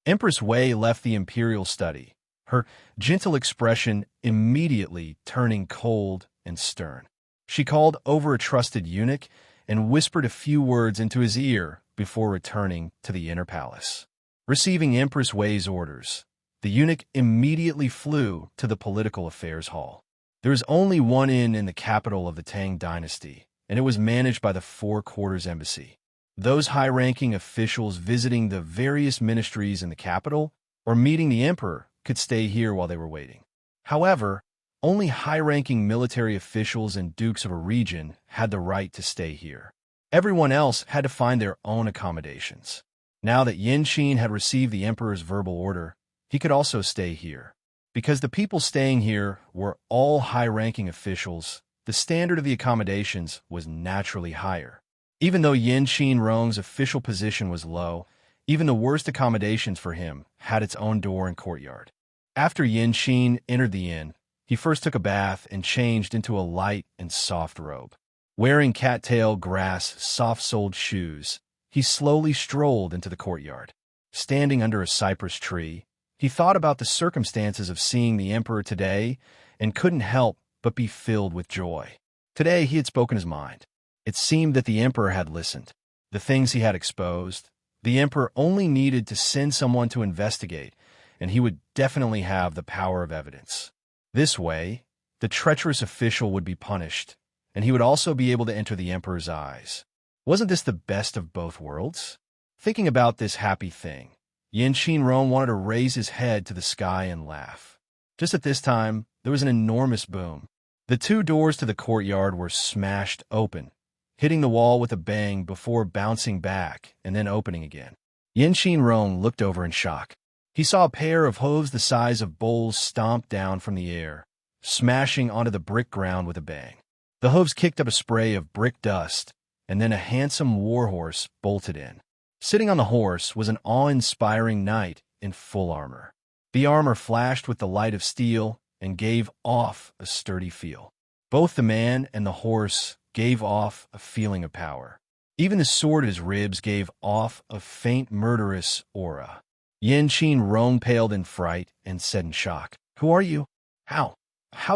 Speaker 1: Empress Wei left the imperial study, her gentle expression immediately turning cold and stern. She called over a trusted eunuch and whispered a few words into his ear before returning to the inner palace. Receiving Empress Wei's orders, the eunuch immediately flew to the political affairs hall. There is only one inn in the capital of the Tang dynasty, and it was managed by the Four Quarters Embassy. Those high-ranking officials visiting the various ministries in the capital or meeting the emperor could stay here while they were waiting. However, only high-ranking military officials and dukes of a region had the right to stay here. Everyone else had to find their own accommodations. Now that Yin Qin had received the emperor's verbal order, he could also stay here. Because the people staying here were all high-ranking officials, the standard of the accommodations was naturally higher. Even though Yin Qin Rong's official position was low, even the worst accommodations for him had its own door and courtyard. After Yin Qin entered the inn, he first took a bath and changed into a light and soft robe. Wearing cattail grass soft-soled shoes, he slowly strolled into the courtyard. Standing under a cypress tree, he thought about the circumstances of seeing the emperor today and couldn't help but be filled with joy. Today he had spoken his mind. It seemed that the emperor had listened. The things he had exposed, the emperor only needed to send someone to investigate, and he would definitely have the power of evidence. This way, the treacherous official would be punished, and he would also be able to enter the emperor's eyes. Wasn't this the best of both worlds? Thinking about this happy thing, Yin Qinrong wanted to raise his head to the sky and laugh. Just at this time, there was an enormous boom. The two doors to the courtyard were smashed open, hitting the wall with a bang before bouncing back and then opening again. Yin Qinrong looked over in shock. He saw a pair of hooves the size of bowls stomp down from the air, smashing onto the brick ground with a bang. The hooves kicked up a spray of brick dust, and then a handsome warhorse bolted in. Sitting on the horse was an awe-inspiring knight in full armor. The armor flashed with the light of steel and gave off a sturdy feel. Both the man and the horse gave off a feeling of power. Even the sword of his ribs gave off a faint murderous aura. Yin Qin Rong paled in fright and said in shock, "Who are you? How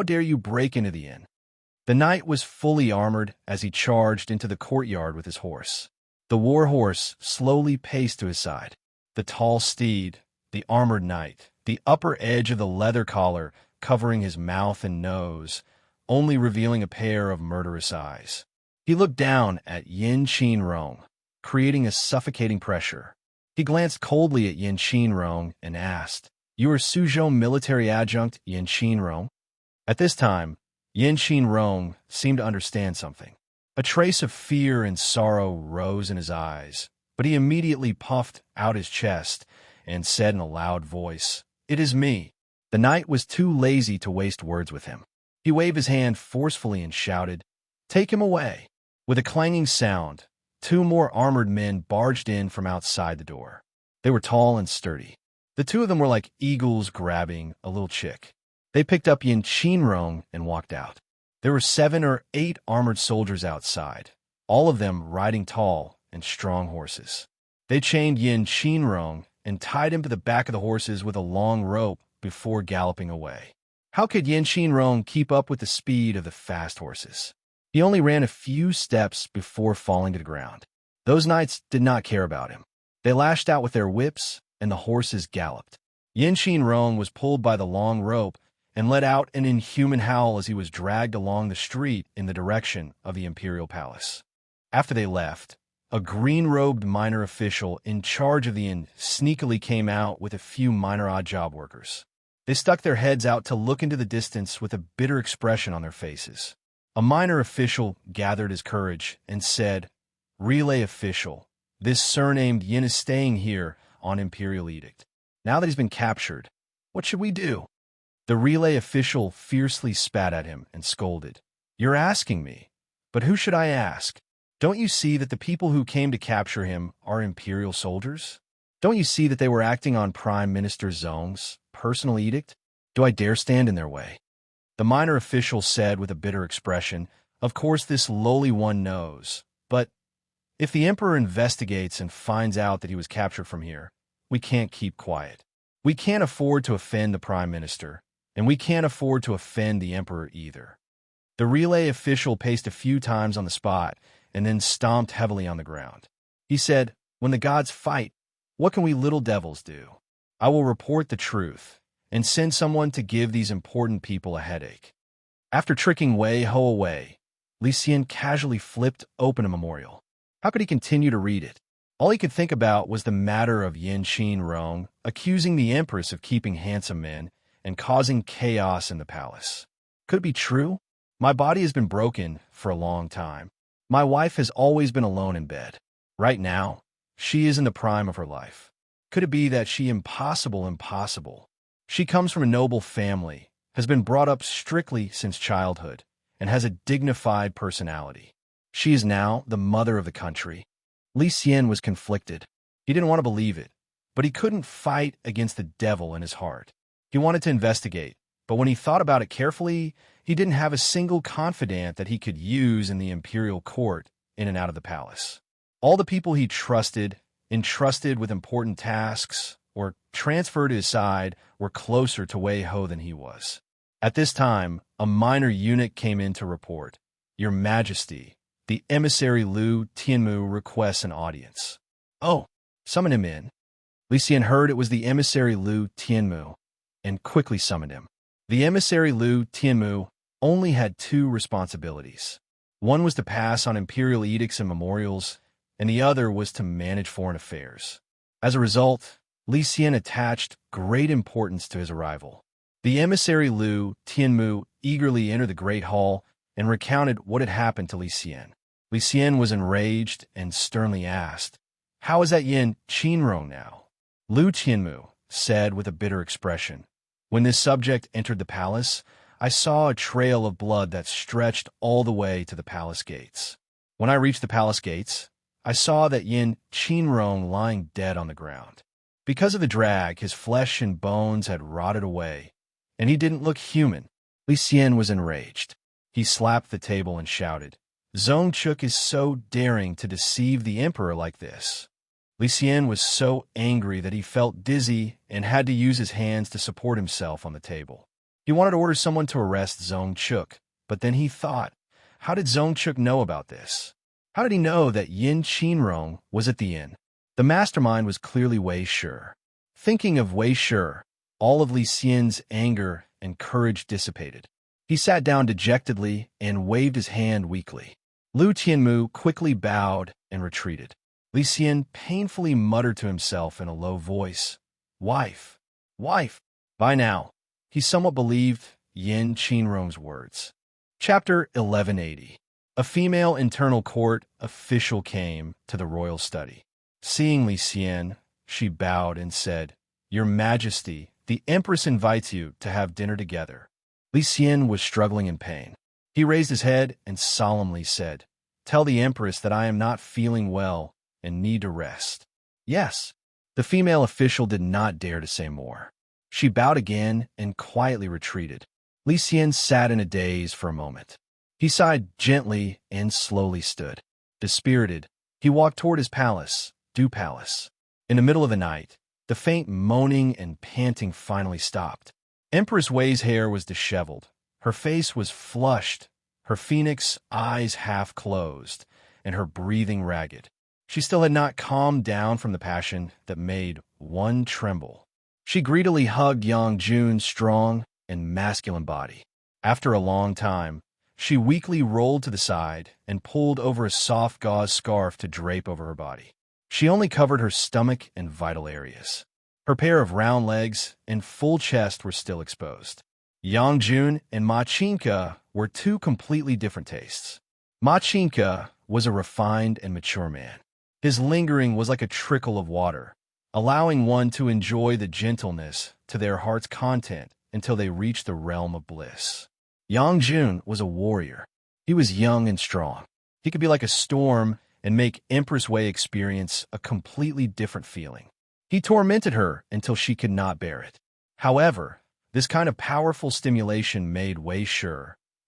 Speaker 1: dare you break into the inn?" The knight was fully armored as he charged into the courtyard with his horse. The war horse slowly paced to his side. The tall steed, the armored knight, the upper edge of the leather collar covering his mouth and nose, only revealing a pair of murderous eyes. He looked down at Yin Qin Rong, creating a suffocating pressure. He glanced coldly at Yin Qin Rong and asked, "You are Suzhou military adjunct Yin Qin Rong?" At this time, Yin Qin Rong seemed to understand something. A trace of fear and sorrow rose in his eyes, but he immediately puffed out his chest and said in a loud voice, "It is me." The knight was too lazy to waste words with him. He waved his hand forcefully and shouted, "Take him away." With a clanging sound, two more armored men barged in from outside the door. They were tall and sturdy. The two of them were like eagles grabbing a little chick. They picked up Yin Qin Rong and walked out. There were 7 or 8 armored soldiers outside, all of them riding tall and strong horses. They chained Yin Qin Rong and tied him to the back of the horses with a long rope before galloping away. How could Yin Qin Rong keep up with the speed of the fast horses? He only ran a few steps before falling to the ground. Those knights did not care about him. They lashed out with their whips, and the horses galloped. Yin Qin Rong was pulled by the long rope and let out an inhuman howl as he was dragged along the street in the direction of the imperial palace. After they left, a green-robed minor official in charge of the inn sneakily came out with a few minor odd job workers. They stuck their heads out to look into the distance with a bitter expression on their faces. A minor official gathered his courage and said, "Relay official, this surnamed Yin is staying here on imperial edict. Now that he's been captured, what should we do?" The relay official fiercely spat at him and scolded, "You're asking me, but who should I ask? Don't you see that the people who came to capture him are imperial soldiers? Don't you see that they were acting on Prime Minister Zong's personal edict? Do I dare stand in their way?" The minor official said with a bitter expression, "Of course this lowly one knows, but if the emperor investigates and finds out that he was captured from here, we can't keep quiet. We can't afford to offend the prime minister, and we can't afford to offend the emperor either." The relay official paced a few times on the spot and then stomped heavily on the ground. He said, "When the gods fight, what can we little devils do? I will report the truth and send someone to give these important people a headache." After tricking Wei Ho away, Li Xian casually flipped open a memorial. How could he continue to read it? All he could think about was the matter of Yin Qin Rong accusing the empress of keeping handsome men and causing chaos in the palace. Could it be true? My body has been broken for a long time. My wife has always been alone in bed. Right now, she is in the prime of her life. Could it be that she impossible? She comes from a noble family, has been brought up strictly since childhood, and has a dignified personality. She is now the mother of the country. Li Xian was conflicted. He didn't want to believe it, but he couldn't fight against the devil in his heart. He wanted to investigate, but when he thought about it carefully, he didn't have a single confidant that he could use in the imperial court in and out of the palace. All the people he trusted, entrusted with important tasks, or transferred to his side were closer to Wei Ho than he was. At this time, a minor eunuch came in to report, "Your Majesty, the emissary Lu Tianmu requests an audience." "Oh, summon him in." Li Xian heard it was the emissary Lu Tianmu, and quickly summoned him. The emissary Lu Tianmu only had 2 responsibilities. One was to pass on imperial edicts and memorials, and the other was to manage foreign affairs. As a result, Li Xian attached great importance to his arrival. The emissary Lu Tianmu eagerly entered the great hall and recounted what had happened to Li Xian. Li Xian was enraged and sternly asked, "How is that Yin Qin Rong now?" Lu Tianmu, said with a bitter expression. When this subject entered the palace, I saw a trail of blood that stretched all the way to the palace gates. When I reached the palace gates, I saw that Yin Qinrong lying dead on the ground. Because of the drag, his flesh and bones had rotted away, and he didn't look human. Li Xian was enraged. He slapped the table and shouted, "Zongchuk is so daring to deceive the emperor like this." Li Xian was so angry that he felt dizzy and had to use his hands to support himself on the table. He wanted to order someone to arrest Zongchuk, but then he thought, how did Zongchuk know about this? How did he know that Yin Qinrong was at the inn? The mastermind was clearly Wei Shi. Thinking of Wei Shi, all of Li Xian's anger and courage dissipated. He sat down dejectedly and waved his hand weakly. Lu Tianmu quickly bowed and retreated. Li Xian painfully muttered to himself in a low voice, "Wife, wife." By now, he somewhat believed Yin Qinrong's words. Chapter 1180. A female internal court official came to the royal study. Seeing Li Xian, she bowed and said, "Your Majesty, the Empress invites you to have dinner together." Li Xian was struggling in pain. He raised his head and solemnly said, "Tell the Empress that I am not feeling well and need to rest." "Yes." The female official did not dare to say more. She bowed again and quietly retreated. Li Xian sat in a daze for a moment. He sighed gently and slowly stood. Dispirited, he walked toward his palace, Du Palace. In the middle of the night, the faint moaning and panting finally stopped. Empress Wei's hair was disheveled. Her face was flushed, her phoenix eyes half closed, and her breathing ragged. She still had not calmed down from the passion that made one tremble. She greedily hugged Yang Jun's strong and masculine body. After a long time, she weakly rolled to the side and pulled over a soft gauze scarf to drape over her body. She only covered her stomach and vital areas. Her pair of round legs and full chest were still exposed. Yang Jun and Machinka were two completely different tastes. Machinka was a refined and mature man. His lingering was like a trickle of water, allowing one to enjoy the gentleness to their heart's content until they reached the realm of bliss. Yang Jun was a warrior. He was young and strong. He could be like a storm and make Empress Wei experience a completely different feeling. He tormented her until she could not bear it. However, this kind of powerful stimulation made Wei Shi,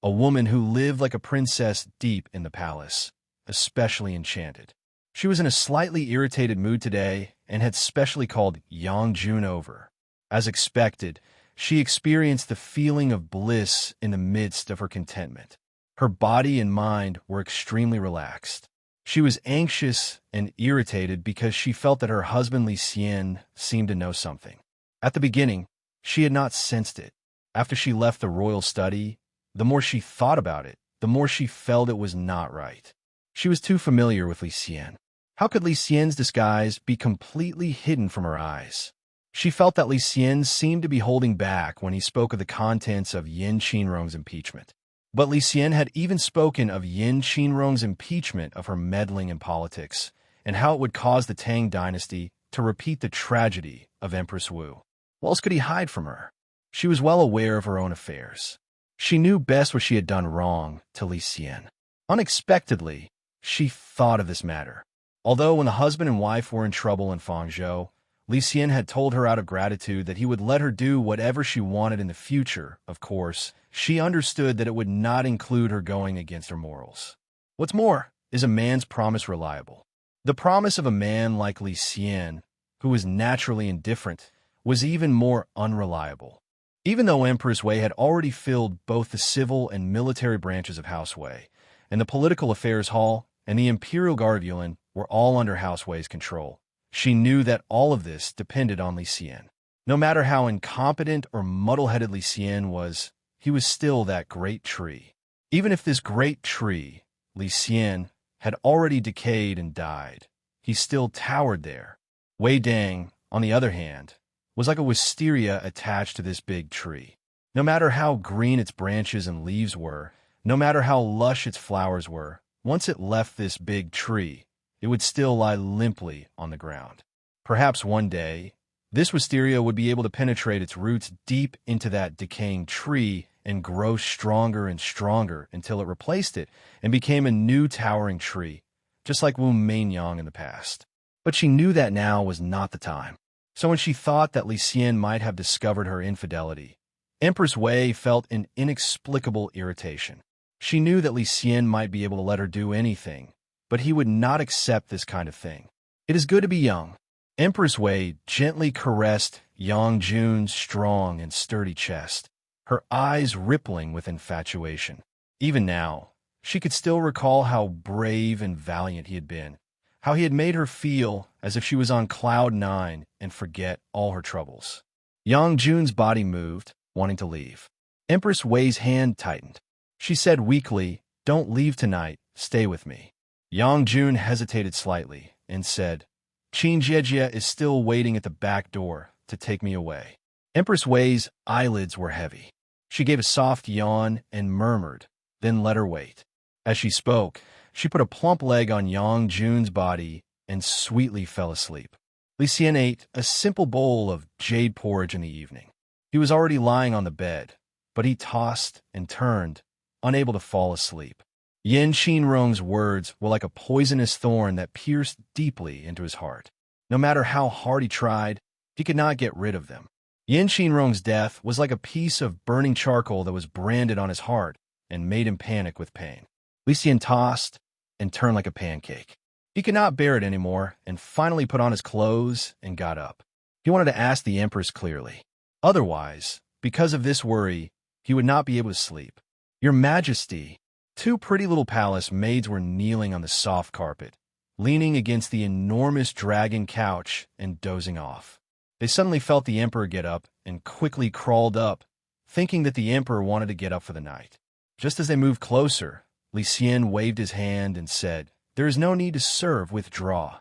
Speaker 1: a woman who lived like a princess deep in the palace, especially enchanted. She was in a slightly irritated mood today and had specially called Yang Jun over. As expected, she experienced the feeling of bliss in the midst of her contentment. Her body and mind were extremely relaxed. She was anxious and irritated because she felt that her husband Li Xian seemed to know something. At the beginning, she had not sensed it. After she left the royal study, the more she thought about it, the more she felt it was not right. She was too familiar with Li Xian. How could Li Xian's disguise be completely hidden from her eyes? She felt that Li Xian seemed to be holding back when he spoke of the contents of Yin Qinrong's impeachment. But Li Xian had even spoken of Yin Qinrong's impeachment of her meddling in politics and how it would cause the Tang dynasty to repeat the tragedy of Empress Wu. What else could he hide from her? She was well aware of her own affairs. She knew best what she had done wrong to Li Xian. Unexpectedly, she thought of this matter. Although when the husband and wife were in trouble in Fangzhou, Li Xian had told her out of gratitude that he would let her do whatever she wanted in the future. Of course, she understood that it would not include her going against her morals. What's more, is a man's promise reliable? The promise of a man like Li Xian, who was naturally indifferent, was even more unreliable. Even though Empress Wei had already filled both the civil and military branches of House Wei, and the political affairs hall and the Imperial Guard of Yulin were all under House Wei's control, she knew that all of this depended on Li Xian. No matter how incompetent or muddle-headed Li Xian was, he was still that great tree. Even if this great tree, Li Xian, had already decayed and died, he still towered there. Wei Dang, on the other hand, was like a wisteria attached to this big tree. No matter how green its branches and leaves were, no matter how lush its flowers were, once it left this big tree, it would still lie limply on the ground. Perhaps one day, This wisteria would be able to penetrate its roots deep into that decaying tree and grow stronger and stronger until it replaced it and became a new towering tree, just like Wu Mainyang in the past. But she knew that now was not the time. So when she thought that Li Xian might have discovered her infidelity, Empress Wei felt an inexplicable irritation. She knew that Li Xian might be able to let her do anything, but he would not accept this kind of thing. It is good to be young. Empress Wei gently caressed Yang Jun's strong and sturdy chest, her eyes rippling with infatuation. Even now, she could still recall how brave and valiant he had been, how he had made her feel as if she was on cloud nine and forget all her troubles. Yang Jun's body moved, wanting to leave. Empress Wei's hand tightened. She said weakly, "Don't leave tonight, stay with me." Yang Jun hesitated slightly and said, "Qin Jiejie is still waiting at the back door to take me away." Empress Wei's eyelids were heavy. She gave a soft yawn and murmured, then let her wait. As she spoke, she put a plump leg on Yang Jun's body and sweetly fell asleep. Li Xian ate a simple bowl of jade porridge in the evening. He was already lying on the bed, but he tossed and turned, unable to fall asleep. Yin Qinrong's words were like a poisonous thorn that pierced deeply into his heart. No matter how hard he tried, he could not get rid of them. Yin Qinrong's death was like a piece of burning charcoal that was branded on his heart and made him panic with pain. Li Xian tossed and turned like a pancake. He could not bear it anymore and finally put on his clothes and got up. He wanted to ask the Empress clearly. Otherwise, because of this worry, he would not be able to sleep. "Your Majesty," two pretty little palace maids were kneeling on the soft carpet, leaning against the enormous dragon couch and dozing off. They suddenly felt the emperor get up and quickly crawled up, thinking that the emperor wanted to get up for the night. Just as they moved closer, Li Xian waved his hand and said, "There is no need to serve, withdraw."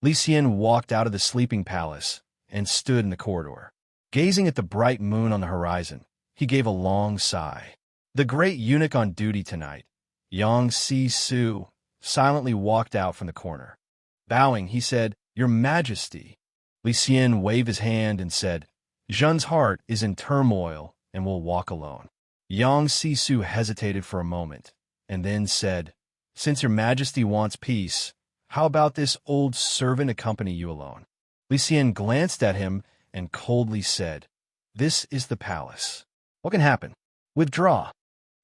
Speaker 1: Li Xian walked out of the sleeping palace and stood in the corridor. Gazing at the bright moon on the horizon, he gave a long sigh. The great eunuch on duty tonight, Yang Si-su, silently walked out from the corner. Bowing, he said, "Your Majesty." Li Xian waved his hand and said, "Zhen's heart is in turmoil and will walk alone." Yang Si-su hesitated for a moment and then said, "Since your Majesty wants peace, how about this old servant accompany you alone?" Li Xian glanced at him and coldly said, "This is the palace. What can happen? Withdraw."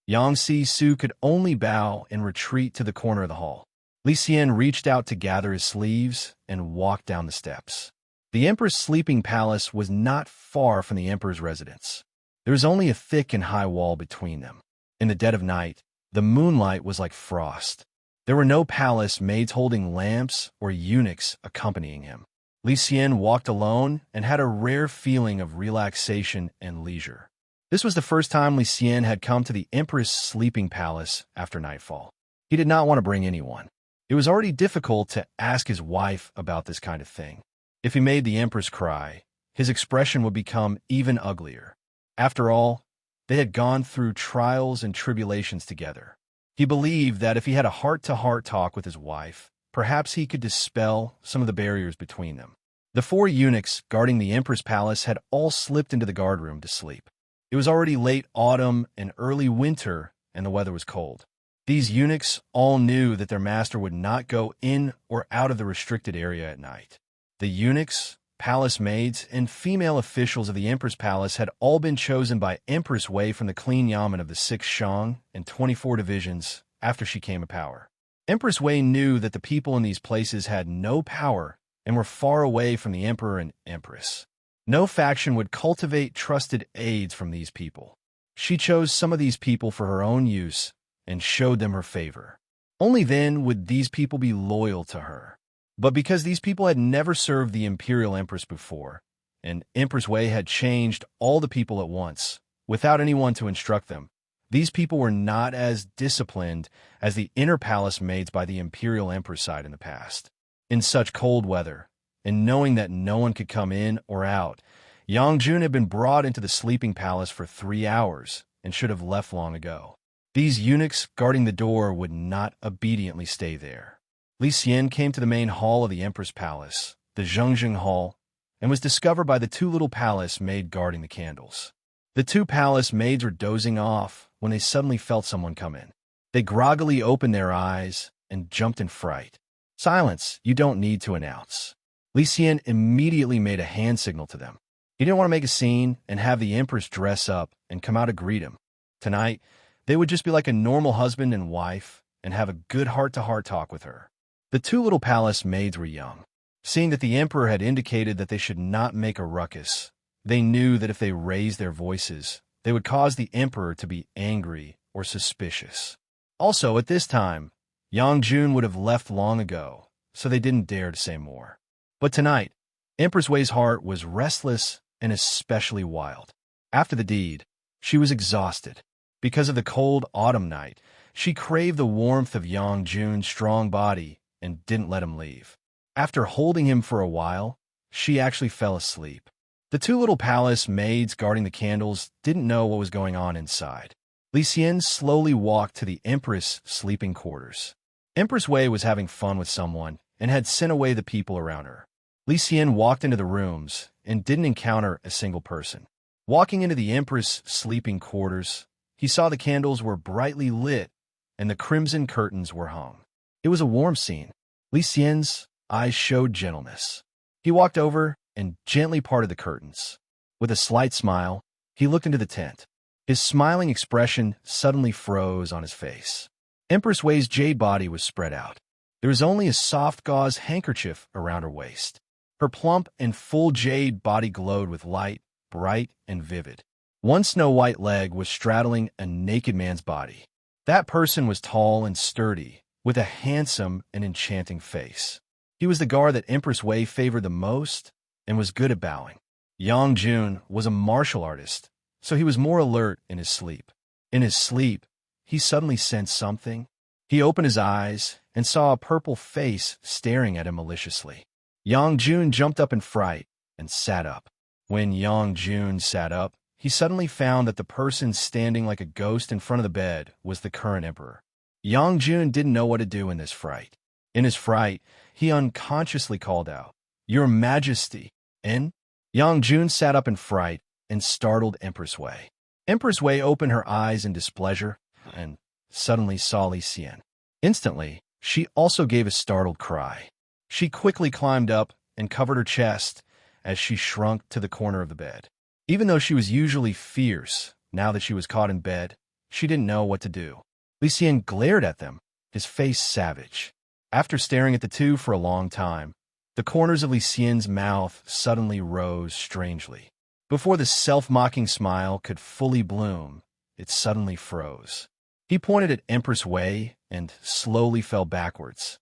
Speaker 1: Yang Si-su could only bow and retreat to the corner of the hall. Li Xian reached out to gather his sleeves and walked down the steps. The emperor's sleeping palace was not far from the emperor's residence. There was only a thick and high wall between them. In the dead of night, the moonlight was like frost. There were no palace maids holding lamps or eunuchs accompanying him. Li Xian walked alone and had a rare feeling of relaxation and leisure. This was the first time Li Xian had come to the empress' sleeping palace after nightfall. He did not want to bring anyone. It was already difficult to ask his wife about this kind of thing. If he made the empress cry, his expression would become even uglier. After all, they had gone through trials and tribulations together. He believed that if he had a heart-to-heart talk with his wife, perhaps he could dispel some of the barriers between them. The 4 eunuchs guarding the empress palace had all slipped into the guardroom to sleep. It was already late autumn and early winter, and the weather was cold. These eunuchs all knew that their master would not go in or out of the restricted area at night. The eunuchs, palace maids, and female officials of the empress palace had all been chosen by Empress Wei from the clean yamen of the 6th Shang and 24 divisions after she came to power. Empress Wei knew that the people in these places had no power and were far away from the emperor and empress. No faction would cultivate trusted aides from these people. She chose some of these people for her own use and showed them her favor. Only then would these people be loyal to her. But because these people had never served the imperial empress before, and Empress Wei had changed all the people at once, without anyone to instruct them, these people were not as disciplined as the inner palace maids by the imperial empress side in the past. In such cold weather, and knowing that no one could come in or out, Yang Jun had been brought into the sleeping palace for 3 hours and should have left long ago. These eunuchs guarding the door would not obediently stay there. Li Xian came to the main hall of the empress palace, the Zhongjing Hall, and was discovered by the two little palace maids guarding the candles. The two palace maids were dozing off when they suddenly felt someone come in. They groggily opened their eyes and jumped in fright. "Silence, you don't need to announce." Lucien immediately made a hand signal to them. He didn't want to make a scene and have the Empress dress up and come out to greet him. Tonight, they would just be like a normal husband and wife and have a good heart-to-heart talk with her. The two little palace maids were young. Seeing that the Emperor had indicated that they should not make a ruckus, they knew that if they raised their voices, they would cause the Emperor to be angry or suspicious. Also, at this time, Yang Jun would have left long ago, so they didn't dare to say more. But tonight, Empress Wei's heart was restless and especially wild. After the deed, she was exhausted. Because of the cold autumn night, she craved the warmth of Yang Jun's strong body and didn't let him leave. After holding him for a while, she actually fell asleep. The two little palace maids guarding the candles didn't know what was going on inside. Lucien slowly walked to the Empress' sleeping quarters. Empress Wei was having fun with someone and had sent away the people around her. Lucien walked into the rooms and didn't encounter a single person. Walking into the Empress' sleeping quarters, he saw the candles were brightly lit and the crimson curtains were hung. It was a warm scene. Lucien's eyes showed gentleness. He walked over and gently parted the curtains. With a slight smile, he looked into the tent. His smiling expression suddenly froze on his face. Empress Wei's jade body was spread out. There was only a soft gauze handkerchief around her waist. Her plump and full jade body glowed with light, bright and vivid. One snow-white leg was straddling a naked man's body. That person was tall and sturdy, with a handsome and enchanting face. He was the guard that Empress Wei favored the most and was good at bowing. Yang Jun was a martial artist, so he was more alert in his sleep. In his sleep, he suddenly sensed something. He opened his eyes and saw a purple face staring at him maliciously. Yang Jun jumped up in fright and sat up. When Yang Jun sat up, he suddenly found that the person standing like a ghost in front of the bed was the current emperor. Yang Jun didn't know what to do in this fright. In his fright, he unconsciously called out, "Your Majesty!" And Yang Jun sat up in fright and startled Empress Wei. Empress Wei opened her eyes in displeasure and suddenly saw Lucien. Instantly, she also gave a startled cry. She quickly climbed up and covered her chest as she shrunk to the corner of the bed. Even though she was usually fierce, now that she was caught in bed, she didn't know what to do. Lucien glared at them, his face savage. After staring at the two for a long time, the corners of Lucien's mouth suddenly rose strangely. Before the self-mocking smile could fully bloom, it suddenly froze. He pointed at Empress Wei and slowly fell backwards.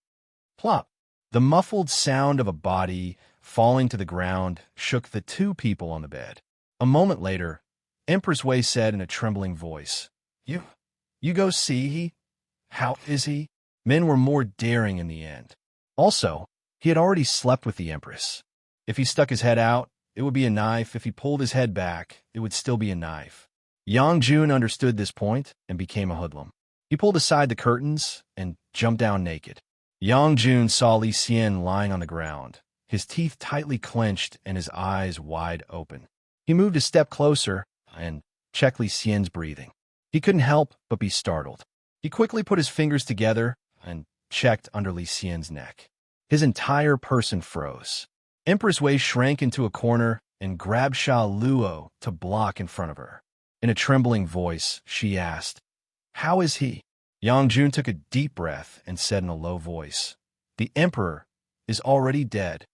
Speaker 1: Plop! The muffled sound of a body falling to the ground shook the two people on the bed. A moment later, Empress Wei said in a trembling voice, You go see he? How is he?" Men were more daring in the end. Also, he had already slept with the Empress. If he stuck his head out, it would be a knife. If he pulled his head back, it would still be a knife. Yang Jun understood this point and became a hoodlum. He pulled aside the curtains and jumped down naked. Yang Jun saw Lucien lying on the ground, his teeth tightly clenched and his eyes wide open. He moved a step closer and checked Lucien's breathing. He couldn't help but be startled. He quickly put his fingers together and checked under Lucien's neck. His entire person froze. Empress Wei shrank into a corner and grabbed Sha Luo to block in front of her. In a trembling voice, she asked, "How is he?" Yang Jun took a deep breath and said in a low voice, "The Emperor is already dead."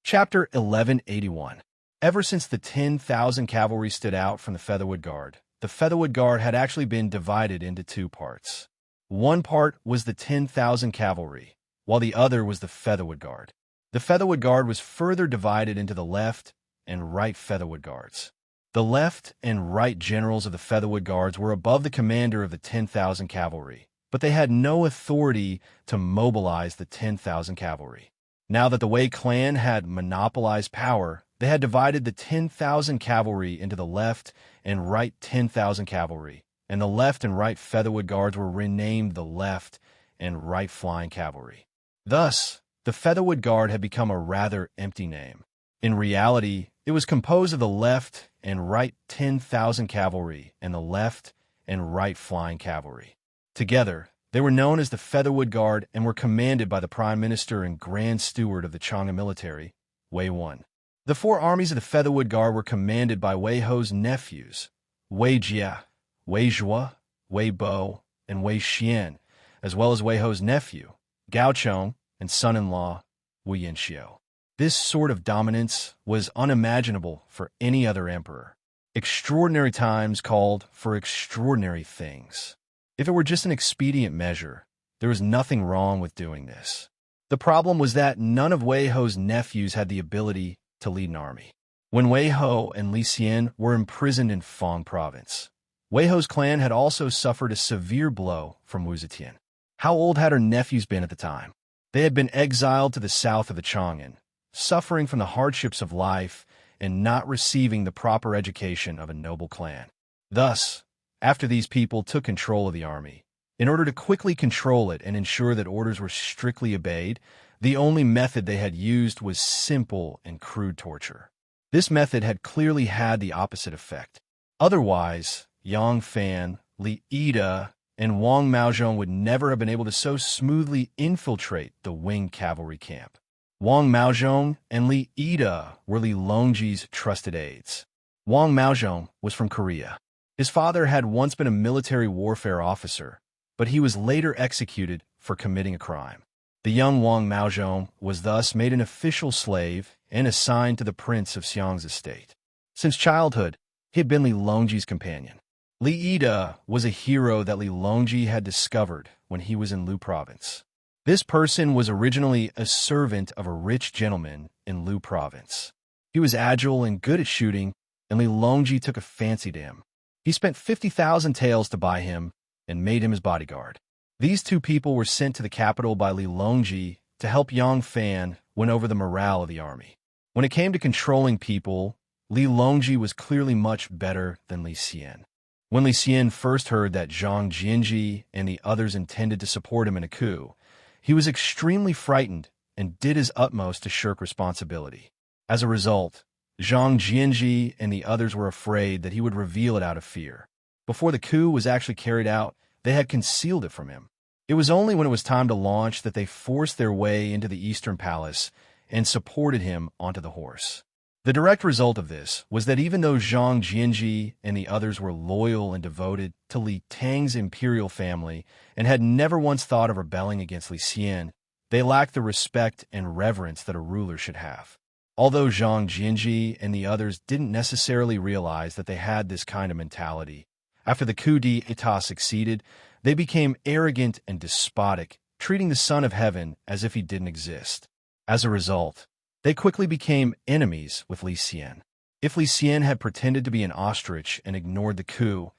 Speaker 1: Chapter 1181. Ever since the 10,000 cavalry stood out from the Featherwood Guard, the Featherwood Guard had actually been divided into two parts. One part was the 10,000 cavalry, while the other was the Featherwood Guard. The Featherwood Guard was further divided into the left and right Featherwood Guards. The left and right generals of the Featherwood Guards were above the commander of the 10,000 cavalry, but they had no authority to mobilize the 10,000 cavalry. Now that the Wei clan had monopolized power, they had divided the 10,000 cavalry into the left and right 10,000 cavalry, and the left and right Featherwood Guards were renamed the left and right flying cavalry. Thus, the Featherwood Guard had become a rather empty name. In reality, it was composed of the left and right 10,000 cavalry and the left and right flying cavalry. Together, they were known as the Featherwood Guard and were commanded by the Prime Minister and Grand Steward of the Chang'an military, Wei One. The four armies of the Featherwood Guard were commanded by Wei Ho's nephews, Wei Jia, Wei Zhuo, Wei Bo, and Wei Xian, as well as Wei Ho's nephew, Gao Chong, and son-in-law, Wu Yanxiu. This sort of dominance was unimaginable for any other emperor. Extraordinary times called for extraordinary things. If it were just an expedient measure, there was nothing wrong with doing this. The problem was that none of Wei Ho's nephews had the ability to lead an army. When Wei Ho and Li Xian were imprisoned in Fang province, Wei Ho's clan had also suffered a severe blow from Wu Zetian. How old had her nephews been at the time? They had been exiled to the south of the Chang'an, suffering from the hardships of life and not receiving the proper education of a noble clan. Thus, after these people took control of the army, in order to quickly control it and ensure that orders were strictly obeyed, the only method they had used was simple and crude torture. This method had clearly had the opposite effect. Otherwise, Yang Fan, Li Ida, and Wang Maozhong would never have been able to so smoothly infiltrate the winged cavalry camp. Wang Maozhong and Li Ida were Li Longji's trusted aides. Wang Maozhong was from Korea. His father had once been a military warfare officer, but he was later executed for committing a crime. The young Wang Maozhong was thus made an official slave and assigned to the prince of Xiang's estate. Since childhood, he had been Li Longji's companion. Li Ida was a hero that Li Longji had discovered when he was in Lu province. This person was originally a servant of a rich gentleman in Lu province. He was agile and good at shooting, and Li Longji took a fancy to him. He spent 50,000 taels to buy him and made him his bodyguard. These two people were sent to the capital by Li Longji to help Yang Fan win over the morale of the army. When it came to controlling people, Li Longji was clearly much better than Li Xian. When Li Xian first heard that Zhang Jianji and the others intended to support him in a coup, he was extremely frightened and did his utmost to shirk responsibility. As a result, Zhang Jianji and the others were afraid that he would reveal it out of fear. Before the coup was actually carried out, they had concealed it from him. It was only when it was time to launch that they forced their way into the Eastern Palace and supported him onto the horse. The direct result of this was that even though Zhang Jianji and the others were loyal and devoted to Li Tang's imperial family and had never once thought of rebelling against Li Xian, they lacked the respect and reverence that a ruler should have. Although Zhang Jianji and the others didn't necessarily realize that they had this kind of mentality, after the coup d'etat succeeded, they became arrogant and despotic, treating the Son of Heaven as if he didn't exist. As a result, they quickly became enemies with Li Xian. If Li Xian had pretended to be an ostrich and ignored the coup,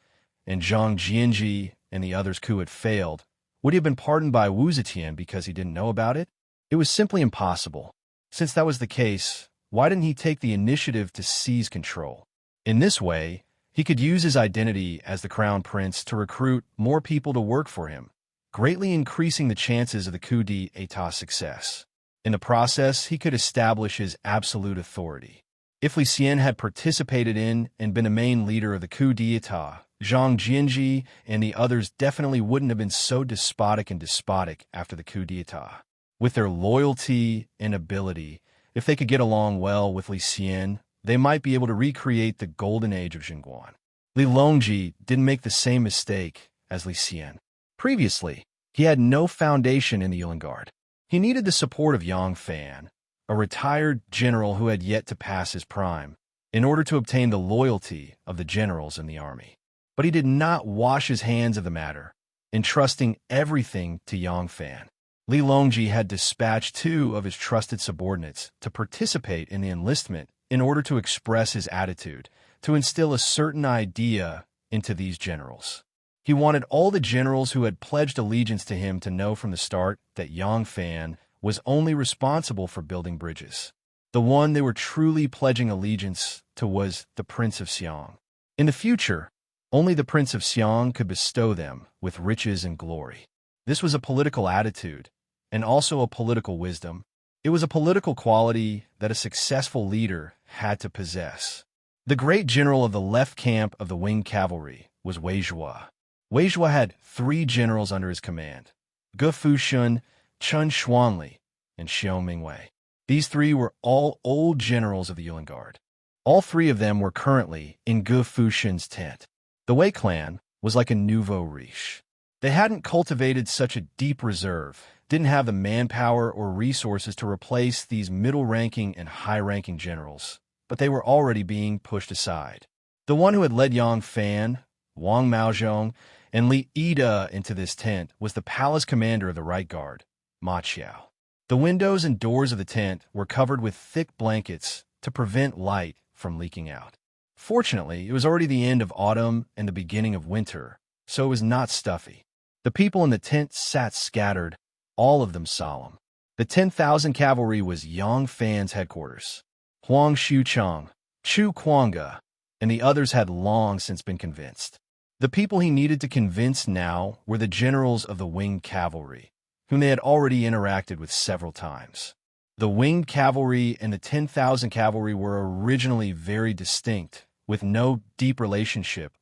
Speaker 1: and Zhang Jianji and the others' coup had failed, would he have been pardoned by Wu Zetian because he didn't know about it? It was simply impossible. Since that was the case, why didn't he take the initiative to seize control? In this way, he could use his identity as the crown prince to recruit more people to work for him, greatly increasing the chances of the coup d'etat success. In the process, he could establish his absolute authority. If Li Xian had participated in and been a main leader of the coup d'etat, Zhang Jianji and the others definitely wouldn't have been so despotic after the coup d'etat. With their loyalty and ability, if they could get along well with Li Xian, they might be able to recreate the golden age of Jingguan. Li Longji didn't make the same mistake as Li Xian. Previously, he had no foundation in the Yulin Guard. He needed the support of Yang Fan, a retired general who had yet to pass his prime, in order to obtain the loyalty of the generals in the army. But he did not wash his hands of the matter, entrusting everything to Yang Fan. Li Longji had dispatched two of his trusted subordinates to participate in the enlistment in order to express his attitude, to instill a certain idea into these generals. He wanted all the generals who had pledged allegiance to him to know from the start that Yang Fan was only responsible for building bridges. The one they were truly pledging allegiance to was the Prince of Xiang. In the future, only the Prince of Xiang could bestow them with riches and glory. This was a political attitude, and also a political wisdom, It was a political quality that a successful leader had to possess. The great general of the left camp of the winged cavalry was Wei Zhuo. Wei Zhuo had 3 generals under his command: Ge Fushun, Chen Xuanli, and Xiong Mingwei. These 3 were all old generals of the Yuan Guard. All 3 of them were currently in Ge Fushun's tent. The Wei clan was like a nouveau riche. They hadn't cultivated such a deep reserve, didn't have the manpower or resources to replace these middle-ranking and high-ranking generals, but they were already being pushed aside. The one who had led Yang Fan, Wang Maozhong, and Li Ida into this tent was the palace commander of the right guard, Ma Qiao. The windows and doors of the tent were covered with thick blankets to prevent light from leaking out. Fortunately, it was already the end of autumn and the beginning of winter, so it was not stuffy. The people in the tent sat scattered, all of them solemn. The 10,000 cavalry was Yang Fan's headquarters. Huang Xuchang, Chu Kuanga, and the others had long since been convinced. The people he needed to convince now were the generals of the winged cavalry, whom they had already interacted with several times. The winged cavalry and the 10,000 cavalry were originally very distinct, with no deep relationship.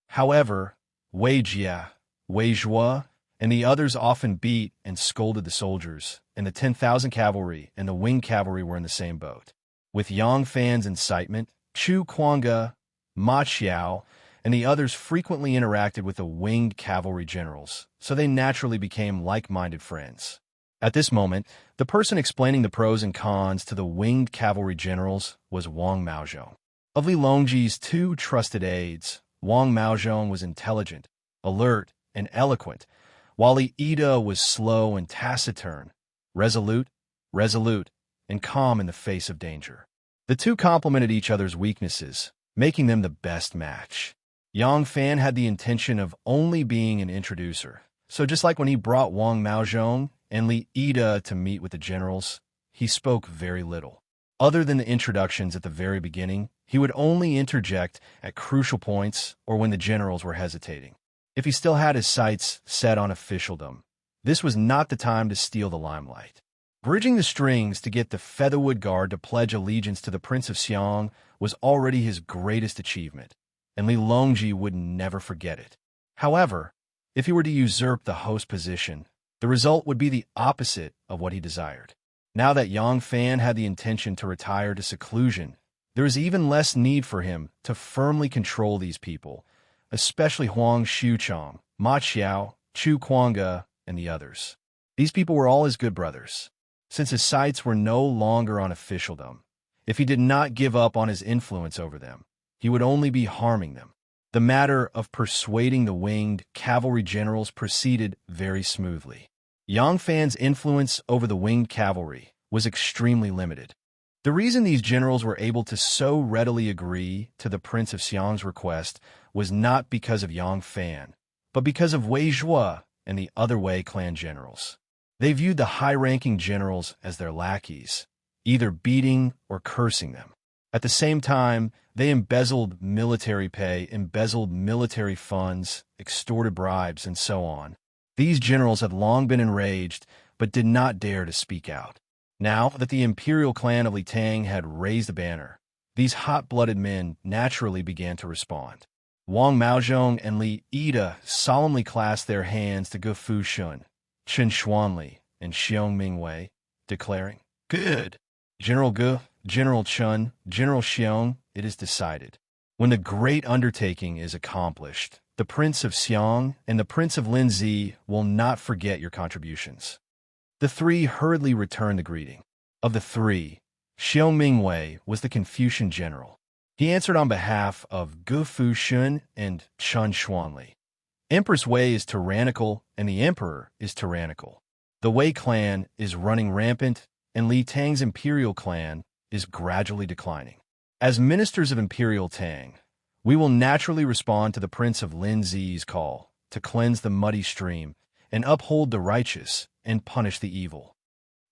Speaker 1: However, Wei Jia, Wei Zhuo, and the others often beat and scolded the soldiers, and the 10,000 cavalry and the winged cavalry were in the same boat. With Yang Fan's incitement, Chu Kuanga, Ma Qiao, and the others frequently interacted with the winged cavalry generals, so they naturally became like-minded friends. At this moment, the person explaining the pros and cons to the winged cavalry generals was Wang Maozhong. Of Li Longji's 2 trusted aides, Wang Maozhong was intelligent, alert, and eloquent, while Li Ida was slow and taciturn, resolute, and calm in the face of danger. The 2 complemented each other's weaknesses, making them the best match. Yang Fan had the intention of only being an introducer, so just like when he brought Wang Maozhong and Li Ida to meet with the generals, he spoke very little. Other than the introductions at the very beginning, he would only interject at crucial points or when the generals were hesitating. If he still had his sights set on officialdom, this was not the time to steal the limelight. Bridging the strings to get the Featherwood Guard to pledge allegiance to the Prince of Xiong was already his greatest achievement, and Li Longji would never forget it. However, if he were to usurp the host position, the result would be the opposite of what he desired. Now that Yang Fan had the intention to retire to seclusion, there was even less need for him to firmly control these people, especially Huang Xuchang, Ma Qiao, Chu Kuanga, and the others. These people were all his good brothers. Since his sights were no longer on officialdom, if he did not give up on his influence over them, he would only be harming them. The matter of persuading the winged cavalry generals proceeded very smoothly. Yang Fan's influence over the winged cavalry was extremely limited. The reason these generals were able to so readily agree to the Prince of Xiong's request was not because of Yang Fan, but because of Wei Zhuo and the other Wei clan generals. They viewed the high-ranking generals as their lackeys, either beating or cursing them. At the same time, they embezzled military pay, embezzled military funds, extorted bribes, and so on. These generals had long been enraged, but did not dare to speak out. Now that the imperial clan of Li Tang had raised a banner, these hot-blooded men naturally began to respond. Wang Maozhong and Li Ida solemnly clasped their hands to Ge Fushun, Chen Xuanli, and Xiong Mingwei, declaring, "Good. General Ge, General Chen, General Xiong, it is decided. When the great undertaking is accomplished, the Prince of Xiong and the Prince of Linzi will not forget your contributions." The 3 hurriedly returned the greeting. Of the 3, Xiong Mingwei was the Confucian general. He answered on behalf of Ge Fushun and Chen Xuanli. Empress Wei is tyrannical, and the emperor is tyrannical. The Wei clan is running rampant, and Li Tang's imperial clan is gradually declining. As ministers of Imperial Tang, we will naturally respond to the Prince of Linzi's call to cleanse the muddy stream and uphold the righteous and punish the evil.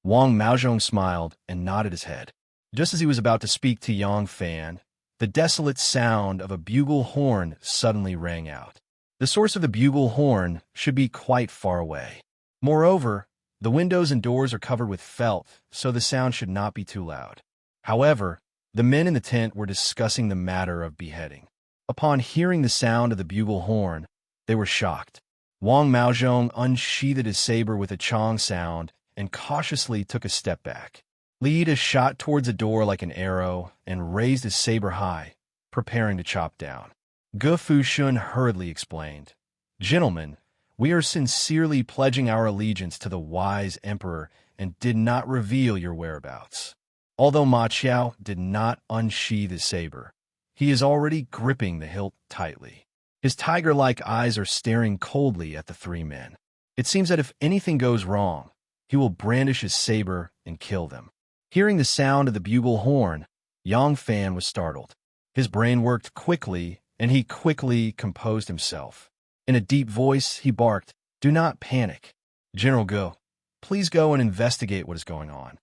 Speaker 1: Wang Maozhong smiled and nodded his head. Just as he was about to speak to Yang Fan, the desolate sound of a bugle horn suddenly rang out. The source of the bugle horn should be quite far away. Moreover, The windows and doors are covered with felt, so the sound should not be too loud. However, the men in the tent were discussing the matter of beheading. Upon hearing the sound of the bugle horn, they were shocked. Wang Maozhong unsheathed his saber with a chong sound and cautiously took a step back. Li Yi shot towards the door like an arrow and raised his saber high, preparing to chop down. Ge Fushun hurriedly explained, "Gentlemen, we are sincerely pledging our allegiance to the wise emperor and did not reveal your whereabouts." Although Ma Qiao did not unsheath his saber, he is already gripping the hilt tightly. His tiger-like eyes are staring coldly at the three men. It seems that if anything goes wrong, he will brandish his saber and kill them. Hearing the sound of the bugle horn, Yang Fan was startled. His brain worked quickly, and he quickly composed himself. In a deep voice, he barked, "Do not panic. General Go, please go and investigate what is going on."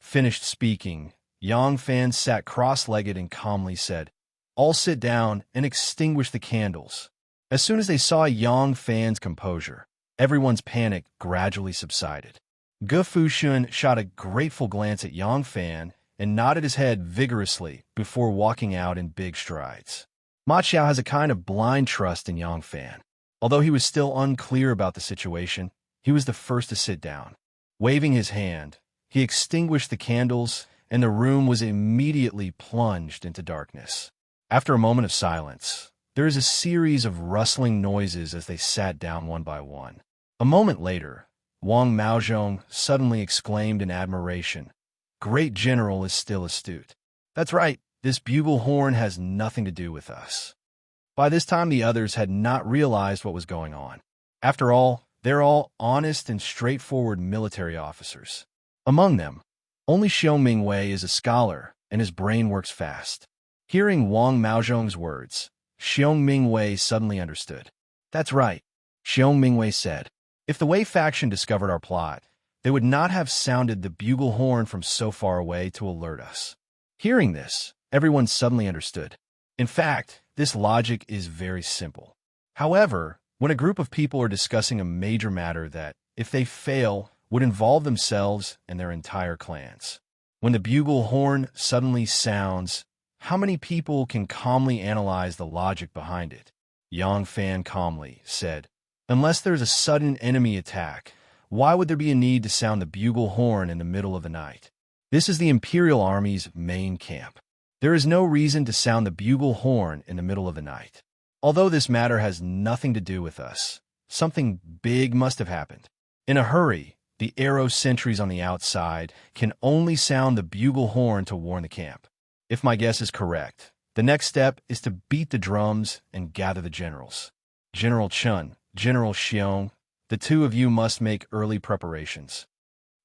Speaker 1: Finished speaking, Yang Fan sat cross-legged and calmly said, "All sit down and extinguish the candles." As soon as they saw Yang Fan's composure, everyone's panic gradually subsided. Ge Fushun shot a grateful glance at Yang Fan and nodded his head vigorously before walking out in big strides. Ma Qiao has a kind of blind trust in Yang Fan. Although he was still unclear about the situation, he was the first to sit down. Waving his hand, he extinguished the candles, and the room was immediately plunged into darkness. After a moment of silence, there is a series of rustling noises as they sat down one by one. A moment later, Wang Maozhong suddenly exclaimed in admiration, "Great General is still astute. That's right, this bugle horn has nothing to do with us." By this time, the others had not realized what was going on. After all, they're all honest and straightforward military officers. Among them, only Xiong Mingwei is a scholar, and his brain works fast. Hearing Wang Maozhong's words, Xiong Mingwei suddenly understood. "That's right," Xiong Mingwei said. "If the Wei faction discovered our plot, they would not have sounded the bugle horn from so far away to alert us." Hearing this, everyone suddenly understood. In fact, this logic is very simple. However, when a group of people are discussing a major matter that, if they fail, would involve themselves and their entire clans. When the bugle horn suddenly sounds, how many people can calmly analyze the logic behind it? Yang Fan calmly said, "Unless there's a sudden enemy attack, why would there be a need to sound the bugle horn in the middle of the night? This is the Imperial Army's main camp. There is no reason to sound the bugle horn in the middle of the night. Although this matter has nothing to do with us, something big must have happened. In a hurry, the arrow sentries on the outside can only sound the bugle horn to warn the camp. If my guess is correct, the next step is to beat the drums and gather the generals. General Chun, General Xiong, the two of you must make early preparations."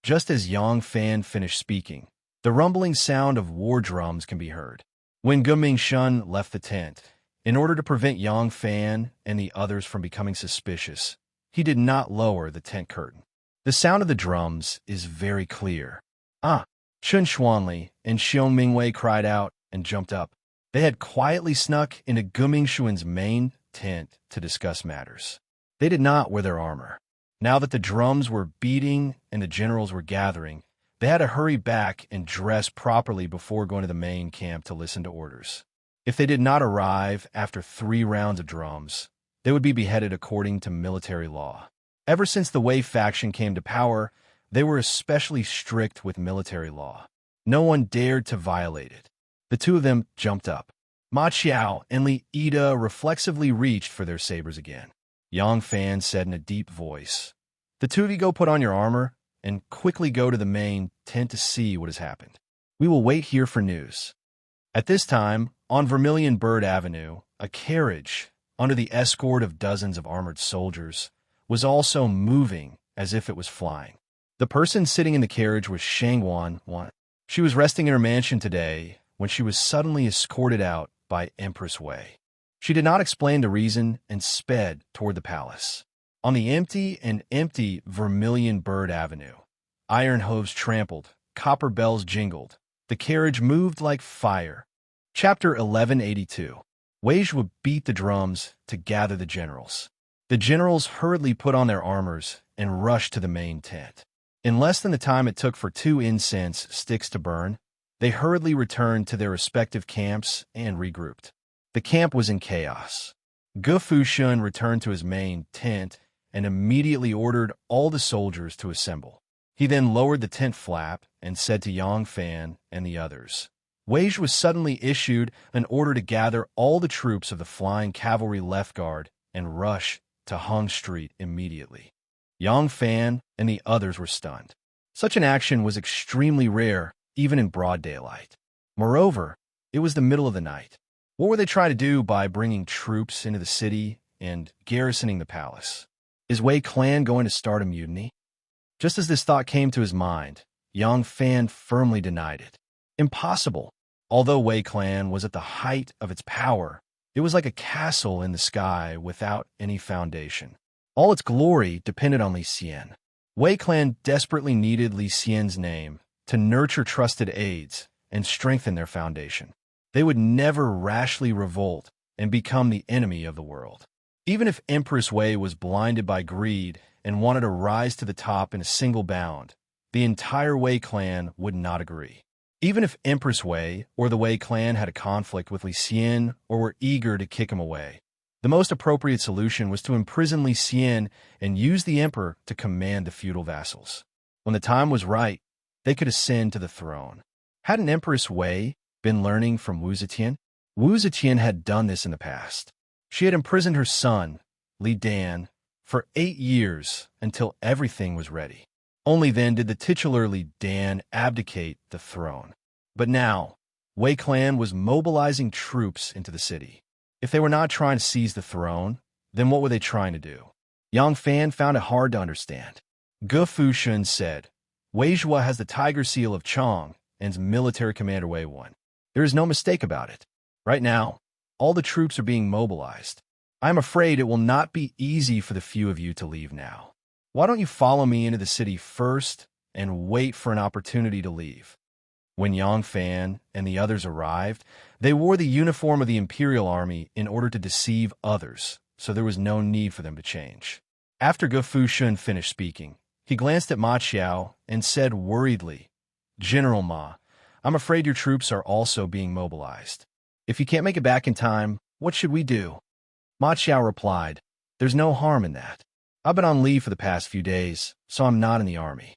Speaker 1: Just as Yang Fan finished speaking, the rumbling sound of war drums can be heard. When Ge Mingshun left the tent, in order to prevent Yang Fan and the others from becoming suspicious, he did not lower the tent curtain. The sound of the drums is very clear. "Ah!" Chun Xuanli and Xiong Mingwei cried out and jumped up. They had quietly snuck into Ge Mingshun's main tent to discuss matters. They did not wear their armor. Now that the drums were beating and the generals were gathering, they had to hurry back and dress properly before going to the main camp to listen to orders. If they did not arrive after 3 rounds of drums, they would be beheaded according to military law. Ever since the Wei faction came to power, they were especially strict with military law. No one dared to violate it. The two of them jumped up. Ma Qiao and Li Yi reflexively reached for their sabers again. Yang Fan said in a deep voice, "The two of you go put on your armor and quickly go to the main tent to see what has happened. We will wait here for news." At this time, on Vermilion Bird Avenue, a carriage, under the escort of dozens of armored soldiers, was also moving as if it was flying. The person sitting in the carriage was Shangwan. She was resting in her mansion today when she was suddenly escorted out by Empress Wei. She did not explain the reason and sped toward the palace. On the empty Vermilion Bird Avenue, iron hooves trampled, copper bells jingled. The carriage moved like fire. Chapter 1182. Wei Zhuo beat the drums to gather the generals. The generals hurriedly put on their armors and rushed to the main tent. In less than the time it took for 2 incense sticks to burn, they hurriedly returned to their respective camps and regrouped. The camp was in chaos. Gu Fushun returned to his main tent and immediately ordered all the soldiers to assemble. He then lowered the tent flap and said to Yang Fan and the others, Wage was suddenly issued an order to gather all the troops of the Flying Cavalry Left Guard and rush to Hung Street immediately. Yang Fan and the others were stunned. Such an action was extremely rare, even in broad daylight. Moreover, it was the middle of the night. What were they trying to do by bringing troops into the city and garrisoning the palace? Is Wei Clan going to start a mutiny? Just as this thought came to his mind, Yang Fan firmly denied it. Impossible. Although Wei Clan was at the height of its power, it was like a castle in the sky without any foundation. All its glory depended on Li Xian. Wei Clan desperately needed Li Xian's name to nurture trusted aides and strengthen their foundation. They would never rashly revolt and become the enemy of the world. Even if Empress Wei was blinded by greed and wanted to rise to the top in a single bound, the entire Wei clan would not agree. Even if Empress Wei or the Wei clan had a conflict with Li Xian or were eager to kick him away, the most appropriate solution was to imprison Li Xian and use the emperor to command the feudal vassals. When the time was right, they could ascend to the throne. Hadn't Empress Wei been learning from Wu Zetian? Wu Zetian had done this in the past. She had imprisoned her son, Li Dan, for 8 years until everything was ready. Only then did the titular Li Dan abdicate the throne. But now, Wei clan was mobilizing troops into the city. If they were not trying to seize the throne, then what were they trying to do? Yang Fan found it hard to understand. Gu Fushun said, Wei Zhua has the tiger seal of Chong and is military commander Wei Wan. There is no mistake about it. Right now, all the troops are being mobilized. I am afraid it will not be easy for the few of you to leave now. Why don't you follow me into the city first and wait for an opportunity to leave? When Yang Fan and the others arrived, they wore the uniform of the Imperial Army in order to deceive others, so there was no need for them to change. After Gu Fushun finished speaking, he glanced at Ma Qiao and said worriedly, General Ma, I'm afraid your troops are also being mobilized. If you can't make it back in time, what should we do? Ma Qiao replied, There's no harm in that. I've been on leave for the past few days, so I'm not in the army.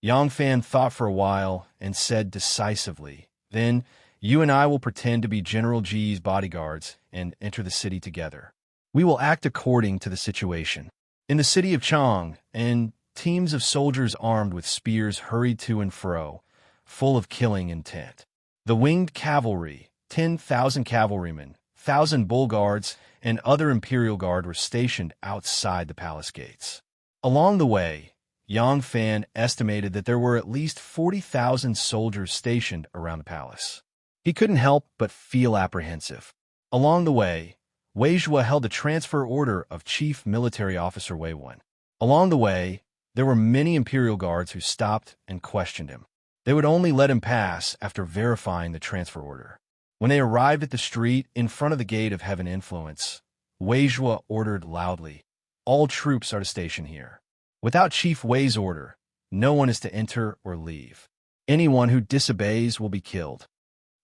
Speaker 1: Yang Fan thought for a while and said decisively, Then, you and I will pretend to be General Ji's bodyguards and enter the city together. We will act according to the situation. In the city of Chong, and teams of soldiers armed with spears hurried to and fro, full of killing intent. The winged cavalry, 10,000 cavalrymen, 1,000 bull guards, and other imperial guard were stationed outside the palace gates. Along the way, Yang Fan estimated that there were at least 40,000 soldiers stationed around the palace. He couldn't help but feel apprehensive. Along the way, Wei Zhua held the transfer order of Chief Military Officer Wei Wan. Along the way, there were many imperial guards who stopped and questioned him. They would only let him pass after verifying the transfer order. When they arrived at the street in front of the Gate of Heaven Influence, Wei Zhua ordered loudly, All troops are to station here. Without Chief Wei's order, no one is to enter or leave. Anyone who disobeys will be killed.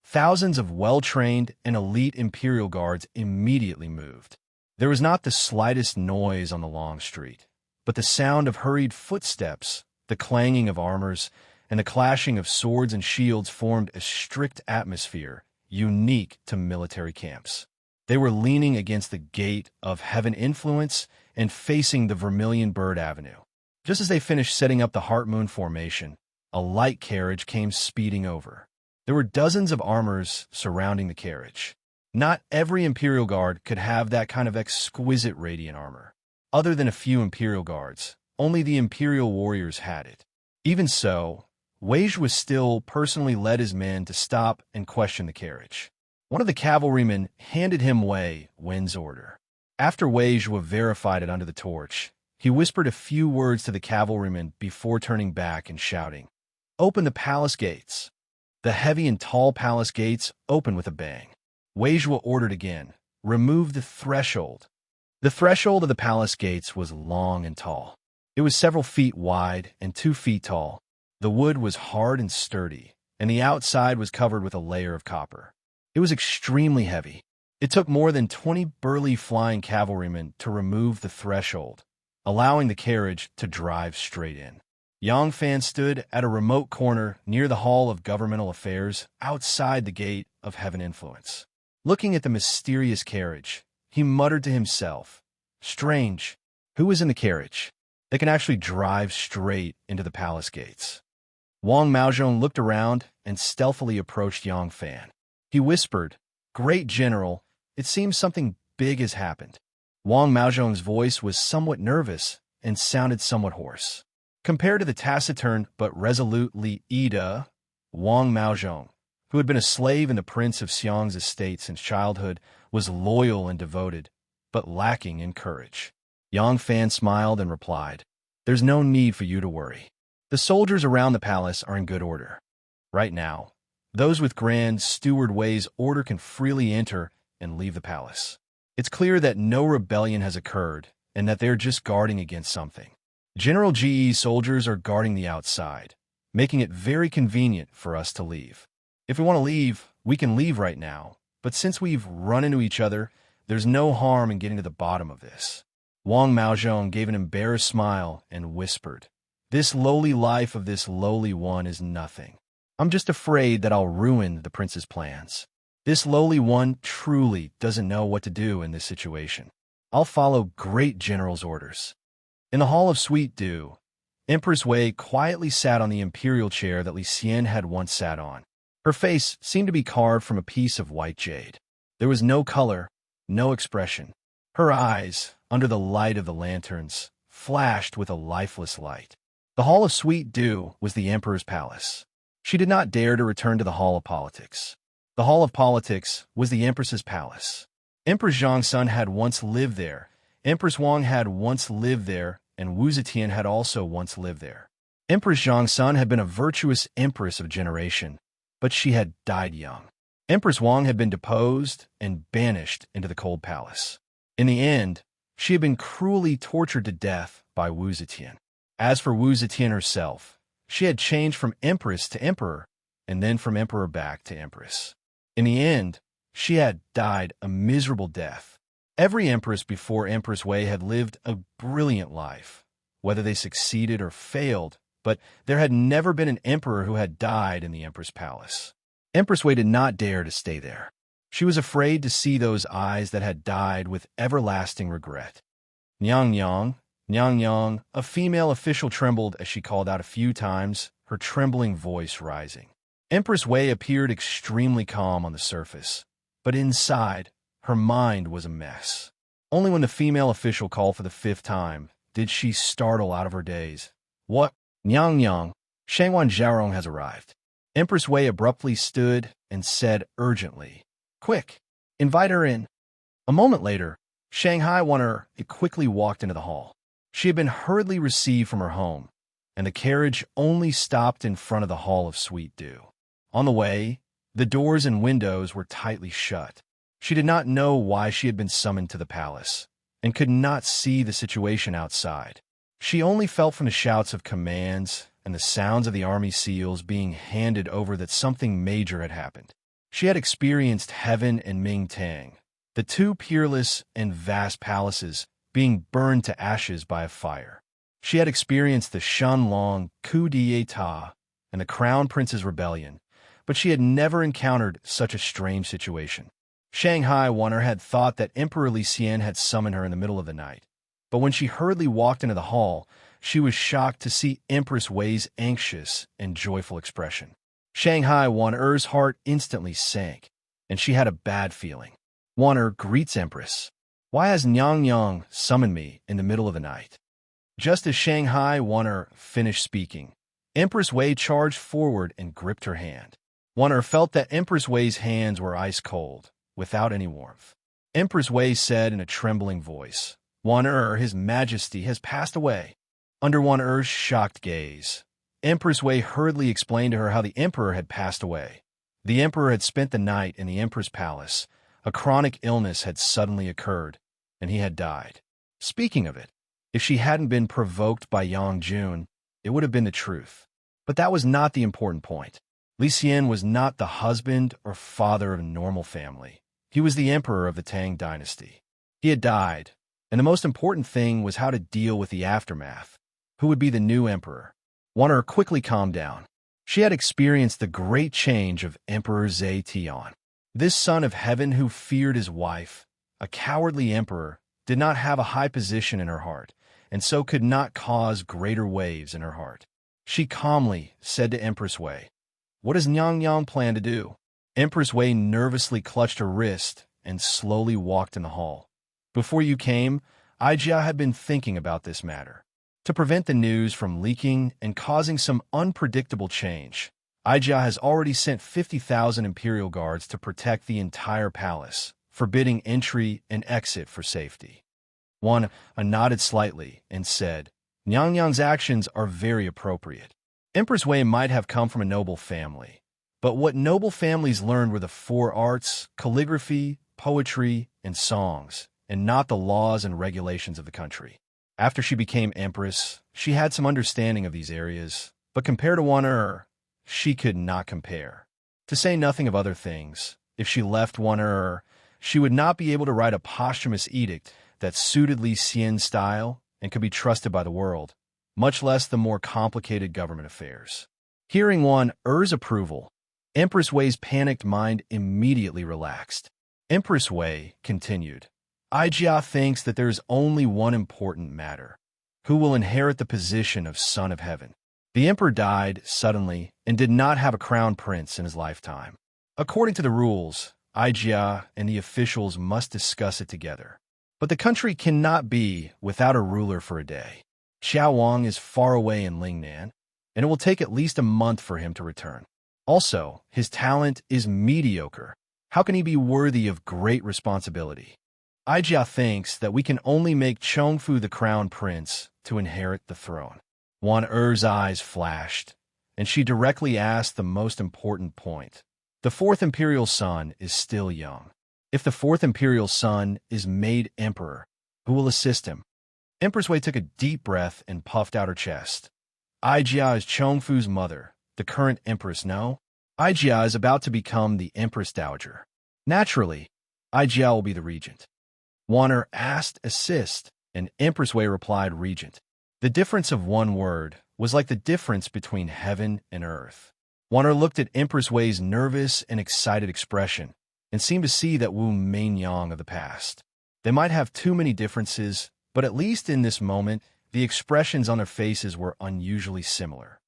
Speaker 1: Thousands of well-trained and elite imperial guards immediately moved. There was not the slightest noise on the long street, but the sound of hurried footsteps, the clanging of armors, and the clashing of swords and shields formed a strict atmosphere unique to military camps. They were leaning against the Gate of Heaven Influence and facing the Vermilion Bird Avenue. Just as they finished setting up the Heart Moon formation, a light carriage came speeding over. There were dozens of armors surrounding the carriage. Not every Imperial Guard could have that kind of exquisite radiant armor. Other than a few Imperial Guards, only the Imperial warriors had it. Even so, Wei Zhua still personally led his men to stop and question the carriage. One of the cavalrymen handed him Wei Wen's order. After Wei Zhua verified it under the torch, he whispered a few words to the cavalryman before turning back and shouting, Open the palace gates. The heavy and tall palace gates opened with a bang. Wei Zhua ordered again, Remove the threshold. The threshold of the palace gates was long and tall. It was several feet wide and 2 feet tall. The wood was hard and sturdy, and the outside was covered with a layer of copper. It was extremely heavy. It took more than 20 burly flying cavalrymen to remove the threshold, allowing the carriage to drive straight in. Yang Fan stood at a remote corner near the Hall of Governmental Affairs outside the Gate of Heaven Influence. Looking at the mysterious carriage, he muttered to himself, "Strange. Who was in the carriage? They can actually drive straight into the palace gates." Wang Maozhong looked around and stealthily approached Yang Fan. He whispered, "Great General, it seems something big has happened." Wang Maozhong's voice was somewhat nervous and sounded somewhat hoarse. Compared to the taciturn but resolute Li Ida, Wang Maozhong, who had been a slave in the Prince of Xiang's estate since childhood, was loyal and devoted, but lacking in courage. Yang Fan smiled and replied, "There's no need for you to worry. The soldiers around the palace are in good order. Right now, those with Grand Steward Wei's order can freely enter and leave the palace. It's clear that no rebellion has occurred and that they're just guarding against something. General Ge's soldiers are guarding the outside, making it very convenient for us to leave. If we want to leave, we can leave right now, but since we've run into each other, there's no harm in getting to the bottom of this." Wang Maozhong gave an embarrassed smile and whispered, "This lowly life of this lowly one is nothing. I'm just afraid that I'll ruin the prince's plans. This lowly one truly doesn't know what to do in this situation. I'll follow great general's orders." In the Hall of Sweet Dew, Empress Wei quietly sat on the imperial chair that Li Xian had once sat on. Her face seemed to be carved from a piece of white jade. There was no color, no expression. Her eyes, under the light of the lanterns, flashed with a lifeless light. The Hall of Sweet Dew was the Emperor's palace. She did not dare to return to the Hall of Politics. The Hall of Politics was the Empress's palace. Empress Zhang's son had once lived there. Empress Wang had once lived there, and Wu Zetian had also once lived there. Empress Zhang's son had been a virtuous empress of generation, but she had died young. Empress Wang had been deposed and banished into the cold palace. In the end, she had been cruelly tortured to death by Wu Zetian. As for Wu Zetian herself, she had changed from empress to emperor, and then from emperor back to empress. In the end, she had died a miserable death. Every empress before Empress Wei had lived a brilliant life, whether they succeeded or failed, but there had never been an emperor who had died in the empress palace. Empress Wei did not dare to stay there. She was afraid to see those eyes that had died with everlasting regret. "Nyang Nyang, Nyang Nyang," a female official trembled as she called out a few times, her trembling voice rising. Empress Wei appeared extremely calm on the surface, but inside, her mind was a mess. Only when the female official called for the 5th time did she startle out of her daze. "What? Nyang Nyang, Shangwan Zhaorong has arrived." Empress Wei abruptly stood and said urgently, "Quick, invite her in." A moment later, Shanghai Wanner quickly walked into the hall. She had been hurriedly received from her home, and the carriage only stopped in front of the Hall of Sweet Dew. On the way, the doors and windows were tightly shut. She did not know why she had been summoned to the palace, and could not see the situation outside. She only felt from the shouts of commands and the sounds of the army seals being handed over that something major had happened. She had experienced Heaven and Ming Tang, the two peerless and vast palaces being burned to ashes by a fire. She had experienced the Shanlong coup d'etat and the Crown Prince's rebellion, but she had never encountered such a strange situation. Shanghai Wanner had thought that Emperor Li Xian had summoned her in the middle of the night, but when she hurriedly walked into the hall, she was shocked to see Empress Wei's anxious and joyful expression. Shanghai Wanner's heart instantly sank, and she had a bad feeling. "Wanner greets Empress. Why has Nyang Nyang summoned me in the middle of the night?" Just as Shanghai Wanner finished speaking, Empress Wei charged forward and gripped her hand. Wanner felt that Empress Wei's hands were ice cold, without any warmth. Empress Wei said in a trembling voice, "Wanner, His Majesty, has passed away." Under Wanner's shocked gaze, Empress Wei hurriedly explained to her how the emperor had passed away. The emperor had spent the night in the emperor's palace. A chronic illness had suddenly occurred, and he had died. Speaking of it, If she hadn't been provoked by Yang Jun, it would have been the truth. But that was not the important point. Li Xian was not the husband or father of a normal family. He was the emperor of the Tang dynasty. He had died, and the most important thing was how to deal with the aftermath. Who would be the new emperor? Wanner quickly calmed down. She had experienced the great change of Emperor Zhe Tian. This son of heaven who feared his wife, a cowardly emperor, did not have a high position in her heart, and so could not cause greater waves in her heart. She calmly said to Empress Wei, "What does Nyang Yang plan to do?" Empress Wei nervously clutched her wrist and slowly walked in the hall. Before you came, Aijia had been thinking about this matter. To prevent the news from leaking and causing some unpredictable change, Aijia has already sent 50,000 imperial guards to protect the entire palace, forbidding entry and exit for safety. One nodded slightly and said, "Nyang Yang's actions are very appropriate. Empress Wei might have come from a noble family, but what noble families learned were the 4 arts, calligraphy, poetry, and songs, and not the laws and regulations of the country. After she became empress, she had some understanding of these areas, but compared to Wan'er, she could not compare. To say nothing of other things, if she left Wan'er, she would not be able to write a posthumous edict that suited Li Xian's style and could be trusted by the world, much less the more complicated government affairs." Hearing Wan'er's approval, Empress Wei's panicked mind immediately relaxed. Empress Wei continued, "Aijia thinks that there is only one important matter. Who will inherit the position of Son of Heaven? The emperor died suddenly and did not have a crown prince in his lifetime. According to the rules, Aijia and the officials must discuss it together. But the country cannot be without a ruler for a day. Xiao Wang is far away in Lingnan, and it will take at least a month for him to return. Also, his talent is mediocre. How can he be worthy of great responsibility? Aijia thinks that we can only make Chongfu the crown prince to inherit the throne." Wan'er's eyes flashed, and she directly asked the most important point. The 4th imperial son is still young. If the 4th imperial son is made emperor, who will assist him? Empress Wei took a deep breath and puffed out her chest. Aijia is Chongfu's mother, the current empress, no? Aijia is about to become the empress dowager. Naturally, Aijia will be the regent. Wan'er asked assist, and Empress Wei replied regent. The difference of one word was like the difference between heaven and earth. Wan'er looked at Empress Wei's nervous and excited expression and seemed to see that Wu Meinyang of the past. They might have too many differences, but at least in this moment, the expressions on their faces were unusually similar.